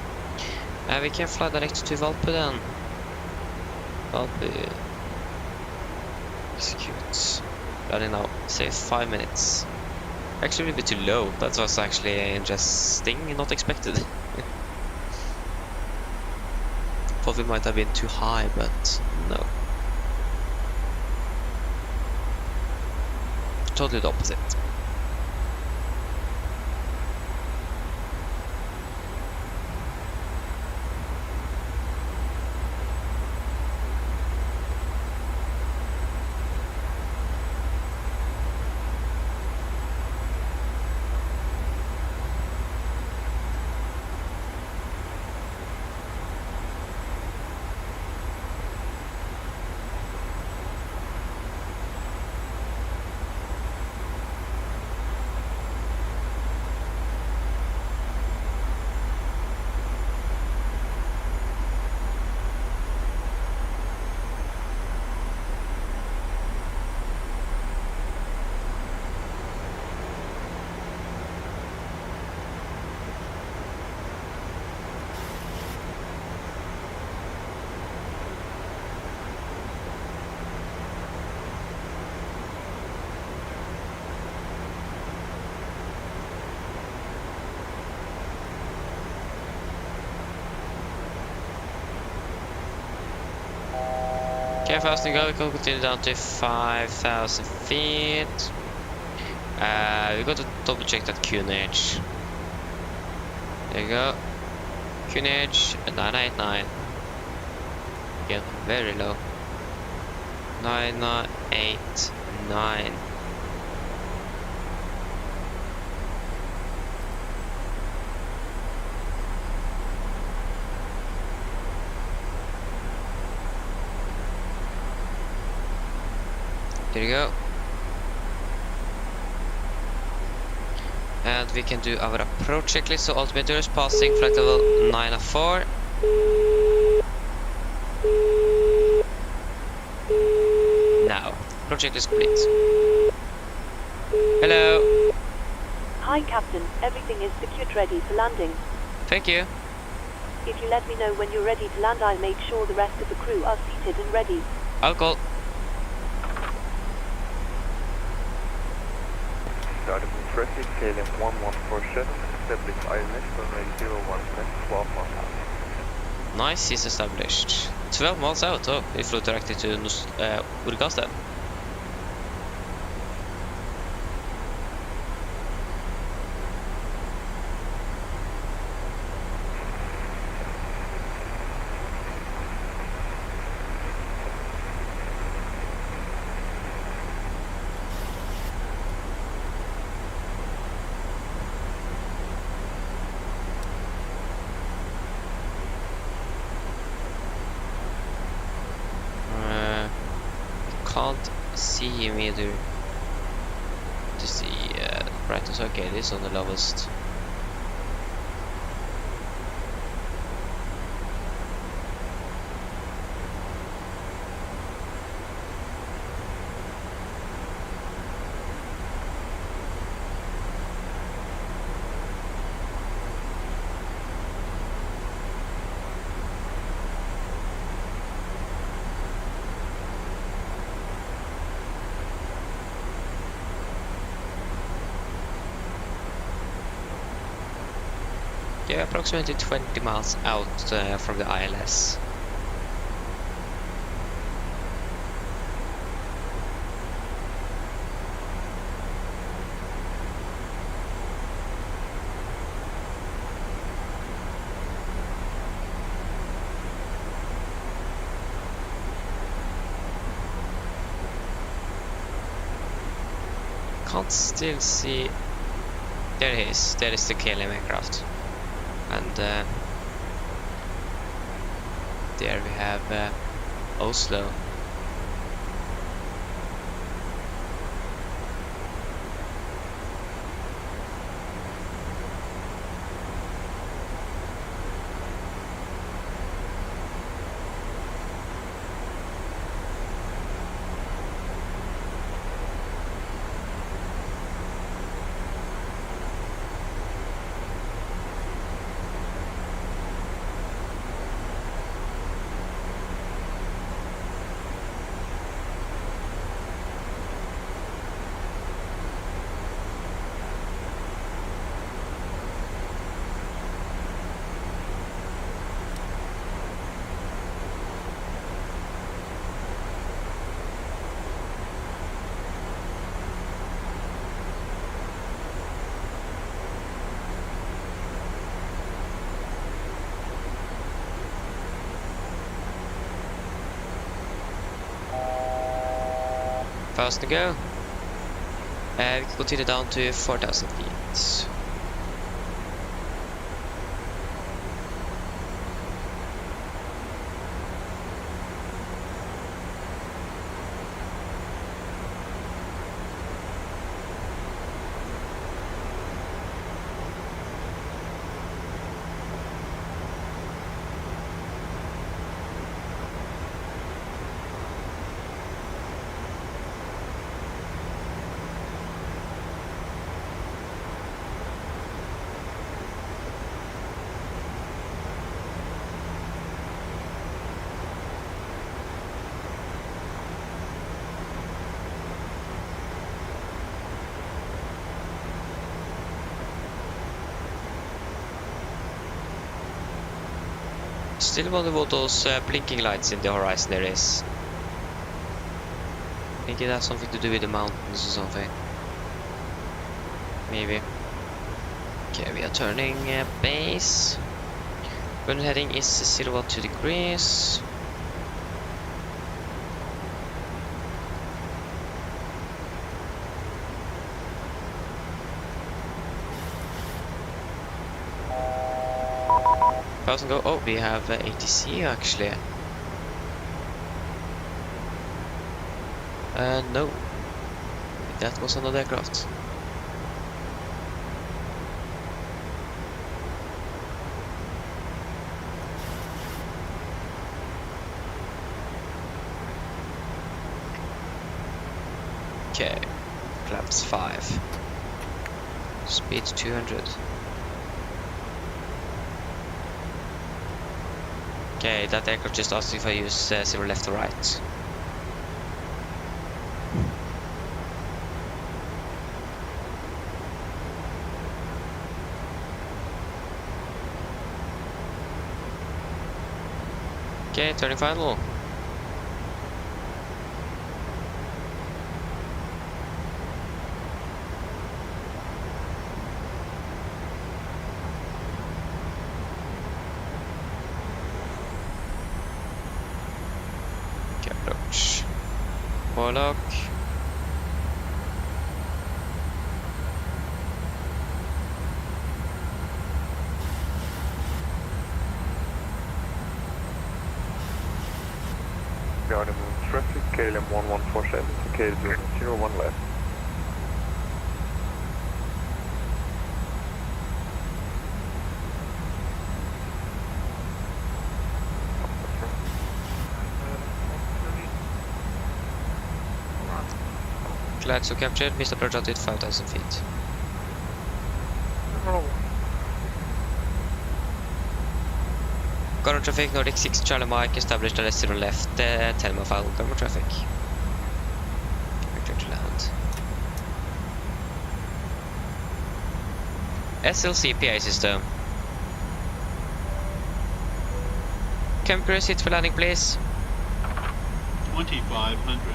We can fly direct to Valpo then. Valpo. Execute. Running now, say 5 minutes. Actually a bit too low. That was actually interesting, not expected. Thought we might have been too high, but no. Totally the opposite. Okay, fast and go, we can continue down to 5,000 feet. We got to double check that QNH. There you go. QNH 989. Again, very low. 989. There you go. And we can do our approach checklist. So altimeter is passing flight level 904. Now, approach checklist complete. Hello. Hi, Captain. Everything is secured, ready for landing. Thank you. If you let me know when you're ready to land, I'll make sure the rest of the crew are seated and ready. I'll call. Starting with traffic, KLM 1147, established ILS, runway 01, 12 miles out. Nice, he's established. 12 miles out. Oh, we flew directly to Urgas then. Can't see him either. To see brightness. Okay, it is on the lowest. Yeah, approximately 20 miles out from the ILS. Can't still see. There he is. There is the KLM aircraft. And there we have Oslo. Fast to go. We can continue down to 4,000 feet. Still wonder what those blinking lights in the horizon there is. I think it has something to do with the mountains or something. Maybe. Okay, we are turning base. Current heading is 012 degrees. Go. Oh, we have ATC actually. No, that was another aircraft. Okay, flaps 5. Speed 200. Okay, that aircraft just asked if I use 0 left or right. Okay, turning final. Okay, approach. Warlock. Regarding traffic, KLM 1147 to KLM 01 left. Glad so captured. Missed approach altitude 5,000 feet. Current traffic, Nordic 6 Charlie Mike, established at 0 left, 10 mile final, current traffic. Clear to land. SLC PA system. Camper, sit for landing, please. 2500.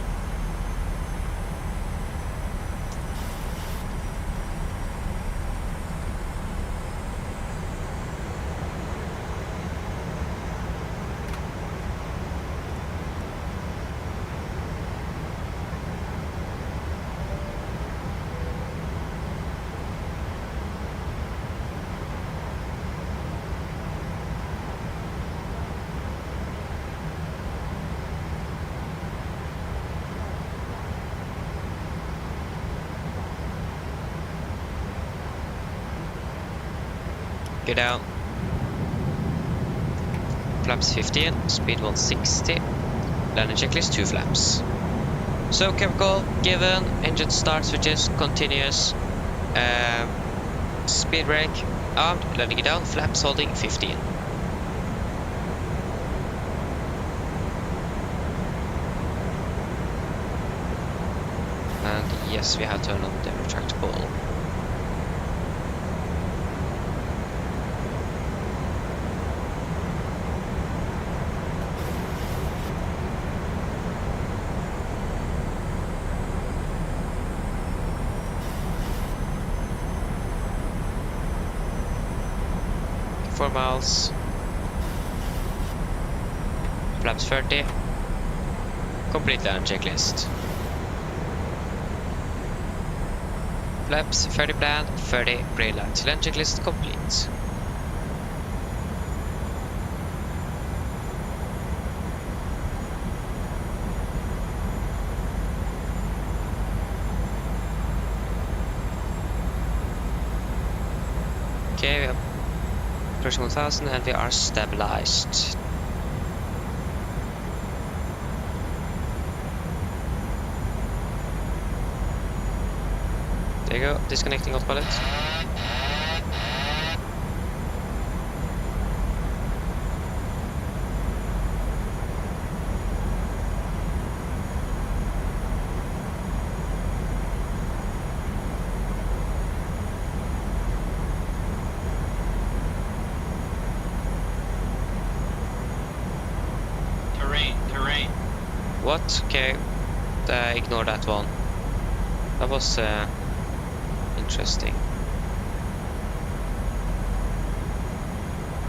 Get out. Flaps 15, speed 160. Landing checklist 2 flaps. So chemical given, engine start switches, continuous. Speed brake, armed, landing it down, flaps holding 15. And yes, we have turned on the retractable. Miles. Flaps 30. Complete land checklist. Flaps 30 plan, 30 brain lights. Land checklist complete. Okay, we have approaching 1000 and we are stabilized. There you go, disconnecting autopilot. Terrain. What? Okay, ignore that one. That was interesting.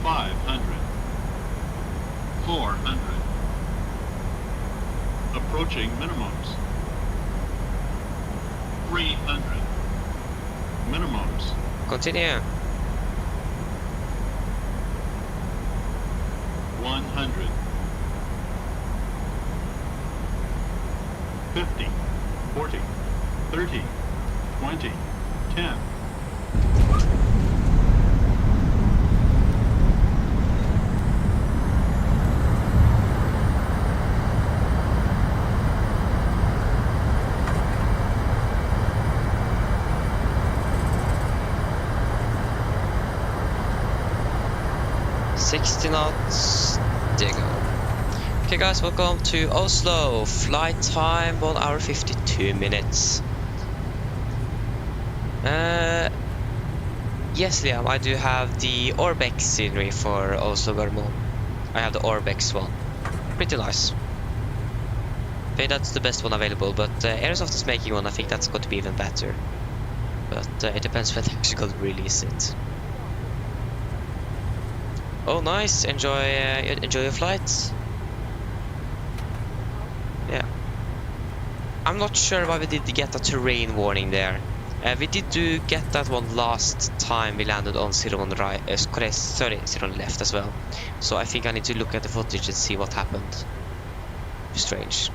500. 400. Approaching minimums. 300. Minimums. Continue. 100. 50. 40. 30. 20. 10. 60 knots. There you go. Okay guys, welcome to Oslo. Flight time 1 hour 52 minutes. Yes, Liam, I do have the Orbex scenery for Oslo Gardermoen. I have the Orbex one. Pretty nice. I think that's the best one available, but Airsoft is making one. I think that's going to be even better. But it depends when they're actually going to release it. Oh, nice! Enjoy your flights. Yeah. I'm not sure why we did get a terrain warning there. We did get that one last time we landed on 01 right, sorry, 01 left as well. So I think I need to look at the footage and see what happened. Strange.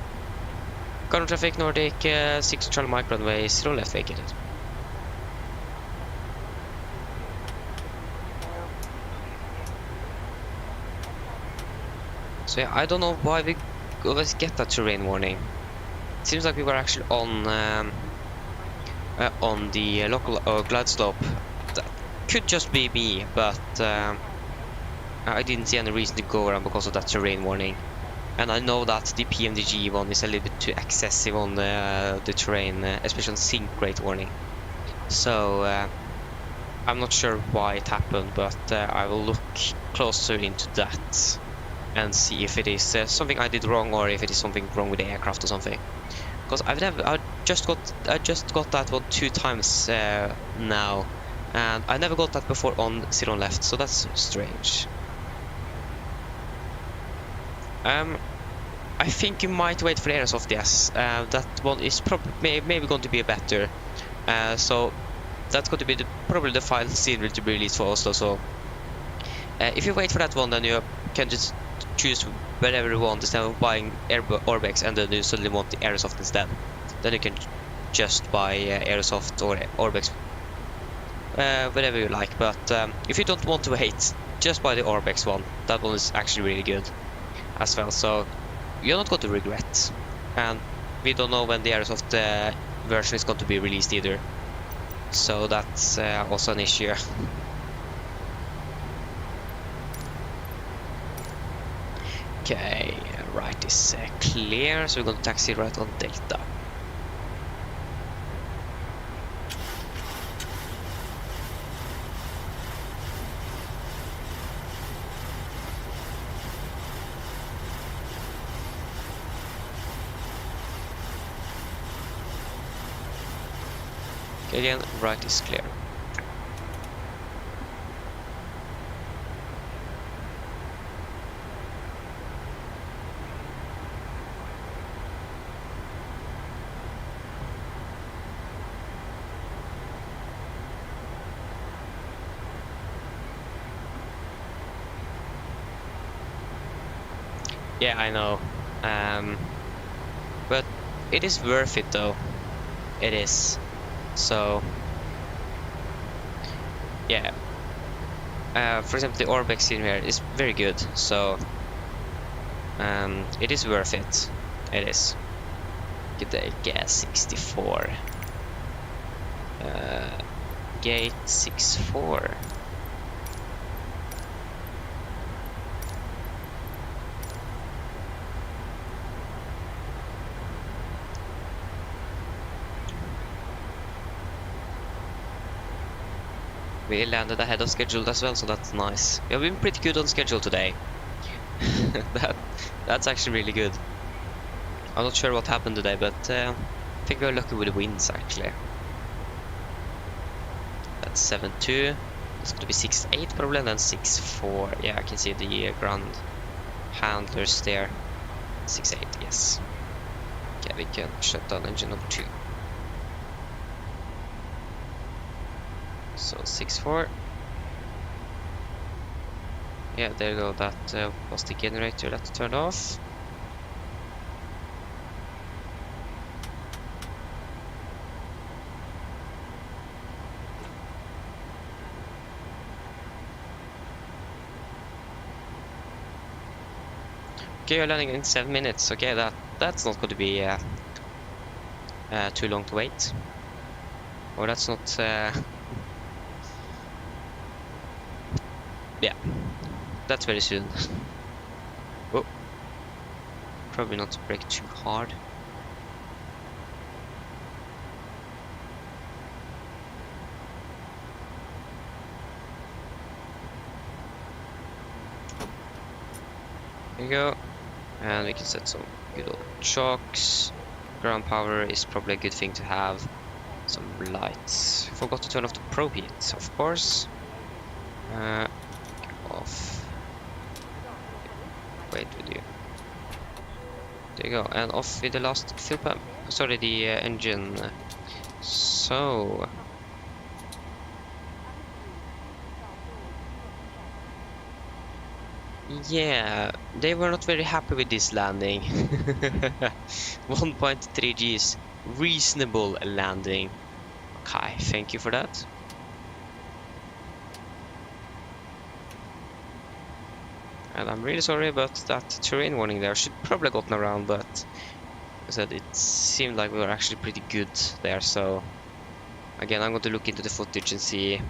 Current traffic Nordic 6 Charlie Mike runway 01 left vacated. So yeah, I don't know why we always get that terrain warning. It seems like we were actually on the local glide slope. That could just be me, but I didn't see any reason to go around because of that terrain warning. And I know that the PMDG one is a little bit too excessive on the terrain, especially on sync rate warning. So I'm not sure why it happened, but I will look closer into that and see if it is something I did wrong or if it is something wrong with the aircraft or something. Because I just got that one 2 times now, and I never got that before on 01 left, so that's strange. I think you might wait for Airsoft, yes. That one is maybe going to be better. So that's going to be probably the final scenery to be released for Oslo. So if you wait for that one, then you can just choose whatever you want instead of buying Orbex, and then you suddenly want the Airsoft instead. Then you can just buy Airsoft or Orbex, whatever you like. But if you don't want to wait, just buy the Orbex one. That one is actually really good as well, so you're not going to regret. And we don't know when the Airsoft version is going to be released either, so that's also an issue. Okay, right is clear, so we're going to taxi right on Delta. Okay, again, right is clear. Yeah, I know, but it is worth it though. It is. So yeah, for example, the Orbex in here is very good. So it is worth it. It is. Get the gas 64. Gate 64. We landed ahead of schedule as well, so that's nice. We have been pretty good on schedule today. That's actually really good. I'm not sure what happened today, but I think we were lucky with the winds actually. That's 7.2. It's going to be 6.8 probably, and then 6.4. Yeah, I can see the ground handlers there. 6.8, yes. Okay, we can shut down engine number 2. So 6.4. Yeah, there you go. That was the generator that turned off. Okay, you're landing in 7 minutes. Okay, that's not going to be too long to wait. Or that's not. Yeah. That's very soon. Oh, probably not to brake too hard. There you go. And we can set some good old chocks. Ground power is probably a good thing to have. Some lights. Forgot to turn off the probe heat, of course. Off. Wait with you. There you go. And off with the last fuel pump. Sorry, the engine. So. Yeah, they were not very happy with this landing. 1.3 G's, reasonable landing. Okay, thank you for that. And I'm really sorry about that terrain warning there. I should probably have gotten around, but I said it seemed like we were actually pretty good there. So again, I'm going to look into the footage and see.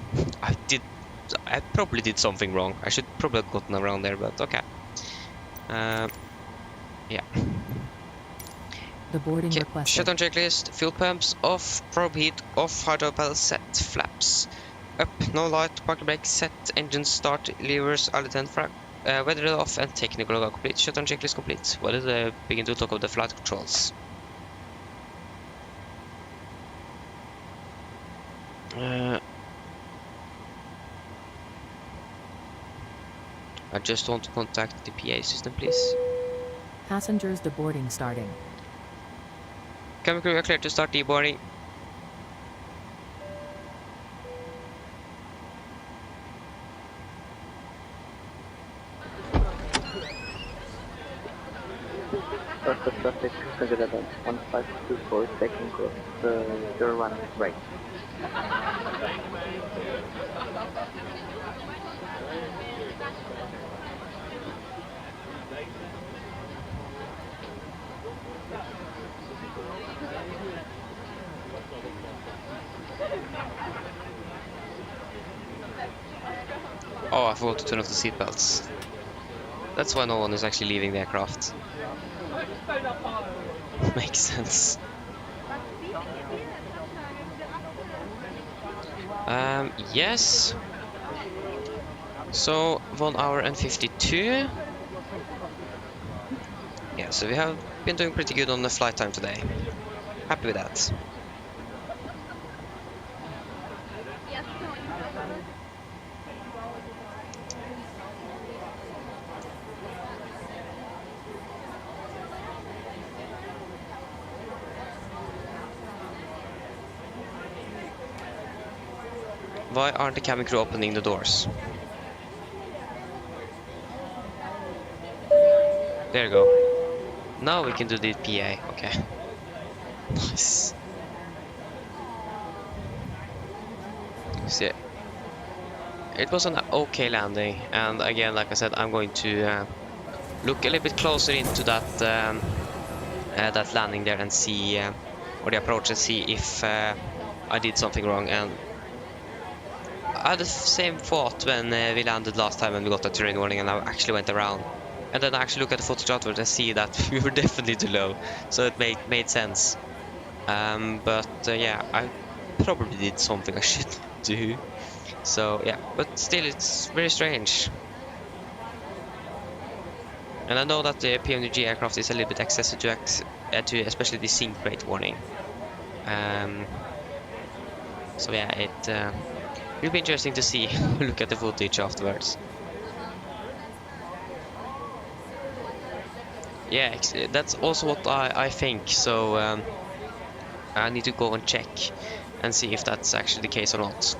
I probably did something wrong. I should probably have gotten around there, but okay. Yeah. The boarding requested. Shutdown checklist. Fuel pumps off. Probe heat off. Hydro pedal set. Flaps up. No light. Parking brake set. Engine start. Levers. Alert weather off and technical log complete. Shutdown checklist complete. What is the begin to talk of the flight controls? I just want to contact the PA system, please. Passengers deboarding starting. Cabin crew are clear to start deboarding. Oslo traffic, consider that 1524 taking course 01 right. Oh, I forgot to turn off the seatbelts. That's why no one is actually leaving the aircraft. Makes sense. Yes. So 1 hour and 52. Yeah, so we have been doing pretty good on the flight time today. Happy with that. Why aren't the cabin crew opening the doors? There you go. Now we can do the PA. Okay. Nice. See, it was an okay landing, and again, like I said, I'm going to look a little bit closer into that that landing there and see, or the approach, and see if I did something wrong. And I had the same thought when we landed last time and we got the terrain warning, and I actually went around. And then I actually look at the footage afterwards and see that we were definitely too low. So it made sense. But yeah, I probably did something I shouldn't do. So yeah, but still it's very strange. And I know that the PMDG aircraft is a little bit accessible to especially the sink rate warning. So yeah, it will be interesting to see, look at the footage afterwards. Yeah, that's also what I think, so I need to go and check and see if that's actually the case or not.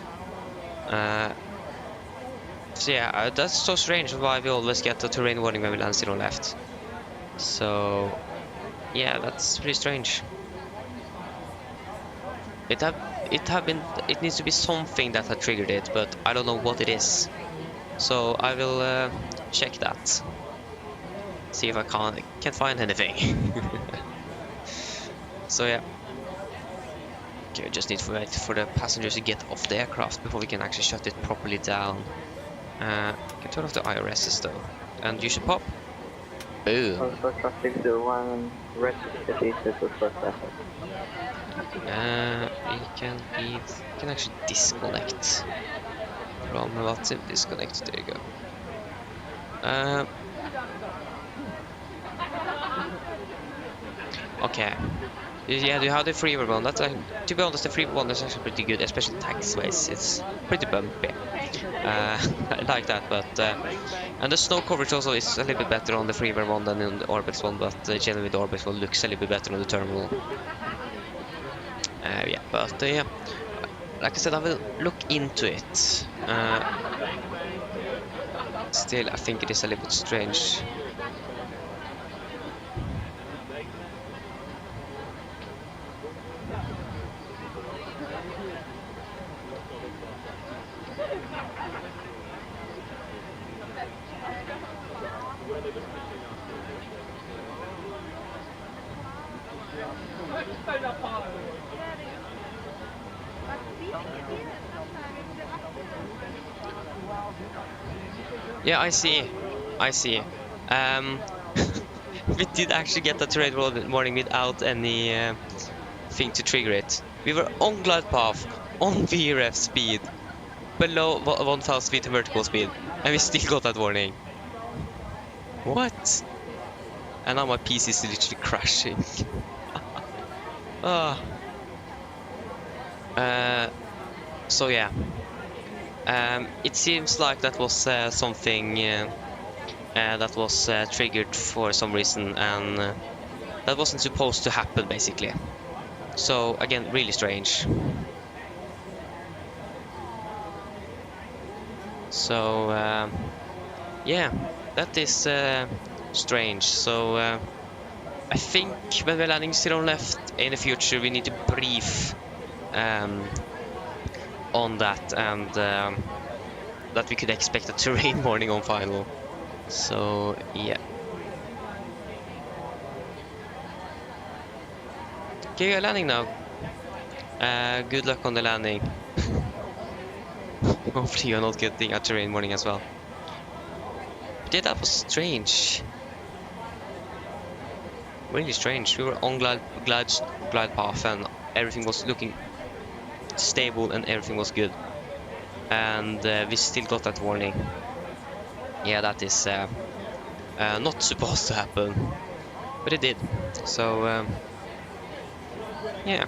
So yeah, that's so strange why we always get a terrain warning when we land 0 left. So yeah, that's pretty strange. It needs to be something that had triggered it, but I don't know what it is. So I will check that. See if I can't find anything. So yeah. Okay, we just need to wait for the passengers to get off the aircraft before we can actually shut it properly down. can turn off the IRSs though. And you should pop. Boom. Also, traffic 01, rest defeated with first effort. We can actually disconnect from WhatsApp. Disconnect. There you go. Okay. Yeah, you have the freeway one. That's to be honest, the freeway one is actually pretty good, especially taxiways. It's pretty bumpy. I like that, but and the snow coverage also is a little bit better on the freeway one than on the Orbix one, but generally the Orbix one looks a little bit better on the terminal. Yeah, but yeah, like I said, I will look into it. Still, I think it is a little bit strange. Yeah, I see. We did actually get the trade warning without any thing to trigger it. We were on glide path, on VRF speed, below 1000 feet vertical speed, and we still got that warning. What? And now my PC is literally crashing. So yeah. It seems like that was something that was triggered for some reason, and that wasn't supposed to happen, basically. So again, really strange. So yeah, that is strange. So I think when we're landing zero left in the future, we need to brief on that, and that we could expect a terrain warning on final. So yeah. Okay, you're landing now. Good luck on the landing. Hopefully you're not getting a terrain warning as well. But yeah, that was strange. Really strange. We were on glide path and everything was looking stable and everything was good, and we still got that warning. Yeah, that is not supposed to happen, but it did. So yeah.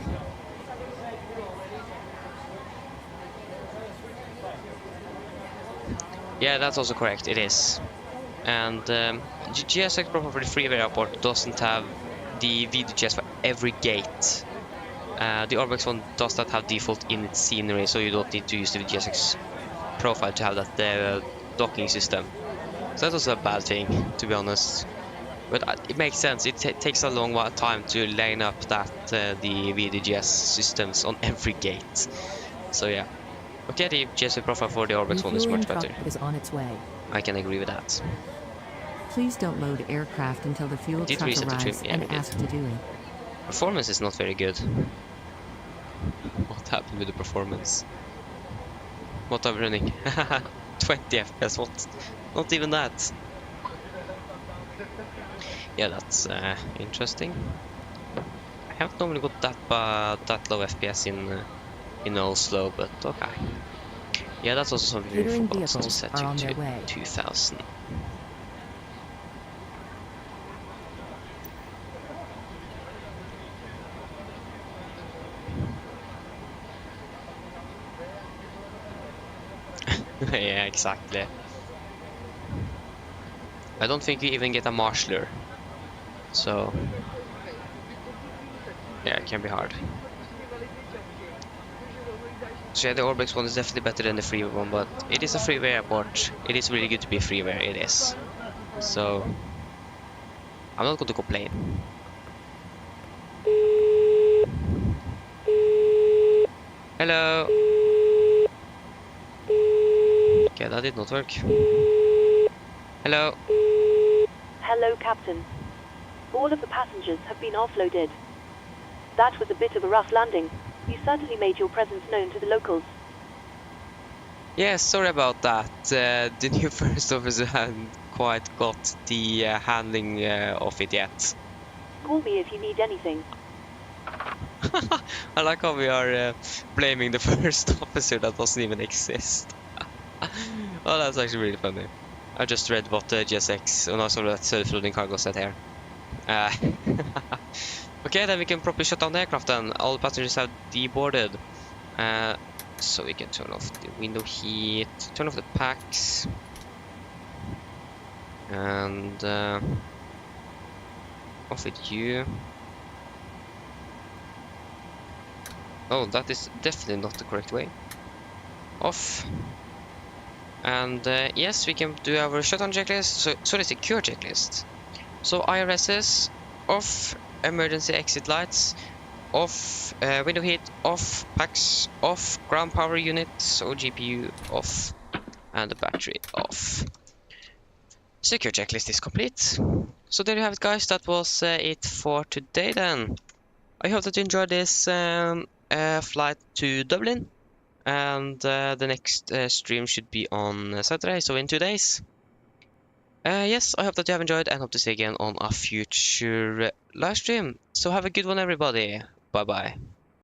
Yeah, that's also correct. It is. And GSX proper for the freeway airport doesn't have the VDGS for every gate. The Orbix one does not have default in its scenery, so you don't need to use the GSX profile to have that docking system. So that was a bad thing, to be honest. But it makes sense. It takes a long time to line up that the VDGS systems on every gate. So yeah. Okay, the GSX profile for the Orbix one is much better. Is on its way. I can agree with that. Please don't load aircraft until the fuel truck arrives and ask to do it. Performance is not very good. What happened with the performance? What am I running? 20 FPS, what? Not even that. Yeah, that's interesting. I haven't normally got that low FPS in Oslo, but okay. Yeah, that's also something we forgot to set to 2000. Yeah, exactly. I don't think you even get a marshaller. So yeah, it can be hard. So yeah, the Orbix one is definitely better than the freeway one, but it is a freeway airport. It is really good to be a freeway, it is. So I'm not going to complain. Hello. Okay, that did not work. Hello. Hello, Captain. All of the passengers have been offloaded. That was a bit of a rough landing. You certainly made your presence known to the locals. Yeah, sorry about that. The new first officer hadn't quite got the handling of it yet. Call me if you need anything. I like how we are blaming the first officer that doesn't even exist. Oh, that's actually really funny. I just read what GSX, and also that self-loading cargo said here. Okay, then we can probably shut down the aircraft then. All passengers have deboarded. So we can turn off the window heat, turn off the packs, and off with you. Oh, that is definitely not the correct way. Off. And yes, we can do our shutdown checklist. So the secure checklist. So IRSs off, emergency exit lights off, window heat off, packs off, ground power units or GPU off, and the battery off. Secure checklist is complete. So there you have it, guys. That was it for today then. I hope that you enjoyed this flight to Dublin, and the next stream should be on Saturday, so in 2 days. Yes, I hope that you have enjoyed and hope to see you again on a future live stream. So have a good one, everybody. Bye bye.